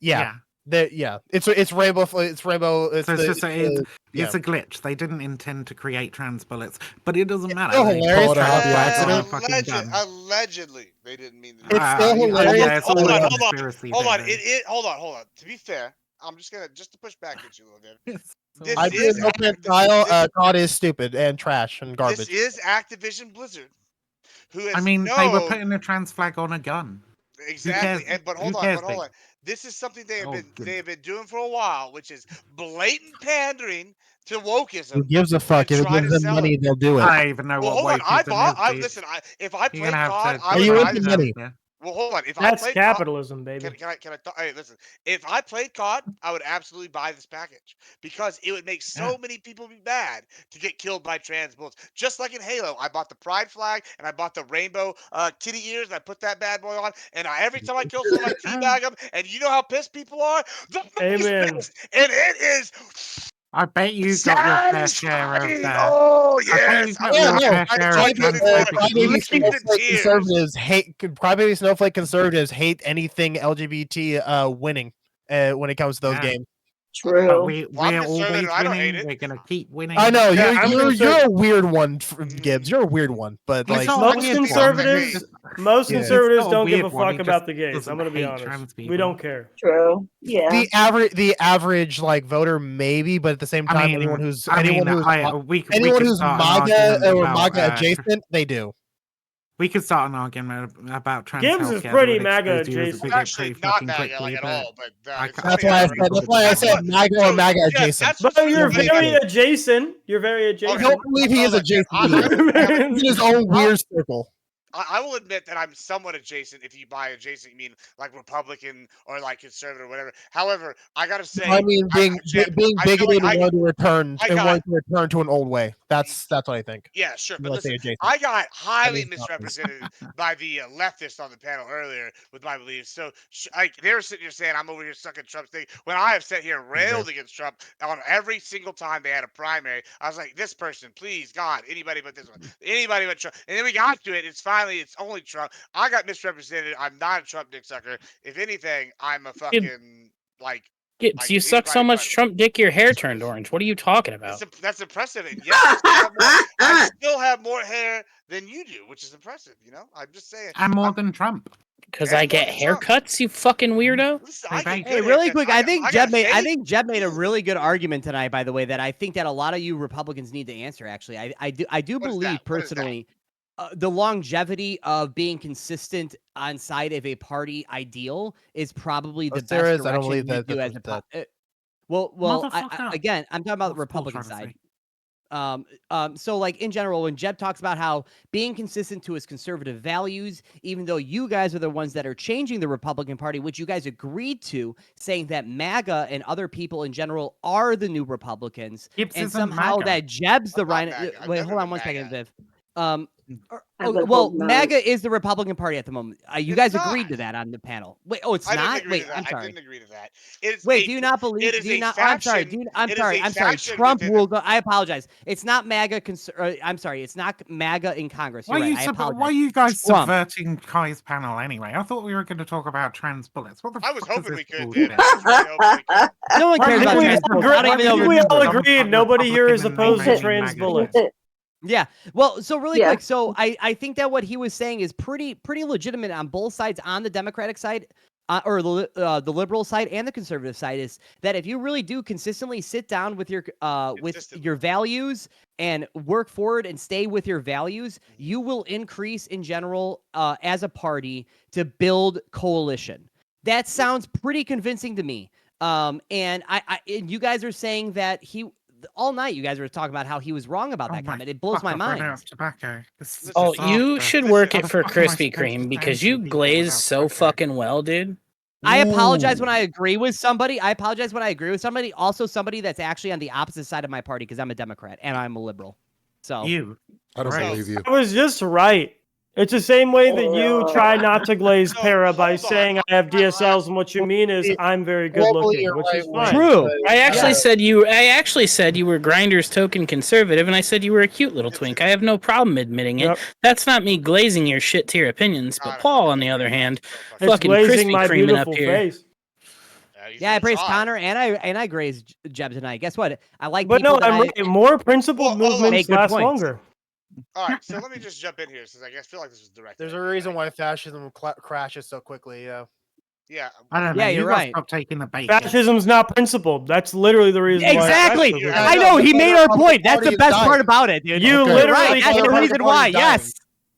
Speaker 8: Yeah. It's rainbow. It's rainbow.
Speaker 10: So it's a glitch. They didn't intend to create trans bullets, but it doesn't matter.
Speaker 8: still
Speaker 10: They
Speaker 8: hilarious.
Speaker 10: put trans flags on a fucking gun.
Speaker 1: Allegedly, they didn't mean to.
Speaker 8: It's still hilarious.
Speaker 10: Yeah, it's all
Speaker 1: Hold
Speaker 10: a
Speaker 1: on.
Speaker 10: conspiracy
Speaker 1: Hold on.
Speaker 10: theory.
Speaker 1: Hold on. To be fair, I'm just to push back at you a little bit. This
Speaker 8: I
Speaker 1: is
Speaker 8: no man's style. God is stupid and trash and garbage.
Speaker 1: This is Activision Blizzard, who has
Speaker 10: they were putting a trans flag on a gun.
Speaker 1: Exactly. But hold on. This is something they have been doing for a while, which is blatant pandering to wokeism.
Speaker 8: Who gives a fuck? If it gives them money, they'll do it.
Speaker 10: I don't even know
Speaker 1: Well,
Speaker 10: what
Speaker 1: hold on.
Speaker 10: wokeism is.
Speaker 1: Listen. If I played
Speaker 10: have
Speaker 1: COD,
Speaker 10: to-
Speaker 1: I
Speaker 8: Are
Speaker 1: would
Speaker 8: you
Speaker 1: buy
Speaker 8: into
Speaker 1: this.
Speaker 8: money?
Speaker 1: Well, hold on. If
Speaker 4: That's
Speaker 1: I played
Speaker 4: capitalism, baby.
Speaker 1: Can I hey, listen. If I played COD, I would absolutely buy this package because it would make so many people be mad to get killed by trans bullets. Just like in Halo, I bought the pride flag and I bought the rainbow kitty ears and I put that bad boy on. And every time I kill someone, I teabag them. And you know how pissed people are? The
Speaker 4: Amen.
Speaker 1: pissed, and it is.
Speaker 10: I bet you got your fair share of that.
Speaker 1: Oh
Speaker 10: I bet you
Speaker 1: yes,
Speaker 10: got your fair share of
Speaker 8: Crybaby
Speaker 10: trans
Speaker 8: snowflake conservatives hate. Crybaby snowflake conservatives hate anything LGBT winning when it comes to those games.
Speaker 12: True.
Speaker 10: But we're
Speaker 1: I'm
Speaker 10: always
Speaker 1: conservative, I don't hate
Speaker 10: winning.
Speaker 1: it.
Speaker 10: We're gonna keep winning.
Speaker 8: I know
Speaker 4: Yeah,
Speaker 8: you're a weird one, Gibbs. You're a weird one, but
Speaker 10: It's
Speaker 8: like
Speaker 10: not
Speaker 4: Most
Speaker 10: weird,
Speaker 4: conservatives, most
Speaker 8: Yeah.
Speaker 4: conservatives
Speaker 10: It's not
Speaker 4: don't give a
Speaker 10: weird one,
Speaker 4: fuck
Speaker 10: he
Speaker 4: about
Speaker 10: just
Speaker 4: the gays.
Speaker 10: doesn't
Speaker 4: I'm gonna be
Speaker 10: hate
Speaker 4: honest.
Speaker 10: trans
Speaker 4: We
Speaker 10: people.
Speaker 4: don't care.
Speaker 12: True. Yeah.
Speaker 8: the average like voter maybe, but at the same time, anyone who's
Speaker 10: we could start an
Speaker 8: MAGA
Speaker 10: argument
Speaker 8: or
Speaker 10: about,
Speaker 8: MAGA adjacent, they do.
Speaker 10: We could start an argument about trans
Speaker 4: Gibbs is
Speaker 10: healthcare
Speaker 4: pretty
Speaker 10: that would
Speaker 4: MAGA
Speaker 10: expose you as a
Speaker 4: adjacent.
Speaker 10: bigot
Speaker 1: Actually
Speaker 10: pretty
Speaker 1: not
Speaker 10: fucking
Speaker 1: MAGA
Speaker 10: quickly,
Speaker 1: at
Speaker 10: but
Speaker 1: all, but
Speaker 10: I
Speaker 1: it's
Speaker 10: can't
Speaker 8: That's why I said MAGA or MAGA adjacent.
Speaker 1: That's
Speaker 4: But you're
Speaker 1: funny.
Speaker 4: very adjacent. You're very
Speaker 8: I
Speaker 4: adjacent.
Speaker 8: don't believe he is adjacent. He's in his own weird circle.
Speaker 1: I will admit that I'm somewhat adjacent. If you by adjacent, you mean like Republican or like conservative or whatever. However, I gotta say,
Speaker 8: I mean, being bigoted and wanting to return to an old way. That's what I think.
Speaker 1: Yeah, sure.
Speaker 8: You
Speaker 1: But
Speaker 8: wanna say
Speaker 1: listen,
Speaker 8: adjacent.
Speaker 1: I got highly
Speaker 8: That is not
Speaker 1: misrepresented by the leftists on the panel earlier with my beliefs. So they were sitting here saying I'm over here sucking Trump's thing when I have sat here and railed against Trump on every single time they had a primary. I was like, this person, please, God, anybody but this one, anybody but Trump. And then we got to it. It's only Trump. I got misrepresented. I'm not a Trump dick sucker. If anything, I'm a fucking like.
Speaker 14: Gibbs, you suck so much Trump dick your hair turned orange. What are you talking about?
Speaker 1: That's impressive. And yes, I still have more hair than you do, which is impressive. You know, I'm just saying.
Speaker 10: And more than Trump.
Speaker 14: Because I get haircuts, you fucking weirdo.
Speaker 11: Hey, really quick, I think Jeb made a really good argument tonight. By the way, that I think that a lot of you Republicans need to answer. Actually, I do believe personally. The longevity of being consistent on side of a party ideal is probably the best direction
Speaker 8: I don't believe
Speaker 11: you
Speaker 8: that.
Speaker 11: do as a again, I'm talking about the Republican side. So like in general, when Jeb talks about how being consistent to his conservative values, even though you guys are the ones that are changing the Republican Party, which you guys agreed to, saying that MAGA and other people in general are the new Republicans,
Speaker 10: Gibbs
Speaker 11: and
Speaker 10: isn't
Speaker 11: somehow
Speaker 10: MAGA.
Speaker 11: that Jeb's the
Speaker 1: I'm not
Speaker 11: right.
Speaker 1: MAGA. I've
Speaker 11: Wait,
Speaker 1: never
Speaker 11: hold on
Speaker 1: been
Speaker 11: one second,
Speaker 1: MAGA.
Speaker 11: Viv.
Speaker 12: I would hope not.
Speaker 11: MAGA is the Republican Party at the moment. You
Speaker 1: It's
Speaker 11: guys
Speaker 1: not.
Speaker 11: agreed to that on the panel. Wait, oh, it's
Speaker 1: I didn't
Speaker 11: not.
Speaker 1: agree
Speaker 11: Wait,
Speaker 1: to that.
Speaker 11: I'm
Speaker 1: I
Speaker 11: sorry.
Speaker 1: didn't agree to that. It is
Speaker 11: Wait,
Speaker 1: a
Speaker 11: do you not believe?
Speaker 1: it is
Speaker 11: Do you
Speaker 1: a
Speaker 11: not? Oh, I'm sorry.
Speaker 1: faction.
Speaker 11: I'm
Speaker 1: It is
Speaker 11: sorry.
Speaker 1: a
Speaker 11: I'm sorry.
Speaker 1: faction
Speaker 11: Trump
Speaker 1: within
Speaker 11: will go. I apologize. It's not MAGA. I'm sorry. It's not MAGA in Congress. You're right. I apologize.
Speaker 10: Why are you guys
Speaker 11: Trump.
Speaker 10: subverting Kai's panel anyway? I thought we were going to talk about trans bullets. What the
Speaker 1: I was
Speaker 10: fuck is
Speaker 1: hoping
Speaker 10: this
Speaker 1: we could,
Speaker 10: bullshit?
Speaker 1: Viv. I was really hoping we could.
Speaker 11: No one
Speaker 10: Why
Speaker 11: cares
Speaker 10: did
Speaker 11: about
Speaker 10: we
Speaker 11: trans
Speaker 10: all
Speaker 11: bullets. I don't even know
Speaker 10: agree?
Speaker 11: what
Speaker 4: we
Speaker 11: it
Speaker 4: all
Speaker 11: is.
Speaker 4: agreed. Nobody here is
Speaker 10: Republican and
Speaker 4: opposed to
Speaker 10: naming
Speaker 4: trans
Speaker 10: MAGA.
Speaker 4: bullets.
Speaker 11: Yeah. Well, so really
Speaker 12: Yeah.
Speaker 11: quick. So I think that what he was saying is pretty legitimate on both sides, on the Democratic side, or the liberal side and the conservative side, is that if you really do consistently sit down with your values and work forward and stay with your values, you will increase in general as a party to build coalition. That sounds pretty convincing to me. And and you guys are saying that all night you guys were talking about how he was wrong about that comment. It blows my mind.
Speaker 10: Tobacco. This is
Speaker 14: Oh,
Speaker 10: disaster.
Speaker 14: you should
Speaker 1: Listen,
Speaker 14: work
Speaker 10: how
Speaker 14: it
Speaker 10: the
Speaker 14: for
Speaker 10: fuck am I
Speaker 14: Krispy
Speaker 10: supposed to
Speaker 14: Kreme because
Speaker 10: sanction
Speaker 14: you
Speaker 10: people
Speaker 14: glaze
Speaker 10: without
Speaker 14: so
Speaker 10: tobacco?
Speaker 14: fucking well, dude.
Speaker 11: I apologize when I agree with somebody. Also, somebody that's actually on the opposite side of my party because I'm a Democrat and I'm a liberal. So
Speaker 10: You.
Speaker 2: I don't
Speaker 10: Right.
Speaker 2: believe you.
Speaker 4: I was just right. It's the same way that you try not to glaze
Speaker 1: No,
Speaker 4: para by
Speaker 1: hold on.
Speaker 4: saying I have DSLs, and what you mean is I'm very good
Speaker 8: Globally,
Speaker 4: looking,
Speaker 8: you're
Speaker 4: which is
Speaker 8: right,
Speaker 4: fine.
Speaker 11: true.
Speaker 14: I actually said you were Grindr's token conservative, and I said you were a cute little twink. I have no problem admitting it.
Speaker 4: Yep.
Speaker 14: That's not me glazing your shit to your opinions. But
Speaker 1: God,
Speaker 14: Paul, on the other hand,
Speaker 4: It's
Speaker 14: fucking
Speaker 4: glazing
Speaker 14: Krispy
Speaker 4: my
Speaker 14: Kreme up
Speaker 4: beautiful
Speaker 14: here.
Speaker 4: face.
Speaker 11: Yeah, I praised Connor and I grazed Jeb tonight. Guess what? I like
Speaker 4: But
Speaker 11: people
Speaker 4: no,
Speaker 11: that
Speaker 4: I'm right. More principled
Speaker 1: Well, hold on.
Speaker 4: movements
Speaker 11: Make good
Speaker 4: last
Speaker 11: points.
Speaker 4: longer.
Speaker 1: All right, so let me just jump in here since I feel like this was directed.
Speaker 8: There's
Speaker 1: at
Speaker 8: a
Speaker 1: me,
Speaker 8: reason
Speaker 1: right?
Speaker 8: why fascism crashes so quickly. Yeah.
Speaker 1: Yeah.
Speaker 10: I don't know.
Speaker 11: Yeah,
Speaker 10: you
Speaker 11: you're
Speaker 10: guys
Speaker 11: right.
Speaker 10: stop taking the bait.
Speaker 4: Fascism's not principled. That's literally the reason
Speaker 11: Exactly.
Speaker 4: why.
Speaker 1: You're
Speaker 11: I
Speaker 1: right.
Speaker 11: know he
Speaker 8: The
Speaker 11: made
Speaker 8: better
Speaker 11: our
Speaker 8: part of the
Speaker 11: point. That's
Speaker 8: party
Speaker 11: the
Speaker 8: is
Speaker 11: best
Speaker 8: dying.
Speaker 11: part about it, dude.
Speaker 4: You
Speaker 2: Okay.
Speaker 11: You're right.
Speaker 4: literally
Speaker 11: That's the
Speaker 8: can't-
Speaker 11: reason why. Yes.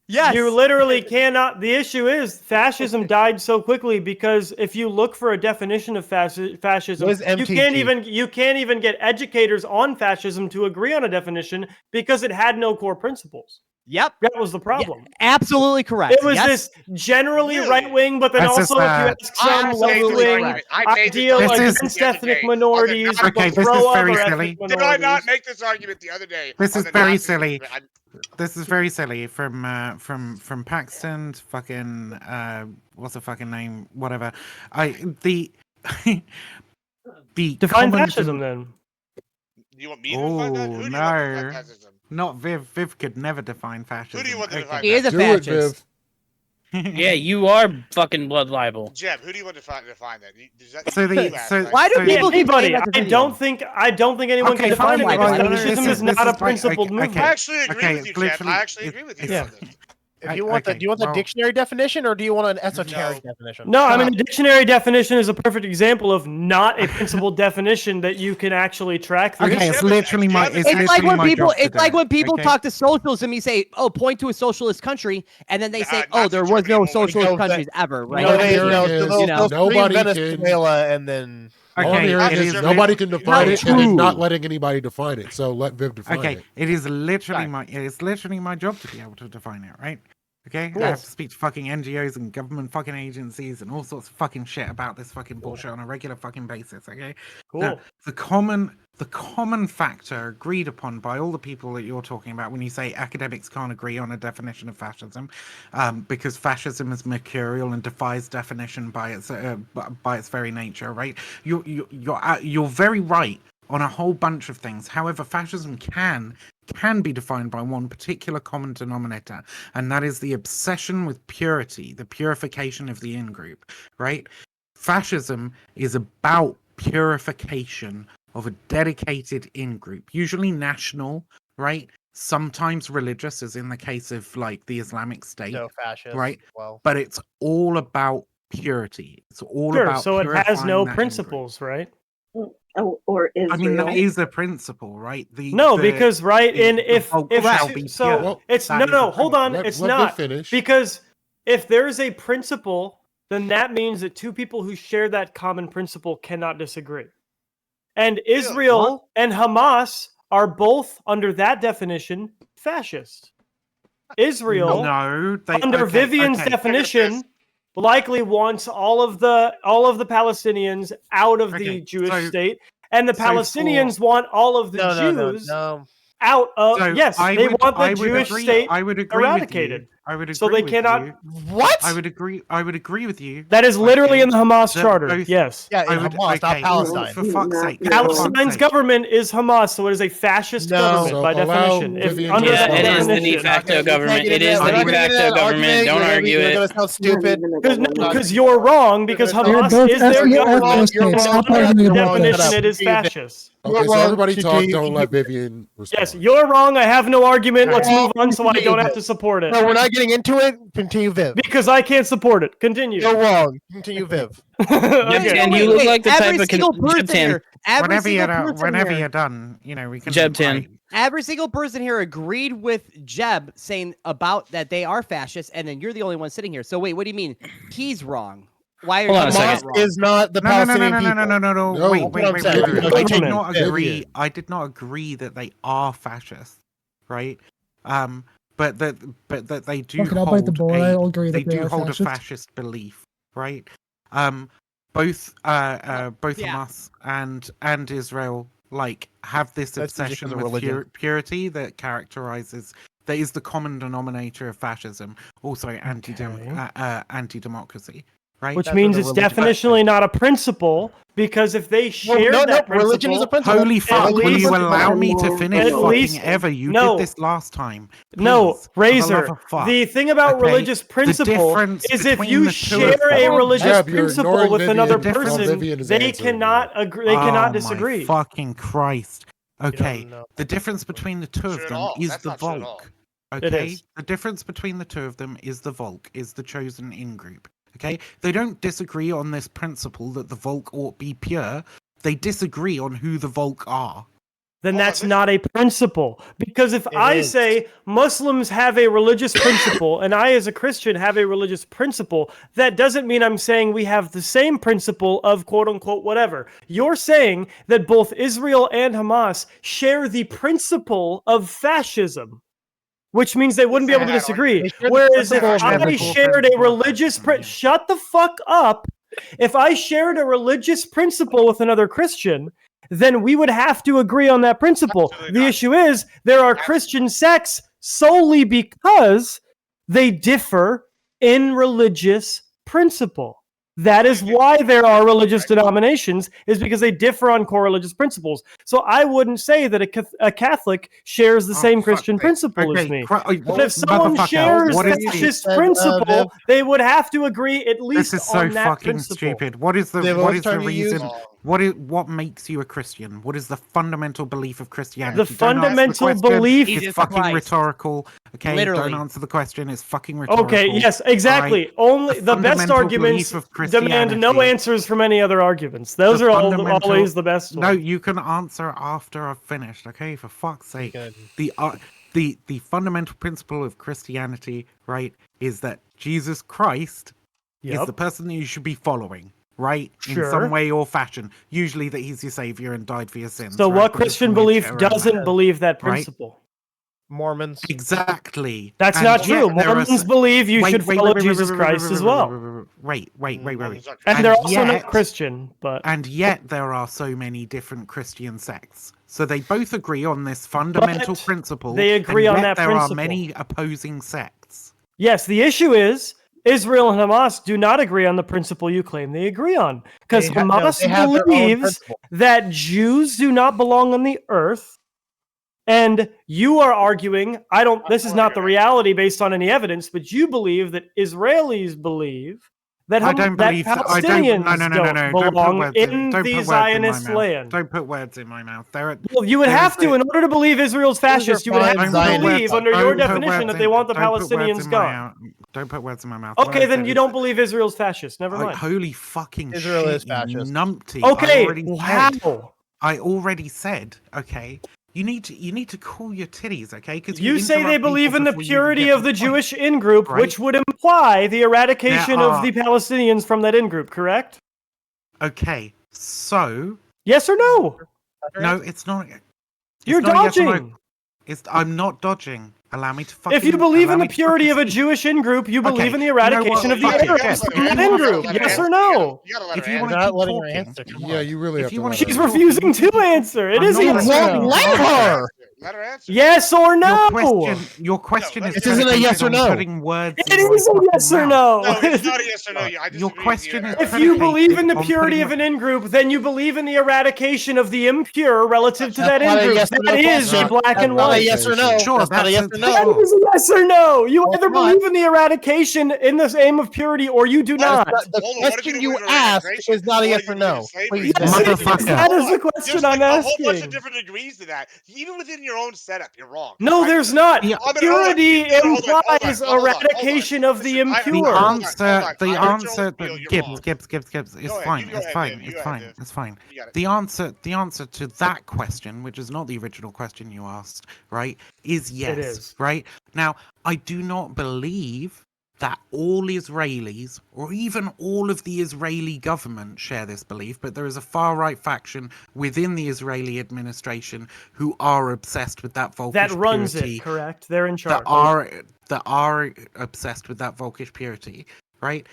Speaker 11: Yes.
Speaker 4: You literally cannot. The issue is fascism died so quickly because if you look for a definition of fascism,
Speaker 8: What is
Speaker 4: you can't even get educators on fascism to agree on a definition because it had no core principles.
Speaker 11: Yep.
Speaker 4: That was the problem.
Speaker 11: Absolutely correct.
Speaker 4: It was
Speaker 11: Yes.
Speaker 4: this generally
Speaker 1: Really?
Speaker 4: right wing, but then
Speaker 10: That's
Speaker 4: also
Speaker 10: just,
Speaker 4: if you ask some
Speaker 11: absolutely
Speaker 4: left wing
Speaker 11: correct.
Speaker 1: I made this
Speaker 4: ideal
Speaker 10: argument
Speaker 4: against
Speaker 1: the other
Speaker 4: ethnic
Speaker 1: day.
Speaker 4: minorities,
Speaker 1: Okay,
Speaker 10: this
Speaker 4: throw
Speaker 10: is
Speaker 4: other
Speaker 10: very
Speaker 4: ethnic
Speaker 10: silly.
Speaker 4: minorities.
Speaker 1: Did I not make this argument the other day?
Speaker 10: This
Speaker 1: on
Speaker 10: is
Speaker 1: the
Speaker 10: very
Speaker 1: Nazis?
Speaker 10: silly. This is very silly from Paxton to fucking what's the fucking name? Whatever. The
Speaker 4: Define
Speaker 10: common
Speaker 4: fascism then.
Speaker 1: You want me to define that?
Speaker 10: Oh
Speaker 1: Who do you want to define
Speaker 10: no,
Speaker 1: fascism?
Speaker 10: not Viv. Viv could never define fascism.
Speaker 1: Who do you want to define
Speaker 11: He is a
Speaker 2: Do it,
Speaker 11: fascist.
Speaker 2: Viv.
Speaker 14: Yeah, you are fucking blood libel.
Speaker 1: Jeb, who do you want to define that?
Speaker 10: So the-
Speaker 1: you asked,
Speaker 10: so-
Speaker 1: right?
Speaker 11: Why do
Speaker 10: so-
Speaker 11: people keep
Speaker 4: Anybody.
Speaker 11: saying that's
Speaker 4: I
Speaker 11: opinion?
Speaker 4: don't think anyone
Speaker 10: Okay,
Speaker 4: can define
Speaker 10: fine,
Speaker 4: it
Speaker 11: like,
Speaker 4: because
Speaker 11: why don't you-
Speaker 4: fascism
Speaker 10: this
Speaker 4: is not a
Speaker 10: like-
Speaker 4: principled
Speaker 10: okay,
Speaker 4: movement.
Speaker 1: I actually agree
Speaker 10: okay,
Speaker 1: with you,
Speaker 10: it's
Speaker 1: Jeb.
Speaker 10: literally-
Speaker 1: I actually agree with you.
Speaker 4: Yeah.
Speaker 1: on this.
Speaker 8: If you want
Speaker 10: okay,
Speaker 8: do you want the
Speaker 10: well-
Speaker 8: dictionary definition or do you want an esoteric definition?
Speaker 4: No, I mean
Speaker 10: Shut
Speaker 4: the dictionary definition is a perfect example of not a principled definition that you can actually track through.
Speaker 10: Okay, it's
Speaker 1: Jeb is-
Speaker 10: literally my.
Speaker 1: Jeb is-
Speaker 10: It's
Speaker 11: It's like
Speaker 10: literally
Speaker 11: when
Speaker 10: my
Speaker 11: people.
Speaker 10: job to
Speaker 11: It's
Speaker 10: do
Speaker 11: like
Speaker 10: it,
Speaker 11: when people
Speaker 10: okay?
Speaker 11: talk to socialism. You say, "Oh, point to a socialist country," and then they say, "Oh,
Speaker 1: Nazi
Speaker 11: there was
Speaker 1: Germany
Speaker 11: no
Speaker 1: won't
Speaker 11: socialist
Speaker 8: go that-
Speaker 11: countries ever." Right?
Speaker 2: No,
Speaker 11: I mean,
Speaker 2: there it is.
Speaker 8: they'll
Speaker 11: know,
Speaker 8: scream
Speaker 2: nobody can-
Speaker 8: Venezuela and then
Speaker 10: Okay,
Speaker 2: All
Speaker 10: it
Speaker 2: here is
Speaker 10: is
Speaker 2: nobody
Speaker 10: lit-
Speaker 2: can define it, and it's
Speaker 11: true.
Speaker 2: not letting anybody define it. So let Viv define
Speaker 10: Okay,
Speaker 2: it.
Speaker 10: it is literally
Speaker 11: Sorry.
Speaker 10: it's literally my job to be able to define it, right? Okay, I
Speaker 11: Cool.
Speaker 10: have to speak to fucking NGOs and government fucking agencies and all sorts of fucking shit about this fucking bullshit on a regular fucking basis. Okay,
Speaker 4: Cool.
Speaker 10: Now, the common factor agreed upon by all the people that you're talking about when you say academics can't agree on a definition of fascism, because fascism is mercurial and defies definition by its very nature, right? You're very right on a whole bunch of things. However, fascism can be defined by one particular common denominator, and that is the obsession with purity, the purification of the in-group, right? Fascism is about purification of a dedicated in-group, usually national, right? Sometimes religious, as in the case of like the Islamic State,
Speaker 8: fascist.
Speaker 10: right?
Speaker 8: Well,
Speaker 10: But it's all about purity. It's all
Speaker 4: Sure,
Speaker 10: about
Speaker 4: so it has
Speaker 10: purifying
Speaker 4: no
Speaker 10: that in-group.
Speaker 4: principles, right?
Speaker 12: Or Israel.
Speaker 10: I mean, that is the principle, right?
Speaker 4: No, because right in if
Speaker 10: bulk
Speaker 4: if
Speaker 10: shall be
Speaker 4: so
Speaker 10: pure.
Speaker 4: it's
Speaker 10: That
Speaker 4: no
Speaker 10: is
Speaker 4: no
Speaker 10: the
Speaker 4: hold on
Speaker 2: Let-
Speaker 4: it's
Speaker 2: let Viv
Speaker 4: not
Speaker 2: finish.
Speaker 4: because if there is a principle then that means that two people who share that common principle cannot disagree, and Israel and Hamas are both, under that definition, fascist. Israel,
Speaker 10: No,
Speaker 4: under Vivian's definition, likely wants all of the Palestinians out of the Jewish state, and the Palestinians want all of the Jews out of. Yes, they want the Jewish state eradicated.
Speaker 10: I would agree
Speaker 4: so they
Speaker 10: with
Speaker 4: cannot.
Speaker 10: you.
Speaker 8: What?
Speaker 10: I would agree with you.
Speaker 4: That is literally in the Hamas charter. Yes.
Speaker 8: Yeah, in Hamas, not Palestine.
Speaker 10: For fuck's sake.
Speaker 4: Palestine's government is Hamas, so it is a fascist government by definition. If under
Speaker 14: Yeah,
Speaker 4: that
Speaker 14: it is the de
Speaker 4: definition-
Speaker 14: facto government. It is the de facto government. Don't argue
Speaker 8: You're
Speaker 14: it.
Speaker 8: gonna sound stupid.
Speaker 4: Because you're wrong. Because Hamas
Speaker 13: both
Speaker 4: is their
Speaker 13: asking
Speaker 4: government.
Speaker 13: ethnic states. Stop
Speaker 4: Under
Speaker 13: arguing
Speaker 4: the
Speaker 13: about this.
Speaker 4: definition, it is fascist.
Speaker 2: Okay, so everybody talk. Don't let Vivian respond.
Speaker 4: Yes, you're wrong. I have no argument. Let's move on so I don't have to support it.
Speaker 8: No, we're not getting into it. Continue, Viv.
Speaker 4: Because I can't support it. Continue.
Speaker 8: You're wrong. Continue, Viv.
Speaker 14: And you look like the type of
Speaker 10: Whenever you're done, you know we can.
Speaker 11: Jeb every single person here agreed with Jeb saying about that they are fascists, and then you're the only one sitting here. So wait, what do you mean? He's wrong. Why are
Speaker 14: Hold on
Speaker 11: you
Speaker 14: a second.
Speaker 11: wrong?
Speaker 8: Is not the Palestinian people.
Speaker 10: No. Wait. I did not
Speaker 8: Viv.
Speaker 10: agree. I did not agree that they are fascists, right? But that they do
Speaker 13: Okay, I'll bite the
Speaker 10: hold
Speaker 13: bullet. I'll agree that
Speaker 10: they
Speaker 13: they
Speaker 10: do
Speaker 13: are
Speaker 10: hold
Speaker 13: fascist.
Speaker 10: a fascist belief, right? Both Hamas and Israel have this
Speaker 8: That's just
Speaker 10: obsession
Speaker 8: because of
Speaker 10: with
Speaker 8: religion.
Speaker 10: purity that characterizes that is the common denominator of fascism, also anti-democracy, right?
Speaker 4: Which means it's definitionally not a principle, because if they shared that principle,
Speaker 8: religion is a principle.
Speaker 10: Holy fuck, will you allow me to finish
Speaker 4: At
Speaker 10: fucking
Speaker 4: least-
Speaker 10: ever? You
Speaker 4: no.
Speaker 10: did this last time.
Speaker 4: No,
Speaker 10: Please, for the
Speaker 4: Razor.
Speaker 10: love of fuck.
Speaker 4: The thing about
Speaker 10: Okay?
Speaker 4: religious
Speaker 10: The
Speaker 4: principle
Speaker 10: difference
Speaker 4: is if
Speaker 10: between
Speaker 4: you
Speaker 10: the two
Speaker 4: share
Speaker 10: of
Speaker 4: a
Speaker 10: them-
Speaker 4: religious
Speaker 2: Jeb, you're
Speaker 4: principle
Speaker 2: ignoring
Speaker 4: with
Speaker 2: Vivian
Speaker 4: another
Speaker 2: while
Speaker 4: person,
Speaker 2: Vivian is
Speaker 4: they
Speaker 2: answering.
Speaker 4: cannot agree. They cannot disagree.
Speaker 10: My fucking Christ. Okay,
Speaker 4: know.
Speaker 10: the difference between the two of
Speaker 1: True at
Speaker 10: them
Speaker 1: all.
Speaker 10: is
Speaker 1: That's
Speaker 10: the
Speaker 1: not true at
Speaker 10: Volk.
Speaker 1: all.
Speaker 4: It
Speaker 10: Okay,
Speaker 4: is.
Speaker 10: the difference between the two of them is the Volk, is the chosen in group. Okay, they don't disagree on this principle that the Volk ought be pure. They disagree on who the Volk are.
Speaker 4: Then that's not a principle. Because if I
Speaker 8: is.
Speaker 4: say Muslims have a religious principle and I as a Christian have a religious principle, that doesn't mean I'm saying we have the same principle of quote unquote whatever. You're saying that both Israel and Hamas share the principle of fascism, which means they wouldn't be able to disagree. Whereas if I shared a religious shut the fuck up. If I shared a religious principle with another Christian, then we would have to agree on that principle. The issue is there are Christian sects solely because they differ in religious principle. That is why there are religious denominations, is because they differ on core religious principles. So I wouldn't say that a Catholic shares the same Christian principle as me. But if someone shares fascist principle, they would have to agree at least
Speaker 10: This is so
Speaker 4: on that
Speaker 10: fucking
Speaker 4: principle.
Speaker 10: stupid. What is the
Speaker 8: Viv,
Speaker 10: what
Speaker 8: what
Speaker 10: is the
Speaker 8: term you
Speaker 10: reason?
Speaker 8: use?
Speaker 10: What makes you a Christian? What is the fundamental belief of Christianity?
Speaker 4: The
Speaker 10: Don't answer
Speaker 4: fundamental
Speaker 10: question.
Speaker 4: belief
Speaker 10: It's
Speaker 11: Jesus
Speaker 10: fucking
Speaker 11: Christ.
Speaker 10: rhetorical. Okay,
Speaker 11: Literally.
Speaker 10: don't answer the question. It's fucking rhetorical.
Speaker 4: Okay, yes, exactly.
Speaker 10: Alright?
Speaker 4: Only the best
Speaker 10: fundamental
Speaker 4: arguments
Speaker 10: belief of
Speaker 4: demand no
Speaker 10: Christianity-
Speaker 4: answers from any other arguments. Those
Speaker 10: the
Speaker 4: are
Speaker 10: fundamental-
Speaker 4: always the best
Speaker 10: No,
Speaker 4: ones.
Speaker 10: you can answer after I've finished. Okay, for fuck's sake. The fundamental principle of Christianity, right, is that Jesus Christ is
Speaker 4: Yep.
Speaker 10: the person that you should be following, right?
Speaker 4: Sure.
Speaker 10: In some way or fashion. Usually that he's your savior and died for your sins.
Speaker 4: So
Speaker 10: right?
Speaker 4: what
Speaker 10: But just
Speaker 4: Christian
Speaker 10: wanted to
Speaker 4: belief
Speaker 10: get around
Speaker 4: doesn't
Speaker 10: that.
Speaker 4: believe that
Speaker 10: Right?
Speaker 4: principle?
Speaker 8: Mormons.
Speaker 10: Exactly.
Speaker 4: That's
Speaker 10: And
Speaker 4: not true.
Speaker 10: yet there are
Speaker 4: Mormons
Speaker 10: s-
Speaker 4: believe you
Speaker 10: wait,
Speaker 4: should
Speaker 10: wait,
Speaker 4: follow
Speaker 10: wait,
Speaker 4: Jesus
Speaker 10: wait,
Speaker 4: Christ
Speaker 10: wait,
Speaker 4: as
Speaker 10: wait,
Speaker 4: well.
Speaker 10: Wait.
Speaker 4: And they're also
Speaker 10: yet-
Speaker 4: not Christian, but
Speaker 10: And yet there are so many different Christian sects. So they both agree on this fundamental
Speaker 4: But
Speaker 10: principle.
Speaker 4: they agree
Speaker 10: and
Speaker 4: on
Speaker 10: yet
Speaker 4: that
Speaker 10: there
Speaker 4: principle.
Speaker 10: are many opposing sects.
Speaker 4: yes, the issue is Israel and Hamas do not agree on the principle you claim they agree on. Because
Speaker 8: They ha- no,
Speaker 4: Hamas
Speaker 8: they have their own
Speaker 4: believes
Speaker 8: principle.
Speaker 4: that Jews do not belong on the earth. And you are arguing, this is not the reality based on any evidence, but you believe that Israelis believe that,
Speaker 10: I don't believe that. I
Speaker 4: Palestinians
Speaker 10: don't. No.
Speaker 4: don't
Speaker 10: Don't put
Speaker 4: belong
Speaker 10: words
Speaker 4: in
Speaker 10: don't
Speaker 4: the
Speaker 10: put words
Speaker 4: Zionist
Speaker 10: in my mouth.
Speaker 4: land.
Speaker 10: Don't put words in my mouth.
Speaker 4: Well, you would
Speaker 10: there
Speaker 4: have
Speaker 10: is
Speaker 4: to,
Speaker 10: a-
Speaker 4: in order to believe Israel's fascist, you would have
Speaker 8: fine
Speaker 4: to
Speaker 8: Zionist.
Speaker 4: believe, under your definition, that they want the Palestinians gone.
Speaker 10: Don't put words in my mouth. All
Speaker 4: Okay,
Speaker 10: I
Speaker 4: then
Speaker 10: said
Speaker 4: you
Speaker 10: is-
Speaker 4: don't believe Israel's fascist. Never
Speaker 10: Oh,
Speaker 4: mind.
Speaker 10: holy fucking
Speaker 8: Israel
Speaker 10: shit,
Speaker 8: is fascist.
Speaker 10: you numpty.
Speaker 4: Okay,
Speaker 10: I
Speaker 4: wow.
Speaker 10: already said, okay. You need to cool your titties, okay? Because
Speaker 4: You say they believe in the purity of the Jewish in-group,
Speaker 10: right?
Speaker 4: which would imply the eradication
Speaker 10: There
Speaker 4: of
Speaker 10: are-
Speaker 4: the Palestinians from that in-group, correct?
Speaker 10: Okay, so
Speaker 4: Yes or no?
Speaker 10: no, it's not.
Speaker 4: You're
Speaker 10: It's not a yes or no.
Speaker 4: dodging.
Speaker 10: I'm not dodging. Allow me to fucking.
Speaker 4: If you believe in
Speaker 10: allow
Speaker 4: the
Speaker 10: me to
Speaker 4: purity of
Speaker 10: fucking
Speaker 4: a Jewish in-group, you believe
Speaker 10: Okay,
Speaker 4: in the
Speaker 10: you know what?
Speaker 4: eradication of the
Speaker 10: Fuck it.
Speaker 4: Arabs
Speaker 10: Yes.
Speaker 4: from that in-group. Yes or no?
Speaker 1: You gotta let
Speaker 10: If
Speaker 1: her
Speaker 10: you want
Speaker 1: answer.
Speaker 10: to keep
Speaker 8: letting her
Speaker 10: talking,
Speaker 8: answer.
Speaker 2: Yeah, you really
Speaker 10: If
Speaker 2: have
Speaker 10: you
Speaker 2: to
Speaker 10: wanna
Speaker 2: let
Speaker 10: keep
Speaker 4: She's
Speaker 2: her.
Speaker 10: talking,
Speaker 4: refusing to answer. It
Speaker 10: I'm
Speaker 4: is a
Speaker 10: not
Speaker 4: yes or
Speaker 8: won't
Speaker 4: no.
Speaker 8: let her.
Speaker 1: Let her answer.
Speaker 4: Yes or no?
Speaker 10: Your question is
Speaker 8: This isn't a yes
Speaker 10: predicated
Speaker 8: or
Speaker 10: on
Speaker 8: no.
Speaker 10: putting words
Speaker 4: It
Speaker 10: in my
Speaker 4: is a
Speaker 10: fucking
Speaker 4: yes or
Speaker 10: mouth.
Speaker 4: no.
Speaker 1: No, it's not a yes or no. I disagree
Speaker 10: Your
Speaker 1: with you.
Speaker 10: question is
Speaker 4: If you believe in the
Speaker 10: predicated on
Speaker 4: purity
Speaker 10: putting
Speaker 4: of an in-group, then you believe in the eradication of the impure relative to that
Speaker 8: That's not a
Speaker 4: in-group.
Speaker 8: yes or no
Speaker 4: That is
Speaker 8: question.
Speaker 4: black
Speaker 8: That's
Speaker 4: and
Speaker 8: not a
Speaker 4: white.
Speaker 8: yes or no.
Speaker 10: Sure,
Speaker 8: That's not a yes or
Speaker 4: That
Speaker 8: no.
Speaker 4: is a yes or no. You
Speaker 8: Well,
Speaker 4: either
Speaker 8: not.
Speaker 4: believe in the eradication in this aim of purity or you do not.
Speaker 8: The
Speaker 1: Hold on, what if
Speaker 8: question
Speaker 1: don't
Speaker 8: you
Speaker 1: believe in
Speaker 8: asked
Speaker 1: eradication?
Speaker 8: is not a
Speaker 1: What
Speaker 8: yes
Speaker 1: if you
Speaker 8: or
Speaker 1: believe in
Speaker 8: no.
Speaker 1: slavery?
Speaker 8: Please,
Speaker 4: Yes,
Speaker 8: then.
Speaker 4: it is.
Speaker 10: Motherfucker.
Speaker 4: That is
Speaker 1: Hold
Speaker 4: the
Speaker 1: on.
Speaker 4: question
Speaker 1: There's
Speaker 4: I'm
Speaker 1: like a whole bunch of
Speaker 4: asking.
Speaker 1: different degrees to that. Even within your own setup, you're wrong.
Speaker 4: No,
Speaker 1: Like,
Speaker 4: there's not.
Speaker 10: Yeah.
Speaker 4: Purity
Speaker 1: hold on,
Speaker 4: implies eradication of the
Speaker 1: Listen,
Speaker 4: impure.
Speaker 10: The
Speaker 1: I
Speaker 10: answer,
Speaker 1: heard your whole spiel, you're wrong.
Speaker 10: Gibbs. It's
Speaker 1: Go ahead,
Speaker 10: fine.
Speaker 1: you go
Speaker 10: It's
Speaker 1: ahead,
Speaker 10: fine.
Speaker 1: Viv. You
Speaker 10: It's
Speaker 1: go ahead,
Speaker 10: fine.
Speaker 1: Viv.
Speaker 10: It's fine.
Speaker 1: You got it.
Speaker 10: The answer to that question, which is not the original question you asked, right, is yes.
Speaker 4: It is.
Speaker 10: Right? Now, I do not believe that all Israelis, or even all of the Israeli government, share this belief, but there is a far-right faction within the Israeli administration who are obsessed with that volkish
Speaker 4: That runs
Speaker 10: purity.
Speaker 4: it, correct? They're in
Speaker 10: That
Speaker 4: charge.
Speaker 10: are obsessed with that volkish purity, right?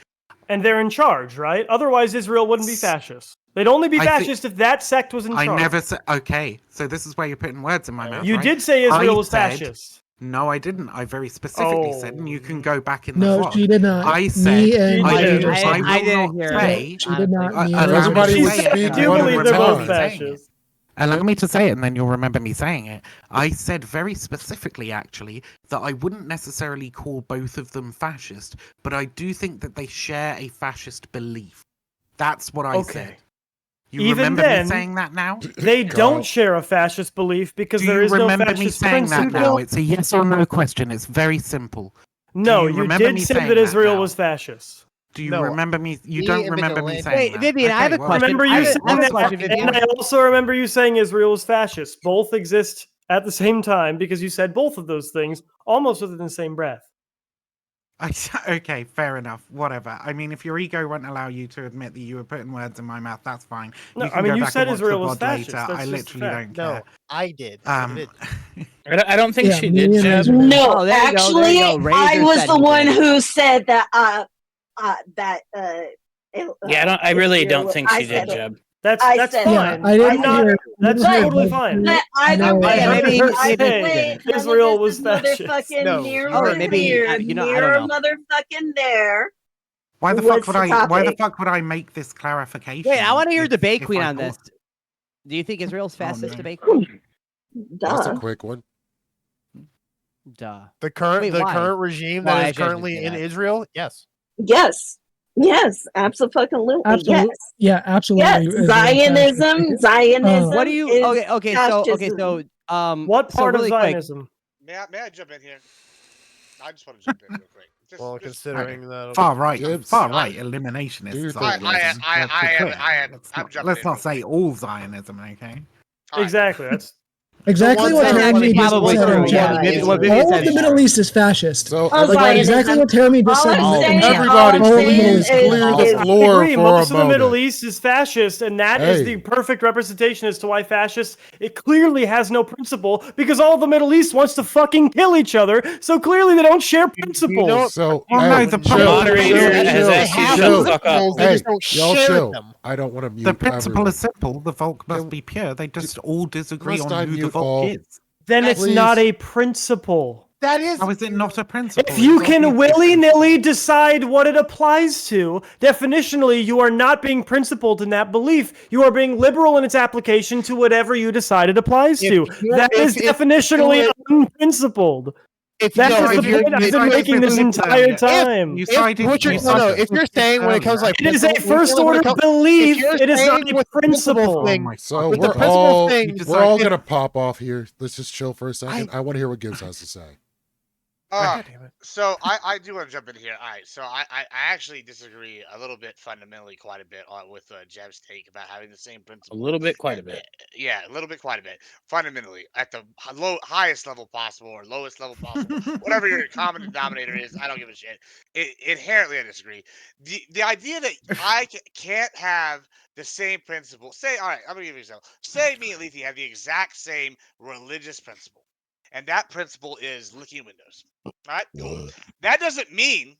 Speaker 4: And they're in charge, right? Otherwise, Israel wouldn't be fascist. They'd only be fascist if that sect was in charge.
Speaker 10: I never said. Okay, so this is where you're putting words in my mouth.
Speaker 4: You
Speaker 10: right?
Speaker 4: did say Israel
Speaker 10: I
Speaker 4: was
Speaker 10: said-
Speaker 4: fascist.
Speaker 10: No, I didn't. I very specifically said, and you can go back in the
Speaker 13: No,
Speaker 10: VOD.
Speaker 13: she did not.
Speaker 10: I
Speaker 13: Me
Speaker 10: said,
Speaker 13: and
Speaker 10: I
Speaker 13: Ranger
Speaker 10: will
Speaker 13: said
Speaker 11: I didn't
Speaker 10: not
Speaker 11: hear
Speaker 10: say.
Speaker 11: it.
Speaker 13: She did not.
Speaker 11: honestly.
Speaker 13: Me and
Speaker 10: Allow me
Speaker 2: Everybody
Speaker 10: to
Speaker 2: was
Speaker 10: say it,
Speaker 2: speaking
Speaker 10: and
Speaker 4: You
Speaker 10: you'll
Speaker 2: one at a
Speaker 4: believe they're
Speaker 10: remember
Speaker 4: both
Speaker 10: me
Speaker 2: time.
Speaker 10: saying it.
Speaker 4: fascists.
Speaker 10: Allow me to say it, and then you'll remember me saying it. I said very specifically, actually, that I wouldn't necessarily call both of them fascist, but I do think that they share a fascist belief. That's what I said. You
Speaker 4: Even
Speaker 10: remember
Speaker 4: then,
Speaker 10: me saying that now?
Speaker 4: They don't share a fascist belief because
Speaker 10: Do
Speaker 4: there
Speaker 10: you
Speaker 4: is no
Speaker 10: remember me
Speaker 4: fascist
Speaker 10: saying that
Speaker 4: principle.
Speaker 10: now? It's a yes or no question. It's very simple.
Speaker 4: No,
Speaker 10: Do
Speaker 4: you
Speaker 10: remember
Speaker 4: did
Speaker 10: me
Speaker 4: say
Speaker 10: saying
Speaker 4: that Israel
Speaker 10: now?
Speaker 4: was fascist.
Speaker 10: Do you
Speaker 8: No,
Speaker 10: remember me? You
Speaker 8: me
Speaker 10: don't
Speaker 8: and
Speaker 10: remember me
Speaker 8: Vigilante-
Speaker 10: saying
Speaker 11: Wait,
Speaker 10: that.
Speaker 11: Vivian, I have a
Speaker 10: well,
Speaker 11: question.
Speaker 4: Remember
Speaker 11: I
Speaker 4: you
Speaker 11: have a
Speaker 4: saying
Speaker 11: question,
Speaker 4: that,
Speaker 11: Vivian.
Speaker 4: and I also remember you saying Israel was fascist. Both exist at the same time because you said both of those things almost within the same breath.
Speaker 10: Okay, fair enough. Whatever. I mean, if your ego won't allow you to admit that you were putting words in my mouth, that's fine.
Speaker 4: No,
Speaker 10: you can
Speaker 4: I mean,
Speaker 10: go
Speaker 4: you
Speaker 10: back
Speaker 4: said
Speaker 10: and watch
Speaker 4: Israel
Speaker 10: the
Speaker 4: was
Speaker 10: VOD
Speaker 4: fascist.
Speaker 10: later.
Speaker 4: That's
Speaker 10: I
Speaker 4: just a
Speaker 10: literally
Speaker 4: fact.
Speaker 10: don't care.
Speaker 8: No, I did.
Speaker 14: I don't think
Speaker 13: Yeah,
Speaker 14: she
Speaker 13: me
Speaker 14: did,
Speaker 13: and
Speaker 14: Jeb.
Speaker 13: Ranger did.
Speaker 12: No,
Speaker 11: Oh, there you go, there
Speaker 12: actually,
Speaker 11: you go.
Speaker 12: I
Speaker 11: Razor
Speaker 12: was
Speaker 11: said
Speaker 12: the
Speaker 11: he
Speaker 12: one
Speaker 11: did.
Speaker 12: who said that.
Speaker 14: Yeah, I really
Speaker 12: Israel-
Speaker 14: don't think
Speaker 12: I
Speaker 14: she did,
Speaker 12: said it.
Speaker 14: Jeb.
Speaker 4: That's
Speaker 12: I
Speaker 4: that's
Speaker 12: said
Speaker 13: Yeah,
Speaker 4: fine.
Speaker 13: I didn't
Speaker 4: I'm not.
Speaker 13: hear.
Speaker 4: That's
Speaker 13: I didn't hear
Speaker 4: totally
Speaker 13: both
Speaker 4: fine.
Speaker 13: you
Speaker 12: But either
Speaker 13: nor-
Speaker 12: way,
Speaker 11: maybe-
Speaker 12: I
Speaker 11: maybe-
Speaker 12: wait. None
Speaker 4: Israel
Speaker 12: of
Speaker 4: was
Speaker 12: this is
Speaker 4: fascist.
Speaker 12: motherfucking
Speaker 8: No,
Speaker 12: near
Speaker 8: you heard
Speaker 12: and
Speaker 11: maybe,
Speaker 12: near,
Speaker 11: you know, I
Speaker 12: near
Speaker 11: don't know.
Speaker 12: motherfucking there.
Speaker 10: Why the fuck
Speaker 12: What's
Speaker 10: would
Speaker 12: the
Speaker 10: I? Why the
Speaker 12: topic?
Speaker 10: fuck would I make this clarification?
Speaker 11: Wait, I want to hear
Speaker 10: if-
Speaker 11: debate
Speaker 10: if
Speaker 11: queen
Speaker 10: I
Speaker 11: on this.
Speaker 10: thought-
Speaker 11: Do you think Israel's fascist
Speaker 10: no.
Speaker 11: debate queen?
Speaker 2: That's a
Speaker 12: Duh.
Speaker 2: quick one.
Speaker 11: Duh.
Speaker 8: The current
Speaker 11: Wait, why?
Speaker 8: current regime
Speaker 11: Why? I
Speaker 8: that is
Speaker 11: should just
Speaker 8: currently
Speaker 11: say
Speaker 8: in
Speaker 11: that.
Speaker 8: Israel, yes.
Speaker 12: Yes. Yes. Absolutely.
Speaker 13: Absolutely.
Speaker 12: Yes.
Speaker 13: Yeah, absolutely.
Speaker 12: Yes.
Speaker 13: Israel
Speaker 12: Zionism.
Speaker 13: fascist.
Speaker 12: Zionism.
Speaker 11: What do you?
Speaker 12: is
Speaker 11: Okay,
Speaker 12: fascism.
Speaker 4: What
Speaker 11: so
Speaker 4: part
Speaker 11: really
Speaker 4: of
Speaker 11: quick,
Speaker 4: Zionism?
Speaker 1: May I jump in here? I just want to jump in real quick.
Speaker 8: Well, considering that
Speaker 10: far right,
Speaker 2: Gibbs.
Speaker 10: far right eliminationist.
Speaker 2: Do your thing,
Speaker 10: Zionism.
Speaker 1: I'm jumping
Speaker 10: Let's
Speaker 1: in.
Speaker 10: not say all Zionism, okay?
Speaker 4: Exactly. That's
Speaker 13: Exactly what
Speaker 11: that's
Speaker 13: Jeremy just
Speaker 11: probably
Speaker 13: said.
Speaker 11: true.
Speaker 13: in
Speaker 11: Yeah,
Speaker 13: chat.
Speaker 11: what Vivian
Speaker 13: All
Speaker 11: said
Speaker 13: of the
Speaker 11: is
Speaker 13: Middle
Speaker 11: true.
Speaker 13: East is fascist.
Speaker 2: So
Speaker 12: Oh,
Speaker 2: everybody,
Speaker 13: Exactly what Jeremy just
Speaker 12: All
Speaker 13: said.
Speaker 12: I'm
Speaker 13: in
Speaker 12: saying,
Speaker 13: chat.
Speaker 2: everybody,
Speaker 12: all I'm
Speaker 13: All of the Middle
Speaker 12: saying
Speaker 13: East
Speaker 12: is,
Speaker 2: clear the
Speaker 12: is
Speaker 4: I
Speaker 2: floor
Speaker 4: agree.
Speaker 2: for
Speaker 4: Most
Speaker 2: a
Speaker 4: of the Middle
Speaker 2: moment.
Speaker 4: East is fascist, and that is the
Speaker 2: Hey.
Speaker 4: perfect representation as to why fascists. It clearly has no principle because all the Middle East wants to fucking kill each other. So clearly they don't share principles.
Speaker 2: So,
Speaker 10: Well,
Speaker 2: hey,
Speaker 10: no, the
Speaker 2: chill,
Speaker 14: moderator
Speaker 2: chill,
Speaker 14: has
Speaker 2: chill,
Speaker 14: asked you to
Speaker 2: chill.
Speaker 14: shut the fuck up.
Speaker 8: They
Speaker 2: Hey,
Speaker 8: just don't
Speaker 2: y'all
Speaker 8: share
Speaker 2: chill.
Speaker 8: them.
Speaker 2: I don't want to mute
Speaker 10: The principle
Speaker 2: everyone.
Speaker 10: is simple. The Volk must
Speaker 2: Can-
Speaker 10: be pure. They just all disagree
Speaker 2: Must
Speaker 10: on
Speaker 2: I
Speaker 10: who the
Speaker 2: mute
Speaker 10: Volk
Speaker 2: all?
Speaker 10: is.
Speaker 4: Then it's
Speaker 2: Please.
Speaker 4: not a principle.
Speaker 8: That is.
Speaker 10: How is it not a principle?
Speaker 4: If you
Speaker 10: It's
Speaker 4: can
Speaker 10: obviously a
Speaker 4: willy-nilly decide what it applies to, definitionally, you are not being principled in that belief. You are being liberal in its application to whatever you decide it applies to. That is definitionally unprincipled. That is the point I've been making this entire time.
Speaker 10: You sided
Speaker 8: If you're
Speaker 10: with
Speaker 8: saying when it comes like
Speaker 4: It is a
Speaker 8: principle-
Speaker 4: first-order belief.
Speaker 8: if you're
Speaker 4: It is not
Speaker 8: saying
Speaker 4: a
Speaker 8: with the principle
Speaker 4: principle.
Speaker 8: thing-
Speaker 2: So
Speaker 8: with the
Speaker 2: we're
Speaker 8: principle
Speaker 2: all
Speaker 8: thing,
Speaker 2: we're all
Speaker 8: if-
Speaker 2: gonna pop off here. Let's just chill for a second. I want to hear what Gibbs has to say.
Speaker 8: God damn it.
Speaker 1: So I do want to jump in here. All right, so I actually disagree a little bit fundamentally, quite a bit with Jeb's take about having the same
Speaker 14: A
Speaker 1: principle.
Speaker 14: little bit, quite a bit.
Speaker 1: Yeah, a little bit, quite a bit. Fundamentally, at the highest level possible or lowest level possible, whatever your common denominator is, I don't give a shit. Inherently, I disagree. The idea that I can't have the same principle. Say, all right, I'm gonna give you an example. Say me and Lethe have the exact same religious principle, and that principle is licking windows. All right, cool. That doesn't mean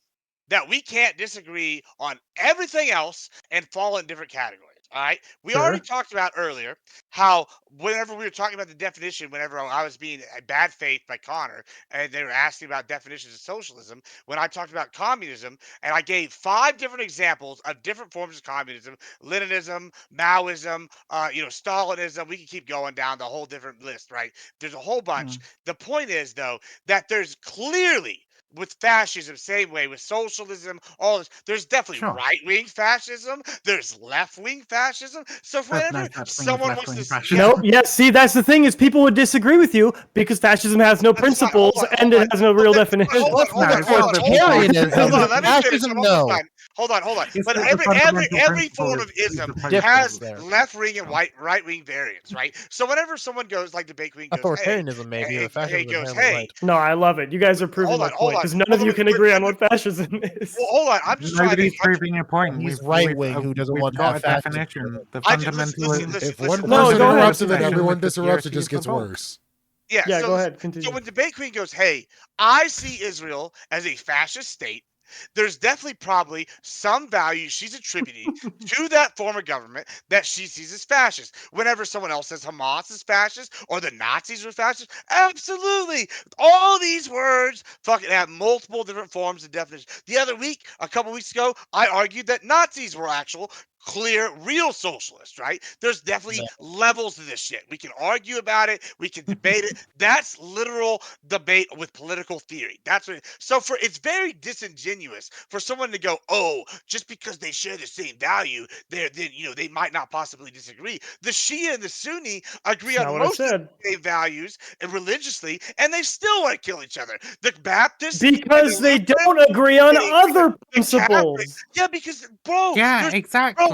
Speaker 1: that we can't disagree on everything else and fall in different categories. All right. We already talked about earlier how whenever we were talking about the definition, whenever I was being a bad faith by Connor, and they were asking about definitions of socialism, when I talked about communism, and I gave 5 different examples of different forms of communism: Leninism, Maoism, Stalinism. We can keep going down the whole different list, right? There's a whole bunch. The point is, though, that there's clearly with fascism, same way with socialism, all this. There's definitely
Speaker 10: Sure.
Speaker 1: right-wing fascism. There's left-wing fascism. So
Speaker 10: There's no
Speaker 1: whenever
Speaker 10: such thing as
Speaker 1: someone wants
Speaker 10: left-wing
Speaker 1: to,
Speaker 10: fascism.
Speaker 4: No, yes. See, that's the thing is people would disagree with you because fascism has no
Speaker 1: That's fine.
Speaker 4: principles and it has no real definition.
Speaker 1: Hold on. Let me finish. I'm almost done. Hold on.
Speaker 10: It's
Speaker 1: But
Speaker 10: the
Speaker 1: every
Speaker 10: fundamental
Speaker 1: form
Speaker 10: principle
Speaker 1: of
Speaker 10: is
Speaker 1: ism
Speaker 10: the
Speaker 1: has
Speaker 10: principle there.
Speaker 1: left-wing and right-wing variants, right? So whenever someone goes, like Debate Queen goes,
Speaker 8: Authoritarianism, maybe, but fascism is
Speaker 1: goes,
Speaker 8: inherently
Speaker 1: hey,
Speaker 8: right.
Speaker 4: No, I love it. You guys are proving my point because none of you can agree on what fascism is.
Speaker 1: Well, hold on. I'm just trying
Speaker 10: Nobody's
Speaker 1: to.
Speaker 10: proving your point.
Speaker 8: He's
Speaker 10: We've
Speaker 8: right-wing who doesn't
Speaker 10: we've
Speaker 8: want to
Speaker 10: got
Speaker 8: have
Speaker 10: a
Speaker 8: fascism.
Speaker 10: definition. The
Speaker 1: I just
Speaker 10: fundamental.
Speaker 1: listen.
Speaker 2: If one
Speaker 4: No,
Speaker 2: person
Speaker 4: go ahead.
Speaker 2: interrupts and then
Speaker 10: Obsession
Speaker 2: everyone
Speaker 10: with the
Speaker 2: disrupts, it
Speaker 10: purity
Speaker 2: just
Speaker 10: of the
Speaker 2: gets
Speaker 10: vote.
Speaker 2: worse.
Speaker 1: Yeah.
Speaker 4: Yeah,
Speaker 1: So,
Speaker 4: go ahead. Continue.
Speaker 1: So when Debate Queen goes, hey, I see Israel as a fascist state, there's definitely probably some value she's attributing to that form of government that she sees as fascist. Whenever someone else says Hamas is fascist or the Nazis were fascist, absolutely. All these words fucking have multiple different forms and definitions. The other week, a couple weeks ago, I argued that Nazis were actual clear, real socialists, right? There's definitely levels to this shit. We can argue about it. We can debate it. That's literal debate with political theory. That's what. So it's very disingenuous for someone to go, oh, just because they share the same value, they might not possibly disagree. The Shia and the Sunni agree
Speaker 4: That's not
Speaker 1: on
Speaker 4: what I
Speaker 1: most of
Speaker 4: said.
Speaker 1: the same values and religiously, and they still want to kill each other. The Baptists
Speaker 4: Because
Speaker 1: and
Speaker 4: they
Speaker 1: the
Speaker 4: don't agree on
Speaker 1: Lutherans,
Speaker 4: other
Speaker 1: the Catholics.
Speaker 4: principles.
Speaker 1: Yeah, because bro,
Speaker 10: Yeah,
Speaker 1: there's
Speaker 10: exactly.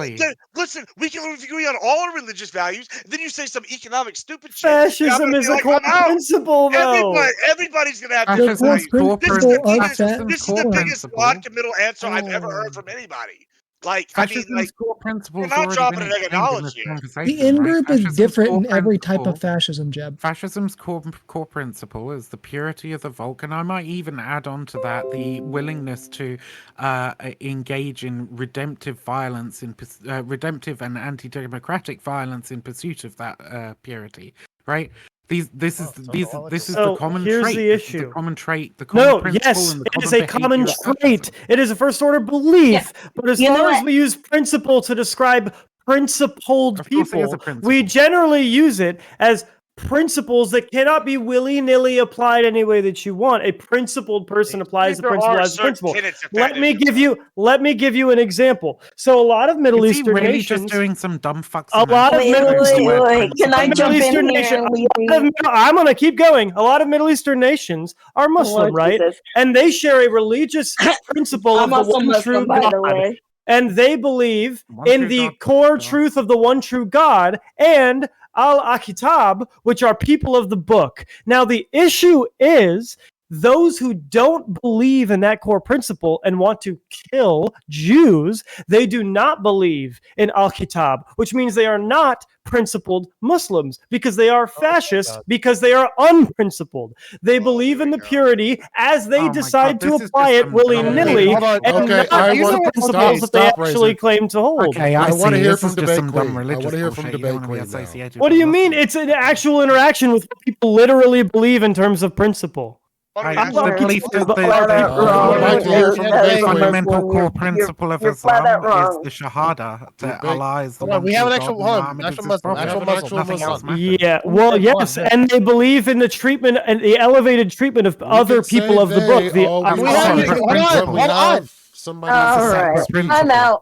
Speaker 1: listen, we can agree on all our religious values. Then you say some economic stupid shit.
Speaker 4: Fascism is a core
Speaker 1: I'm out.
Speaker 4: principle, though.
Speaker 1: Everybody's gonna have different
Speaker 10: Fascism's
Speaker 1: values.
Speaker 10: core
Speaker 1: This is the
Speaker 10: principle.
Speaker 1: biggest.
Speaker 10: Fascism's
Speaker 1: This is
Speaker 10: core
Speaker 1: the biggest
Speaker 10: principle.
Speaker 1: non-committal answer I've ever heard from anybody. Like, I mean,
Speaker 10: Fascism's core
Speaker 1: you're
Speaker 10: principle's
Speaker 1: not
Speaker 10: already
Speaker 1: dropping
Speaker 10: been
Speaker 1: an
Speaker 10: explained in
Speaker 1: knowledge
Speaker 10: this
Speaker 1: here.
Speaker 10: conversation.
Speaker 13: The in
Speaker 10: right?
Speaker 13: group is
Speaker 10: Fascism's
Speaker 13: different
Speaker 10: core
Speaker 13: in every type
Speaker 10: principle-
Speaker 13: of fascism, Jeb.
Speaker 10: Fascism's core principle is the purity of the Volk, and I might even add on to that the willingness to engage in redemptive violence, redemptive and anti-democratic violence in pursuit of that purity. Right? This is
Speaker 4: So,
Speaker 10: the common
Speaker 4: here's
Speaker 10: trait.
Speaker 4: the
Speaker 10: This is
Speaker 4: issue.
Speaker 10: the common trait. The common
Speaker 4: No,
Speaker 10: principle
Speaker 4: yes,
Speaker 10: and the
Speaker 4: it is
Speaker 10: common
Speaker 4: a common
Speaker 10: behavior of
Speaker 4: trait. It is a first order belief. But as
Speaker 12: You know
Speaker 4: far as
Speaker 12: what?
Speaker 4: we use principle to describe principled
Speaker 10: Of course it is a
Speaker 4: people, we
Speaker 10: principle.
Speaker 4: generally use it as principles that cannot be willy-nilly applied any way that you want. A principled person applies the
Speaker 1: There
Speaker 4: principle
Speaker 1: are
Speaker 4: as a
Speaker 1: certain
Speaker 4: principle.
Speaker 1: tenets of
Speaker 4: Let me
Speaker 1: fascism,
Speaker 4: give you an example. So a lot of Middle
Speaker 10: Is he
Speaker 4: Eastern
Speaker 10: really
Speaker 4: nations
Speaker 10: just doing some dumb fuck?
Speaker 4: a lot of
Speaker 12: Wait,
Speaker 4: Middle
Speaker 12: wait,
Speaker 4: Eastern
Speaker 12: wait. Can I
Speaker 4: Middle
Speaker 12: jump
Speaker 4: Eastern
Speaker 12: in here,
Speaker 4: nation,
Speaker 12: Levy?
Speaker 4: I'm going to keep going. A lot of Middle Eastern nations are Muslim,
Speaker 12: Lord
Speaker 4: right?
Speaker 12: Jesus.
Speaker 4: And they share a religious principle
Speaker 12: I'm
Speaker 4: of the
Speaker 12: also
Speaker 4: one true
Speaker 12: Muslim, by the
Speaker 4: God.
Speaker 12: way.
Speaker 4: And they believe
Speaker 10: One
Speaker 4: in
Speaker 10: true
Speaker 4: the
Speaker 10: God,
Speaker 4: core
Speaker 10: God.
Speaker 4: truth of the one true God and Al-Akitab, which are people of the book. Now, the issue is those who don't believe in that core principle and want to kill Jews, they do not believe in Al-Kitab, which means they are not principled Muslims because they are fascist because they are unprincipled. They believe in the purity as they
Speaker 10: Oh my
Speaker 4: decide
Speaker 10: God,
Speaker 4: to
Speaker 10: this is
Speaker 4: apply
Speaker 10: just
Speaker 4: it
Speaker 10: some
Speaker 4: willy-nilly
Speaker 8: hold on.
Speaker 4: and
Speaker 2: Okay,
Speaker 4: not
Speaker 2: I
Speaker 4: use
Speaker 2: want-
Speaker 4: the principles
Speaker 2: stop,
Speaker 4: that they
Speaker 2: stop,
Speaker 4: actually
Speaker 2: Razor.
Speaker 4: claim to hold.
Speaker 10: Okay,
Speaker 2: I want to
Speaker 10: see.
Speaker 2: hear
Speaker 10: This
Speaker 2: from
Speaker 10: is just
Speaker 2: Debate
Speaker 10: some dumb
Speaker 2: Queen. I
Speaker 10: religious
Speaker 2: want to hear from
Speaker 10: bullshit. You don't
Speaker 2: Debate
Speaker 10: wanna be
Speaker 2: Queen now.
Speaker 10: associated
Speaker 4: What
Speaker 10: with
Speaker 4: do you mean?
Speaker 10: Muslims.
Speaker 4: It's an actual interaction with what people literally believe in terms of principle.
Speaker 10: Right,
Speaker 4: I'm
Speaker 10: the
Speaker 4: not
Speaker 10: belief
Speaker 4: concerned
Speaker 10: is the
Speaker 12: flat out wrong.
Speaker 2: I'd like to hear from Debate Queen.
Speaker 10: fundamental core
Speaker 12: You're-
Speaker 10: principle of
Speaker 12: you're flat out
Speaker 10: Islam is
Speaker 12: wrong.
Speaker 10: the Shahada that
Speaker 2: Debate-
Speaker 10: Allah is the
Speaker 8: Hold on,
Speaker 10: one
Speaker 8: we have
Speaker 10: true
Speaker 8: an
Speaker 10: God
Speaker 8: actual
Speaker 10: and
Speaker 8: one.
Speaker 10: Muhammad
Speaker 8: Actual
Speaker 10: is his
Speaker 8: Muslim.
Speaker 10: prophet.
Speaker 8: Actual
Speaker 2: an
Speaker 8: Muslim.
Speaker 2: actual
Speaker 10: Nothing else
Speaker 2: Muslim.
Speaker 10: matters.
Speaker 4: Yeah,
Speaker 8: Who
Speaker 4: well,
Speaker 8: said
Speaker 4: yes,
Speaker 8: one?
Speaker 4: and they believe in the treatment and the elevated treatment of other
Speaker 2: can say
Speaker 4: people of the
Speaker 2: they,
Speaker 4: book. The
Speaker 2: all
Speaker 8: We
Speaker 10: That's
Speaker 8: have
Speaker 10: a
Speaker 8: an
Speaker 10: separate
Speaker 8: hold on,
Speaker 10: principle.
Speaker 2: we
Speaker 8: hold on.
Speaker 2: have somebody
Speaker 12: All
Speaker 2: who's
Speaker 12: right,
Speaker 10: separate
Speaker 12: I'm
Speaker 10: principle.
Speaker 12: out.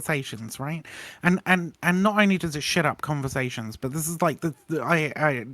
Speaker 10: conversations, right? And not only does it shit up conversations, but this is like I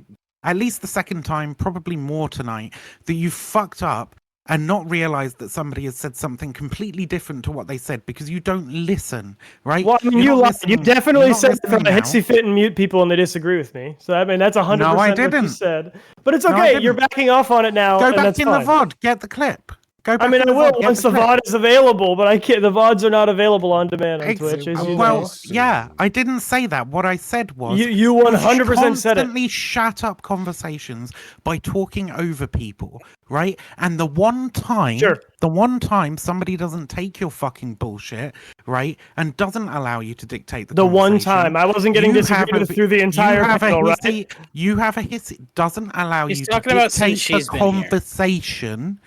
Speaker 10: at least the second time, probably more tonight, that you fucked up and not realize that somebody has said something completely different to what they said because you don't listen, right?
Speaker 4: Well, I mean,
Speaker 10: You're
Speaker 4: you
Speaker 10: not
Speaker 4: lied. You
Speaker 10: listening-
Speaker 4: definitely
Speaker 10: you're not
Speaker 4: said that
Speaker 10: listening
Speaker 4: from a
Speaker 10: now.
Speaker 4: hissy fit and mute people, and they disagree with me. So I mean, that's 100%
Speaker 10: No, I
Speaker 4: what you
Speaker 10: didn't.
Speaker 4: said. But it's
Speaker 10: No, I
Speaker 4: okay. You're
Speaker 10: didn't.
Speaker 4: backing off on it now,
Speaker 10: Go
Speaker 4: and
Speaker 10: back
Speaker 4: that's
Speaker 10: in
Speaker 4: fine.
Speaker 10: the VOD. Get the clip. Go back
Speaker 4: I mean,
Speaker 10: in
Speaker 4: I
Speaker 10: the
Speaker 4: will
Speaker 10: VOD, get
Speaker 4: once the
Speaker 10: clip.
Speaker 4: VOD is available, but I can't. The VODs are not available on demand on Twitch, as you
Speaker 10: well,
Speaker 4: know.
Speaker 10: yeah, I didn't say that. What I said was
Speaker 4: You 100% said it.
Speaker 10: Constantly shut up conversations by talking over people, right? And the one time somebody doesn't take your fucking bullshit, right, and doesn't allow you to dictate the
Speaker 4: The one
Speaker 10: conversation,
Speaker 4: time I wasn't getting
Speaker 10: you
Speaker 4: disagreed
Speaker 10: have
Speaker 4: with through the entire
Speaker 10: you have
Speaker 4: panel,
Speaker 10: a
Speaker 4: right?
Speaker 10: hissy, You have a hissy. Doesn't allow
Speaker 14: He's
Speaker 10: you to
Speaker 14: talking about
Speaker 10: dictate
Speaker 14: since
Speaker 10: the
Speaker 14: she's been here.
Speaker 10: conversation.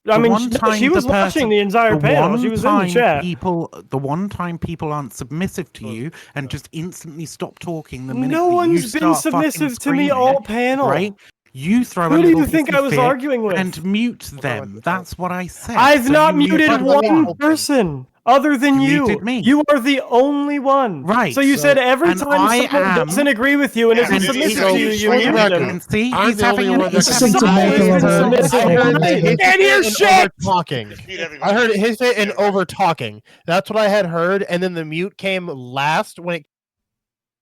Speaker 4: I
Speaker 10: The
Speaker 4: mean,
Speaker 10: one time
Speaker 4: she was
Speaker 10: the person-
Speaker 4: watching the entire
Speaker 10: the
Speaker 4: panel.
Speaker 10: one
Speaker 4: She was in the
Speaker 10: time
Speaker 4: chat.
Speaker 10: the one time people aren't submissive to you and just instantly stop talking the minute
Speaker 4: No
Speaker 10: that you
Speaker 4: one's been
Speaker 10: start fucking
Speaker 4: submissive to me
Speaker 10: screaming,
Speaker 4: all panel.
Speaker 10: right? You throw
Speaker 4: Who
Speaker 10: a
Speaker 4: do
Speaker 10: little
Speaker 4: you think
Speaker 10: hissy
Speaker 4: I was
Speaker 10: fit
Speaker 4: arguing with?
Speaker 10: and mute them. That's what I said.
Speaker 4: I've
Speaker 10: So
Speaker 4: not
Speaker 10: you mute
Speaker 4: muted
Speaker 10: everyone.
Speaker 4: one person other than
Speaker 10: You
Speaker 4: you.
Speaker 10: muted me.
Speaker 4: You are the only one.
Speaker 10: Right.
Speaker 4: So you said every
Speaker 10: and
Speaker 4: time
Speaker 10: I
Speaker 4: someone
Speaker 10: am-
Speaker 4: doesn't agree with you and isn't
Speaker 10: and
Speaker 4: submissive
Speaker 10: so
Speaker 4: to you, you
Speaker 10: for the
Speaker 4: muted
Speaker 10: record,
Speaker 4: them.
Speaker 10: and see,
Speaker 2: I'm
Speaker 10: he's
Speaker 2: the
Speaker 10: having
Speaker 2: only
Speaker 10: an
Speaker 2: one that
Speaker 4: This is
Speaker 2: can
Speaker 4: always been
Speaker 13: level of
Speaker 4: submissive.
Speaker 8: I heard
Speaker 13: Hey,
Speaker 8: his
Speaker 9: Can't hear
Speaker 8: and
Speaker 9: shit!
Speaker 8: over talking. I heard his fit and over talking. That's what I had heard, and then the mute came last when it.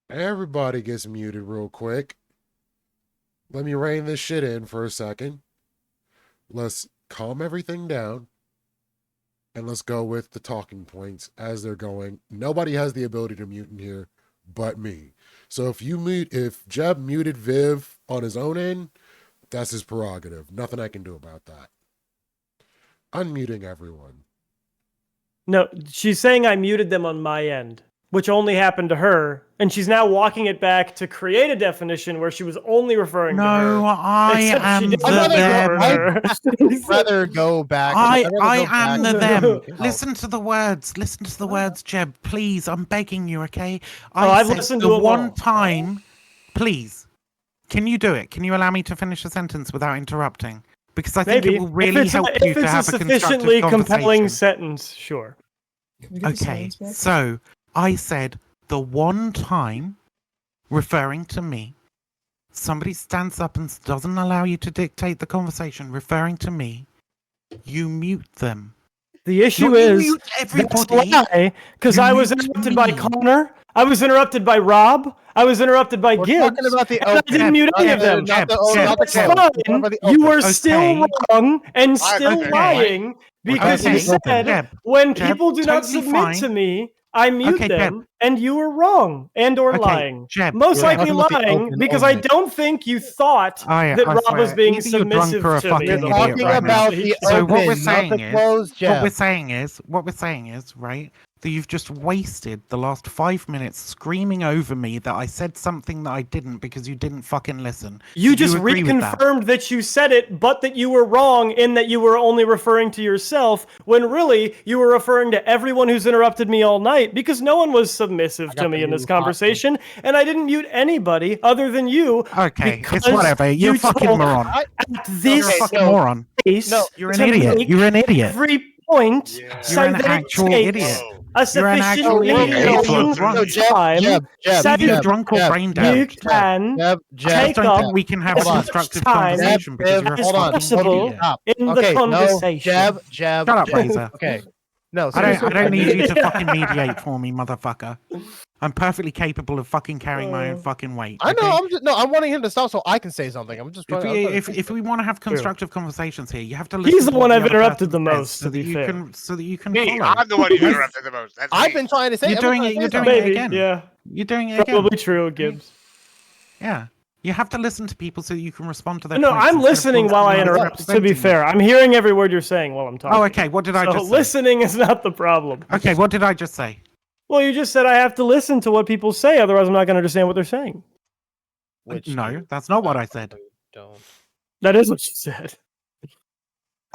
Speaker 2: Everybody gets muted real quick. Let me rein this shit in for a second. Let's calm everything down. And let's go with the talking points as they're going. Nobody has the ability to mute in here but me. So if Jeb muted Viv on his own end, that's his prerogative. Nothing I can do about that. Unmuting everyone.
Speaker 4: No, she's saying I muted them on my end, which only happened to her, and she's now walking it back to create a definition where she was only referring to her.
Speaker 10: No, I
Speaker 4: Except she
Speaker 10: am
Speaker 4: didn't
Speaker 10: the
Speaker 4: refer to
Speaker 10: them.
Speaker 4: her.
Speaker 8: I'd rather go back.
Speaker 10: I
Speaker 8: I'd rather go
Speaker 10: am the
Speaker 8: back.
Speaker 10: them. Listen to the words. Listen to the words, Jeb. Please, I'm begging you, okay?
Speaker 4: I've
Speaker 10: said
Speaker 4: listened
Speaker 10: the
Speaker 4: to it
Speaker 10: one
Speaker 4: all.
Speaker 10: time. Please, can you do it? Can you allow me to finish a sentence without interrupting? Because I think
Speaker 4: Maybe.
Speaker 10: it will really help you to have a
Speaker 4: sufficiently
Speaker 10: constructive
Speaker 4: compelling
Speaker 10: conversation.
Speaker 4: sentence, sure.
Speaker 10: Okay, so I said the one time, referring to me, somebody stands up and doesn't allow you to dictate the conversation, referring to me, you mute them.
Speaker 4: The issue
Speaker 10: No, you
Speaker 4: is
Speaker 10: mute
Speaker 4: that's
Speaker 10: everybody.
Speaker 4: why, because
Speaker 10: You
Speaker 4: I was
Speaker 10: mute
Speaker 4: interrupted by
Speaker 10: me.
Speaker 4: Connor, I was interrupted by Rob, I was interrupted by
Speaker 8: We're
Speaker 4: Gibbs,
Speaker 8: talking about the
Speaker 4: and I didn't mute any of them.
Speaker 8: Not the,
Speaker 4: So
Speaker 8: not the
Speaker 4: it's
Speaker 8: close. We're talking
Speaker 4: fine.
Speaker 8: about the
Speaker 4: You
Speaker 8: open.
Speaker 4: were still wrong and still
Speaker 1: agree.
Speaker 4: lying because you
Speaker 10: Okay.
Speaker 4: said
Speaker 10: Jeb,
Speaker 4: when
Speaker 10: Jeb,
Speaker 4: people do not
Speaker 10: totally
Speaker 4: submit
Speaker 10: fine.
Speaker 4: to me, I mute
Speaker 10: Okay,
Speaker 4: them,
Speaker 10: Jeb.
Speaker 4: and you were wrong and or
Speaker 10: Okay,
Speaker 4: lying.
Speaker 10: Jeb,
Speaker 4: Most
Speaker 8: We're
Speaker 4: likely
Speaker 8: talking about the
Speaker 4: lying
Speaker 8: open
Speaker 4: because I
Speaker 8: only.
Speaker 4: don't think you thought that Rob was
Speaker 10: swear,
Speaker 4: being
Speaker 10: either you're drunk
Speaker 4: submissive
Speaker 10: or a
Speaker 4: to
Speaker 10: fucking
Speaker 4: me.
Speaker 10: idiot
Speaker 4: the whole
Speaker 8: Talking
Speaker 10: right now.
Speaker 8: about the
Speaker 4: conversation.
Speaker 10: So
Speaker 8: open,
Speaker 10: what we're
Speaker 8: not
Speaker 10: saying
Speaker 8: the
Speaker 10: is,
Speaker 8: closed, Jeff.
Speaker 10: what we're saying is, right, that you've just wasted the last 5 minutes screaming over me that I said something that I didn't because you didn't fucking listen.
Speaker 4: You
Speaker 10: Do
Speaker 4: just
Speaker 10: agree with that?
Speaker 4: reconfirmed that you said it, but that you were wrong in that you were only referring to yourself, when really you were referring to everyone who's interrupted me all night, because no one was submissive to me in this conversation, and I didn't mute anybody other than you.
Speaker 10: Okay, it's
Speaker 4: because
Speaker 10: whatever. You're a
Speaker 4: you
Speaker 10: fucking
Speaker 4: told
Speaker 10: moron.
Speaker 4: at
Speaker 10: You're a
Speaker 4: this
Speaker 10: fucking moron.
Speaker 4: pace
Speaker 8: No,
Speaker 10: You're an
Speaker 4: to
Speaker 10: idiot.
Speaker 4: make
Speaker 10: You're an idiot.
Speaker 4: every point
Speaker 1: Yeah.
Speaker 4: say
Speaker 10: You're an
Speaker 4: that
Speaker 10: actual
Speaker 4: it takes
Speaker 10: idiot.
Speaker 4: a
Speaker 10: You're an actual
Speaker 4: sufficiently
Speaker 10: idiot.
Speaker 1: It's
Speaker 4: long
Speaker 1: drunk.
Speaker 8: No, Jeb,
Speaker 4: time.
Speaker 8: Jeb,
Speaker 10: Either you're
Speaker 8: Jeb,
Speaker 10: drunk or
Speaker 8: Jeb,
Speaker 10: brain
Speaker 4: You
Speaker 10: damaged.
Speaker 4: can
Speaker 8: Jeb,
Speaker 10: I
Speaker 8: Jeb,
Speaker 10: just don't
Speaker 4: take
Speaker 10: think
Speaker 4: up
Speaker 10: we can have a
Speaker 8: Hold on.
Speaker 10: constructive
Speaker 4: time
Speaker 10: conversation because
Speaker 8: Jeb,
Speaker 10: you're a
Speaker 4: as
Speaker 8: hold on.
Speaker 10: fucking
Speaker 4: possible
Speaker 10: idiot.
Speaker 8: Stop.
Speaker 4: in
Speaker 8: Okay,
Speaker 4: the
Speaker 8: no,
Speaker 4: conversation.
Speaker 8: Jeb, Jeb.
Speaker 10: Shut up,
Speaker 8: Jeb.
Speaker 10: Razor.
Speaker 8: Okay. No,
Speaker 10: I don't
Speaker 8: seriously.
Speaker 10: need you to fucking mediate for me, motherfucker. I'm perfectly capable of fucking carrying my own fucking weight.
Speaker 8: I know.
Speaker 10: okay?
Speaker 8: I'm wanting him to stop so I can say something. I'm just trying.
Speaker 10: If we want to have constructive conversations here, you have to listen.
Speaker 4: He's the
Speaker 10: to
Speaker 4: one
Speaker 10: what
Speaker 4: I've
Speaker 10: other
Speaker 4: interrupted the
Speaker 10: person says
Speaker 4: most,
Speaker 10: so
Speaker 4: to
Speaker 10: that
Speaker 4: be
Speaker 10: you
Speaker 4: fair.
Speaker 10: can
Speaker 1: Me,
Speaker 10: follow.
Speaker 1: I'm the one you interrupted the most. That's
Speaker 8: I've
Speaker 1: me.
Speaker 8: been trying to say.
Speaker 10: You're
Speaker 8: I've been
Speaker 10: doing
Speaker 8: trying
Speaker 10: it.
Speaker 8: to
Speaker 10: You're
Speaker 8: say
Speaker 10: doing it
Speaker 4: Maybe,
Speaker 10: again.
Speaker 4: yeah.
Speaker 10: You're doing it again.
Speaker 4: Probably true, Gibbs.
Speaker 10: Yeah. You have to listen to people so you can respond to their
Speaker 4: No,
Speaker 10: points
Speaker 4: I'm
Speaker 10: instead of
Speaker 4: listening while I
Speaker 10: constantly
Speaker 4: interrupt, to be
Speaker 10: representing
Speaker 4: fair. I'm hearing every word you're saying while I'm
Speaker 10: them.
Speaker 4: talking.
Speaker 10: Oh, okay. What did I
Speaker 4: So
Speaker 10: just say?
Speaker 4: listening is not the problem.
Speaker 10: Okay, what did I just say?
Speaker 4: Well, you just said I have to listen to what people say, otherwise I'm not going to understand what they're saying.
Speaker 10: No, that's not what I said.
Speaker 8: Don't.
Speaker 4: That is what you said.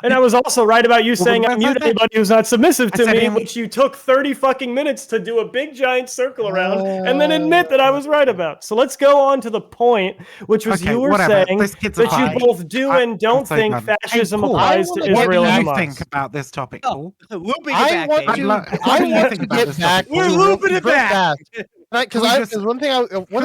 Speaker 4: And I was also right about you saying I mute anybody who's not submissive to me, which you took 30 fucking minutes to do a big giant circle around and then admit that I was right about. So let's go on to the point, which was
Speaker 10: Okay,
Speaker 4: you were
Speaker 10: whatever.
Speaker 4: saying
Speaker 10: This kid's a
Speaker 4: that you
Speaker 10: fucking-
Speaker 4: both do and don't
Speaker 10: so
Speaker 4: think
Speaker 10: done.
Speaker 4: fascism
Speaker 10: Hey, Paul,
Speaker 4: applies to
Speaker 8: I wanna
Speaker 10: What
Speaker 4: Israel
Speaker 10: do
Speaker 4: and
Speaker 10: you
Speaker 4: Hamas.
Speaker 10: think about this topic, Paul?
Speaker 11: Looping it
Speaker 8: I
Speaker 11: back,
Speaker 8: want
Speaker 11: baby.
Speaker 8: to.
Speaker 10: What do
Speaker 8: I
Speaker 10: you
Speaker 8: want
Speaker 10: think
Speaker 8: to
Speaker 10: about
Speaker 8: get
Speaker 10: this
Speaker 8: back.
Speaker 10: topic?
Speaker 8: to
Speaker 11: We're
Speaker 8: real-
Speaker 11: looping it
Speaker 8: real
Speaker 11: back.
Speaker 8: fast. Because one thing I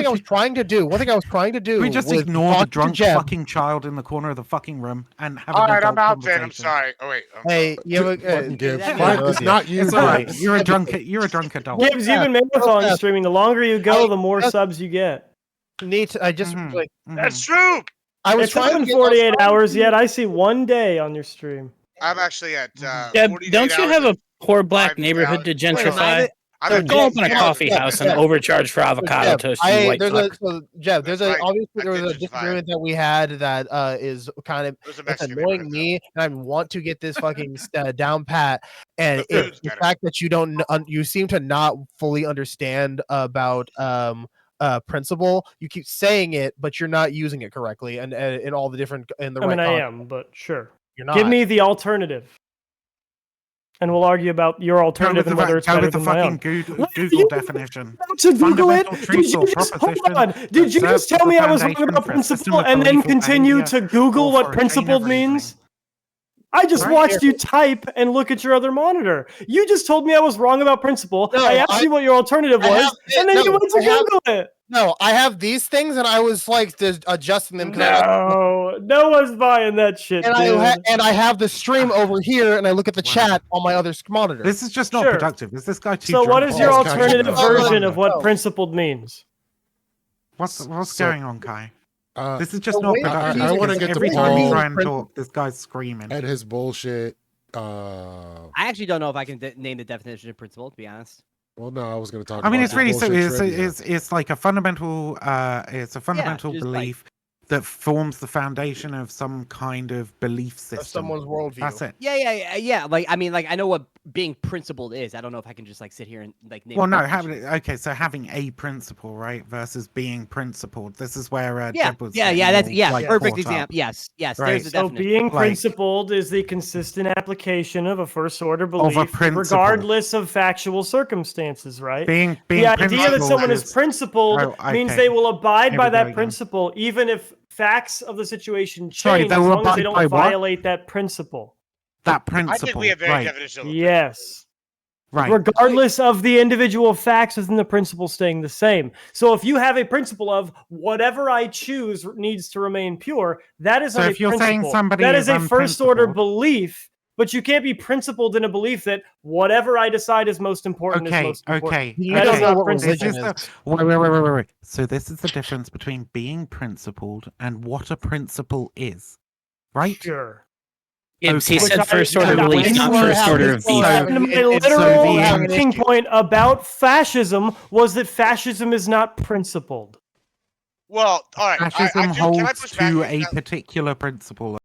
Speaker 8: was trying to do.
Speaker 10: We just
Speaker 8: was
Speaker 10: ignore the
Speaker 8: talk to
Speaker 10: drunk
Speaker 8: Jeb.
Speaker 10: fucking child in the corner of the fucking room and have
Speaker 1: All
Speaker 10: an
Speaker 1: right,
Speaker 10: adult
Speaker 1: I'm out then. I'm
Speaker 10: conversation.
Speaker 1: sorry. Oh wait.
Speaker 8: Hey, you have
Speaker 2: Fucking Gibbs.
Speaker 11: that
Speaker 2: Fine,
Speaker 11: means-
Speaker 2: it's not you.
Speaker 10: It's all right.
Speaker 2: Gibbs.
Speaker 10: You're a drunk adult.
Speaker 4: Gibbs, you've been marathon streaming. The longer you go, the more
Speaker 8: just-
Speaker 4: subs you get.
Speaker 8: I just like
Speaker 1: That's true.
Speaker 8: I was
Speaker 4: It's
Speaker 8: trying
Speaker 4: not
Speaker 8: to
Speaker 4: been
Speaker 8: get
Speaker 4: 48 hours yet. I see 1 day on your stream.
Speaker 1: I'm actually at
Speaker 14: Deb,
Speaker 1: 48
Speaker 14: don't you
Speaker 1: hours
Speaker 14: have a
Speaker 1: and
Speaker 14: poor black
Speaker 1: 5
Speaker 14: neighborhood to
Speaker 1: hours.
Speaker 14: gentrify?
Speaker 1: I'm
Speaker 8: So
Speaker 1: at
Speaker 14: Go open a
Speaker 1: 50 hours.
Speaker 14: coffee house and overcharge for avocado
Speaker 8: Jeb,
Speaker 14: toast, you white fuck.
Speaker 8: Jeb,
Speaker 1: That's
Speaker 8: there's a
Speaker 1: right.
Speaker 8: obviously
Speaker 1: I
Speaker 8: there was
Speaker 1: did
Speaker 8: a
Speaker 1: gentrify
Speaker 8: disagreement that we had that is kind of
Speaker 1: It was a
Speaker 8: it's
Speaker 1: Mexican
Speaker 8: annoying
Speaker 1: neighborhood,
Speaker 8: me, and I want to get this fucking down pat. And
Speaker 1: The food's
Speaker 8: it's the
Speaker 1: better.
Speaker 8: fact that you seem to not fully understand about principle. You keep saying it, but you're not using it correctly, and in all the different in the
Speaker 4: I
Speaker 8: right.
Speaker 4: mean, I
Speaker 8: context.
Speaker 4: am, but sure.
Speaker 8: You're not.
Speaker 4: Give me the alternative. And we'll argue about your alternative and whether it's better than my own.
Speaker 10: Google definition.
Speaker 4: To Google it?
Speaker 10: Fundamental
Speaker 4: Did
Speaker 10: truths
Speaker 4: you
Speaker 10: or
Speaker 4: just hold
Speaker 10: propositions
Speaker 4: on? Did you
Speaker 10: that
Speaker 4: just
Speaker 10: serve
Speaker 4: tell
Speaker 10: as
Speaker 4: me
Speaker 10: the
Speaker 4: I was wrong
Speaker 10: foundation
Speaker 4: about
Speaker 10: for a system
Speaker 4: principle
Speaker 10: of
Speaker 4: and then
Speaker 10: belief or
Speaker 4: continue
Speaker 10: behavior
Speaker 4: to Google
Speaker 10: or
Speaker 4: what
Speaker 10: for a chain of
Speaker 4: principled
Speaker 10: reasoning?
Speaker 4: means? I just
Speaker 8: Right
Speaker 4: watched
Speaker 8: here.
Speaker 4: you type and look at your other monitor. You just told me I was wrong about principle.
Speaker 8: No,
Speaker 4: I asked you what your alternative
Speaker 8: I
Speaker 4: was,
Speaker 8: have-
Speaker 4: and then
Speaker 8: no,
Speaker 4: you went to
Speaker 8: I have-
Speaker 4: Google it.
Speaker 8: No, I have these things, and I was like adjusting them.
Speaker 4: No one's buying that shit,
Speaker 8: And
Speaker 4: dude.
Speaker 8: I have the stream over here, and I look at the chat on my other monitor.
Speaker 10: This is just not
Speaker 4: Sure.
Speaker 10: productive. Is this guy too
Speaker 4: So what
Speaker 10: drunk?
Speaker 4: is your
Speaker 2: Oh, it's kinda
Speaker 4: alternative
Speaker 2: dumb.
Speaker 4: version of what
Speaker 8: No.
Speaker 4: principled means?
Speaker 10: What's
Speaker 2: So-
Speaker 10: going on, Kai? This is just
Speaker 8: the
Speaker 10: not
Speaker 8: way that
Speaker 10: productive.
Speaker 2: I wanna
Speaker 10: because
Speaker 2: get to
Speaker 10: every time you
Speaker 2: Paul.
Speaker 10: try and talk, this guy's screaming.
Speaker 2: And his bullshit.
Speaker 11: I actually don't know if I can name the definition of principle, to be honest.
Speaker 2: Well, no, I was going to talk.
Speaker 10: I mean,
Speaker 2: about
Speaker 10: it's
Speaker 2: the
Speaker 10: really
Speaker 2: bullshit
Speaker 10: so.
Speaker 2: trivia.
Speaker 10: It's like a fundamental. It's a fundamental
Speaker 11: just like-
Speaker 10: belief that forms the foundation of some kind of belief system.
Speaker 8: Of someone's worldview.
Speaker 10: That's it.
Speaker 11: Yeah. Like, I mean, like, I know what being principled is. I don't know if I can just like sit here and like name.
Speaker 10: Well,
Speaker 11: a
Speaker 10: no,
Speaker 11: definition.
Speaker 10: so having a principle, right, versus being principled. This is where
Speaker 11: Yeah,
Speaker 10: Jeb was
Speaker 11: yeah,
Speaker 10: getting
Speaker 11: that's
Speaker 10: all, like,
Speaker 11: perfect
Speaker 10: caught
Speaker 11: example.
Speaker 10: up.
Speaker 11: Yes,
Speaker 10: Right.
Speaker 11: there's the
Speaker 4: So
Speaker 11: definition.
Speaker 4: being
Speaker 10: Like-
Speaker 4: principled is the consistent application of a first order belief,
Speaker 10: principle.
Speaker 4: regardless of factual circumstances, right?
Speaker 10: Being
Speaker 4: The idea that
Speaker 10: principled
Speaker 4: someone is principled
Speaker 10: Oh,
Speaker 4: means
Speaker 10: okay.
Speaker 4: they will abide
Speaker 10: Here
Speaker 4: by
Speaker 10: we go
Speaker 4: that
Speaker 10: again.
Speaker 4: principle, even if facts of the situation
Speaker 10: Sorry,
Speaker 4: change,
Speaker 10: they
Speaker 4: as
Speaker 10: will
Speaker 4: long as they
Speaker 10: abide
Speaker 4: don't
Speaker 10: by what?
Speaker 4: violate that principle.
Speaker 10: That
Speaker 1: I
Speaker 10: principle,
Speaker 1: think we have very
Speaker 10: right?
Speaker 1: definition of
Speaker 4: Yes.
Speaker 10: Right.
Speaker 4: Regardless of the individual facts within the principle staying the same. So if you have a principle of whatever I choose needs to remain pure, that is
Speaker 10: So
Speaker 4: not
Speaker 10: if
Speaker 4: a
Speaker 10: you're saying
Speaker 4: principle.
Speaker 10: somebody
Speaker 4: That
Speaker 10: is
Speaker 4: is a first order
Speaker 10: unprincipled-
Speaker 4: belief, but you can't be principled in a belief that whatever I decide is most important is
Speaker 10: Okay,
Speaker 4: most important.
Speaker 10: okay.
Speaker 4: That is
Speaker 10: okay.
Speaker 4: not
Speaker 8: what
Speaker 4: principled.
Speaker 10: This is the, wait. So this is the difference between being principled and what a principle is, right?
Speaker 4: Sure.
Speaker 14: Gibbs, he
Speaker 10: Okay.
Speaker 14: said first order
Speaker 4: Which I-
Speaker 14: belief, not
Speaker 8: Anyone
Speaker 14: first
Speaker 8: have
Speaker 14: order
Speaker 8: this
Speaker 14: of beef.
Speaker 8: one?
Speaker 4: And my
Speaker 8: It's
Speaker 4: literal
Speaker 10: being-
Speaker 4: talking point about fascism was that fascism is not principled.
Speaker 1: Well, all right.
Speaker 10: Fascism
Speaker 1: can I
Speaker 10: holds
Speaker 1: push back
Speaker 10: to
Speaker 1: on
Speaker 10: a
Speaker 1: that?
Speaker 10: particular principle.